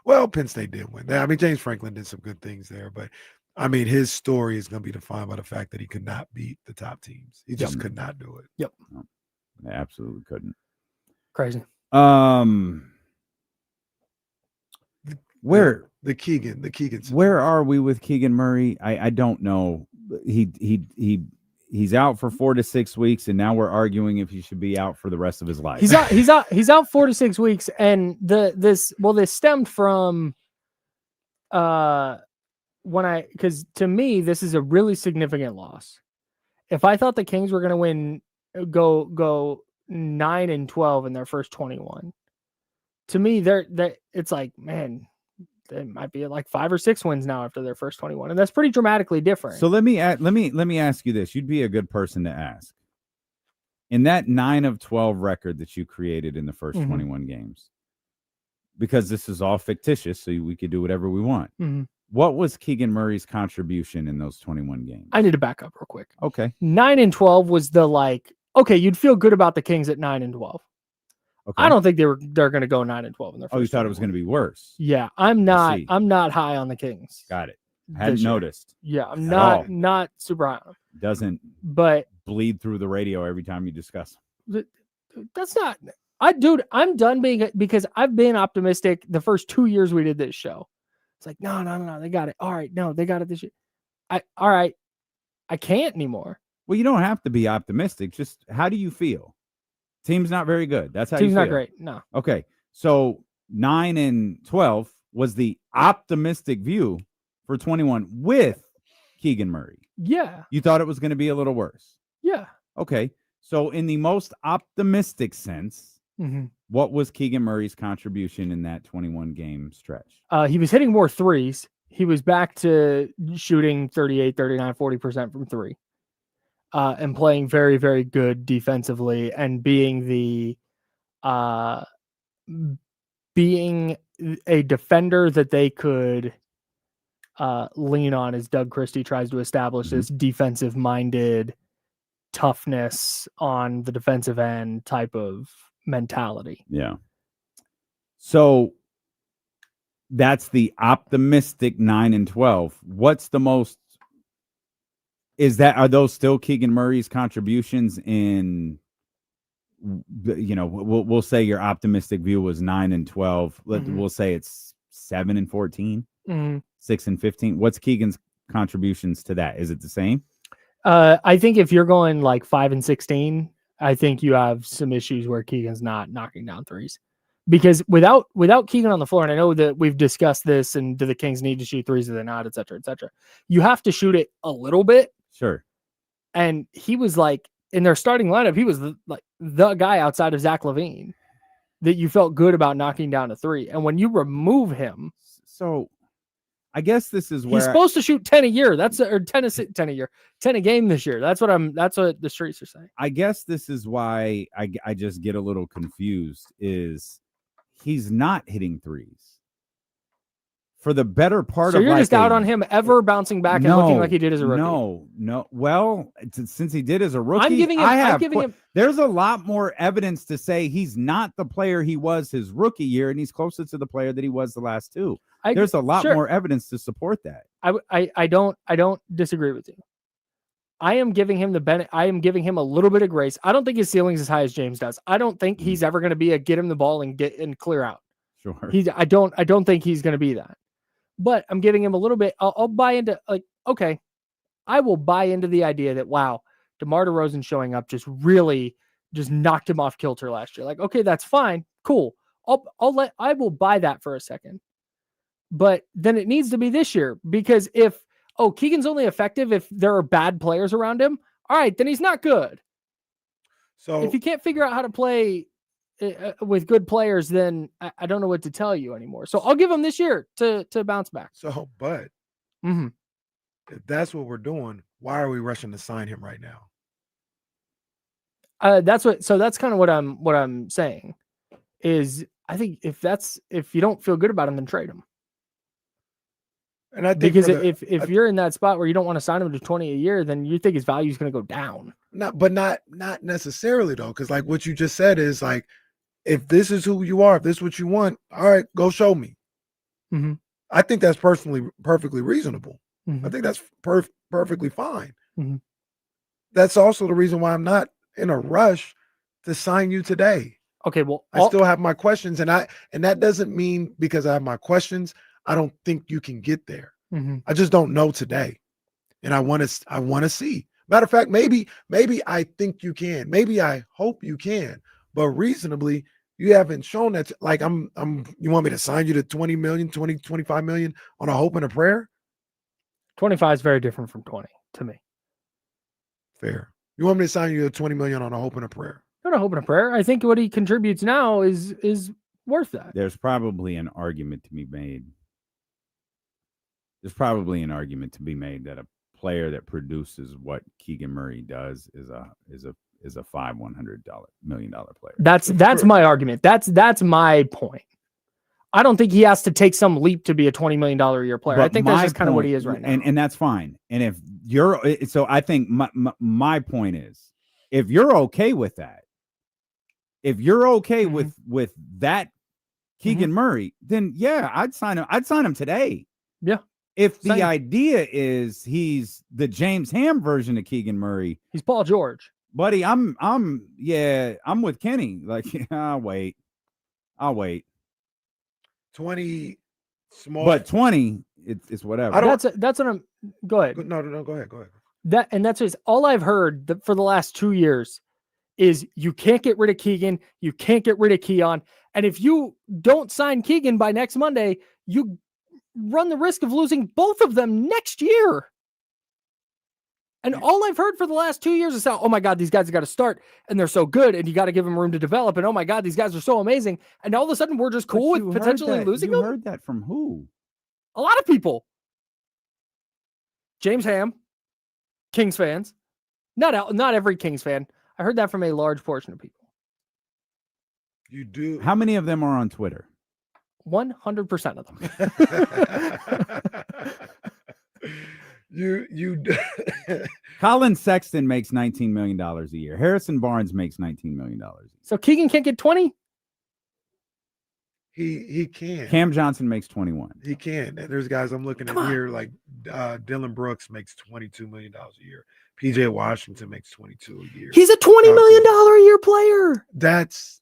Well, Penn State did win. I mean, James Franklin did some good things there, but I mean, his story is going to be defined by the fact that he could not beat the top teams. He just could not do it. They absolutely couldn't. Crazy. Where The Keegan. where are we with Keegan Murray? I don't know. He's out for 4 to 6 weeks, and now we're arguing if he should be out for the rest of his life. He's out 4 to 6 weeks, and this stemmed from because to me this is a really significant loss. If I thought the Kings were going to go 9-12 in their first 21, to me it's like, man, they might be at like 5 or 6 wins now after their first 21, and that's pretty dramatically different. So let me ask you this. You'd be a good person to ask. In that 9-12 record that you created in the first 21 games, because this is all fictitious, so we could do whatever we want. What was Keegan Murray's contribution in those 21 games? I need to back up real quick. Okay. 9-12 was the okay, you'd feel good about the Kings at 9-12. Okay. I don't think they're going to go 9-12 in their first. Oh, you thought it was going to be worse? Yeah, I'm not. see. I'm not high on the Kings. Got it. Hadn't this year. noticed. Yeah, I'm at all. not super high on them. Doesn't But bleed through the radio every time you discuss. that's not. I'm done being, because I've been optimistic the first 2 years we did this show. It's like, no, they got it. All right, no, they got it this year. All right, I can't anymore. Well, you don't have to be optimistic. Just how do you feel? Team's not very good. That's how Team's you feel. not great. No. Okay, so 9-12 was the optimistic view for 21 with Keegan Murray. Yeah. You thought it was going to be a little worse. Yeah. Okay, so in the most optimistic sense, what was Keegan Murray's contribution in that 21 game stretch? He was hitting more threes. He was back to shooting 38, 39, 40% from three. And playing very, very good defensively, and being a defender that they could lean on as Doug Christie tries to establish this defensive minded toughness on the defensive end type of mentality. Yeah. So that's the optimistic 9-12. What's the most? Are those still Keegan Murray's contributions in? We'll say your optimistic view was 9-12. We'll say it's 7-14, 6-15. What's Keegan's contributions to that? Is it the same? I think if you're going like 5-16, I think you have some issues where Keegan's not knocking down threes, because without Keegan on the floor, and I know that we've discussed this, and do the Kings need to shoot threes or they not, et cetera, you have to shoot it a little bit. Sure. And he was like, in their starting lineup, he was the guy outside of Zach LaVine that you felt good about knocking down a three. And when you remove him, so I guess this is where he's supposed to shoot 10 a year. Or 10 a year, 10 a game this year. That's what the streets are saying. I guess this is why I just get a little confused, is he's not hitting threes. for the better part So of you're like just out on him ever bouncing back and looking like he did as a rookie. No. Well, since he did as a rookie, giving him. There's a lot more evidence to say he's not the player he was his rookie year, and he's closer to the player that he was the last two. There's a lot more evidence to support that. I don't disagree with you. I am giving him I am giving him a little bit of grace. I don't think his ceiling's as high as James does. I don't think he's ever going to be a get him the ball and clear out. Sure. I don't think he's going to be that. But I'm giving him a little bit. I'll buy into okay. I will buy into the idea that wow, DeMar DeRozan showing up just really just knocked him off kilter last year. Like, okay, that's fine. Cool. I will buy that for a second. But then it needs to be this year, because if Keegan's only effective if there are bad players around him, all right, then he's not good. So if you can't figure out how to play with good players, then I don't know what to tell you anymore. So I'll give him this year to bounce back. So, but if that's what we're doing, why are we rushing to sign him right now? That's kind of what I'm saying is I think if you don't feel good about him, then trade him. And I think because if you're in that spot where you don't want to sign him to 20 a year, then you think his value is going to go down. Not necessarily though, because like what you just said is like, if this is who you are, if this is what you want, all right, go show me. Mm-hmm. I think that's perfectly reasonable. Mm-hmm. I think that's perfectly fine. Mm-hmm. That's also the reason why I'm not in a rush to sign you today. Okay, well, I still have my questions, and that doesn't mean because I have my questions, I don't think you can get there. Mm-hmm. I just don't know today, and I want to see. Matter of fact, maybe I think you can. Maybe I hope you can. But reasonably, you haven't shown that. Like you want me to sign you to 20 million, 20, 25 million on a hope and a prayer? 25 is very different from 20 to me. Fair. You want me to sign you to 20 million on a hope and a prayer? Not a hope and a prayer. I think what he contributes now is worth that. There's probably an argument to be made. There's probably an argument to be made that a player that produces what Keegan Murray does is a $100 million player. That's my argument. That's my point. I don't think he has to take some leap to be a $20 million a year player. I think that's just kind of what he is right now. And that's fine. And if you're, so I think my point is, if you're okay with that, if you're okay with that Keegan Murray, then yeah, I'd sign him. I'd sign him today. Yeah. If the idea is he's the James Ham version of Keegan Murray, he's Paul George. Buddy, I'm with Kenny. Like, I'll wait. 20 small, but 20, it's whatever. That's what I'm. Go ahead. No, go ahead. That's just all I've heard for the last 2 years is you can't get rid of Keegan, you can't get rid of Keon, and if you don't sign Keegan by next Monday, you run the risk of losing both of them next year. And all I've heard for the last 2 years is how, oh my God, these guys have got to start and they're so good and you got to give them room to develop. And oh my God, these guys are so amazing. And all of a sudden we're just cool with potentially losing them. You heard that from who? A lot of people. James Ham, Kings fans. Not every Kings fan. I heard that from a large portion of people. You do. How many of them are on Twitter? 100% of them. You Colin Sexton makes $19 million a year. Harrison Barnes makes $19 million a year. So Keegan can't get 20? He can. Cam Johnson makes 21. He can. There's guys I'm looking at here like Dylan Brooks makes $22 million a year. PJ Washington makes 22 a year. He's a $20 million a year player. That's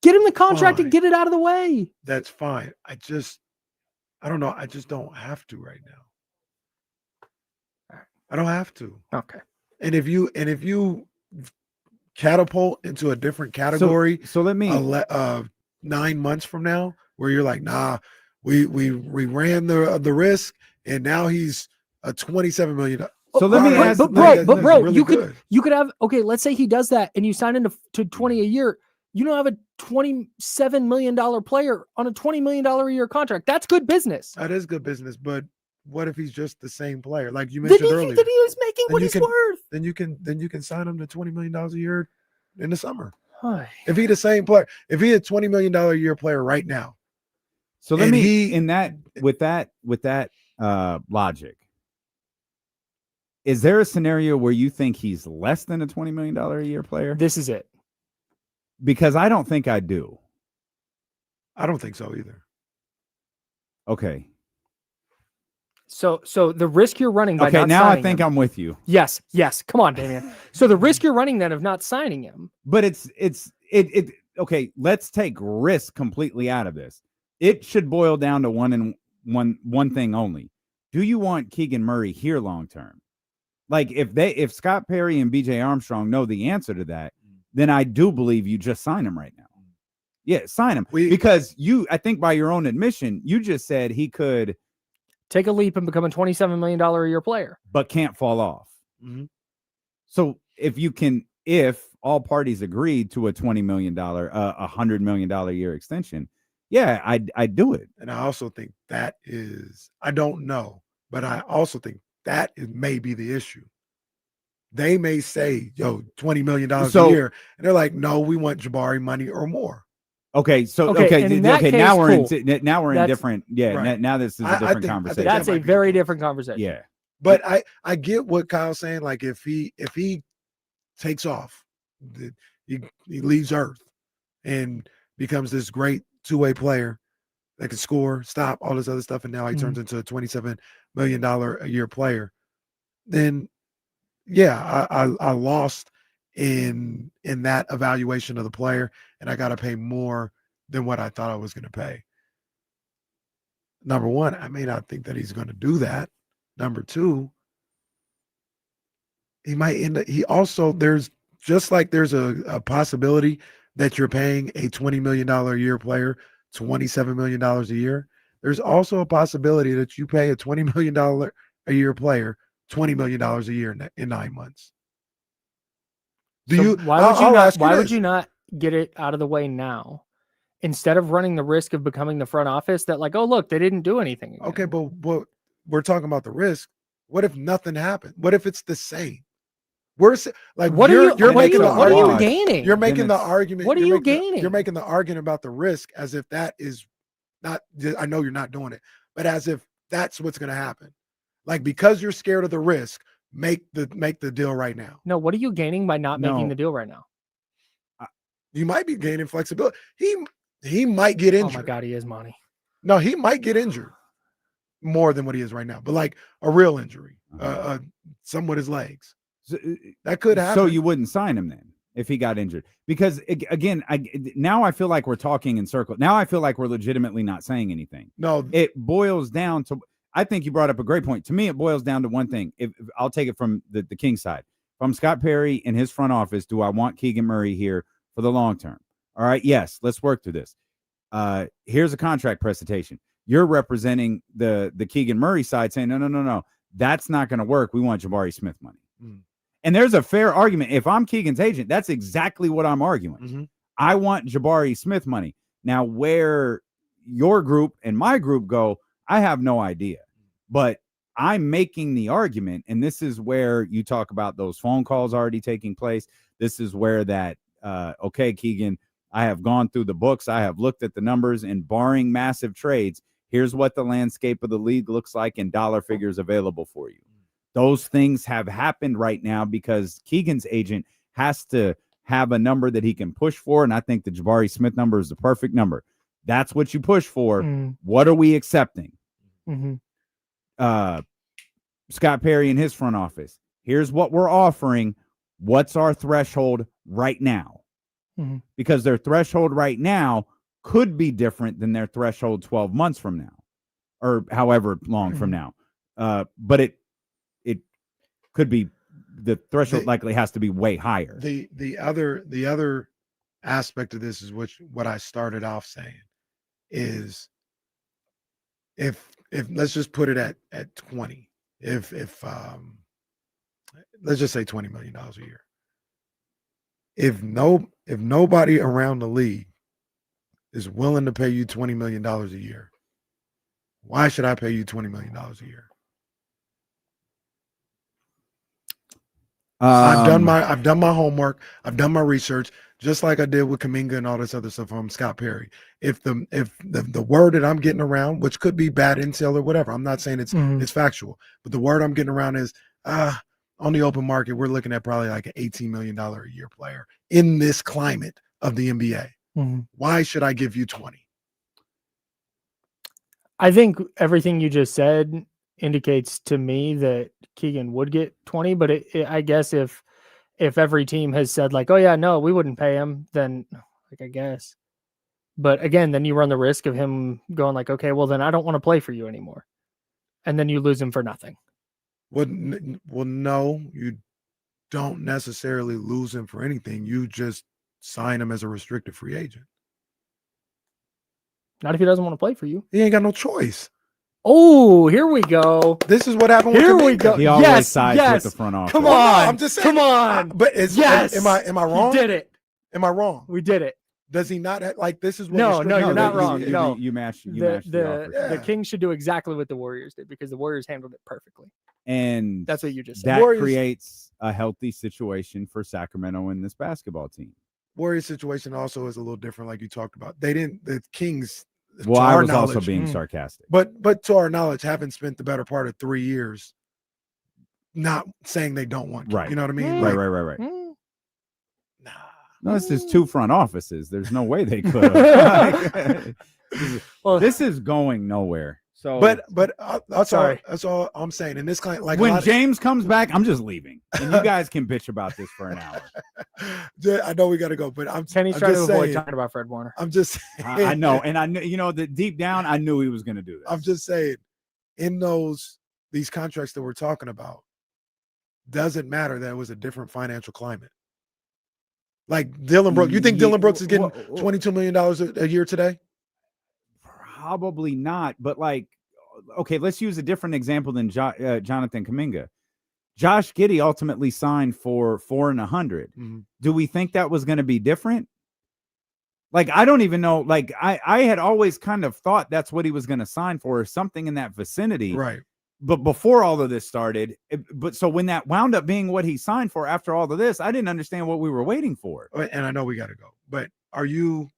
get him the contract and get it out of the way. That's fine. I don't know. I just don't have to right now. I don't have to. Okay. And if you catapult into a different category, so let me 9 months from now, where you're like, nah, we ran the risk, and now he's a $27 million. So let me ask, but bro, really you could have, okay, let's say he does that and you sign him to 20 a year. You don't have a $27 million player on a $20 million a year contract. That's good business. That is good business, but what if he's just the same player? Like you mentioned earlier. Then he was making what he's worth. Then you can sign him to $20 million a year in the summer. If he's the same player, if he's a $20 million a year player right now, So let And me with that logic. Is there a scenario where you think he's less than a $20 million a year player? This is it. Because I don't think I do. I don't think so either. Okay. So the risk you're running by Okay, not now I signing think him, I'm with you. Yes. Come on, Damian. So the risk you're running then of not signing him. But it's okay, let's take risk completely out of this. It should boil down to one thing only. Do you want Keegan Murray here long term? Like if Scott Perry and BJ Armstrong know the answer to that, then I do believe you just sign him right now. Yeah, sign him. Because I think by your own admission, you just said he could take a leap and become a $27 million a year player, but can't fall off. Mm-hmm. So if all parties agreed to a $20 million, $100 million a year extension, yeah, I'd do it. And I also think that is, I don't know, but I also think that may be the issue. They may say, yo, $20 million a year. And they're like, no, we want Jabari money or more. Okay. So, now we're in different. Yeah. Right. Now this is a different conversation. That's a very different conversation. Yeah. But I get what Kyle's saying. Like if he takes off, he leaves Earth and becomes this great two-way player that can score, stop, all this other stuff, and now he turns into a $27 million a year player, then yeah, I lost in that evaluation of the player, and I got to pay more than what I thought I was going to pay. Number one, I may not think that he's going to do that. Number two, he might end up, there's a possibility that you're paying a $20 million a year player $27 million a year. There's also a possibility that you pay a $20 million a year player $20 million a year in 9 months. Why would you not get it out of the way now instead of running the risk of becoming the front office that like, oh, look, they didn't do anything again. Okay, but we're talking about the risk. What if nothing happened? What if it's the same? You're making the argument. What are you gaining? You're making the argument about the risk as if that is not, I know you're not doing it, but as if that's what's going to happen. Like, because you're scared of the risk, make the deal right now. No, what are you gaining by not making the deal right now? You might be gaining flexibility. He might get injured. Oh my God, he is money. No, he might get injured more than what he is right now, but like a real injury, some with his legs. So, that could happen. So you wouldn't sign him then if he got injured? Because again, now I feel like we're talking in circles. Now I feel like we're legitimately not saying anything. No, it boils down to, I think you brought up a great point. To me, it boils down to one thing. If I'll take it from the King side. If I'm Scott Perry in his front office, do I want Keegan Murray here for the long term? All right, yes, let's work through this. Here's a contract presentation. You're representing the Keegan Murray side saying, no, that's not going to work. We want Jabari Smith money. And there's a fair argument. If I'm Keegan's agent, that's exactly what I'm arguing. I want Jabari Smith money. Now, where your group and my group go, I have no idea. But I'm making the argument, and this is where you talk about those phone calls already taking place. This is where that, okay, Keegan, I have gone through the books. I have looked at the numbers, and barring massive trades, here's what the landscape of the league looks like and dollar figures available for you. Those things have happened right now because Keegan's agent has to have a number that he can push for. And I think the Jabari Smith number is the perfect number. That's what you push for. What are we accepting? Scott Perry in his front office. Here's what we're offering. What's our threshold right now? Because their threshold right now could be different than their threshold 12 months from now or however long from now. But it could be, the threshold likely has to be way higher. The other aspect of this is what I started off saying is if let's just put it at 20, if let's just say $20 million a year. If nobody around the league is willing to pay you $20 million a year, why should I pay you $20 million a year? I've done my homework. I've done my research. just like I did with Kaminga and all this other stuff from Scott Perry. If the word that I'm getting around, which could be bad intel or whatever, I'm not saying it's factual, but the word I'm getting around is on the open market, we're looking at probably like an $18 million a year player in this climate of the NBA. Why should I give you 20? I think everything you just said indicates to me that Keegan would get 20, but I guess if every team has said like, oh yeah, no, we wouldn't pay him, then like, I guess. But again, then you run the risk of him going like, okay, well then I don't want to play for you anymore. And then you lose him for nothing. Well, no, you don't necessarily lose him for anything. You just sign him as a restricted free agent. Not if he doesn't want to play for you. He ain't got no choice. Oh, here we go. This is what happened Here with Kaminga. we go. He always sides with the front office. Come Well, on. no, I'm just saying. Come on. But am I wrong? We did it. Am I wrong? We did it. Does he not have, like this is what No, restricted- you're not you- wrong. You, No. you match the offers. The Kings should do exactly what the Warriors did because the Warriors handled it perfectly. And That's what you just said. that Warriors- creates a healthy situation for Sacramento and this basketball team. Warriors situation also is a little different, like you talked about. The Kings. Well, to I our was also knowledge- being sarcastic. But to our knowledge, haven't spent the better part of 3 years not saying they don't want. Right. You know what I mean? Right, Like, right. Mm. Nah. No, this is two front offices. There's no way they could have. Well, This is going nowhere. So, But that's Sorry. all. That's all I'm saying. And this client, like a when lot of- James comes back, I'm just leaving, and you guys can bitch about this for an hour. I know we got to go, but I'm Kenny's I'm trying to just avoid saying, talking about Fred Warner. I'm just I know, and I knew, that deep down, I knew he was going to do this. I'm just saying, in these contracts that we're talking about, doesn't matter that it was a different financial climate. Like Dylan Brooks, you think Dylan Brooks is getting $22 million a year today? Probably not, but like, okay, let's use a different example than Jonathan Kuminga. Josh Giddey ultimately signed for $4 and $100. Mm-hmm. Do we think that was going to be different? Like, I don't even know. Like, I had always kind of thought that's what he was going to sign for, or something in that vicinity. Right. But before all of this started, so when that wound up being what he signed for after all of this, I didn't understand what we were waiting for. And I know we got to go, but are you?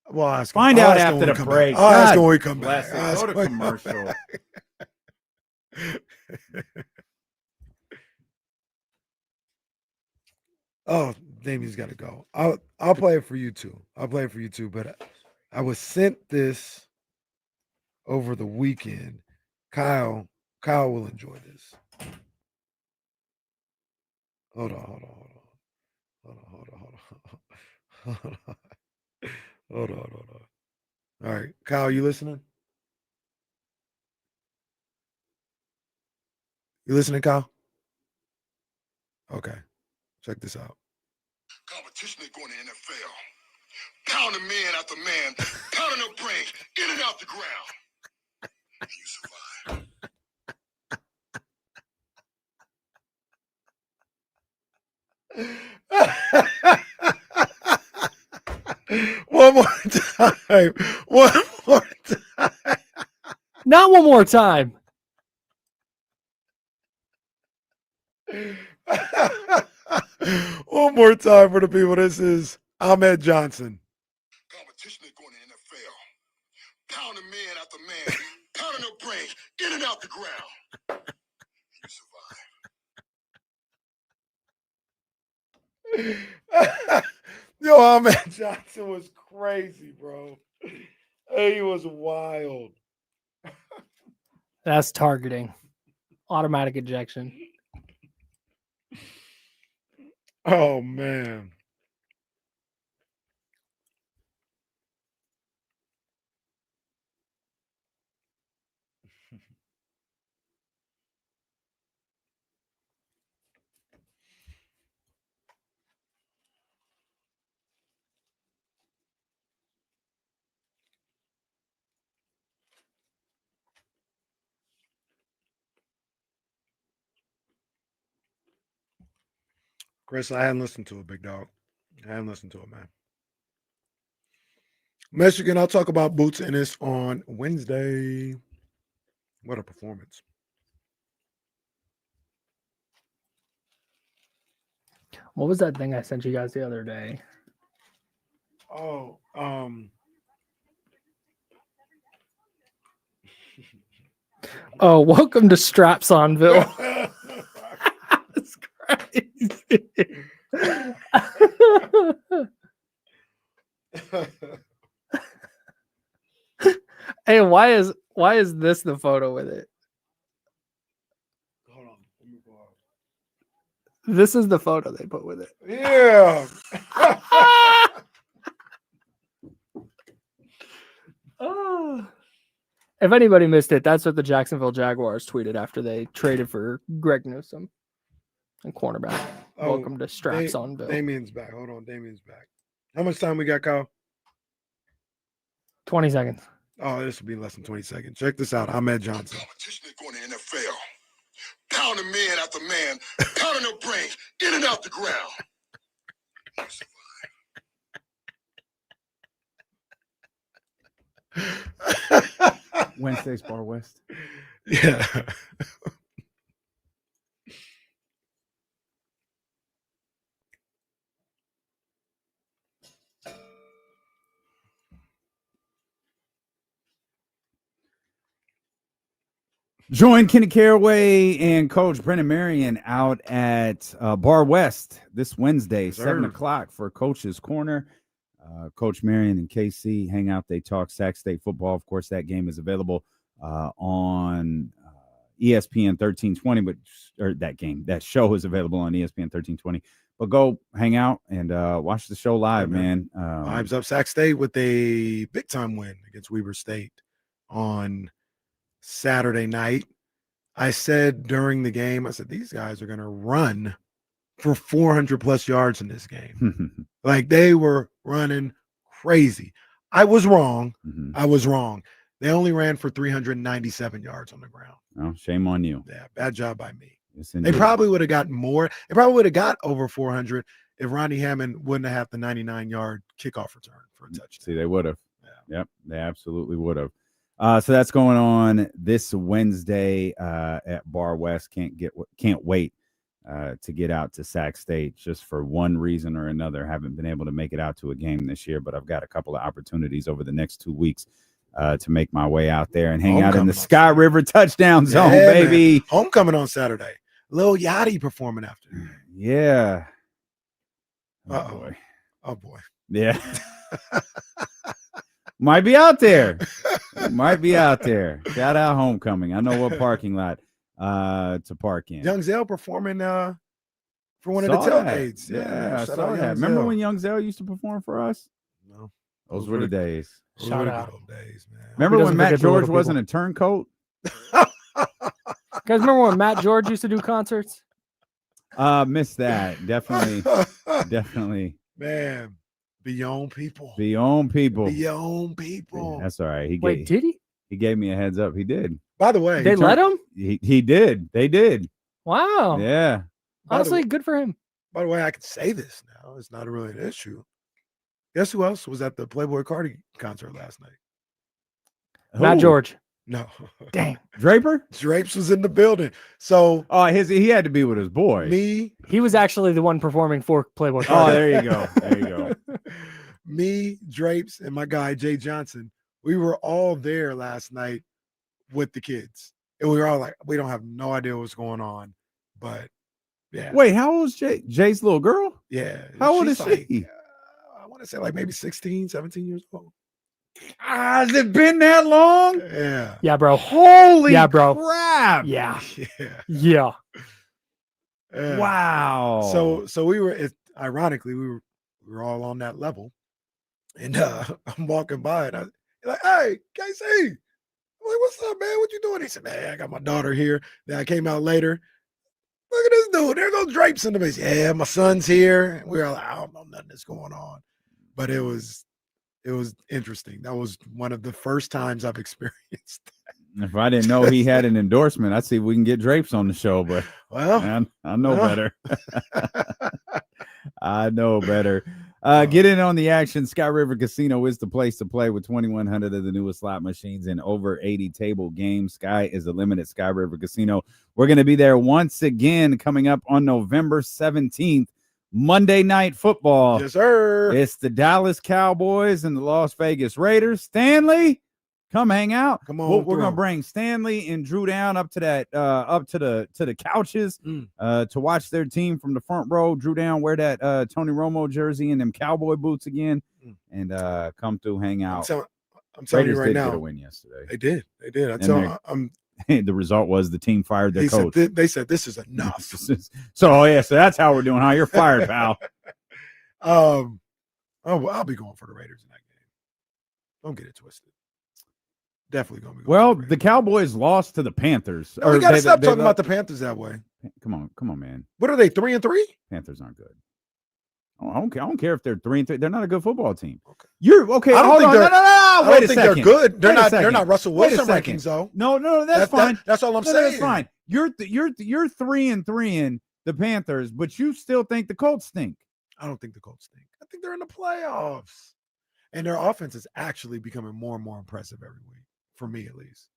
Well, I'll ask Find I'll out ask him after when the we come break. back. I'll ask God him when we come bless back. it. I'll ask Go him to when we come commercial. back. Oh, Damien's got to go. I'll play it for you too. I'll play it for you too. But I was sent this over the weekend. Kyle will enjoy this. Hold on. All right, Kyle, you listening? You listening, Kyle? Okay, check this out. Competition ain't going to NFL. Pounding man after man, pounding their brains in and out the ground. You survive. One more time. One more time. Not one more time. One more time for the people. This is Ahmed Johnson. Competition ain't going to NFL. Pounding man after man, pounding their brains in and out the ground. You survive. Yo, Ahmed Johnson was crazy, bro. He was wild. That's targeting. Automatic ejection. Oh, man. Chris, I hadn't listened to it, big dog. I hadn't listened to it, man. Michigan, I'll talk about Boots Ennis on Wednesday. What a performance. What was that thing I sent you guys the other day? Oh, Oh, welcome to Strapsonville. That's crazy. Hey, why is this the photo with it? hold on. Let me go out. This is the photo they put with it. Yeah. Oh. If anybody missed it, that's what the Jacksonville Jaguars tweeted after they traded for Greg Newsome and cornerback. Oh, Welcome to Strapsonville. Damien's back. Hold on. Damien's back. How much time we got, Kyle? 20 seconds. Oh, this will be less than 20 seconds. Check this out. Ahmed Johnson. Competition is going to NFL. Pounding man after man, pounding their brains in and out the ground. You survive. Wednesday's Bar West. Yeah. Join Kenny Caraway and Coach Brennan Marion out at Bar West this Wednesday, Yes, 7 sir. o'clock for Coach's Corner. Coach Marion and KC hang out. They talk Sac State football. Of course, that game is available on ESPN 1320, that show is available on ESPN 1320. But go hang out and watch the show live, man. Vibes up Sac State with a big-time win against Weber State on Saturday night. I said during the game, I said, these guys are going to run for 400-plus yards in this game. Like, they were running crazy. I was wrong. Mhm. I was wrong. They only ran for 397 yards on the ground. Oh, shame on you. Yeah, bad job by me. Yes, They indeed. probably would have gotten more. They probably would have got over 400 if Ronnie Hammond wouldn't have had the 99-yard kickoff return for a touchdown. See, they would have. Yeah. Yep, they absolutely would have. So that's going on this Wednesday at Bar West. Can't wait to get out to Sac State. Just for one reason or another, haven't been able to make it out to a game this year, but I've got a couple of opportunities over the next 2 weeks to make my way out there and hang out in the Sky River touchdown zone, Yeah, baby. man. Homecoming on Saturday. Lil Yachty performing after. Yeah. Uh-oh. Boy. Oh boy. Yeah. Might be out there. Might be out there. Shout out Homecoming. I know what parking lot to park in. Young Zell performing for one of Saw the that. tailgates. Yeah, I shout saw out that. Young Remember Zell. when Young Zell used to perform for us? No. Those were the days. Those Shout were the out. good old days, man. Remember doesn't when Matt forget the little George wasn't people. a turncoat? You guys remember when Matt George used to do concerts? Missed that. Definitely Man, beyond people. beyond people. Beyond people. That's all right. Wait, did he? He gave me a heads up. He did. By the way, They let him? He did. They did. Wow. Yeah. Honestly, good for him. by the way, I can say this now. It's not really an issue. Guess who else was at the Playboy Cardi concert last night? Matt Who? George. No. Dang. Draper? Drapes was in the building. So he had to be with his boy. me, He was actually the one performing for Playboy Oh, Cardi. there you go. There you go. me, Drapes, and my guy Jay Johnson, we were all there last night with the kids. And we were all like, we don't have no idea what's going on. But yeah. Wait, how old is Jay? Jay's little girl? Yeah. How old is she's like, she? I want to say like maybe 16, 17 years old. Has it been that long? Yeah. Yeah, bro. Holy Yeah, bro. crap. Yeah. Yeah. Yeah. Yeah. Wow. So we were ironically, we were all on that level. And I'm walking by and I'm like, hey, KC. I'm like, what's up, man? What you doing? He said, man, I got my daughter here. Then I came out later. Look at this dude. There goes Drapes in the base. Yeah, my son's here. And we were like, I don't know nothing that's going on. But it was interesting. That was one of the first times I've experienced that. If I didn't know he had an endorsement, I'd see if we can get Drapes on the show, but Well, I know well. better. I know better. Get in on the action. Sky River Casino is the place to play with 2,100 of the newest slot machines and over 80 table games. Sky is the limit at Sky River Casino. We're going to be there once again coming up on November 17th. Monday Night Football. Yes, sir. It's the Dallas Cowboys and the Las Vegas Raiders. Stanley, come hang out. Come on, We're gonna through. bring Stanley and Drew down up to that up to the couches to watch their team from the front row. Drew down, wear that Tony Romo jersey and them cowboy boots again, and come through, hang out. I'm telling Raiders you right did now, get a win yesterday. They did. I And tell I'm. the result was the team fired their coach. They said this is enough. So that's how we're doing. Huh? You're fired, pal. I'll be going for the Raiders in that game. Don't get it twisted. Definitely gonna be. Well, the Cowboys lost to the Panthers. No, we gotta stop talking about the Panthers that way. Come on, man. What are they? 3-3? Panthers aren't good. Oh, I don't care if they're 3-3. They're not a good football team. Okay. You're okay. I don't Hold think on. they're. No. I Wait don't a think second. they're good. They're Wait a not. second. They're not Russell Wait a Wilson second. rankings though. No, that's fine. That's all I'm saying. That's fine. You're 3-3 in the Panthers, but you still think the Colts stink. I don't think the Colts stink. I think they're in the playoffs, and their offense is actually becoming more and more impressive every week. For me, at least.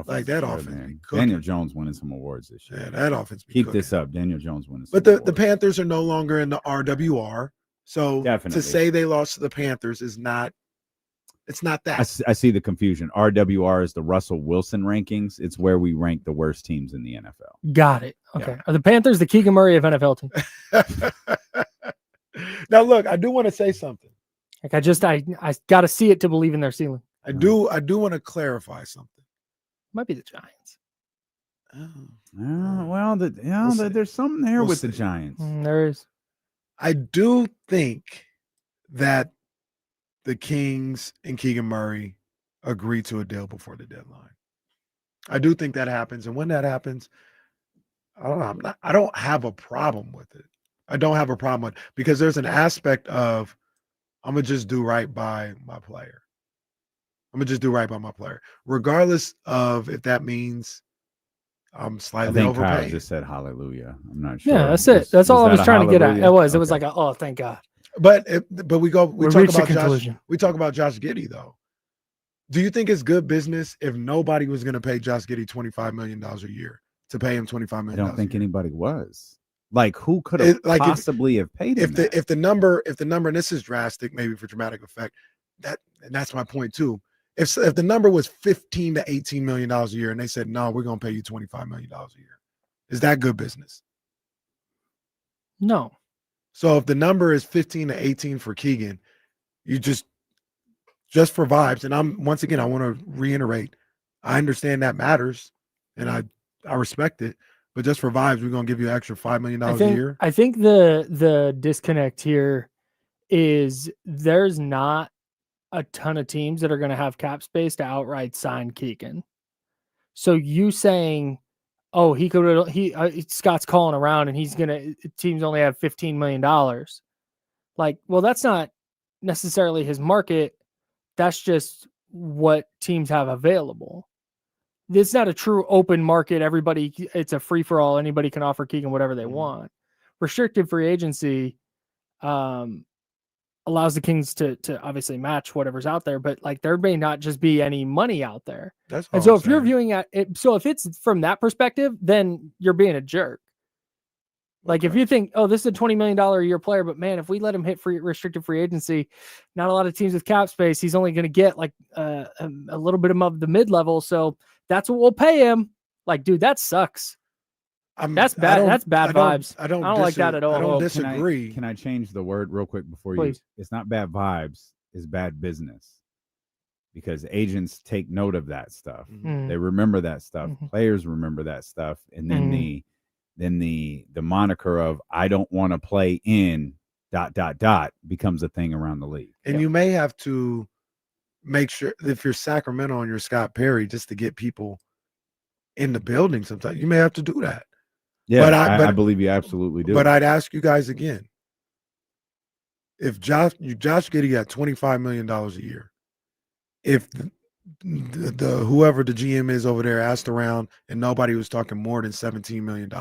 Like that good, offense. Man. Daniel Jones winning some awards this year. Yeah, that offense. Keep this up. Daniel Jones winning. But the Panthers are no longer in the RWR. So Definitely. to say they lost to the Panthers is not. It's not that. I see the confusion. RWR is the Russell Wilson rankings. It's where we rank the worst teams in the NFL. Got it. Okay. Yeah. Are the Panthers the Keegan Murray of NFL team? Now, look, I do want to say something. Like I got to see it to believe in their ceiling. I do want to clarify something. Might be the Giants. Well, there's something there with the Giants. There is. I do think that the Kings and Keegan Murray agree to a deal before the deadline. I do think that happens, and when that happens, I don't have a problem with it. I don't have a problem with it because there's an aspect of I'm gonna just do right by my player. Regardless of if that means I'm slightly I think Kyle overpaid. just said hallelujah. I'm not sure. Yeah, that's it. That's all I was trying to get at. It was like oh, thank God. But we talk about conclusion. Josh. We talk about Josh Giddey though. Do you think it's good business if nobody was going to pay Josh Giddey $25 million a year to pay him $25 million? I don't think anybody was. Like, who could have possibly have paid him? If the number, and this is drastic, maybe for dramatic effect, that's my point too. If the number was $15 to $18 million a year, and they said no, we're going to pay you $25 million a year, is that good business? No. So if the number is 15 to 18 for Keegan, you just for vibes. And I want to reiterate, I understand that matters, and I respect it. But just for vibes, we're gonna give you an extra $5 million a year. I think the disconnect here is there's not a ton of teams that are going to have cap space to outright sign Keegan. So you saying, oh, Scott's calling around and teams only have $15 million. Like, well, that's not necessarily his market. That's just what teams have available. It's not a true open market. It's a free for all. Anybody can offer Keegan whatever they want. Restricted free agency allows the Kings to obviously match whatever's out there, but like there may not just be any money out there. And so if you're viewing at it, so if it's from that perspective, then you're being a jerk. Like if you think, oh, this is a $20 million a year player, but man, if we let him hit restricted free agency, not a lot of teams with cap space, he's only going to get like a little bit above the mid-level. So that's what we'll pay him. Like, dude, that sucks. That's bad. That's bad vibes. I don't like that at all. I don't disagree. Can I change the word real quick before Please. It's not bad vibes. It's bad business. Because agents take note of that stuff. They remember that stuff. Players remember that stuff. And then the moniker of I don't want to play in ... becomes a thing around the league. And you may have to make sure if you're Sacramento and you're Scott Perry, just to get people in the building sometimes, you may have to do that. Yeah, but I believe you absolutely do. But I'd ask you guys again, if Josh Giddey got $25 million a year, if the whoever the GM is over there asked around and nobody was talking more than $17 million,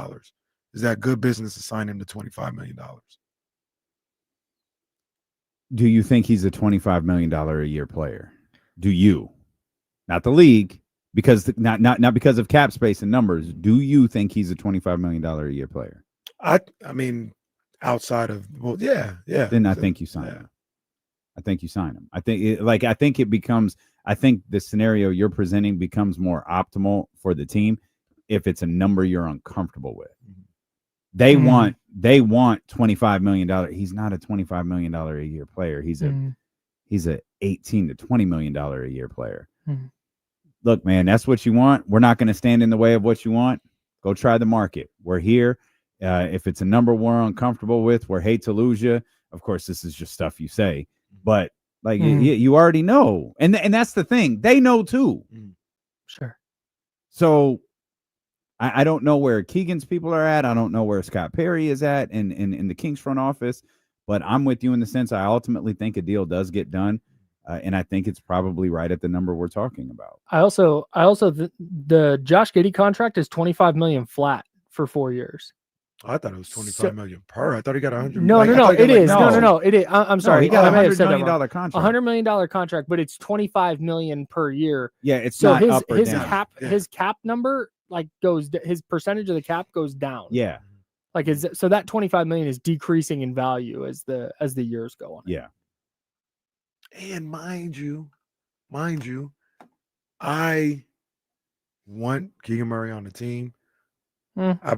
is that good business to sign him to $25 million? Do you think he's a $25 million a year player? Do you? Not the league, because not because of cap space and numbers. Do you think he's a $25 million a year player? I mean, outside of yeah. Then I think you sign him. I think you sign him. I think it becomes. I think the scenario you're presenting becomes more optimal for the team if it's a number you're uncomfortable with. They want $25 million. He's not a $25 million a year player. He's a $18 to $20 million a year player. Look, man, that's what you want. We're not going to stand in the way of what you want. Go try the market. We're here. If it's a number we're uncomfortable with, we're hate to lose you. Of course, this is just stuff you say, but like you already know, and that's the thing. They know too. Sure. So I don't know where Keegan's people are at. I don't know where Scott Perry is at in the Kings front office, but I'm with you in the sense I ultimately think a deal does get done. And I think it's probably right at the number we're talking about. I also the Josh Giddey contract is $25 million flat for 4 years. I thought it was $25 million per. I thought he got $100 million. No, it is. No, it is. I'm sorry. He got I a may have $100 said that million wrong. contract. $100 million contract, but it's $25 million per year. Yeah, it's so not his up or his down. cap his cap number his percentage of the cap goes down. Yeah, so that $25 million is decreasing in value as the years go on. Yeah, and mind you, I want Keegan Murray on the team. I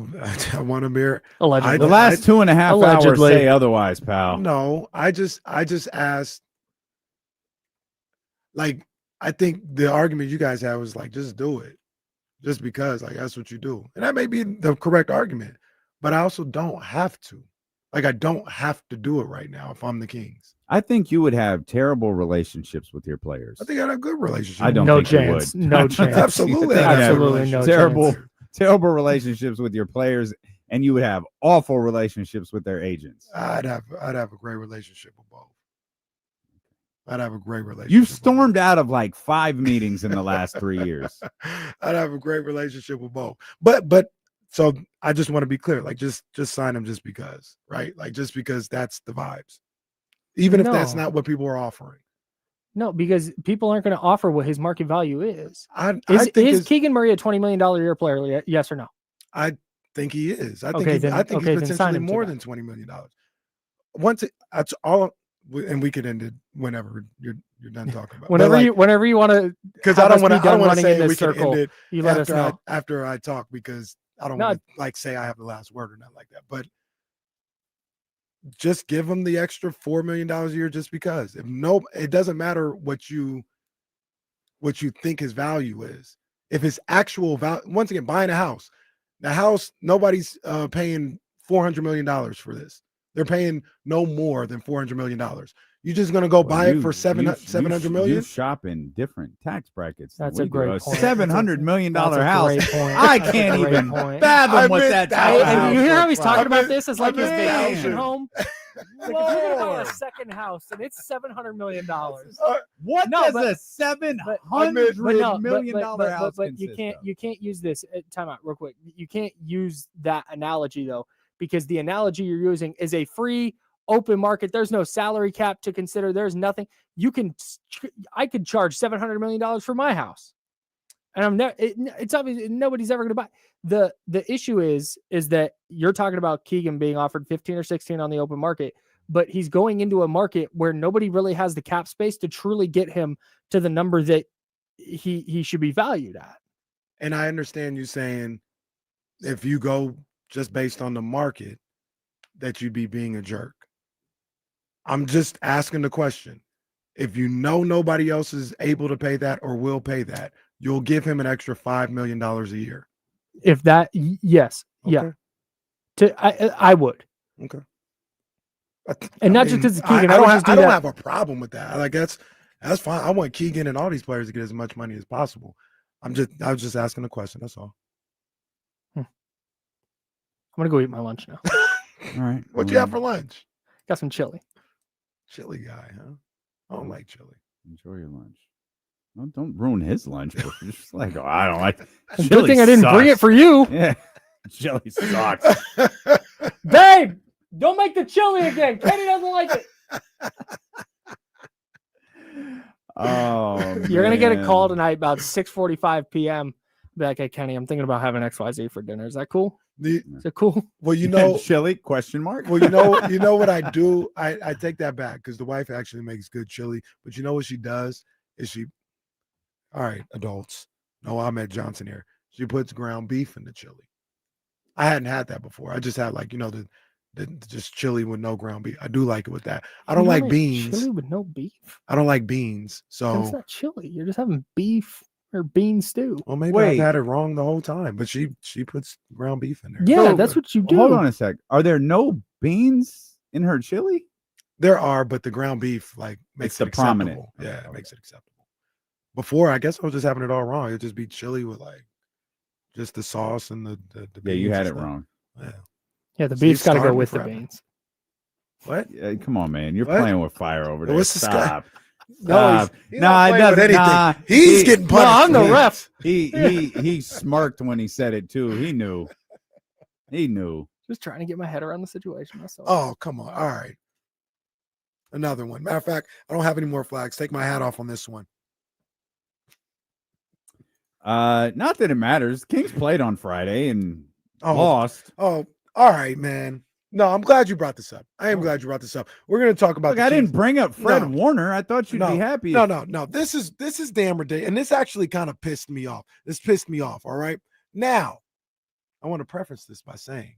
want him here. Allegedly. The last 2.5 hours say otherwise, pal. No, I just asked. Like, I think the argument you guys had was like, just do it, just because that's what you do, and that may be the correct argument. But I also don't have to. I don't have to do it right now if I'm the Kings. I think you would have terrible relationships with your players. I think I'd have good relationships. I don't think you would. No chance. Absolutely. Absolutely no chance. Terrible relationships with your players, and you would have awful relationships with their agents. I'd have a great relationship with both. I'd have a great relationship. You've stormed out of 5 meetings in the last 3 years. I'd have a great relationship with both. But so I just want to be clear, just sign him just because, right? Just because that's the vibes. Even if that's not what people are offering. No, because people aren't going to offer what his market value is. Is Keegan Murray a $20 million a year player? Yes or no? I think he is. I think Okay, he's then potentially him more to than $20 million. That's all, and we could end it whenever you're done talking about. Whenever you want to, because I don't want to say in this we circle. Can end it you let us know after I talk, because I don't want to say I have the last word or nothing like that. But just give him the extra $4 million a year, just because. It doesn't matter what you think his value is. If his actual value, once again, buying a house, the house, nobody's paying $400 million for this. They're paying no more than $400 million. You're just gonna go buy it for $700 million? You shop in different tax brackets. That's a great point. $700 million house. Point. I can't even fathom what that. And you hear how he's talking about this? It's like his vacation home. Like if you're gonna buy a second house and it's $700 million. What does a $700 million house but you can't use this. Time out real quick. You can't use that analogy though, because the analogy you're using is a free open market. There's no salary cap to consider. There's nothing. I could charge $700 million for my house, and it's obvious nobody's ever going to buy. The issue is that you're talking about Keegan being offered 15 or 16 on the open market, but he's going into a market where nobody really has the cap space to truly get him to the number that he should be valued at. And I understand you saying if you go just based on the market, that you'd be being a jerk. I'm just asking the question. If you know nobody else is able to pay that or will pay that, you'll give him an extra $5 million a year. If that, yes. Okay. Yeah. I would. Okay. And not just because it's Keegan. I don't have a problem with that. That's fine. I want Keegan and all these players to get as much money as possible. I was just asking a question. That's all. I'm going to go eat my lunch now. All right. What'd you have for lunch? Got some chili. Chili guy, huh? I don't like chili. Enjoy your lunch. Well, don't ruin his lunch. Just I don't like. Good thing I didn't bring it for you. Yeah, chili sucks. Babe, don't make the chili again. Kenny doesn't like it. Oh, you're gonna get a call tonight about 6:45 p.m. Be like, hey Kenny, I'm thinking about having XYZ for dinner. Is that cool? Is it cool? Well, you know, chili? Question mark. Well, you know what I do? I take that back because the wife actually makes good chili. But you know what she does? All right, adults. No, Ahmed Johnson here. She puts ground beef in the chili. I hadn't had that before. I just had the just chili with no ground beef. I do like it with that. I don't like beans. Chili with no beef. I don't like beans. So That's not chili. You're just having beef or bean stew. Well, maybe I've had it wrong the whole time. But she puts ground beef in there. Yeah, that's what you do. Hold on a sec. Are there no beans in her chili? There are, but the ground beef makes the it prominent. acceptable. Yeah, it makes it acceptable. Before, I guess I was just having it all wrong. It'd just be chili with just the sauce and the Yeah, you beans had and it stuff. wrong. Yeah, the See, beef's got to go starting with the forever. beans. What? Yeah, come on, man. You're What? playing with fire over there. What's this guy? Stop. No, Stop. he's Nah, not it playing with doesn't. anything. Nah, He's getting punished. No, I'm the for ref. He smirked when he said it too. He knew. He knew. Just trying to get my head around the situation. That's all. Oh, come on. All right. Another one. Matter of fact, I don't have any more flags. Take my hat off on this one. Not that it matters. Kings played on Friday and lost. Oh, all right, man. No, I'm glad you brought this up. I am glad you brought this up. We're going to talk about. Look, I didn't bring up Fred Warner. I thought you'd be happy. No. This is damn ridiculous, and this actually kind of pissed me off. This pissed me off. All right. Now, I want to preface this by saying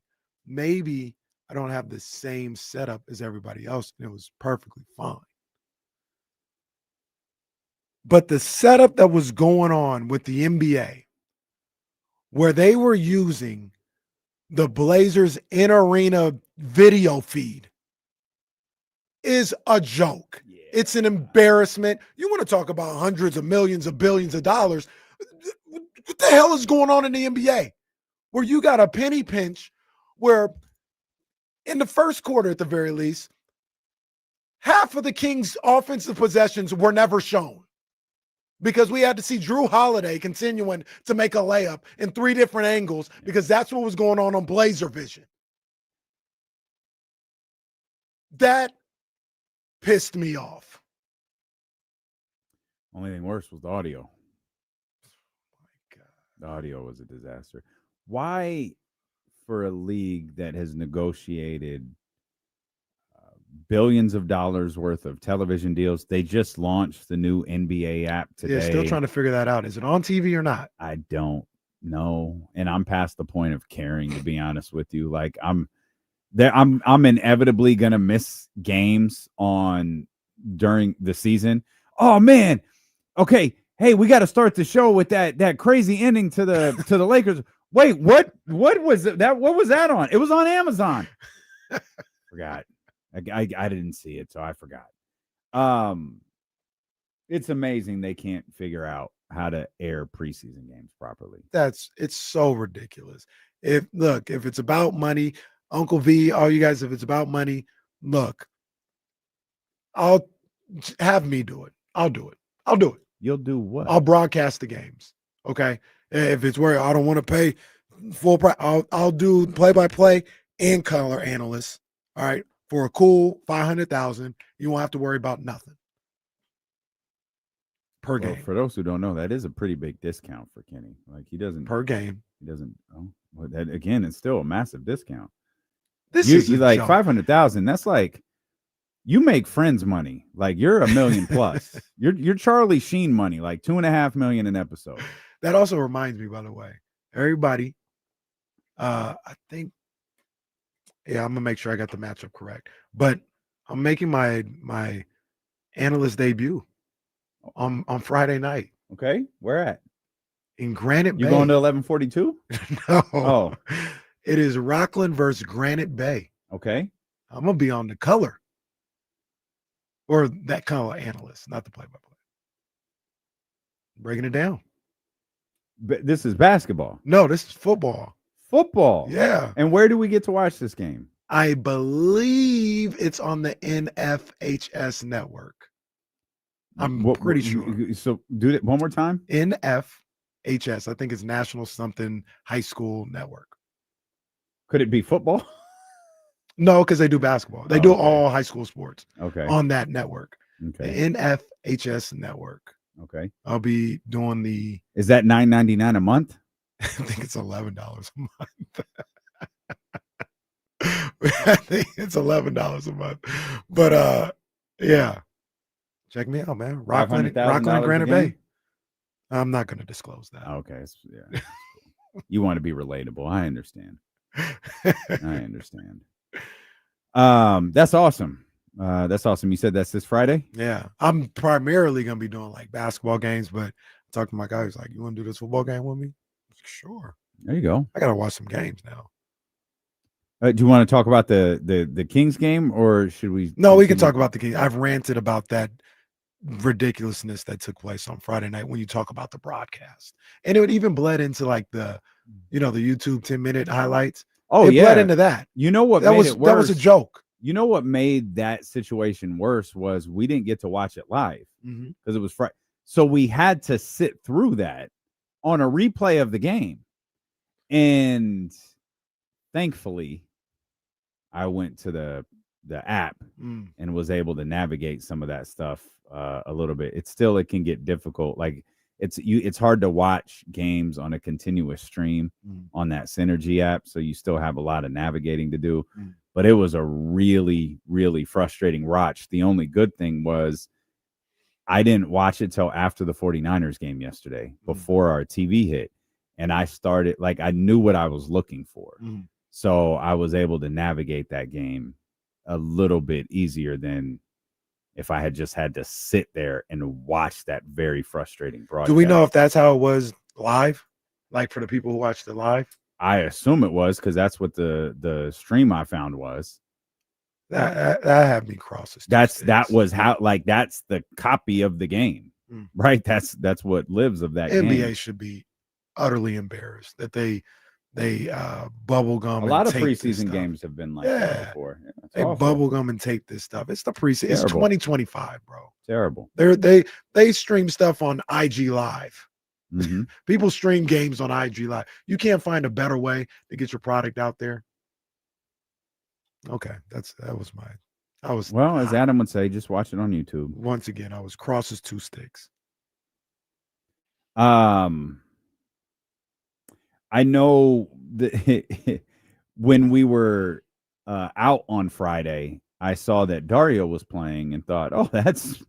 maybe I don't have the same setup as everybody else, and it was perfectly fine. But the setup that was going on with the NBA, where they were using the Blazers in-arena video feed, is a joke. Yeah. It's an embarrassment. You want to talk about hundreds of millions of billions of dollars. What the hell is going on in the NBA? Where you got a penny pinch where in the first quarter, at the very least, half of the Kings' offensive possessions were never shown because we had to see Drew Holiday continuing to make a layup in 3 different angles because that's what was going on Blazer Vision. That pissed me off. Only thing worse was the audio. Oh my God. The audio was a disaster. Why, for a league that has negotiated billions of dollars worth of television deals, they just launched the new NBA app today. Yeah, still trying to figure that out. Is it on TV or not? I don't know, and I'm past the point of caring, to be honest with you. Like I'm inevitably gonna miss games during the season. Oh man, okay. Hey, we got to start the show with that crazy ending to the Lakers. Wait, what was that? What was that on? It was on Amazon. Forgot. I didn't see it, so I forgot. It's amazing they can't figure out how to air preseason games properly. It's so ridiculous. If it's about money, Uncle V, all you guys, if it's about money, look, I'll have me do it. I'll do it. You'll do what? I'll broadcast the games. Okay. If it's where I don't want to pay full price, I'll do play-by-play and color analysts. All right. For a cool $500,000, you won't have to worry about nothing per game. For those who don't know, that is a pretty big discount for Kenny. Like he doesn't per game. He doesn't. Oh, well, that again, it's still a massive discount. This you is like joke. 500,000. That's like you make Friends money. Like you're $1 million plus. You're Charlie Sheen money. Like $2.5 million an episode. That also reminds me, by the way, everybody. I think. Yeah, I'm gonna make sure I got the matchup correct. But I'm making my analyst debut on Friday night. Okay, where at? In Granite Bay. You going to 1142? No. Oh, it is Rockland versus Granite Bay. Okay, I'm gonna be on the color or that color analyst, not the play-by-play. Breaking it down. but this is basketball. No, this is football. Football. Yeah. And where do we get to watch this game? I believe it's on the NFHS network. I'm pretty sure. So do it one more time. NFHS. I think it's National Something High School Network. Could it be football? No, because they do basketball. They do all high school sports. Okay. On that network. Okay. The NFHS network. Okay. I'll be doing the. Is that $9.99 a month? I think it's $11 a month. I think it's $11 a month. But yeah. Check me out, man. Rockland and Granite Bay. I'm not going to disclose that. Okay. Yeah. You want to be relatable. I understand. I understand. That's awesome. That's awesome. You said that's this Friday? Yeah. I'm primarily going to be doing like basketball games, but I talked to my guy. He's like, you want to do this football game with me? I was like, sure. There you go. I got to watch some games now. Do you want to talk about the Kings game, or should we? No, we can talk about the Kings. I've ranted about that ridiculousness that took place on Friday night when you talk about the broadcast, and it even bled into like the YouTube 10-minute highlights. Oh, it bled into that. You know what? That was a joke. You know what made that situation worse was we didn't get to watch it live because it was Friday, so we had to sit through that on a replay of the game, and thankfully, I went to the app and was able to navigate some of that stuff a little bit. It can get difficult. Like it's hard to watch games on a continuous stream on that Synergy app. So you still have a lot of navigating to do, but it was a really, really frustrating watch. The only good thing was I didn't watch it till after the 49ers game yesterday, before our TV hit. And I started, like, I knew what I was looking for. So I was able to navigate that game a little bit easier than if I had just had to sit there and watch that very frustrating broadcast. Do we know if that's how it was live? Like for the people who watched it live? I assume it was, because that's what the stream I found was. That had me crosses. That's the copy of the game, right? That's what lives of that NBA game. NBA should be utterly embarrassed that they bubble gum. A lot of preseason games have been like that before. Yeah, they bubble gum and tape this stuff. It's the preseason. It's 2025, bro. Terrible. They stream stuff on IG Live. People stream games on IG Live. You can't find a better way to get your product out there. Okay, well, as Adam would say, just watch it on YouTube. Once again, I was cross as two sticks. I know that when we were out on Friday, I saw that Dario was playing and thought, "Oh, that's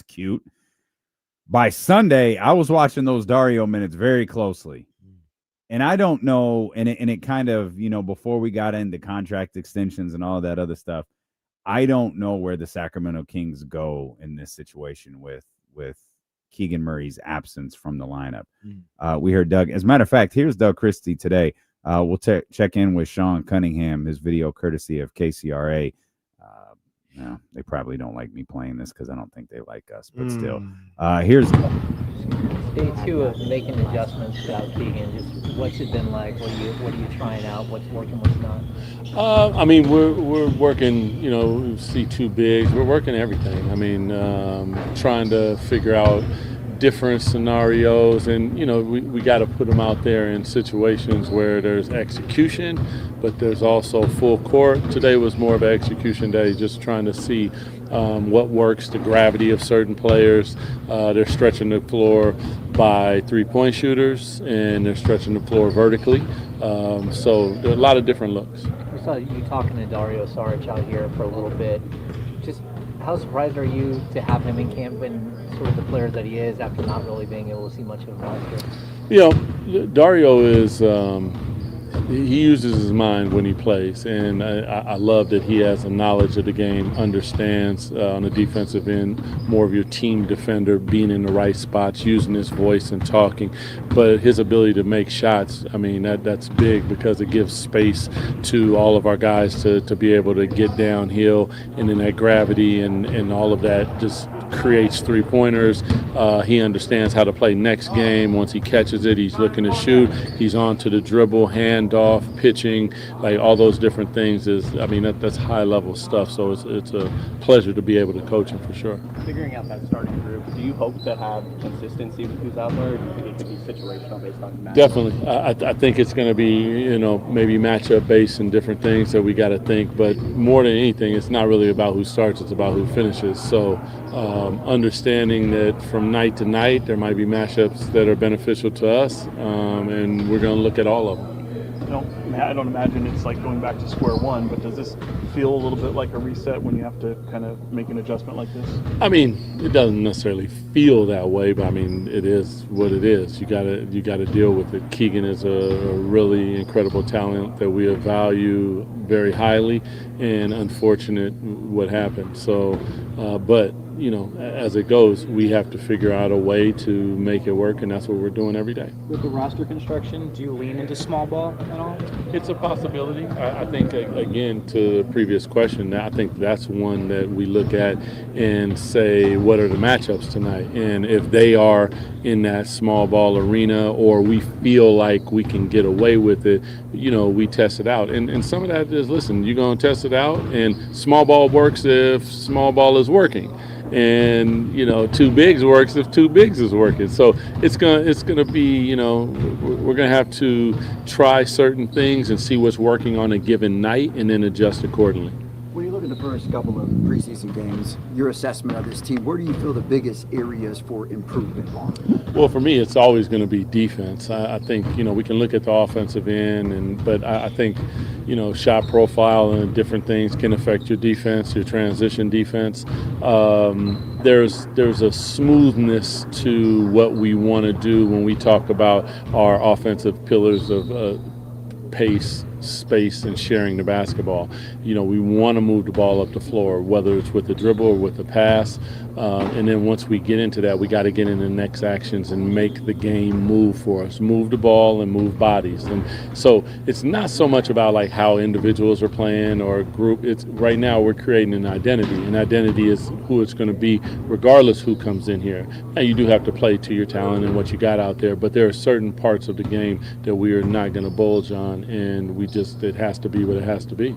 cute." By Sunday, I was watching those Dario minutes very closely, and I don't know. And it kind of, before we got into contract extensions and all that other stuff, I don't know where the Sacramento Kings go in this situation with Keegan Murray's absence from the lineup. We heard Doug. As a matter of fact, here's Doug Christie today. We'll check in with Sean Cunningham, his video courtesy of KCRA. They probably don't like me playing this because I don't think they like us, but still. Here's Day 2 of making adjustments without Keegan. Just what's it been like? What are you trying out? What's working? What's not? I mean, we're working. C2 bigs. We're working everything. I mean, trying to figure out different scenarios, and we got to put them out there in situations where there's execution, but there's also full court. Today was more of an execution day, just trying to see what works, the gravity of certain players. They're stretching the floor by three-point shooters, and they're stretching the floor vertically. So there are a lot of different looks. We saw you talking to Dario Saric out here for a little bit. Just how surprised are you to have him in camp and sort of the player that he is after not really being able to see much of him last year? Dario is he uses his mind when he plays, and I love that he has a knowledge of the game, understands on the defensive end, more of your team defender, being in the right spots, using his voice and talking. But his ability to make shots, I mean, that's big because it gives space to all of our guys to be able to get downhill, and then that gravity and all of that just creates three-pointers. He understands how to play next game. Once he catches it, he's looking to shoot. He's on to the dribble, handoff, pitching, like all those different things. That's high-level stuff. So it's a pleasure to be able to coach him for sure. Figuring out that starting group, do you hope to have consistency with who's out there, or do you think it could be situational based on matchup? Definitely. I think it's going to be, maybe matchup-based and different things that we got to think. But more than anything, it's not really about who starts. It's about who finishes. So understanding that from night to night there might be matchups that are beneficial to us, and we're going to look at all of them. I don't imagine it's like going back to square one, but does this feel a little bit like a reset when you have to kind of make an adjustment like this? I mean, it doesn't necessarily feel that way, but I mean, it is what it is. You gotta deal with it. Keegan is a really incredible talent that we value very highly, and unfortunate what happened. So, but you know, as it goes, we have to figure out a way to make it work, and that's what we're doing every day. With the roster construction, do you lean into small ball at all? It's a possibility. I think, again, to the previous question, I think that's one that we look at and say, what are the matchups tonight? And if they are in that small ball arena, or we feel like we can get away with it, you know, we test it out. And some of that is, listen, you're going to test it out, and small ball works if small ball is working. And you know, two bigs works if two bigs is working. So it's gonna be, you know, we're gonna have to try certain things and see what's working on a given night, and then adjust accordingly. When you look at the first couple of preseason games, your assessment of this team, where do you feel the biggest areas for improvement are? Well, for me, it's always going to be defense. I think, you know, we can look at the offensive end, but I think, you know, shot profile and different things can affect your defense, your transition defense. There's a smoothness to what we want to do when we talk about our offensive pillars of pace, space, and sharing the basketball. You know, we want to move the ball up the floor, whether it's with the dribble or with the pass. And then once we get into that, we got to get into the next actions and make the game move for us. Move the ball and move bodies. And so it's not so much about like how individuals are playing or a group. It's right now we're creating an identity. And identity is who it's going to be regardless who comes in here. Now you do have to play to your talent and what you got out there, but there are certain parts of the game that we are not going to bulge on, and it has to be what it has to be.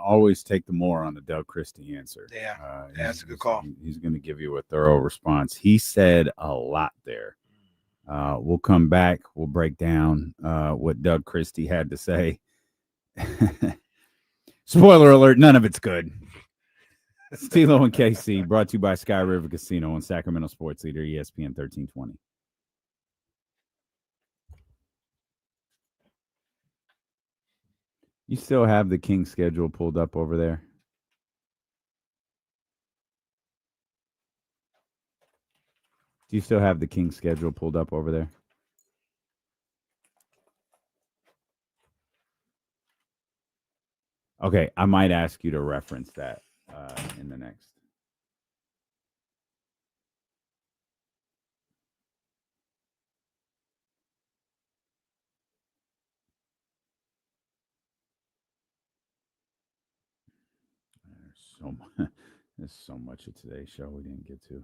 Always take the more on the Doug Christie answer. Yeah, that's a good call. He's going to give you a thorough response. He said a lot there. We'll come back. We'll break down what Doug Christie had to say. Spoiler alert, none of it's good. Stilo and KC, brought to you by Sky River Casino and Sacramento Sports Leader, ESPN 1320. You still have the Kings schedule pulled up over there? Do you still have the Kings schedule pulled up over there? Okay, I might ask you to reference that in the next. There's so much of today's show we didn't get to.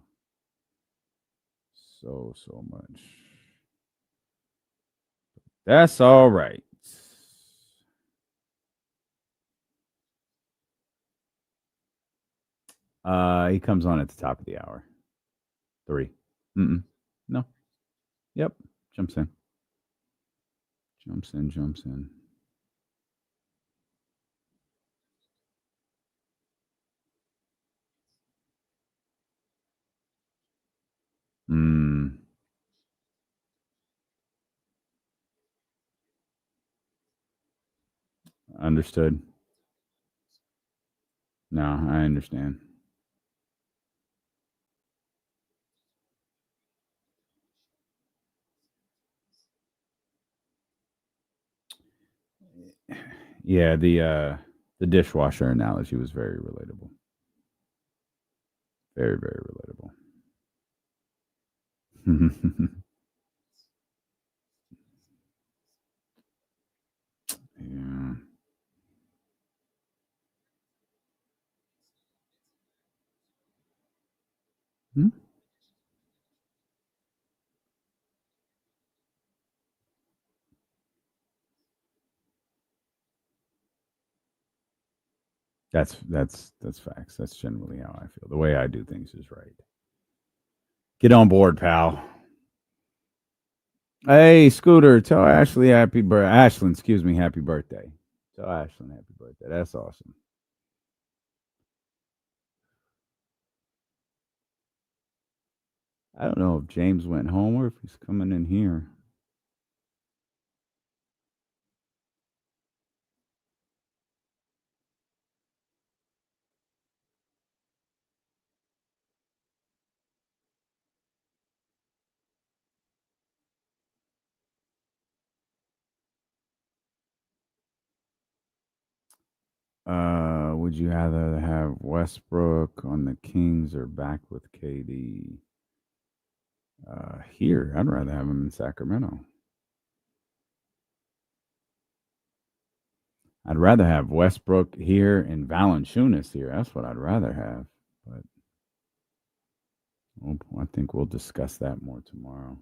So much. That's all right. He comes on at the top of the hour. 3. No. Yep. Jumps in. Understood. No, I understand. Yeah, the dishwasher analogy was very relatable. Very, very relatable. Yeah. That's facts. That's generally how I feel. The way I do things is right. Get on board, pal. Hey, Scooter, tell Ashley happy birthday. Ashlyn, excuse me, happy birthday. Tell Ashlyn happy birthday. That's awesome. I don't know if James went home or if he's coming in here. Would you rather have Westbrook on the Kings or back with KD? Here, I'd rather have him in Sacramento. I'd rather have Westbrook here and Valanciunas here. That's what I'd rather have. But I think we'll discuss that more tomorrow.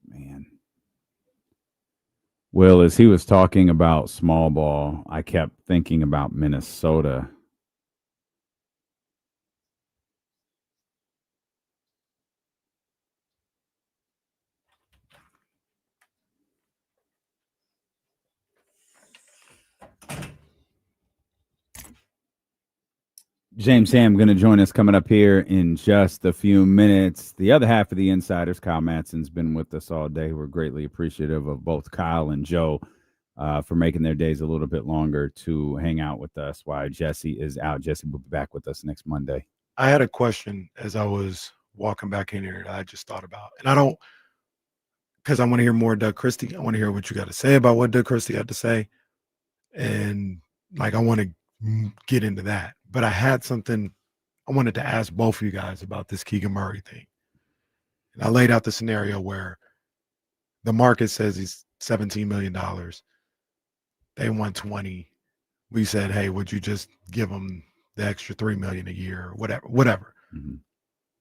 Man. Will, as he was talking about small ball, I kept thinking about Minnesota. James Ham going to join us coming up here in just a few minutes. The other half of the Insiders, Kyle Madsen's been with us all day. We're greatly appreciative of both Kyle and Joe for making their days a little bit longer to hang out with us while Jesse is out. Jesse will be back with us next Monday. I had a question as I was walking back in here that I just thought about. And I don't, because I want to hear more Doug Christie. I want to hear what you got to say about what Doug Christie had to say. And like, I want to get into that. But I had something I wanted to ask both of you guys about this Keegan Murray thing. And I laid out the scenario where the market says he's $17 million. They want 20. We said, hey, would you just give him the extra $3 million a year or whatever. Mm-hmm.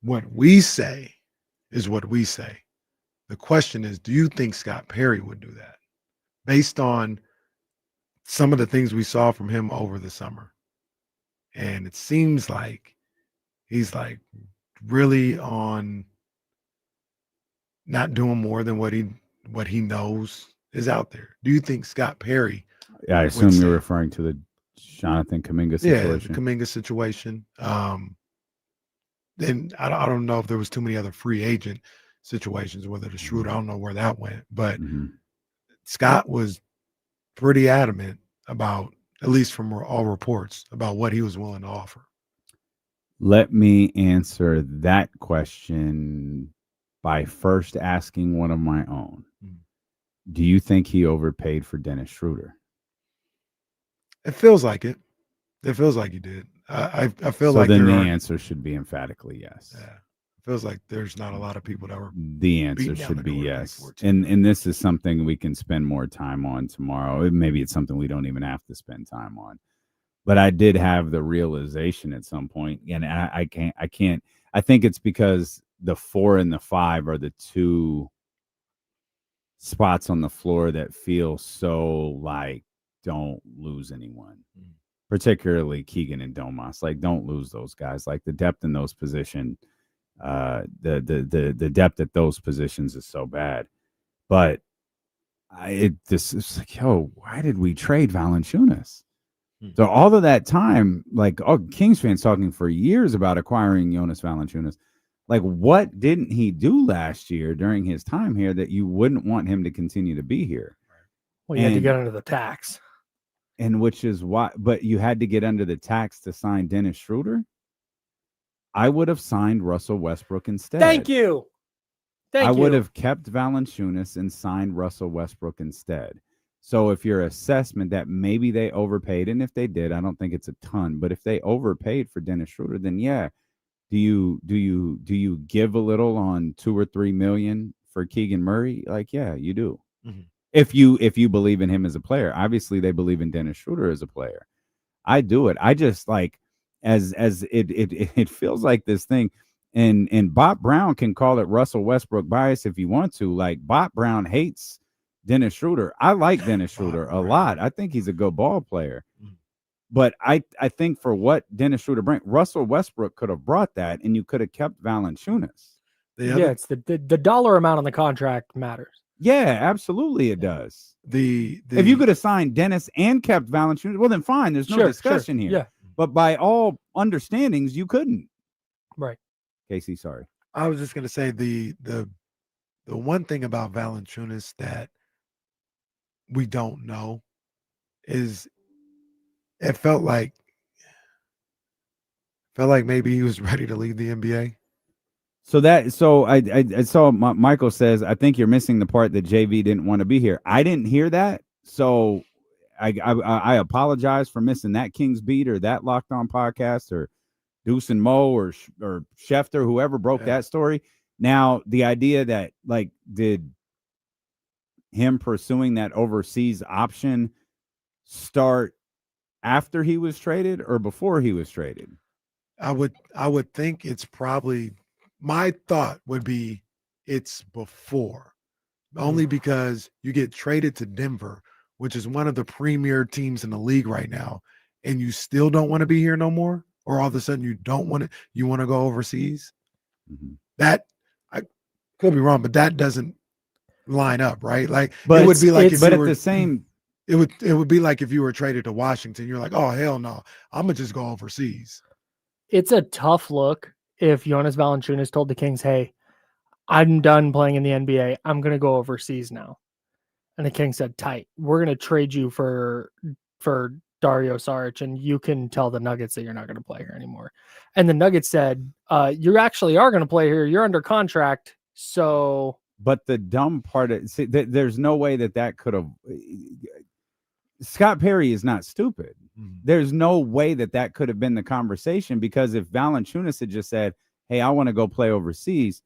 What we say is what we say. The question is, do you think Scott Perry would do that based on some of the things we saw from him over the summer? And it seems like he's like really on not doing more than what he knows is out there. Do you think Scott Perry? Yeah, I assume you're referring to the Jonathan Kuminga situation. Yeah, the Kuminga situation. Then I don't know if there was too many other free agent situations, whether the Schroeder, I don't know where that went, but Scott was pretty adamant about, at least from all reports, about what he was willing to offer. Let me answer that question by first asking one of my own. Do you think he overpaid for Dennis Schroeder? It feels like it. It feels like he did. I feel so like then the answer should be emphatically yes. Yeah, it feels like there's not a lot of people that were. The answer should be yes. And this is something we can spend more time on tomorrow. Maybe it's something we don't even have to spend time on. But I did have the realization at some point, and I can't. I think it's because the 4 and the 5 are the two spots on the floor that feel so like don't lose anyone. Particularly Keegan and Domas. Like, don't lose those guys. Like, the depth in those positions, the depth at those positions is so bad. But this is like, yo, why did we trade Valanciunas? So all of that time, like, Kings fans talking for years about acquiring Jonas Valanciunas. Like, what didn't he do last year during his time here that you wouldn't want him to continue to be here? Well, you had to get under the tax. And which is why, but you had to get under the tax to sign Dennis Schroeder. I would have signed Russell Westbrook instead. Thank you. I would have kept Valanciunas and signed Russell Westbrook instead. So if your assessment that maybe they overpaid, and if they did, I don't think it's a ton, but if they overpaid for Dennis Schroeder, then yeah. Do you give a little on $2 or $3 million for Keegan Murray? Like, yeah, you do. Mm-hmm. If you believe in him as a player. Obviously they believe in Dennis Schroeder as a player. I do it. I just like as it feels like this thing, and Bob Brown can call it Russell Westbrook bias if you want to. Like, Bob Brown hates Dennis Schroeder. I like Dennis Schroeder a lot. I think he's a good ball player. But I think for what Dennis Schroeder brings, Russell Westbrook could have brought that, and you could have kept Valanciunas. Yeah, it's the dollar amount on the contract matters. Yeah, absolutely it does. If you could have signed Dennis and kept Valanciunas, well, then fine. There's no discussion here. Yeah. But by all understandings, you couldn't. Right. Casey, sorry. I was just going to say the one thing about Valanciunas that we don't know is it felt like maybe he was ready to leave the NBA. So I saw Michael says, I think you're missing the part that JV didn't want to be here. I didn't hear that. So I apologize for missing that King's Beat or that Locked On podcast or Deuce and Mo or Schefter, whoever broke that story. Now, the idea that, like, did him pursuing that overseas option start after he was traded or before he was traded? I would think it's probably, my thought would be it's before, only because you get traded to Denver, which is one of the premier teams in the league right now, and you still don't want to be here no more, or all of a sudden you don't want to, you want to go overseas. That, I could be wrong, but that doesn't line up, right? Like, but it would be like, but at the same, it would be like if you were traded to Washington, you're like, oh hell no, I'm gonna just go overseas. It's a tough look if Jonas Valanciunas told the Kings, hey, I'm done playing in the NBA. I'm going to go overseas now. And the Kings said, tight, we're going to trade you for Dario Saric, and you can tell the Nuggets that you're not going to play here anymore. And the Nuggets said, you actually are going to play here. You're under contract. So. But the dumb part of, there's no way that could have. Scott Perry is not stupid. There's no way that could have been the conversation, because if Valanciunas had just said, hey, I want to go play overseas,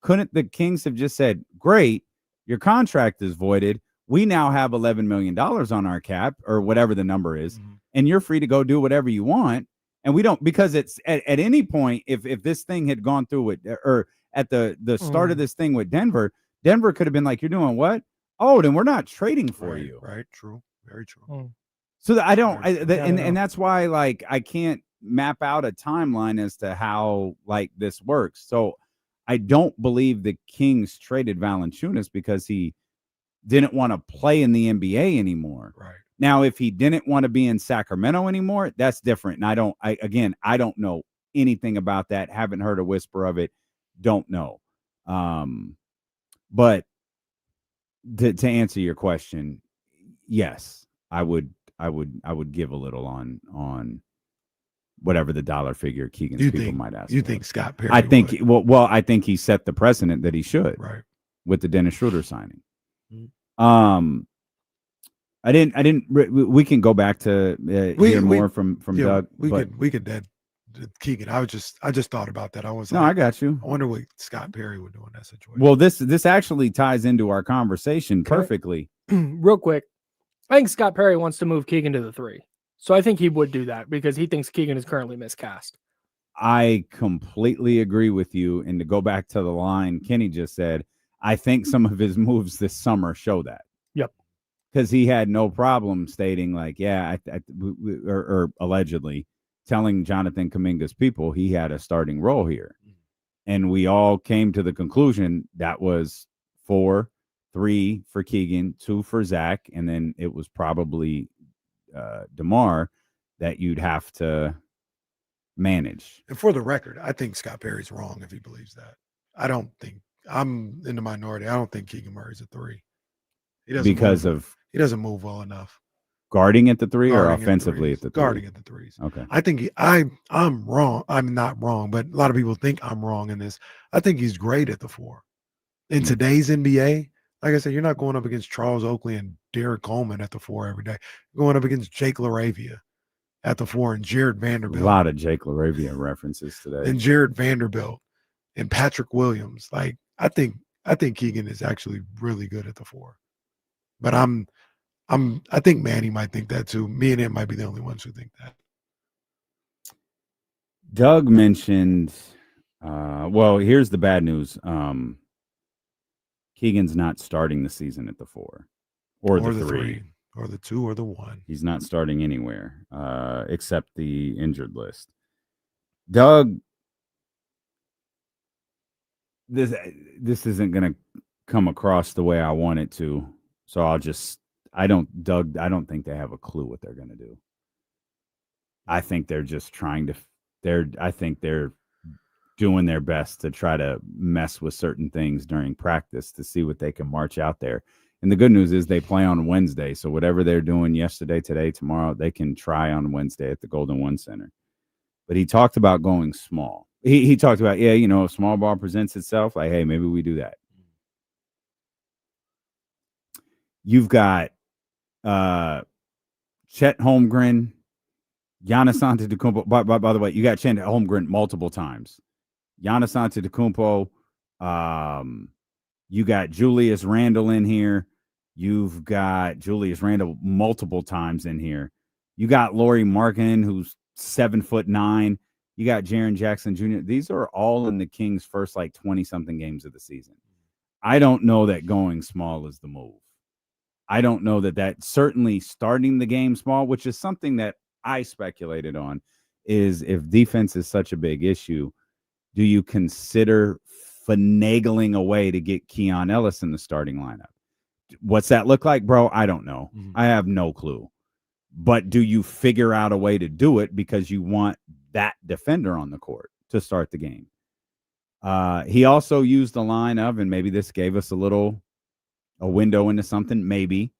couldn't the Kings have just said, great, your contract is voided. We now have $11 million on our cap, or whatever the number is, and you're free to go do whatever you want. And we don't, because it's at any point, if this thing had gone through with, or at the start of this thing with Denver could have been like, you're doing what? Oh, then we're not trading for you. Right. True. Very true. So that and that's why, like, I can't map out a timeline as to how, like, this works. So I don't believe the Kings traded Valanciunas because he didn't want to play in the NBA anymore. Right. Now, if he didn't want to be in Sacramento anymore, that's different. And I don't know anything about that. Haven't heard a whisper of it. Don't know. But to answer your question, yes, I would give a little on whatever the dollar figure Keegan's people might ask. You think Scott Perry? I think I think he set the precedent that he should, right, with the Dennis Schroeder signing. I didn't. We can go back to hear more from Doug. We could dead Keegan. I just thought about that. I was I got you. I wonder what Scott Perry would do in that situation. Well, this actually ties into our conversation perfectly. Real quick, I think Scott Perry wants to move Keegan to the 3. So I think he would do that because he thinks Keegan is currently miscast. I completely agree with you. And to go back to the line Kenny just said, I think some of his moves this summer show that. Yep. Because he had no problem stating, like, or allegedly telling Jonathan Kuminga's people he had a starting role here. And we all came to the conclusion that was 4, 3 for Keegan, 2 for Zach, and then it was probably DeMar that you'd have to manage. And for the record, I think Scott Perry's wrong if he believes that. I don't think, I'm in the minority. I don't think Keegan Murray's a 3. He doesn't move well enough. Guarding at the 3 or offensively at the 3? Guarding at the 3s. Okay. I think I'm wrong. I'm not wrong, but a lot of people think I'm wrong in this. I think he's great at the 4. In today's NBA, like I said, you're not going up against Charles Oakley and Derek Coleman at the 4 every day. You're going up against Jake LaRavia at the 4 and Jared Vanderbilt. A lot of Jake LaRavia references today. And Jared Vanderbilt and Patrick Williams. Like, I think Keegan is actually really good at the 4. But I think Manny might think that too. Me and him might be the only ones who think that. Doug mentioned, well, here's the bad news. Keegan's not starting the season at the 4 or the 3 or the 2 or the 1. He's not starting anywhere except the injured list. Doug, this isn't going to come across the way I want it to. So I don't think they have a clue what they're going to do. I think they're just I think they're doing their best to try to mess with certain things during practice to see what they can march out there. And the good news is they play on Wednesday. So whatever they're doing yesterday, today, tomorrow, they can try on Wednesday at the Golden One Center. But he talked about going small. He talked about, if small ball presents itself, like, hey, maybe we do that. You've got Chet Holmgren, Giannis Antetokounmpo. By the way, you got Chet Holmgren multiple times. Giannis Antetokounmpo. You got Julius Randle in here. You've got Julius Randle multiple times in here. You got Lauri Markkanen, who's 7'9". You got Jaren Jackson Jr. These are all in the Kings' first 20-something games of the season. I don't know that going small is the move. I don't know that certainly starting the game small, which is something that I speculated on, is if defense is such a big issue, do you consider finagling a way to get Keon Ellis in the starting lineup? What's that look like, bro? I don't know. I have no clue. But do you figure out a way to do it because you want that defender on the court to start the game? He also used the line of, and maybe this gave us a window into something, maybe.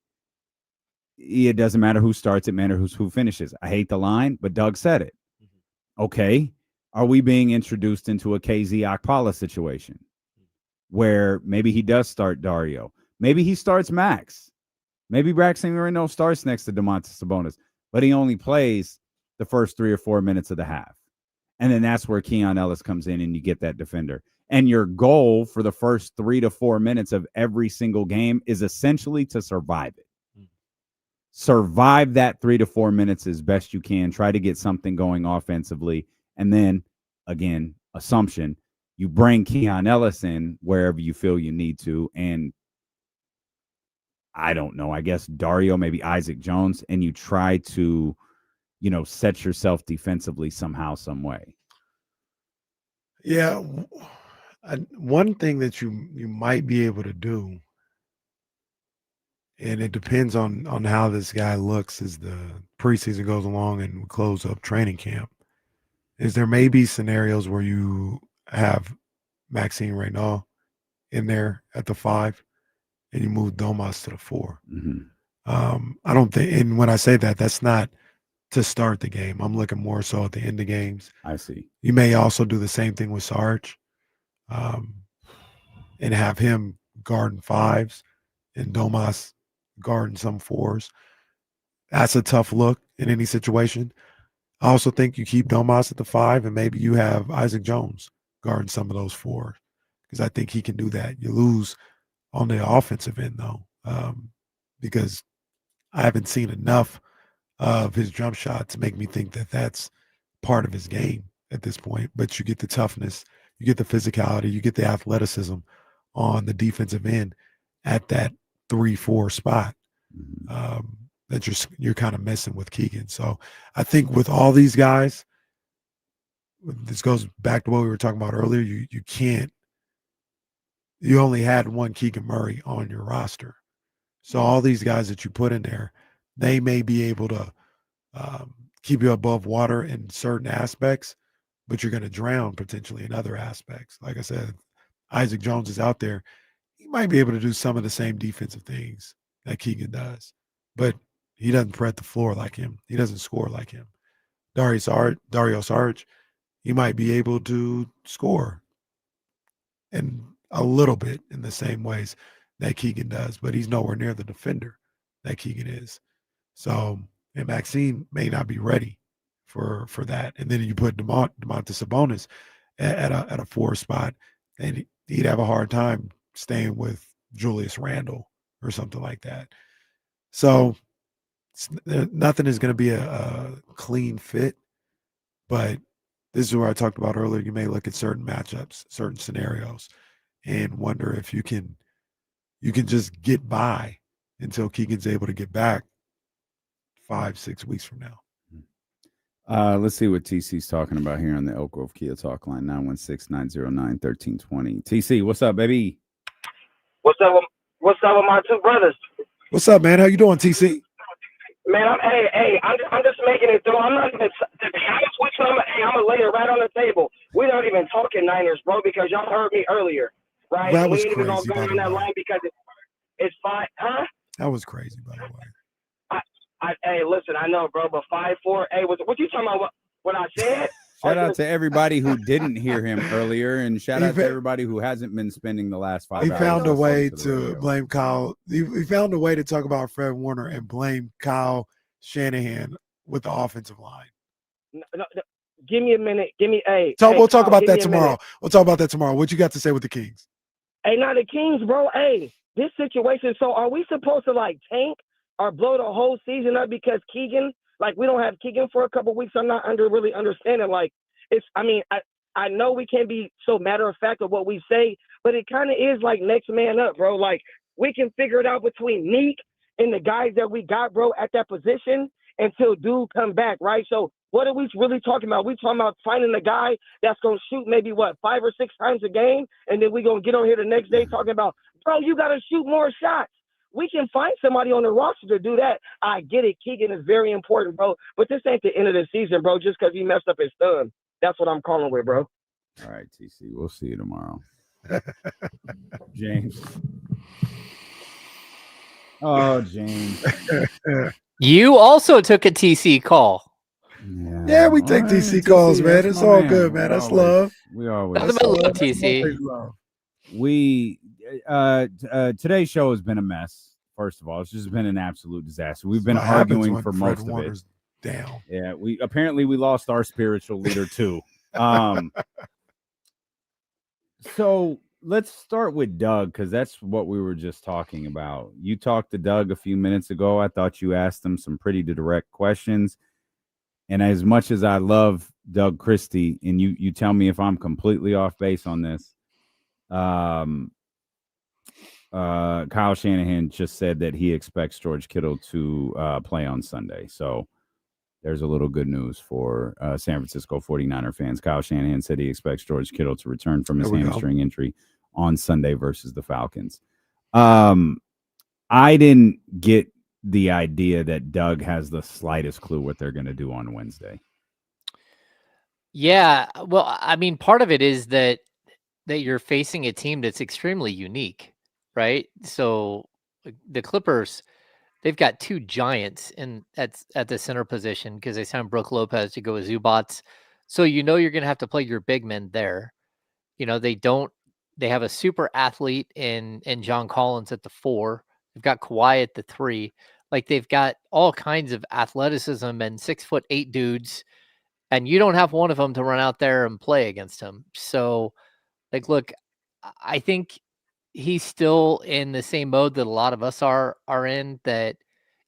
It doesn't matter who starts, it matters who finishes. I hate the line, but Doug said it. Okay. Are we being introduced into a KZ Okpala situation where maybe he does start Dario? Maybe he starts Max. Maybe Braxton Moreno starts next to Domantas Sabonis, but he only plays the first 3 or 4 minutes of the half. And then that's where Keon Ellis comes in and you get that defender. And your goal for the first 3 to 4 minutes of every single game is essentially to survive it. Survive that 3 to 4 minutes as best you can. Try to get something going offensively. And then, again, assumption, you bring Keon Ellis in wherever you feel you need to. And I don't know, I guess Dario, maybe Isaac Jones, and you try to, set yourself defensively somehow, some way. Yeah. One thing that you might be able to do, and it depends on how this guy looks as the preseason goes along and we close up training camp, is there may be scenarios where you have Maxime Reynaud in there at the 5 and you move Domas to the 4. I don't think, and when I say that, that's not to start the game. I'm looking more so at the end of games. I see. You may also do the same thing with Sarge, and have him guarding 5s and Domas guarding some 4s. That's a tough look in any situation. I also think you keep Domas at the 5 and maybe you have Isaac Jones guarding some of those 4s because I think he can do that. You lose on the offensive end, though, because I haven't seen enough of his jump shot to make me think that that's part of his game at this point. But you get the toughness, you get the physicality, you get the athleticism on the defensive end at that 3-4 spot that you're kind of missing with Keegan. So I think with all these guys, this goes back to what we were talking about earlier. You only had one Keegan Murray on your roster. So all these guys that you put in there, they may be able to keep you above water in certain aspects, but you're going to drown potentially in other aspects. Like I said, Isaac Jones is out there. He might be able to do some of the same defensive things that Keegan does, but he doesn't spread the floor like him. He doesn't score like him. Dario Sarge, he might be able to score and a little bit in the same ways that Keegan does, but he's nowhere near the defender that Keegan is. So, and Maxine may not be ready for that. And then you put Domantas Sabonis at a 4 spot, and he'd have a hard time staying with Julius Randle or something like that. So nothing is going to be a clean fit, but this is where I talked about earlier. You may look at certain matchups, certain scenarios, and wonder if you can just get by until Keegan's able to get back 5-6 weeks from now. Let's see what TC's talking about here on the Elk Grove Kia Talk line, 916-909-1320. TC, what's up, baby? What's up with my two brothers? What's up, man? How you doing, TC? Man, I'm just making it through. I'm not even, to be honest with you, I'm going to lay it right on the table. We're not even talking Niners, bro, because y'all heard me earlier, right? That was we ain't even crazy, going to go on that line because it's 5, huh? That was crazy, by the way. Hey, listen, I know, bro, but 5-4. Hey, what you talking about? What I said? Shout out to everybody who didn't hear him earlier, and shout out to everybody who hasn't been spending the last 5 He hours. found a way listening the to radio. blame Kyle. He found a way to talk about Fred Warner and blame Kyle Shanahan with the offensive line. No, give me a minute. We'll talk Kyle, about give that me a tomorrow. minute. We'll talk about that tomorrow. What you got to say with the Kings? Hey, now the Kings, bro. Hey, this situation. So are we supposed to like tank or blow the whole season up because Keegan? Like we don't have Keegan for a couple weeks. I'm not really understanding. Like it's. I mean, I know we can't be so matter of fact of what we say, but it kind of is like next man up, bro. Like we can figure it out between Neek and the guys that we got, bro, at that position until dude come back, right? So what are we really talking about? We talking about finding a guy that's gonna shoot maybe 5 or 6 times a game, and then we gonna get on here the next day talking about, bro, you gotta shoot more shots. We can find somebody on the roster to do that. I get it. Keegan is very important, bro. But this ain't the end of the season, bro, just because he messed up his thumb. That's what I'm calling with, bro. All right, TC. We'll see you tomorrow. James. Oh, James. You also took a TC call. Yeah, we take TC calls, man. It's all good, man. That's love. We always. Nothing but love, TC. We today's show has been a mess. First of all, it's just been an absolute disaster. We've been arguing for most of it. Down. Yeah, we lost our spiritual leader too. So let's start with Doug, because that's what we were just talking about. You talked to Doug a few minutes ago. I thought you asked him some pretty direct questions. And as much as I love Doug Christie, and you tell me if I'm completely off base on this, Kyle Shanahan just said that he expects George Kittle to play on Sunday. So there's a little good news for San Francisco 49er fans. Kyle Shanahan said he expects George Kittle to return from his hamstring injury on Sunday versus the Falcons. I didn't get the idea that Doug has the slightest clue what they're going to do on Wednesday. Yeah, well, I mean, part of it is that you're facing a team that's extremely unique, right? So the Clippers, they've got 2 giants at the center position because they signed Brooke Lopez to go with Zubats. So you're going to have to play your big men there. They have a super athlete in John Collins at the 4. They've got Kawhi at the 3. Like they've got all kinds of athleticism and 6'8" dudes, and you don't have one of them to run out there and play against him. So, like, look, I think he's still in the same mode that a lot of us are in, that,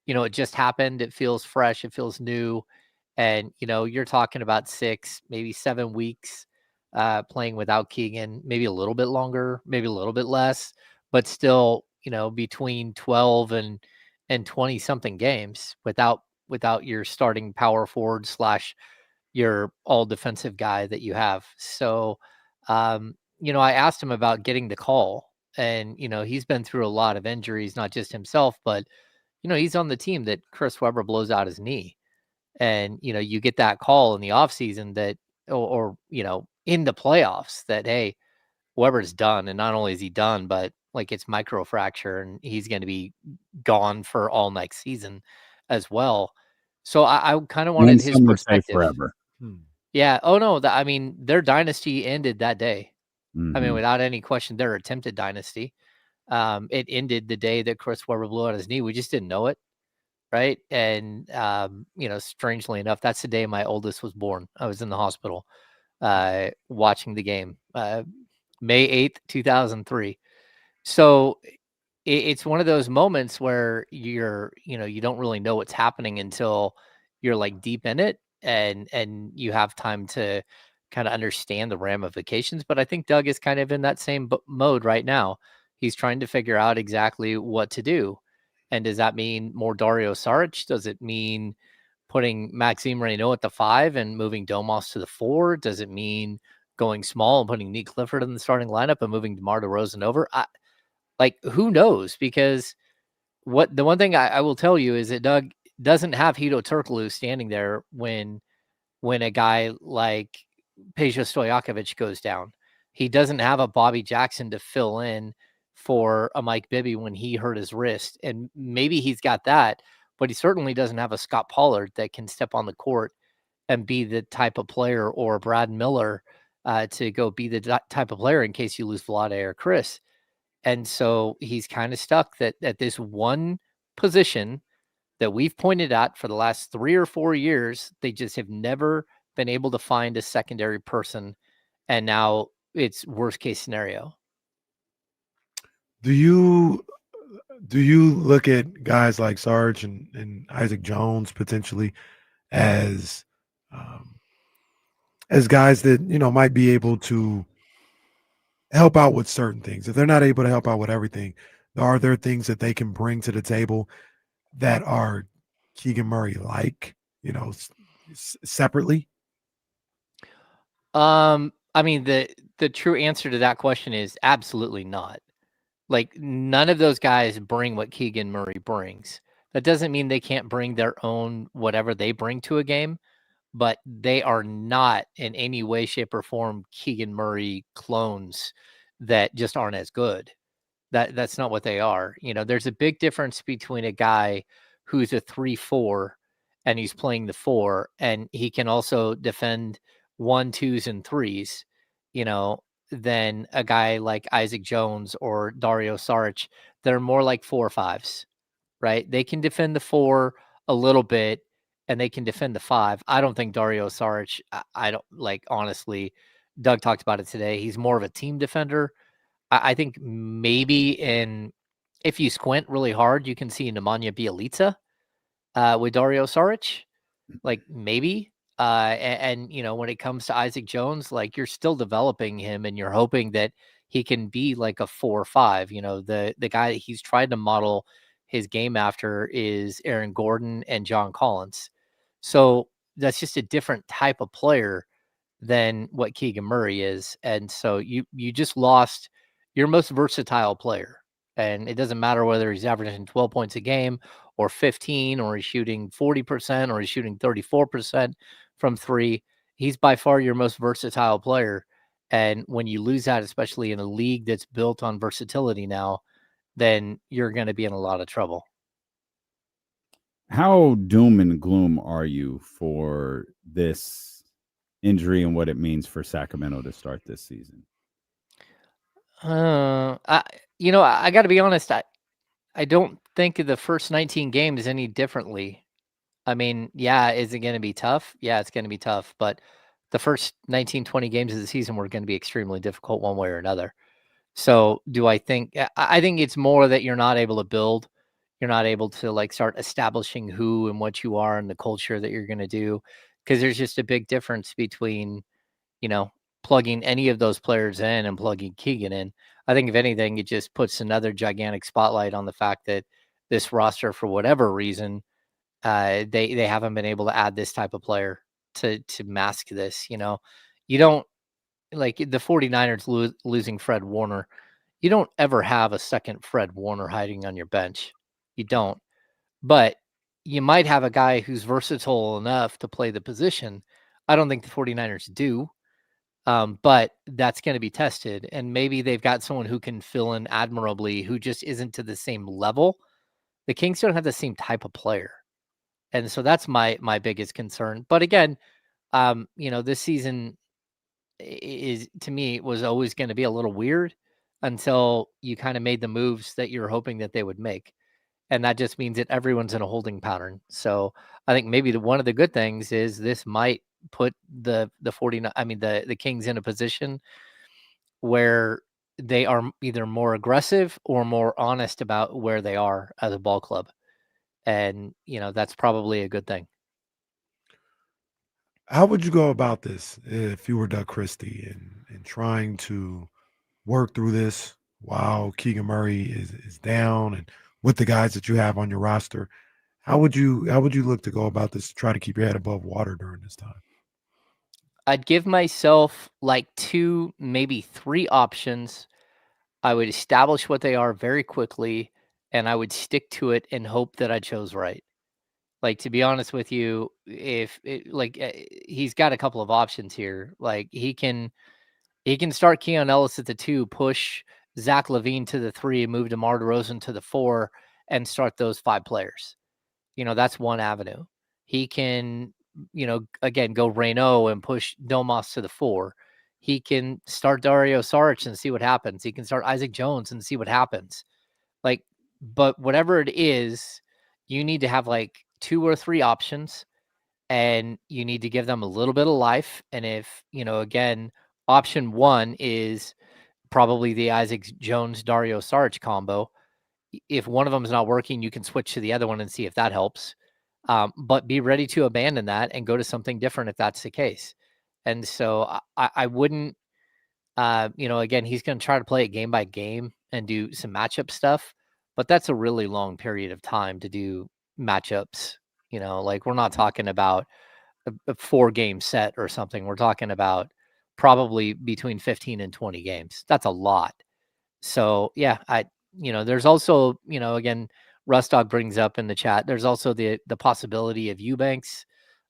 it just happened. It feels fresh. It feels new. And, you're talking about 6, maybe 7 weeks playing without Keegan, maybe a little bit longer, maybe a little bit less, but still, between 12 and 20 something games without your starting power forward / your all defensive guy that you have. So, I asked him about getting the call, and, he's been through a lot of injuries, not just himself, but, he's on the team that Chris Webber blows out his knee. And, you get that call in the offseason that, or in the playoffs that, hey, Weber's done. And not only is he done, but like it's microfracture and he's going to be gone for all next season as well. So I kind of wanted his perspective. Forever. Yeah. Oh no. I mean, their dynasty ended that day. Mm-hmm. I mean, without any question, their attempted dynasty. It ended the day that Chris Webber blew out his knee. We just didn't know it. Right. And, strangely enough, that's the day my oldest was born. I was in the hospital watching the game, May 8th, 2003. So it's one of those moments where you don't really know what's happening until you're like deep in it and you have time to kind of understand the ramifications. But I think Doug is kind of in that same mode right now. He's trying to figure out exactly what to do. And does that mean more Dario Saric? Does it mean putting Maxime Reynaud at the 5 and moving Domas to the 4? Does it mean going small and putting Nick Clifford in the starting lineup and moving DeMar DeRozan over? Who knows? Because the one thing I will tell you is that Doug doesn't have Hito Turkoglu standing there when a guy like Peja Stojakovic goes down. He doesn't have a Bobby Jackson to fill in for a Mike Bibby when he hurt his wrist. And maybe he's got that, but he certainly doesn't have a Scott Pollard that can step on the court and be the type of player, or Brad Miller to go be the type of player in case you lose Vlade or Chris. And so he's kind of stuck that at this one position that we've pointed out for the last 3 or 4 years, they just have never been able to find a secondary person. And now it's worst case scenario. Do you look at guys like Sarge and Isaac Jones potentially as guys that, you know, might be able to help out with certain things? If they're not able to help out with everything, are there things that they can bring to the table that are Keegan Murray like, you know, separately? I mean, the true answer to that question is absolutely not. Like, none of those guys bring what Keegan Murray brings. That doesn't mean they can't bring their own whatever they bring to a game, but they are not in any way, shape, or form Keegan Murray clones that just aren't as good. That's not what they are. You know, there's a big difference between a guy who's a 3-4 and he's playing the 4, and he can also defend 1, 2s, and 3s, you know, than a guy like Isaac Jones or Dario Saric that are more like 4 or 5s, right? They can defend the 4 a little bit and they can defend the 5. I don't think Dario Saric, I don't like, honestly, Doug talked about it today. He's more of a team defender. I think maybe if you squint really hard, you can see Nemanja Bjelica with Dario Saric, like maybe. And you know, when it comes to Isaac Jones, like, you're still developing him, and you're hoping that he can be like a 4 or 5. You know, the guy that he's tried to model his game after is Aaron Gordon and John Collins. So that's just a different type of player than what Keegan Murray is. And so you just lost your most versatile player. And it doesn't matter whether he's averaging 12 points a game or 15, or he's shooting 40%, or he's shooting 34% from 3. He's by far your most versatile player. And when you lose that, especially in a league that's built on versatility now, then you're going to be in a lot of trouble. How doom and gloom are you for this injury and what it means for Sacramento to start this season? I got to be honest. I don't think of the first 19 games any differently. I mean, yeah, is it going to be tough? Yeah, it's going to be tough. But the first 19, 20 games of the season were going to be extremely difficult one way or another. So do I think it's more that you're not able to build. You're not able to like start establishing who and what you are and the culture that you're going to do. Because there's just a big difference between, you know, plugging any of those players in and plugging Keegan in. I think if anything, it just puts another gigantic spotlight on the fact that this roster, for whatever reason, they haven't been able to add this type of player to mask this. You know, you don't like the 49ers losing Fred Warner. You don't ever have a second Fred Warner hiding on your bench. You don't. But you might have a guy who's versatile enough to play the position. I don't think the 49ers do. But that's going to be tested. And maybe they've got someone who can fill in admirably, who just isn't to the same level. The Kings don't have the same type of player. And so that's my biggest concern. But again, this season is, to me, was always going to be a little weird until you kind of made the moves that you're hoping that they would make. And that just means that everyone's in a holding pattern. So I think maybe one of the good things is this might put the Kings in a position where they are either more aggressive or more honest about where they are as a ball club. And, that's probably a good thing. How would you go about this if you were Doug Christie and trying to work through this while Keegan Murray is down and with the guys that you have on your roster? How would you look to go about this to try to keep your head above water during this time? I'd give myself like 2, maybe 3 options. I would establish what they are very quickly, and I would stick to it and hope that I chose right. Like, to be honest with you, he's got a couple of options here. Like, he can start Keon Ellis at the 2, push Zach LaVine to the 3, and move DeMar DeRozan to the 4, and start those 5 players. That's one avenue. He can again, go Reynaud and push Domas to the 4. He can start Dario Saric and see what happens. He can start Isaac Jones and see what happens. Like, but whatever it is, you need to have like 2 or 3 options, and you need to give them a little bit of life. And if, again, option 1 is probably the Isaac Jones Dario Saric combo. If one of them is not working, you can switch to the other one and see if that helps. But be ready to abandon that and go to something different if that's the case. And so I wouldn't, again, he's going to try to play it game by game and do some matchup stuff, but that's a really long period of time to do matchups. Like, we're not talking about a 4-game set or something. We're talking about probably between 15 and 20 games. That's a lot. So yeah, there's also, again, Rustdog brings up in the chat, there's also the possibility of Eubanks.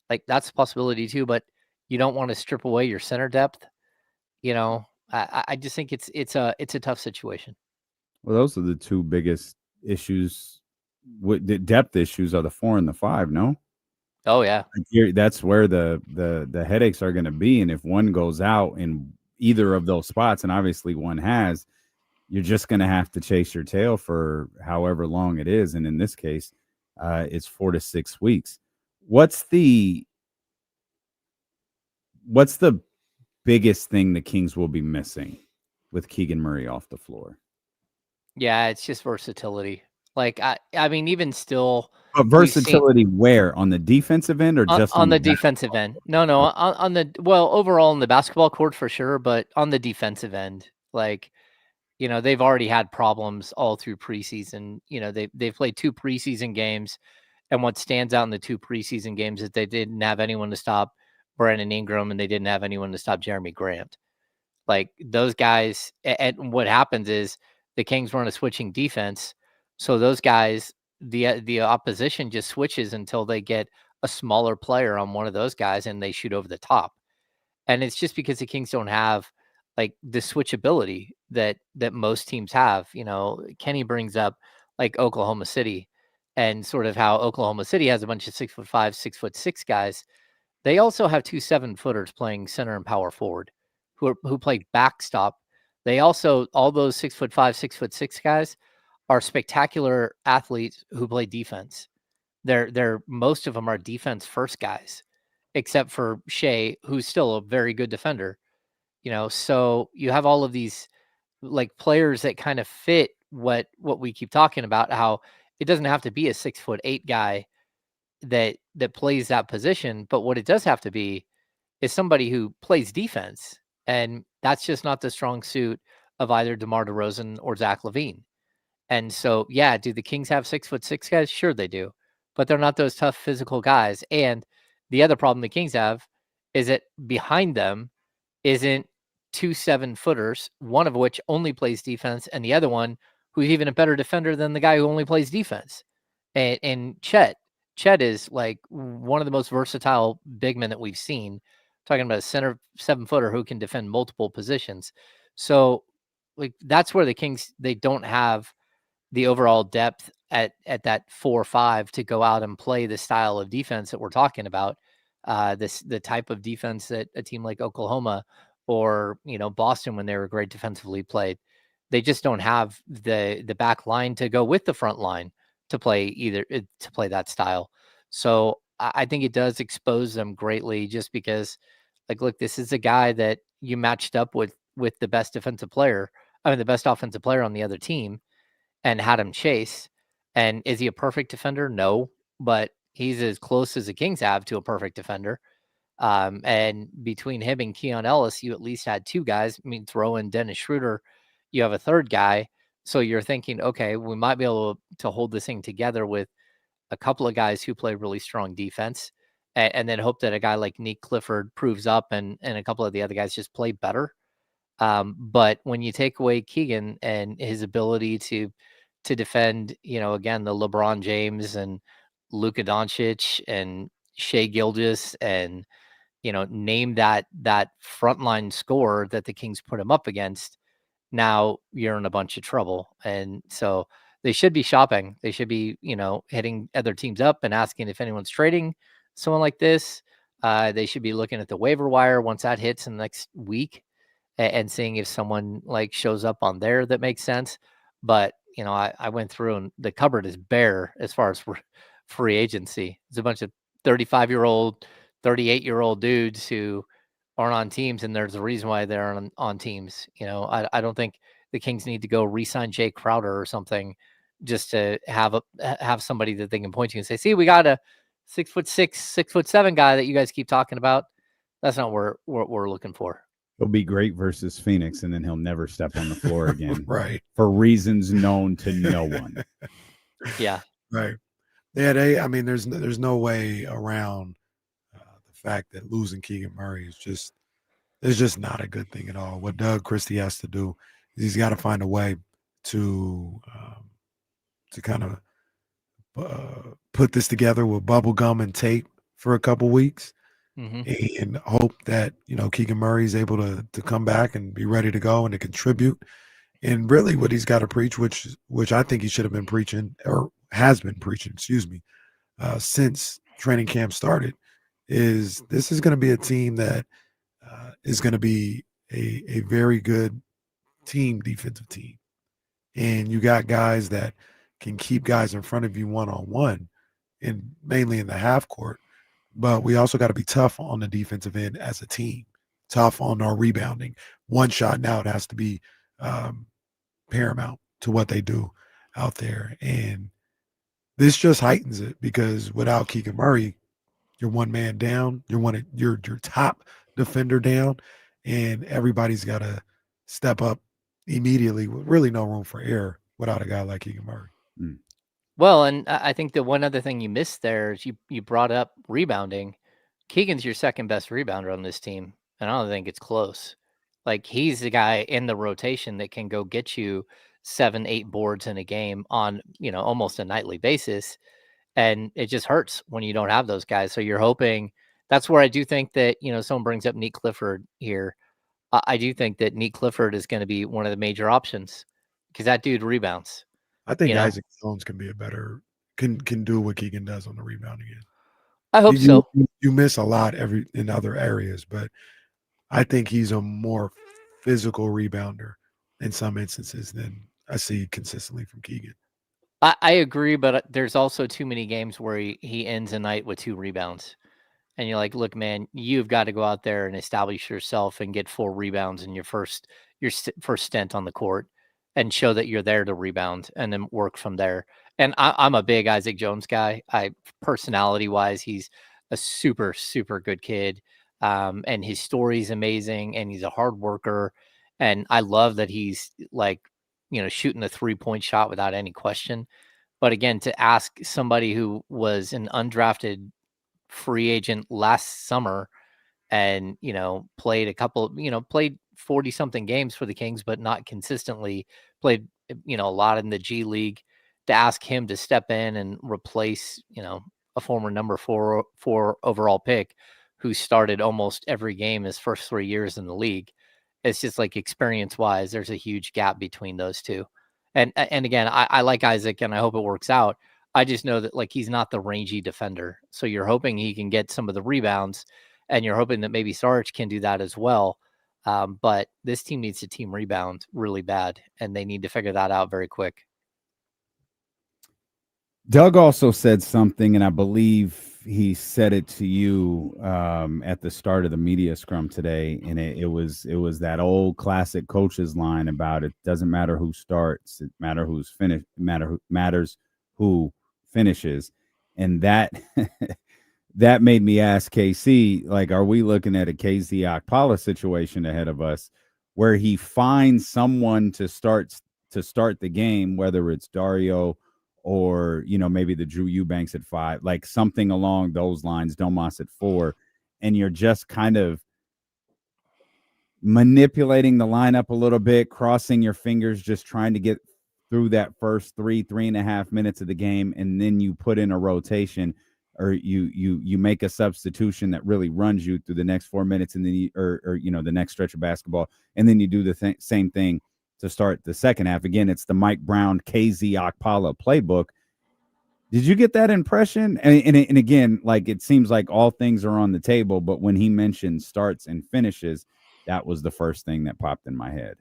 Like, that's a possibility too, but you don't want to strip away your center depth. I just think it's a tough situation. Well, those are the 2 biggest issues. With the depth issues are the 4 and the 5. No. Oh yeah. That's where the headaches are going to be. And if one goes out in either of those spots, and obviously one has, you're just going to have to chase your tail for however long it is. And in this case, it's 4 to 6 weeks. What's the biggest thing the Kings will be missing with Keegan Murray off the floor? Yeah, it's just versatility. Like, I mean, even still, but versatility where? On the defensive end, or just on the defensive end? No, on the overall on the basketball court for sure, but on the defensive end, like, they've already had problems all through preseason. They've played 2 preseason games, and what stands out in the 2 preseason games is they didn't have anyone to stop Brandon Ingram, and they didn't have anyone to stop Jeremy Grant. Like, those guys, and what happens is the Kings run a switching defense, so those guys, the opposition just switches until they get a smaller player on one of those guys, and they shoot over the top. And it's just because the Kings don't have like the switchability that most teams have. Kenny brings up like Oklahoma City, and sort of how Oklahoma City has a bunch of 6'5", 6'6" guys. They also have 2 7-footers playing center and power forward who play backstop. They also, all those 6'5", 6'6" guys are spectacular athletes who play defense. They're most of them are defense first guys, except for Shea, who's still a very good defender. So you have all of these like players that kind of fit what we keep talking about, how it doesn't have to be a 6'8" guy that plays that position, but what it does have to be is somebody who plays defense, and that's just not the strong suit of either DeMar DeRozan or Zach LaVine. And so, yeah, do the Kings have 6'6" guys? Sure they do, but they're not those tough physical guys. And the other problem the Kings have is that behind them isn't 2 7-footers, one of which only plays defense, and the other one who's even a better defender than the guy who only plays defense. And Chet is like one of the most versatile big men that we've seen. Talking about a center 7-footer who can defend multiple positions. So, like, that's where the Kings, they don't have the overall depth at that 4 or 5 to go out and play the style of defense that we're talking about. The type of defense that a team like Oklahoma or Boston, when they were great defensively, played. They just don't have the back line to go with the front line to play that style. So I think it does expose them greatly, just because, like, look, this is a guy that you matched up with the best defensive player, the best offensive player on the other team, and had him chase. And is he a perfect defender? No, but he's as close as the Kings have to a perfect defender. And between him and Keon Ellis, you at least had 2 guys. I mean, throw in Dennis Schroeder, you have a 3rd guy. So you're thinking, okay, we might be able to hold this thing together with a couple of guys who play really strong defense, and then hope that a guy like Nick Clifford proves up, and a couple of the other guys just play better. But when you take away Keegan and his ability to defend, again, the LeBron James and Luka Doncic and Shea Gilgeous, and name that frontline scorer that the Kings put him up against, now you're in a bunch of trouble. And so they should be shopping. They should be, hitting other teams up and asking if anyone's trading someone like this, they should be looking at the waiver wire once that hits in the next week and seeing if someone like shows up on there that makes sense. But, you know, I went through and the cupboard is bare as far as free agency. It's a bunch of 35-year-old, 38-year-old dudes who aren't on teams, and there's a reason why they're on teams. You know, I don't think the Kings need to go re-sign Jay Crowder or something just to have somebody that they can point to and say, see, we got a 6'6", 6'7" guy that you guys keep talking about. That's not what we're looking for. He'll be great versus Phoenix, and then he'll never step on the floor again. Right. For reasons known to no one. Yeah. Right. Yeah, I mean, there's no way around the fact that losing Keegan Murray is just not a good thing at all. What Doug Christie has to do is he's got to find a way to kind of put this together with bubble gum and tape for a couple weeks, and hope that, you know, Keegan Murray is able to come back and be ready to go and to contribute. And really what he's got to preach, which I think he should have been preaching, or has been preaching, since training camp started, is this is going to be a team that is going to be a very good defensive team. And you got guys that can keep guys in front of you one-on-one, and mainly in the half court. But we also got to be tough on the defensive end as a team, tough on our rebounding. One shot now, it has to be paramount to what they do out there. And this just heightens it, because without Keegan Murray, you're one man down, you're your top defender down, and everybody's got to step up immediately with really no room for error without a guy like Keegan Murray. Well, and I think the one other thing you missed there is you brought up rebounding. Keegan's your second best rebounder on this team, and I don't think it's close. Like, he's the guy in the rotation that can go get you 7-8 boards in a game on, you know, almost a nightly basis. And it just hurts when you don't have those guys. So you're hoping. That's where I do think that, you know, someone brings up Neat Clifford here. I do think that Neat Clifford is going to be one of the major options, because that dude rebounds. I think Isaac Jones can be can do what Keegan does on the rebounding end. I hope so. You miss a lot in other areas, but I think he's a more physical rebounder in some instances than I see consistently from Keegan. I agree, but there's also too many games where he ends a night with 2 rebounds. And you're like, look, man, you've got to go out there and establish yourself and get 4 rebounds in your first stint on the court, and show that you're there to rebound, and then work from there. And I'm a big Isaac Jones guy. Personality-wise, he's a super, super good kid. And his story's amazing, and he's a hard worker. And I love that he's, like, you know, shooting the 3-point shot without any question. But again, to ask somebody who was an undrafted free agent last summer and, you know, played 40 something games for the Kings, but not consistently, played, you know, a lot in the G League, to ask him to step in and replace, you know, a former number 4 overall pick who started almost every game his first 3 years in the league. It's just like, experience wise, there's a huge gap between those two. And again, I like Isaac, and I hope it works out. I just know that, like, he's not the rangy defender. So you're hoping he can get some of the rebounds, and you're hoping that maybe Sarge can do that as well. But this team needs to team rebound really bad, and they need to figure that out very quick. Doug also said something, and I believe he said it to you at the start of the media scrum today, and it was that old classic coach's line about it doesn't matter who starts, it matters who's finished, matters who finishes, and that that made me ask KC, like, are we looking at a KZ Okpala situation ahead of us, where he finds someone to start the game, whether it's Dario or, you know, maybe the Drew Eubanks at 5, like something along those lines, Domas at 4, and you're just kind of manipulating the lineup a little bit, crossing your fingers, just trying to get through that first 3.5 minutes of the game, and then you put in a rotation, or you make a substitution that really runs you through the next 4 minutes, and then the next stretch of basketball, and then you do the same thing to start the second half. Again, it's the Mike Brown, KZ Okpala playbook. Did you get that impression? And again, like it seems like all things are on the table, but when he mentioned starts and finishes, that was the first thing that popped in my head.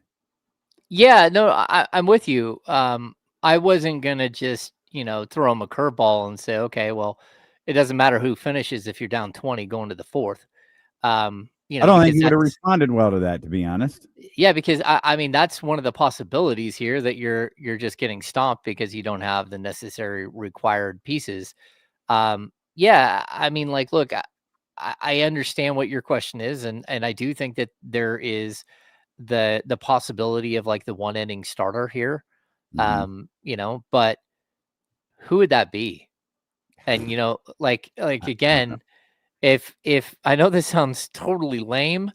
Yeah, no, I'm with you. I wasn't gonna just, throw him a curveball and say, okay, well, it doesn't matter who finishes if you're down 20 going to the fourth. I don't think Because he would have that's responded well to that, to be honest. yeah, because I mean that's one of the possibilities here that you're just getting stomped because you don't have the necessary required pieces. Yeah, I mean, like, look, I understand what your question is, and I do think that there is the possibility of like the one inning starter here. But who would that be? And like again, if I know this sounds totally lame,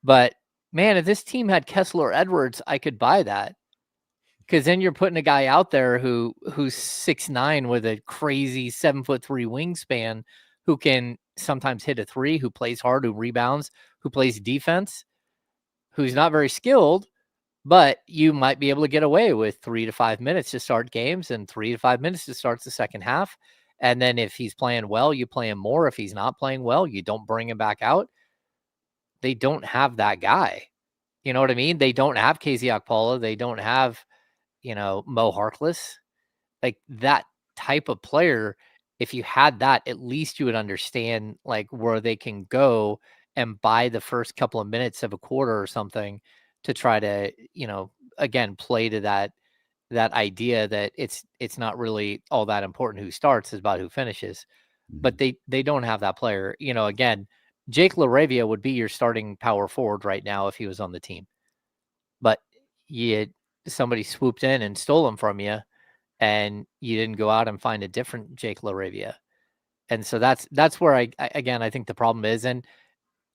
but man, if this team had Kessler Edwards, I could buy that. Because then you're putting a guy out there who's 6'9" with a crazy 7'3" wingspan, who can sometimes hit a three, who plays hard, who rebounds, who plays defense, who's not very skilled, but you might be able to get away with 3 to 5 minutes to start games and 3 to 5 minutes to start the second half. And then if he's playing well, you play him more. If he's not playing well, you don't bring him back out. They don't have that guy. You know what I mean? They don't have Casey Okpala. They don't have, Mo Harkless. Like that type of player, if you had that, at least you would understand like where they can go and buy the first couple of minutes of a quarter or something to try to, again, play to that idea that it's not really all that important who starts, is about who finishes. But they don't have that player. Again, Jake LaRavia would be your starting power forward right now if he was on the team. But somebody swooped in and stole him from you, and you didn't go out and find a different Jake LaRavia. And so that's where I think the problem is. And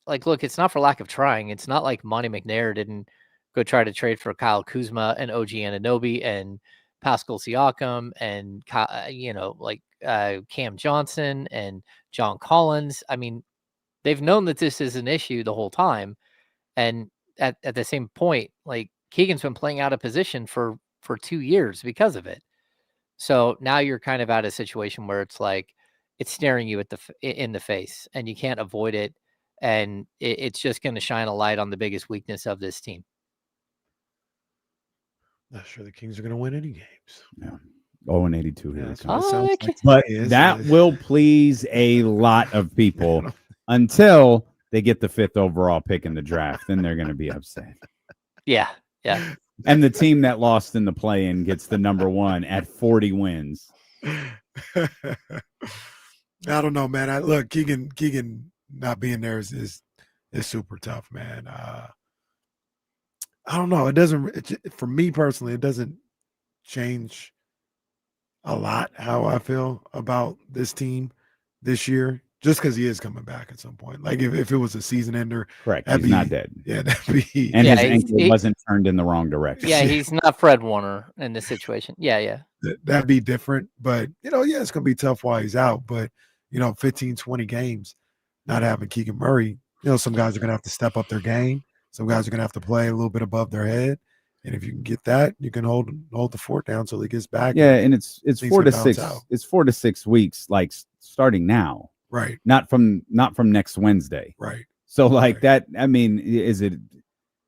like, look, it's not for lack of trying. It's not like Monty McNair didn't go try to trade for Kyle Kuzma and OG Anunoby and Pascal Siakam and Cam Johnson and John Collins. I mean, they've known that this is an issue the whole time. And at the same point, like Keegan's been playing out of position for 2 years because of it. So now you're kind of at a situation where it's like it's staring you in the face, and you can't avoid it, and it's just going to shine a light on the biggest weakness of this team. Not sure the Kings are going to win any games. Yeah. 0-82 here. But that will please a lot of people until they get the 5th overall pick in the draft. Then they're going to be upset. Yeah. And the team that lost in the play-in gets the number 1 at 40 wins. I don't know, man. Look, Keegan not being there is super tough, man. I don't know. It doesn't, for me personally, it doesn't change a lot how I feel about this team this year, just because he is coming back at some point. Like if it was a season ender, correct, he's not dead. Yeah, that'd be. And his ankle wasn't turned in the wrong direction. Yeah, he's not Fred Warner in this situation. Yeah. That'd be different. But, it's going to be tough while he's out. But, 15, 20 games, not having Keegan Murray, some guys are going to have to step up their game. Some guys are going to have to play a little bit above their head. And if you can get that, you can hold the fort down till he gets back. Yeah, and it's 4 to 6. It's 4 to 6 weeks, like starting now. Right. Not from next Wednesday. Right. So like that, I mean,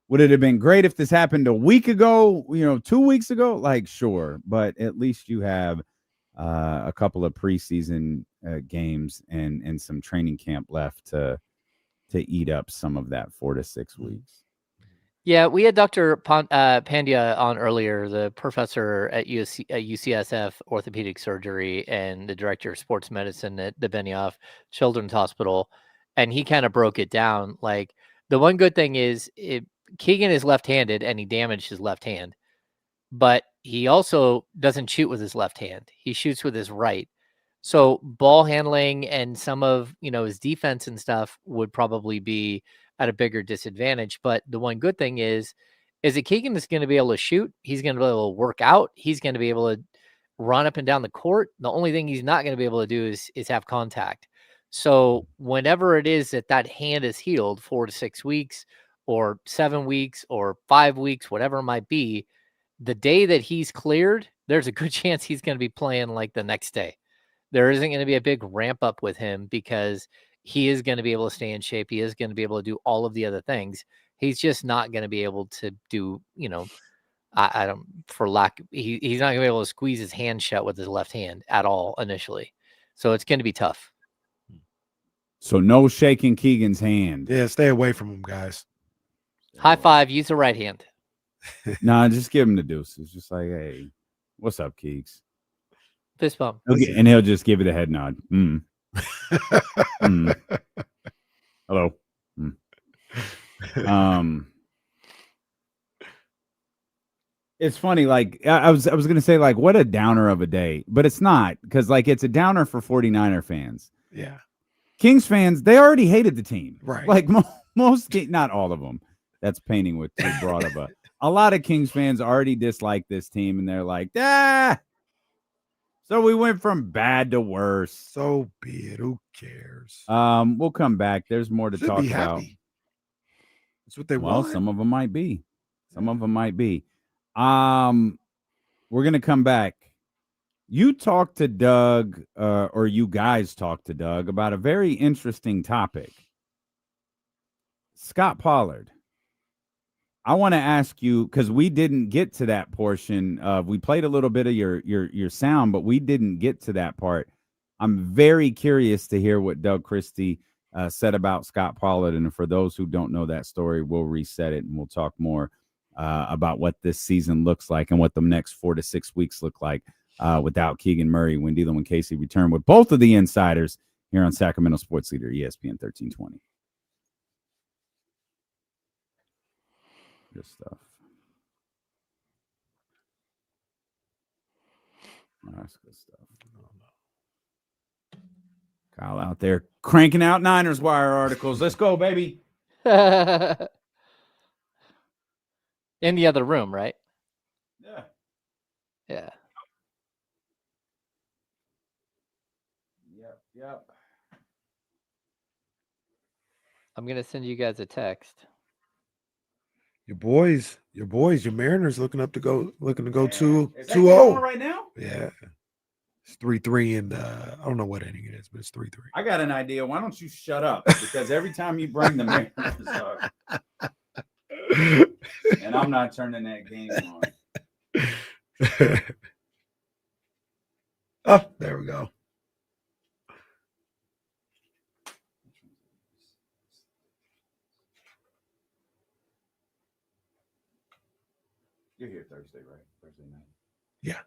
would it have been great if this happened a week ago, 2 weeks ago? Like, sure. But at least you have a couple of preseason games and some training camp left to eat up some of that 4 to 6 weeks. Yeah, we had Dr. Pandya on earlier, the professor at UCSF orthopedic surgery and the director of sports medicine at the Benioff Children's Hospital. And he kind of broke it down. Like, the one good thing is Keegan is left-handed and he damaged his left hand, but he also doesn't shoot with his left hand. He shoots with his right. So ball handling and some of, his defense and stuff would probably be at a bigger disadvantage. But the one good thing is that Keegan is going to be able to shoot. He's going to be able to work out. He's going to be able to run up and down the court. The only thing he's not going to be able to do is have contact. So whenever it is that hand is healed, 4 to 6 weeks or 7 weeks or 5 weeks, whatever it might be, the day that he's cleared, there's a good chance he's going to be playing like the next day. There isn't going to be a big ramp up with him because he is going to be able to stay in shape. He is going to be able to do all of the other things. He's just not going to be able to do, I don't, for lack, he's not going to be able to squeeze his hand shut with his left hand at all initially. So it's going to be tough. So no shaking Keegan's hand. Yeah, stay away from him, guys. High five, use the right hand. Nah, just give him the deuces. Just like, hey, what's up, Keeks? Fist bump. And he'll just give you the head nod. Hello. It's funny, like I was gonna say, like, what a downer of a day, but it's not, because like it's a downer for 49er fans. Yeah. Kings fans, they already hated the team. Right. Like most, not all of them. That's painting with too broad of a lot of Kings fans already dislike this team, and they're like, so we went from bad to worse. So be it. Who cares? We'll come back. There's more to Should talk be about. happy. That's what they Well, want. some of them might be. Some of them might be. We're gonna come back. You talked to Doug, or you guys talked to Doug about a very interesting topic. Scott Pollard. I want to ask you, because we didn't get to that portion of, we played a little bit of your sound, but we didn't get to that part. I'm very curious to hear what Doug Christie said about Scott Pollard. And for those who don't know that story, we'll reset it and we'll talk more about what this season looks like and what the next 4 to 6 weeks look like without Keegan Murray, when D'Lo and Casey return, with both of the insiders here on Sacramento Sports Leader, ESPN 1320. Good stuff. That's good stuff. Kyle out there cranking out Niners Wire articles. Let's go, baby. In the other room, right? Yeah. Yeah. Yep. I'm going to send you guys a text. Your Mariners looking to go 2-0 right now. Yeah. It's 3-3, and I don't know what inning it is, but it's 3-3. I got an idea. Why don't you shut up? Because every time you bring the Mariners up, and I'm not turning that game on. Oh, there we go. You're here Thursday, right? Thursday night. Yeah.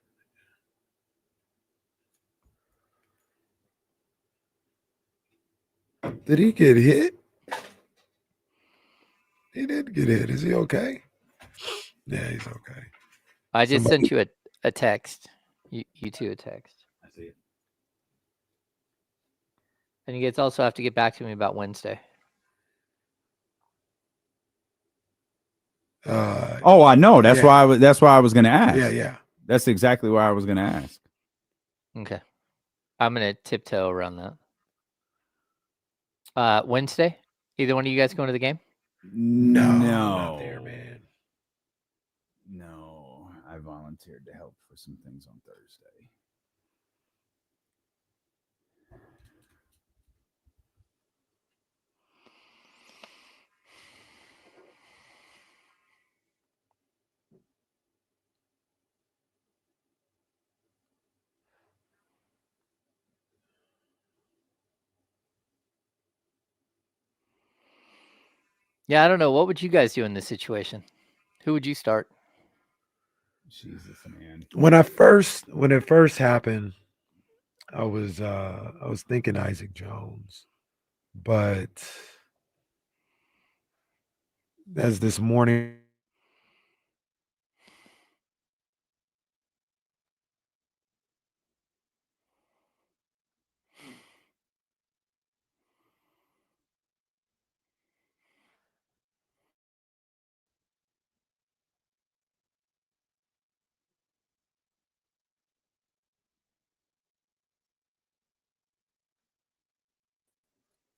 Did he get hit? He did get hit. Is he okay? Yeah, he's okay. I just sent you a text. You two a text. I see it. And you guys also have to get back to me about Wednesday. I know. That's why I was going to ask. Yeah. That's exactly why I was going to ask. Okay. I'm going to tiptoe around that. Wednesday? Either one of you guys going to the game? No. Not there, man. No. I volunteered to help for some things on Thursday. Yeah, I don't know. What would you guys do in this situation? Who would you start? Jesus, man. When it first happened, I was thinking Isaac Jones, but as this morning,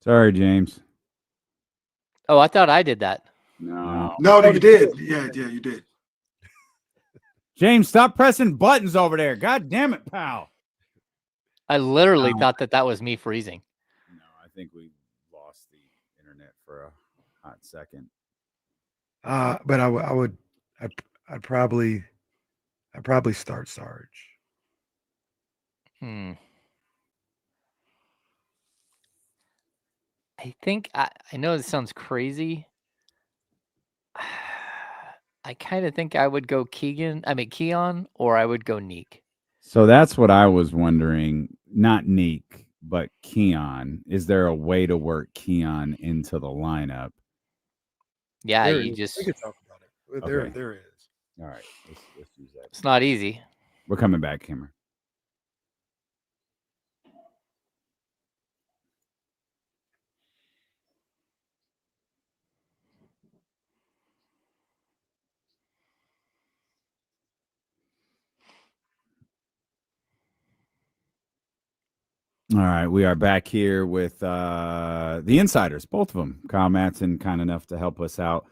Sorry, James. Oh, I thought I did that. No, you did. Yeah, you did. James, stop pressing buttons over there. God damn it, pal. I literally thought that was me freezing. No, I think we lost the internet for a hot second. But I'd probably start Sarge. I think I know this sounds crazy. I kind of think I would go Keon, or I would go Neek. So that's what I was wondering. Not Neek, but Keon. Is there a way to work Keon into the lineup? Yeah, There you is. just We could talk about it. Okay. There is. All right, let's use that. It's not easy. We're coming back, Kimmer. All right, we are back here with the insiders, both of them. Kyle Madsen, kind enough to help us out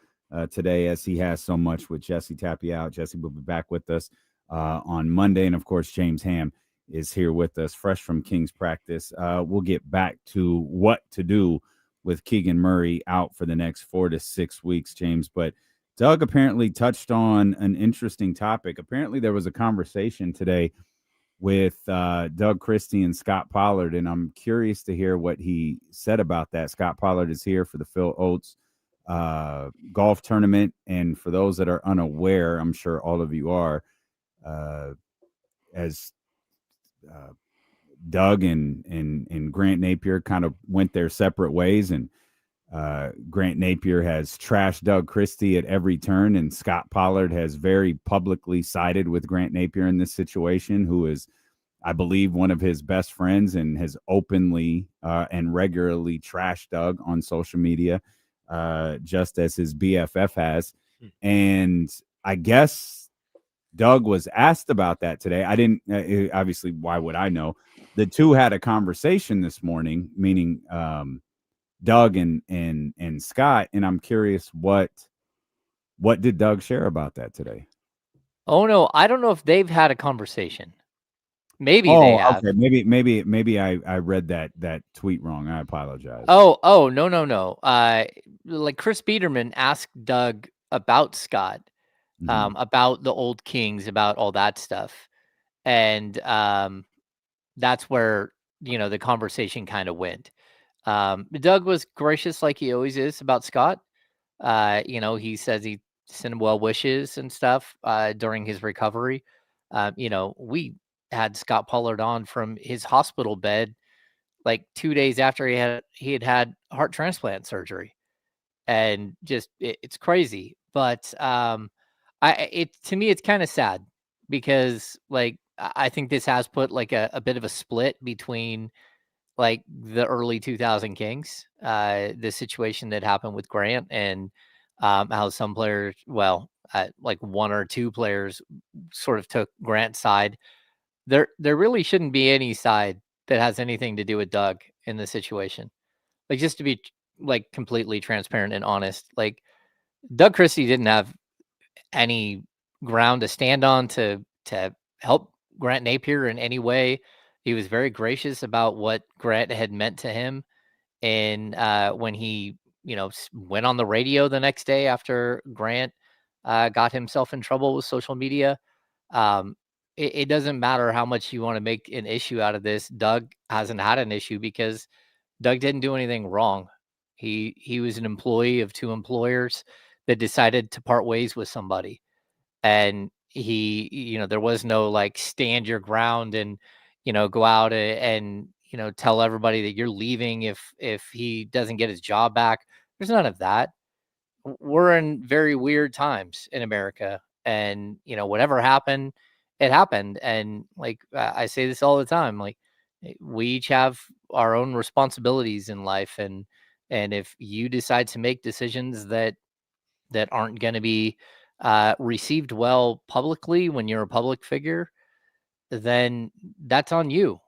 today, as he has so much with Jesse Tapia. Jesse will be back with us on Monday, and of course, James Ham is here with us, fresh from King's practice. We'll get back to what to do with Keegan Murray out for the next 4 to 6 weeks, James. But Doug apparently touched on an interesting topic. Apparently, there was a conversation today with Doug Christie and Scott Pollard, and I'm curious to hear what he said about that. Scott Pollard is here for the Phil Oates golf tournament, and for those that are unaware, I'm sure all of you are, as Doug and Grant Napier kind of went their separate ways, and Grant Napier has trashed Doug Christie at every turn, and Scott Pollard has very publicly sided with Grant Napier in this situation, who is, I believe, one of his best friends, and has openly and regularly trashed Doug on social media, just as his BFF has. And I guess Doug was asked about that today. I didn't, obviously, why would I know? The two had a conversation this morning, meaning Doug and Scott, and I'm curious what did Doug share about that today? Oh no, I don't know if they've had a conversation. Maybe they have. Okay. Maybe I read that tweet wrong. I apologize. Oh, no. Like Chris Biederman asked Doug about Scott, about the old Kings, about all that stuff. And that's where, the conversation kind of went. Doug was gracious like he always is about Scott. He says he sent him well wishes and stuff during his recovery. We had Scott Pollard on from his hospital bed like 2 days after he had heart transplant surgery, and just it's crazy. But to me it's kind of sad, because like I think this has put like a bit of a split between like the early 2000 Kings, the situation that happened with Grant, and how some players, like one or two players sort of took Grant's side. There really shouldn't be any side that has anything to do with Doug in the situation. Like, just to be like completely transparent and honest, like Doug Christie didn't have any ground to stand on to help Grant Napier in any way. He was very gracious about what Grant had meant to him, and when he went on the radio the next day after Grant got himself in trouble with social media. It doesn't matter how much you want to make an issue out of this. Doug hasn't had an issue because Doug didn't do anything wrong. He was an employee of two employers that decided to part ways with somebody, and there was no like stand your ground and go out and tell everybody that you're leaving if he doesn't get his job back. There's none of that. We're in very weird times in America, and whatever happened, it happened. And like I say this all the time, like we each have our own responsibilities in life, and if you decide to make decisions that aren't going to be received well publicly when you're a public figure, then that's on you.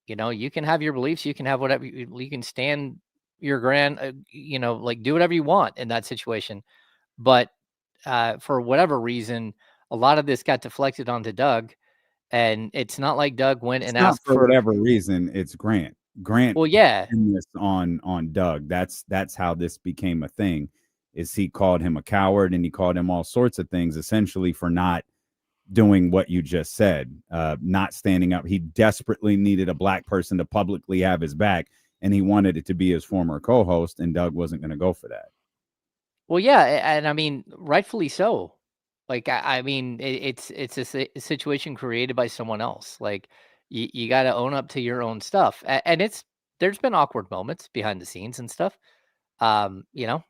You can have your beliefs, you can have whatever, you can stand your grand, like do whatever you want in that situation. But for whatever reason, a lot of this got deflected onto Doug, And it's not like Doug went It's and not asked for for. whatever reason. It's Grant. Grant. Well, yeah. pinned this on Doug. That's how this became a thing. Is he called him a coward and he called him all sorts of things, essentially for not doing what you just said, not standing up. He desperately needed a black person to publicly have his back, and he wanted it to be his former co-host, and Doug wasn't going to go for that. Well, yeah, and I mean, rightfully so. Like, I mean, it's a situation created by someone else. Like, you got to own up to your own stuff, and there's been awkward moments behind the scenes and stuff, you know,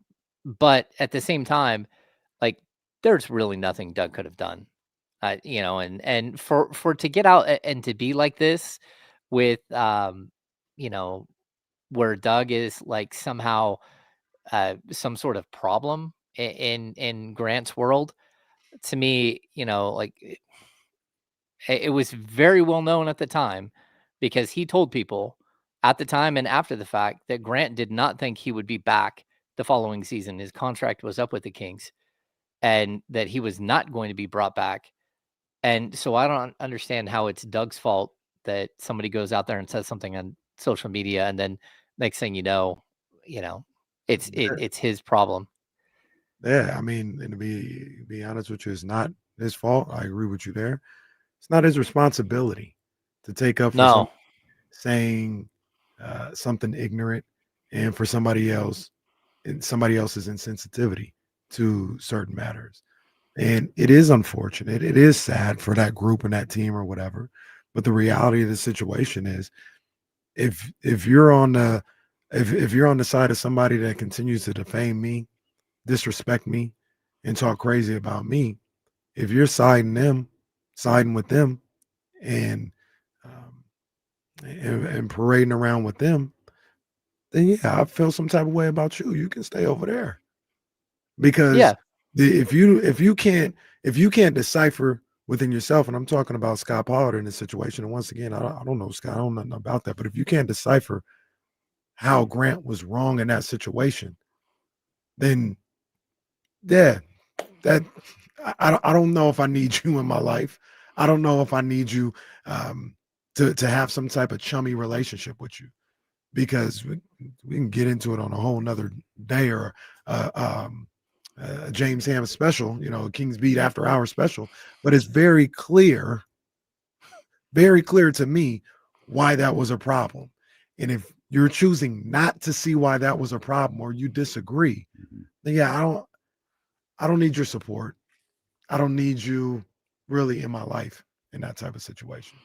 but at the same time, like, there's really nothing Doug could have done, you know, and for to get out and to be like this with, you know, where Doug is like somehow some sort of problem in Grant's world. To me, you know, like it was very well known at the time because he told people at the time and after the fact that Grant did not think he would be back the following season. His contract was up with the Kings and that he was not going to be brought back. And so I don't understand how it's Doug's fault that somebody goes out there and says something on social media and then next thing you know, it's his problem. Yeah, I mean, and to be honest with you, it's not his fault. I agree with you there. It's not his responsibility to take up for No. saying something ignorant and for somebody else and somebody else's insensitivity to certain matters. And it is unfortunate. It is sad for that group and that team or whatever. But the reality of the situation is if you're on the if you're on the side of somebody that continues to defame me, disrespect me, and talk crazy about me, if you're siding with them and and parading around with them, then yeah, I feel some type of way about you. You can stay over there. Because Yeah. if you can't decipher within yourself, and I'm talking about Scott Pollard in this situation, and once again, I don't know Scott, I don't know nothing about that, but if you can't decipher how Grant was wrong in that situation, then yeah, that I don't know if I need you in my life. I don't know if I need you to have some type of chummy relationship with you, because we can get into it on a whole nother day or James Ham special, you know, King's Beat After Hours special, but it's very clear to me why that was a problem. And if you're choosing not to see why that was a problem or you disagree, then yeah, I don't need your support. I don't need you really in my life in that type of situation.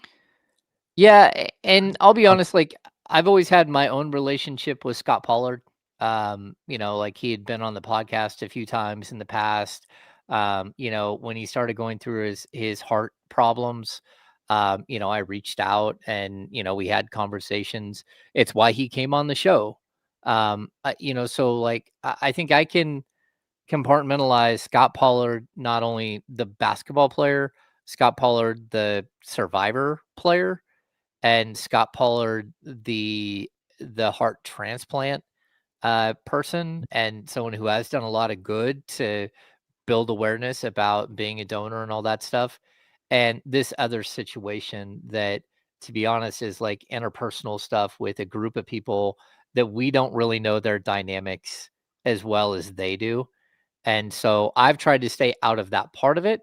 Yeah, and I'll be honest, like I've always had my own relationship with Scott Pollard. You know, like he had been on the podcast a few times in the past. You know, when he started going through his heart problems, you know, I reached out and, you know, we had conversations. It's why he came on the show. You know, so like I think I can compartmentalize Scott Pollard, not only the basketball player, Scott Pollard, the survivor player, and Scott Pollard, the heart transplant person, and someone who has done a lot of good to build awareness about being a donor and all that stuff. And this other situation that, to be honest, is like interpersonal stuff with a group of people that we don't really know their dynamics as well as they do. And so I've tried to stay out of that part of it.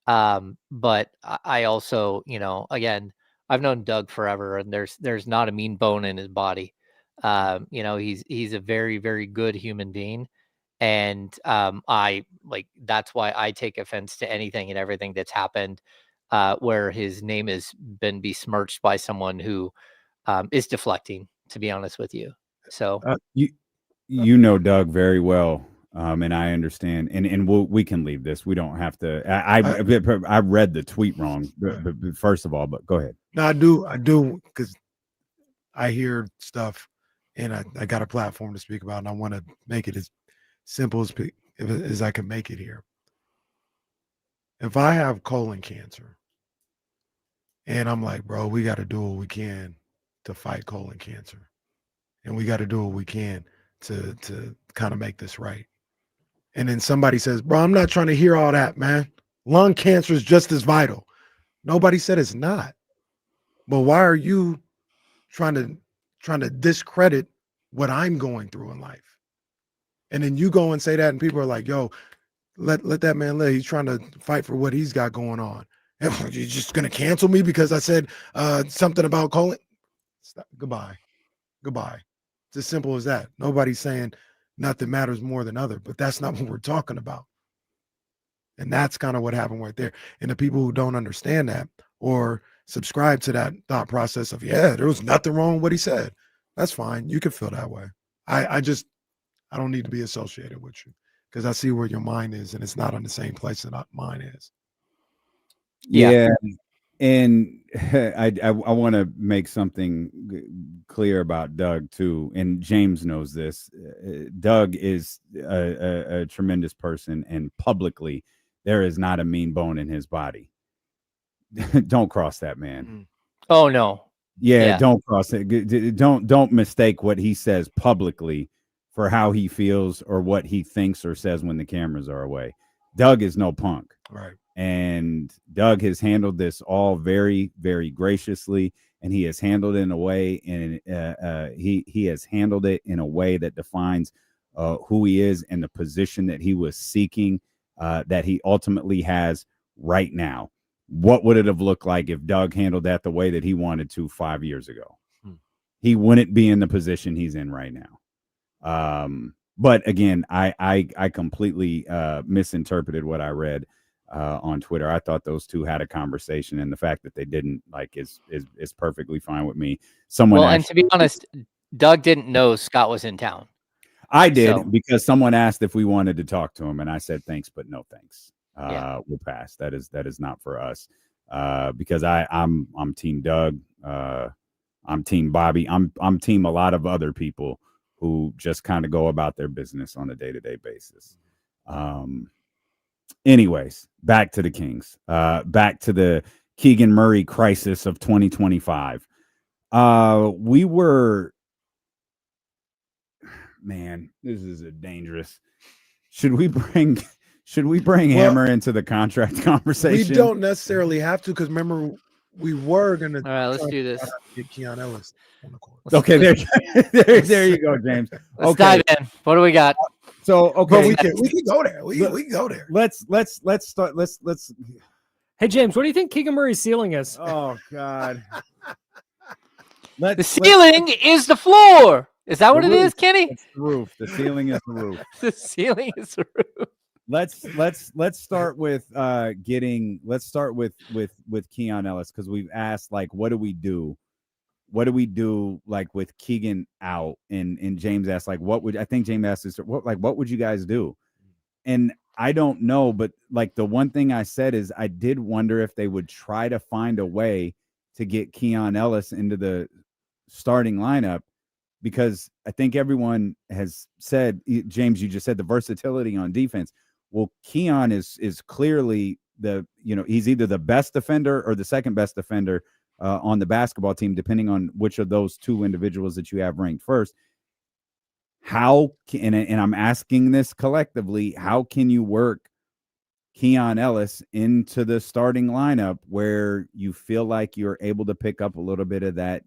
But I also, you know, again, I've known Doug forever, and there's not a mean bone in his body. You know, he's a very, very good human being. And I like that's why I take offense to anything and everything that's happened where his name has been besmirched by someone who is deflecting, to be honest with you. So you know Doug very well. And I understand, and we can leave this. We don't have to. I read the tweet wrong, but first of all, but go ahead. No, I do, because I hear stuff, and I got a platform to speak about, and I want to make it as simple as I can make it here. If I have colon cancer, and I'm like, bro, we got to do what we can to fight colon cancer, and we got to do what we can to kind of make this right. And then somebody says, bro, I'm not trying to hear all that, man. Lung cancer is just as vital. Nobody said it's not. But why are you trying to discredit what I'm going through in life? And then you go and say that, and people are like, yo, let that man live. He's trying to fight for what he's got going on. And you're just gonna cancel me because I said something about Colin? Stop. Goodbye. It's as simple as that. Nobody's saying nothing matters more than other, but that's not what we're talking about. And that's kind of what happened right there. And the people who don't understand that or subscribe to that thought process of, yeah, there was nothing wrong with what he said. That's fine. You can feel that way. I don't need to be associated with you because I see where your mind is, and it's not on the same place that mine is. Yeah. And I want to make something clear about Doug too. And James knows this. Doug is a tremendous person, and publicly there is not a mean bone in his body. Don't cross that man. Oh no. Yeah, don't cross it. Don't mistake what he says publicly for how he feels or what he thinks or says when the cameras are away. Doug is no punk. Right. And Doug has handled this all very, very graciously, and he has handled it in a way, and he has handled it in a way that defines who he is and the position that he was seeking, that he ultimately has right now. What would it have looked like if Doug handled that the way that he wanted to 5 years ago? He wouldn't be in the position he's in right now. But again, I completely misinterpreted what I read on Twitter. I thought those two had a conversation, and the fact that they didn't is perfectly fine with me. And to be honest, Doug didn't know Scott was in town. I did, because someone asked if we wanted to talk to him, and I said thanks, but no thanks. We'll pass. That is not for us. Because I'm team Doug. I'm team Bobby. I'm team a lot of other people who just kind of go about their business on a day-to-day basis. Anyways, back to the Kings. Back to the Keegan Murray crisis of 2025. We were, man, this is a dangerous. Should we bring Hammer into the contract conversation? We don't necessarily have to, because remember, we were gonna. All right, let's do this. Get Keon Ellis on the court. Okay, there you go, James. Let's dive in. What do we got? So okay, but we can go there. We can go there. Let's start. Let's. Hey James, what do you think Keegan Murray's ceiling is? Oh God. The ceiling is the floor. Is that what it is, Kenny? It's the roof. The ceiling is the roof. The ceiling is the roof. Let's start with with Keon Ellis, because we've asked, like, what do we do? What do we do, like, with Keegan out? And James asked, like, what would you guys do? And I don't know, but like the one thing I said is I did wonder if they would try to find a way to get Keon Ellis into the starting lineup, because I think everyone has said, James, you just said the versatility on defense. Well, Keon is clearly he's either the best defender or the second best defender on the basketball team, depending on which of those two individuals that you have ranked first. How can, and I'm asking this collectively, how can you work Keon Ellis into the starting lineup where you feel like you're able to pick up a little bit of that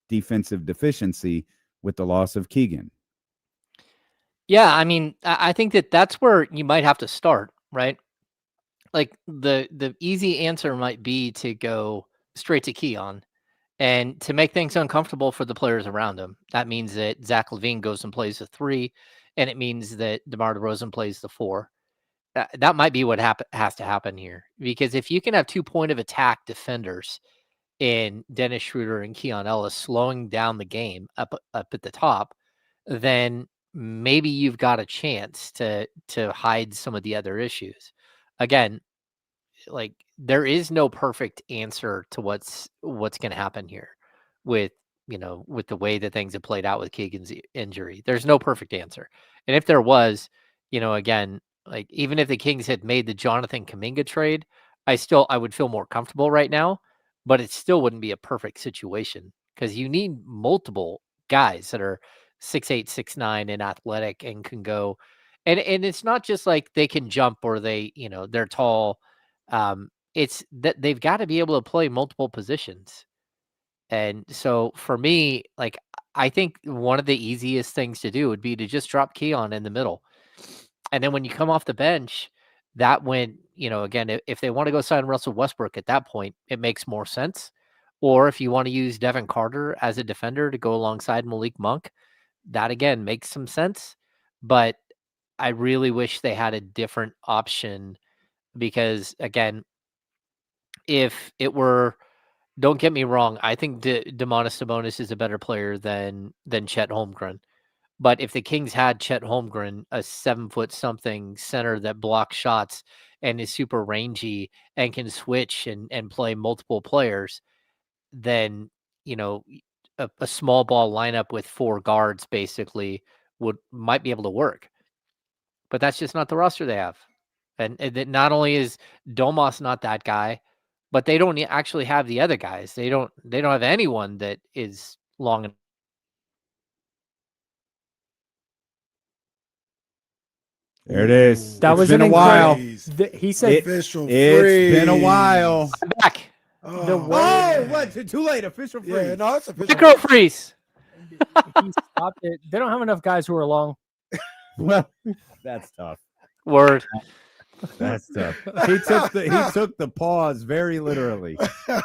defensive deficiency with the loss of Keegan? Yeah, I mean, I think that's where you might have to start, right? Like the easy answer might be to go straight to Keon and to make things uncomfortable for the players around him. That means that Zach LaVine goes and plays the 3, and it means that DeMar DeRozan plays the 4. That might be what has to happen here, because if you can have 2 point of attack defenders in Dennis Schroeder and Keon Ellis slowing down the game up at the top, then maybe you've got a chance to hide some of the other issues. Again, like, there is no perfect answer to what's going to happen here with the way that things have played out with Keegan's injury. There's no perfect answer. And if there was, again, like, even if the Kings had made the Jonathan Kuminga trade, I would feel more comfortable right now, but it still wouldn't be a perfect situation, because you need multiple guys that are 6'8", 6'9", and athletic and can go. And it's not just like they can jump or they're tall. it's that they've got to be able to play multiple positions. And so for me, like, I think one of the easiest things to do would be to just drop Keon in the middle. And then when you come off the bench, that when, again, if they want to go sign Russell Westbrook at that point, it makes more sense. Or if you want to use Devin Carter as a defender to go alongside Malik Monk, that again makes some sense. But I really wish they had a different option because, again, if it were, don't get me wrong, I think Domantas Sabonis is a better player than Chet Holmgren. But if the Kings had Chet Holmgren, a 7-foot something center that blocks shots and is super rangy and can switch and play multiple players, then, a small ball lineup with 4 guards basically might be able to work. But that's just not the roster they have. And that not only is Domas not that guy, but they don't actually have the other guys. They don't have anyone that is long enough. There it is. That It's was been an a while. He said official It's been a while. I'm back. The way Oh, what? Too late. Official freeze. Yeah, no, it's official. Micro freeze. he stopped it. They don't have enough guys who are long. Well, that's tough. Word. That's tough. He took the pause very literally.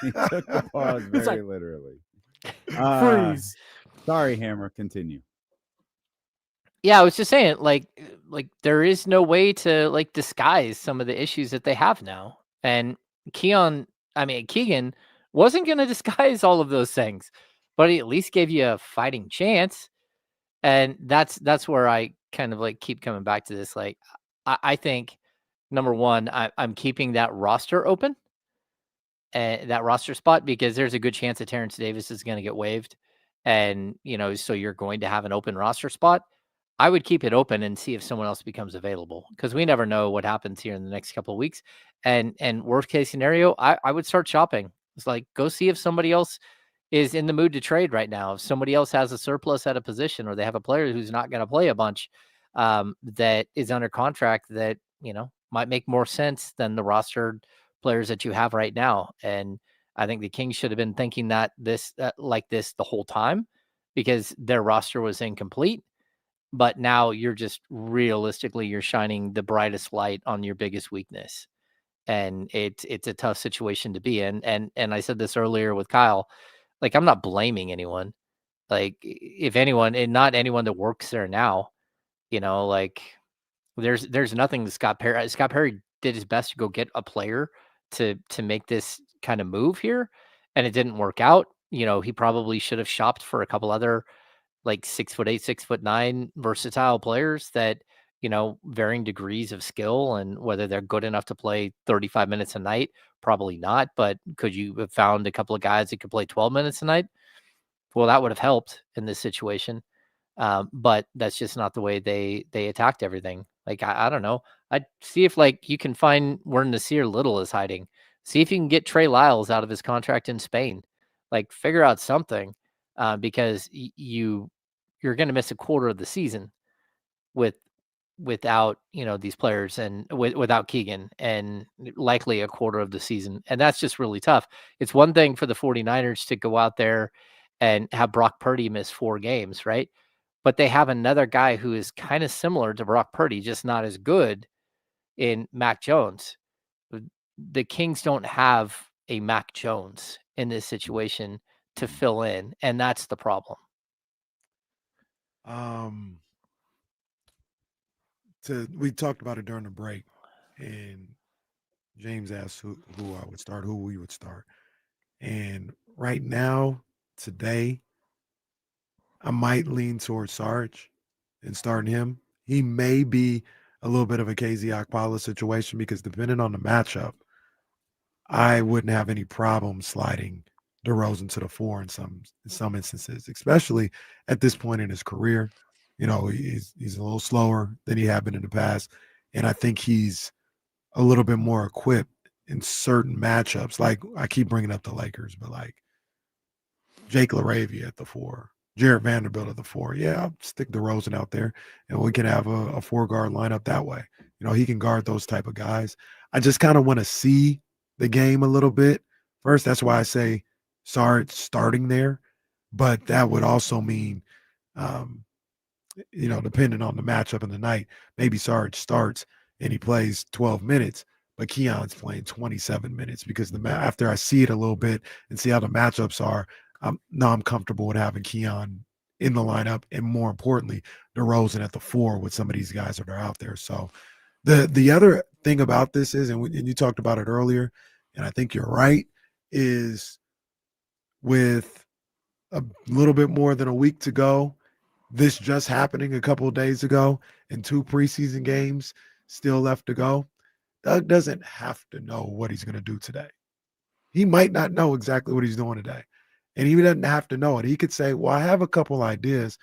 He took the pause very literally. Freeze. Sorry, Hammer. Continue. Yeah, I was just saying, like there is no way to like disguise some of the issues that they have now. And Keegan wasn't going to disguise all of those things, but he at least gave you a fighting chance. And that's where I kind of like keep coming back to this. Like, I think number one, I'm keeping that roster open, and that roster spot, because there's a good chance that Terrence Davis is going to get waived, and so you're going to have an open roster spot. I would keep it open and see if someone else becomes available, because we never know what happens here in the next couple of weeks. And worst case scenario, I would start shopping. It's like, go see if somebody else is in the mood to trade right now. If somebody else has a surplus at a position, or they have a player who's not going to play a bunch, that is under contract that, might make more sense than the rostered players that you have right now. And I think the Kings should have been thinking that like this the whole time, because their roster was incomplete. But now you're just realistically, you're shining the brightest light on your biggest weakness. And it's a tough situation to be in. And I said this earlier with Kyle, like, I'm not blaming anyone. Like, if anyone, and not anyone that works there now, like, there's nothing that Scott Perry did his best to go get a player to make this kind of move here, and it didn't work out. He probably should have shopped for a couple other like 6'8", 6'9" versatile players that, varying degrees of skill, and whether they're good enough to play 35 minutes a night, probably not. But could you have found a couple of guys that could play 12 minutes a night? Well, that would have helped in this situation. But that's just not the way they attacked everything. Like, I don't know. I'd see if like you can find where Nasir Little is hiding. See if you can get Trey Lyles out of his contract in Spain. Like, figure out something, because you're going to miss a quarter of the season without these players, and without Keegan, and likely a quarter of the season. And that's just really tough. It's one thing for the 49ers to go out there and have Brock Purdy miss 4 games, right? But they have another guy who is kind of similar to Brock Purdy, just not as good, in Mac Jones. The Kings don't have a Mac Jones in this situation to fill in, and that's the problem. We talked about it during the break, and James asked who I would start, who we would start. And right now, today, I might lean towards Sarge and starting him. He may be a little bit of a KZ Okpala situation, because depending on the matchup, I wouldn't have any problem sliding DeRozan to the 4 in some instances, especially at this point in his career. He's a little slower than he had been in the past, and I think he's a little bit more equipped in certain matchups. Like, I keep bringing up the Lakers, but like Jake LaRavia at the 4, Jarrett Vanderbilt at the 4. Yeah, I'll stick DeRozan out there, and we can have a 4-guard lineup that way. He can guard those type of guys. I just kind of want to see the game a little bit. First, that's why I say Sarge starting there, but that would also mean, depending on the matchup in the night, maybe Sarge starts and he plays 12 minutes, but Keon's playing 27 minutes because after I see it a little bit and see how the matchups are, I'm comfortable with having Keon in the lineup, and more importantly, DeRozan at the 4 with some of these guys that are out there. So the other thing about this is, and you talked about it earlier, and I think you're right, is with a little bit more than a week to go, this just happening a couple of days ago, and 2 preseason games still left to go, Doug doesn't have to know what he's going to do today. He might not know exactly what he's doing today, and he doesn't have to know it. He could say, well, I have a couple ideas.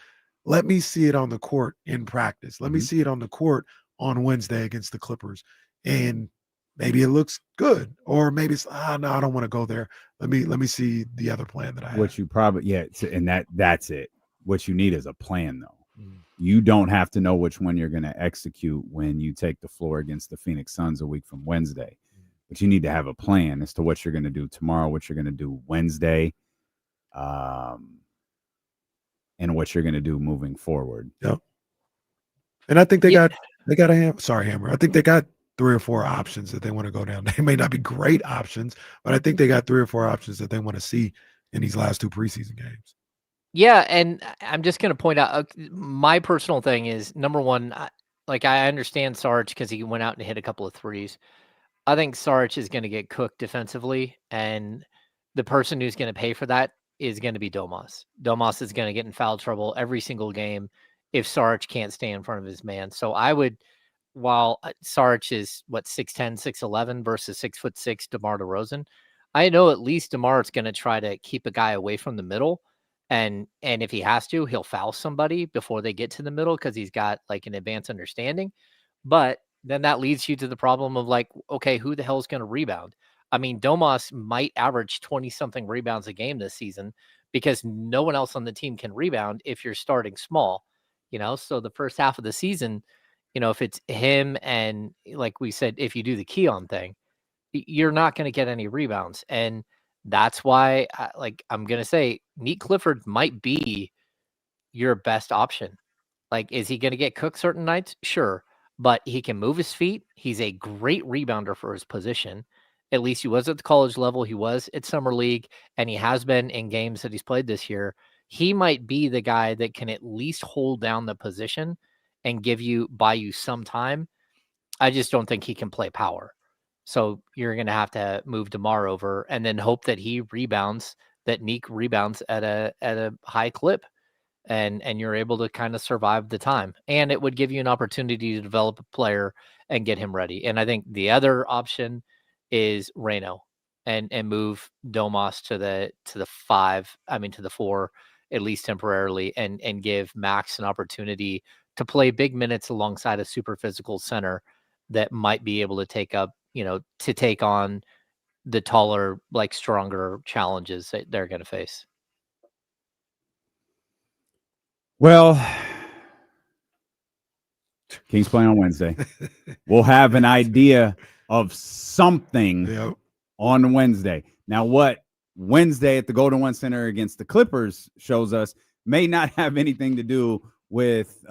Let me see it on the court in practice. Let me see it on the court on Wednesday against the Clippers, and maybe it looks good, or maybe it's, no, I don't want to go there. Let me see the other plan that I have. What you probably, and that's it. What you need is a plan, though. You don't have to know which one you're going to execute when you take the floor against the Phoenix Suns a week from Wednesday. But you need to have a plan as to what you're going to do tomorrow, what you're going to do Wednesday, and what you're going to do moving forward. Yep. And I think they got a Hammer. I think they got 3 or 4 options that they want to go down. They may not be great options, but I think they got 3 or 4 options that they want to see in these last 2 preseason games. Yeah, and I'm just going to point out my personal thing is, number one, I understand Sarge because he went out and hit a couple of threes. I think Sarge is going to get cooked defensively, and the person who's going to pay for that is going to be Domas. Domas is going to get in foul trouble every single game if Sarge can't stay in front of his man. So I would, while Sarge is 6'10", 6'11" versus 6'6" DeMar DeRozan, I know at least DeMar is going to try to keep a guy away from the middle. And if he has to, he'll foul somebody before they get to the middle because he's got an advanced understanding. But then that leads you to the problem of okay, who the hell is going to rebound? I mean, Domas might average 20-something rebounds a game this season because no one else on the team can rebound if you're starting small. So the first half of the season, if it's him and, like we said, if you do the Keon thing, you're not going to get any rebounds. And that's why, I'm going to say, Neat Clifford might be your best option. Is he going to get cooked certain nights? Sure. But he can move his feet. He's a great rebounder for his position. At least he was at the college level. He was at Summer League, and he has been in games that he's played this year. He might be the guy that can at least hold down the position and buy you some time. I just don't think he can play power. So you're going to have to move DeMar over and then hope that he rebounds, that Neek rebounds at a high clip, and you're able to kind of survive the time. And it would give you an opportunity to develop a player and get him ready. And I think the other option is Reno and move Domas to the 4, at least temporarily, and give Max an opportunity to play big minutes alongside a super physical center that might be able to take on the taller, stronger challenges that they're going to face. Well, Kings play on Wednesday. We'll have an idea of something on Wednesday. Now, what Wednesday at the Golden One Center against the Clippers shows us may not have anything to do with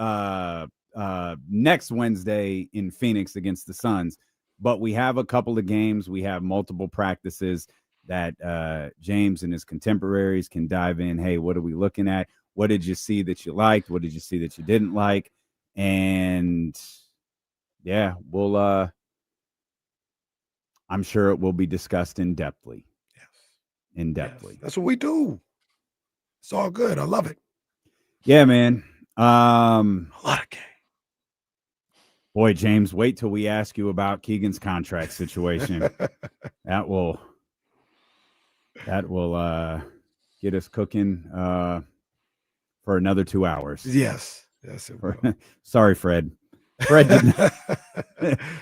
next Wednesday in Phoenix against the Suns. But we have a couple of games. We have multiple practices that James and his contemporaries can dive in. Hey, what are we looking at? What did you see that you liked? What did you see that you didn't like? And yeah, we'll I'm sure it will be discussed in-depthly. Yes. In-depthly. Yes. That's what we do. It's all good. I love it. Yeah, man. A lot of game. Boy, James, wait till we ask you about Keegan's contract situation. That will get us cooking for another 2 hours. Yes. Yes, it will. Sorry, Fred. Fred didn't.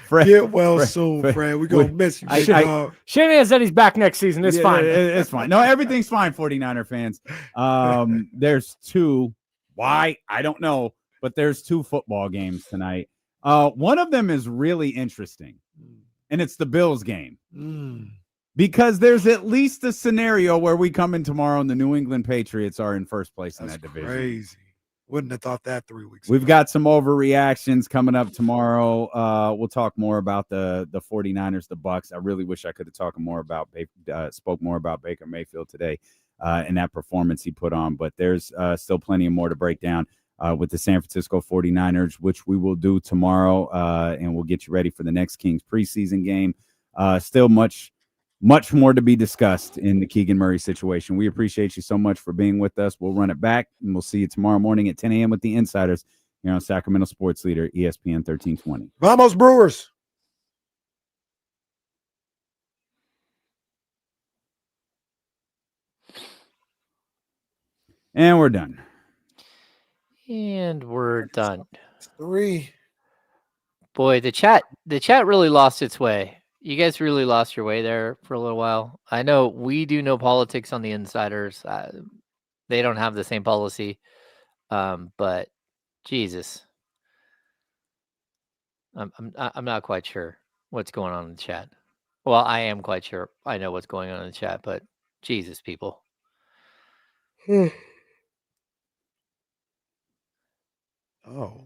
Fred, get well soon, Fred. We're going to miss you. Shanahan said he's back next season. It's fine. It's fine. No, everything's fine, 49er fans. There's 2. Why? I don't know. But there's 2 football games tonight. One of them is really interesting, and it's the Bills game. Because there's at least a scenario where we come in tomorrow and the New England Patriots are in first place in that division. Crazy. Wouldn't have thought that 3 weeks We've ago. got some overreactions coming up tomorrow. We'll talk more about the 49ers, the Bucks. I really wish I could have spoke more about Baker Mayfield today and that performance he put on. But there's still plenty more to break down with the San Francisco 49ers, which we will do tomorrow. And we'll get you ready for the next Kings preseason game. Still much more to be discussed in the Keegan Murray situation. We appreciate you so much for being with us. We'll run it back, and we'll see you tomorrow morning at 10 a.m. with the Insiders here on Sacramento Sports Leader, ESPN 1320. Vamos, Brewers. And we're done. And we're done. 3. Boy, the chat really lost its way. You guys really lost your way there for a little while. I know we do no politics on the Insiders. They don't have the same policy. But Jesus, I'm not quite sure what's going on in the chat. Well, I am quite sure I know what's going on in the chat, but Jesus, people. Oh.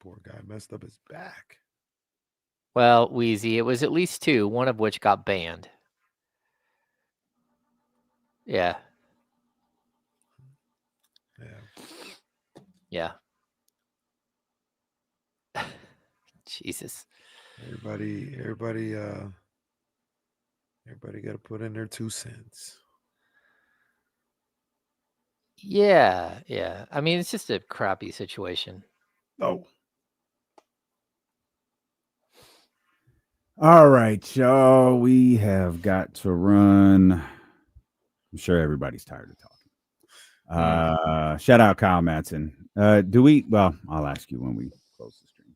Poor guy messed up his back. Well, Wheezy, it was at least 2, one of which got banned. Yeah. Yeah. Jesus. Everybody got to put in their 2 cents. Yeah. I mean, it's just a crappy situation. Oh. All right, y'all. We have got to run. I'm sure everybody's tired of talking. Shout out Kyle Madsen. Well, I'll ask you when we close the stream.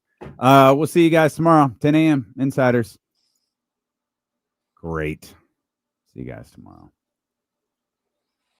We'll see you guys tomorrow, 10 a.m. Insiders. Great. See you guys tomorrow.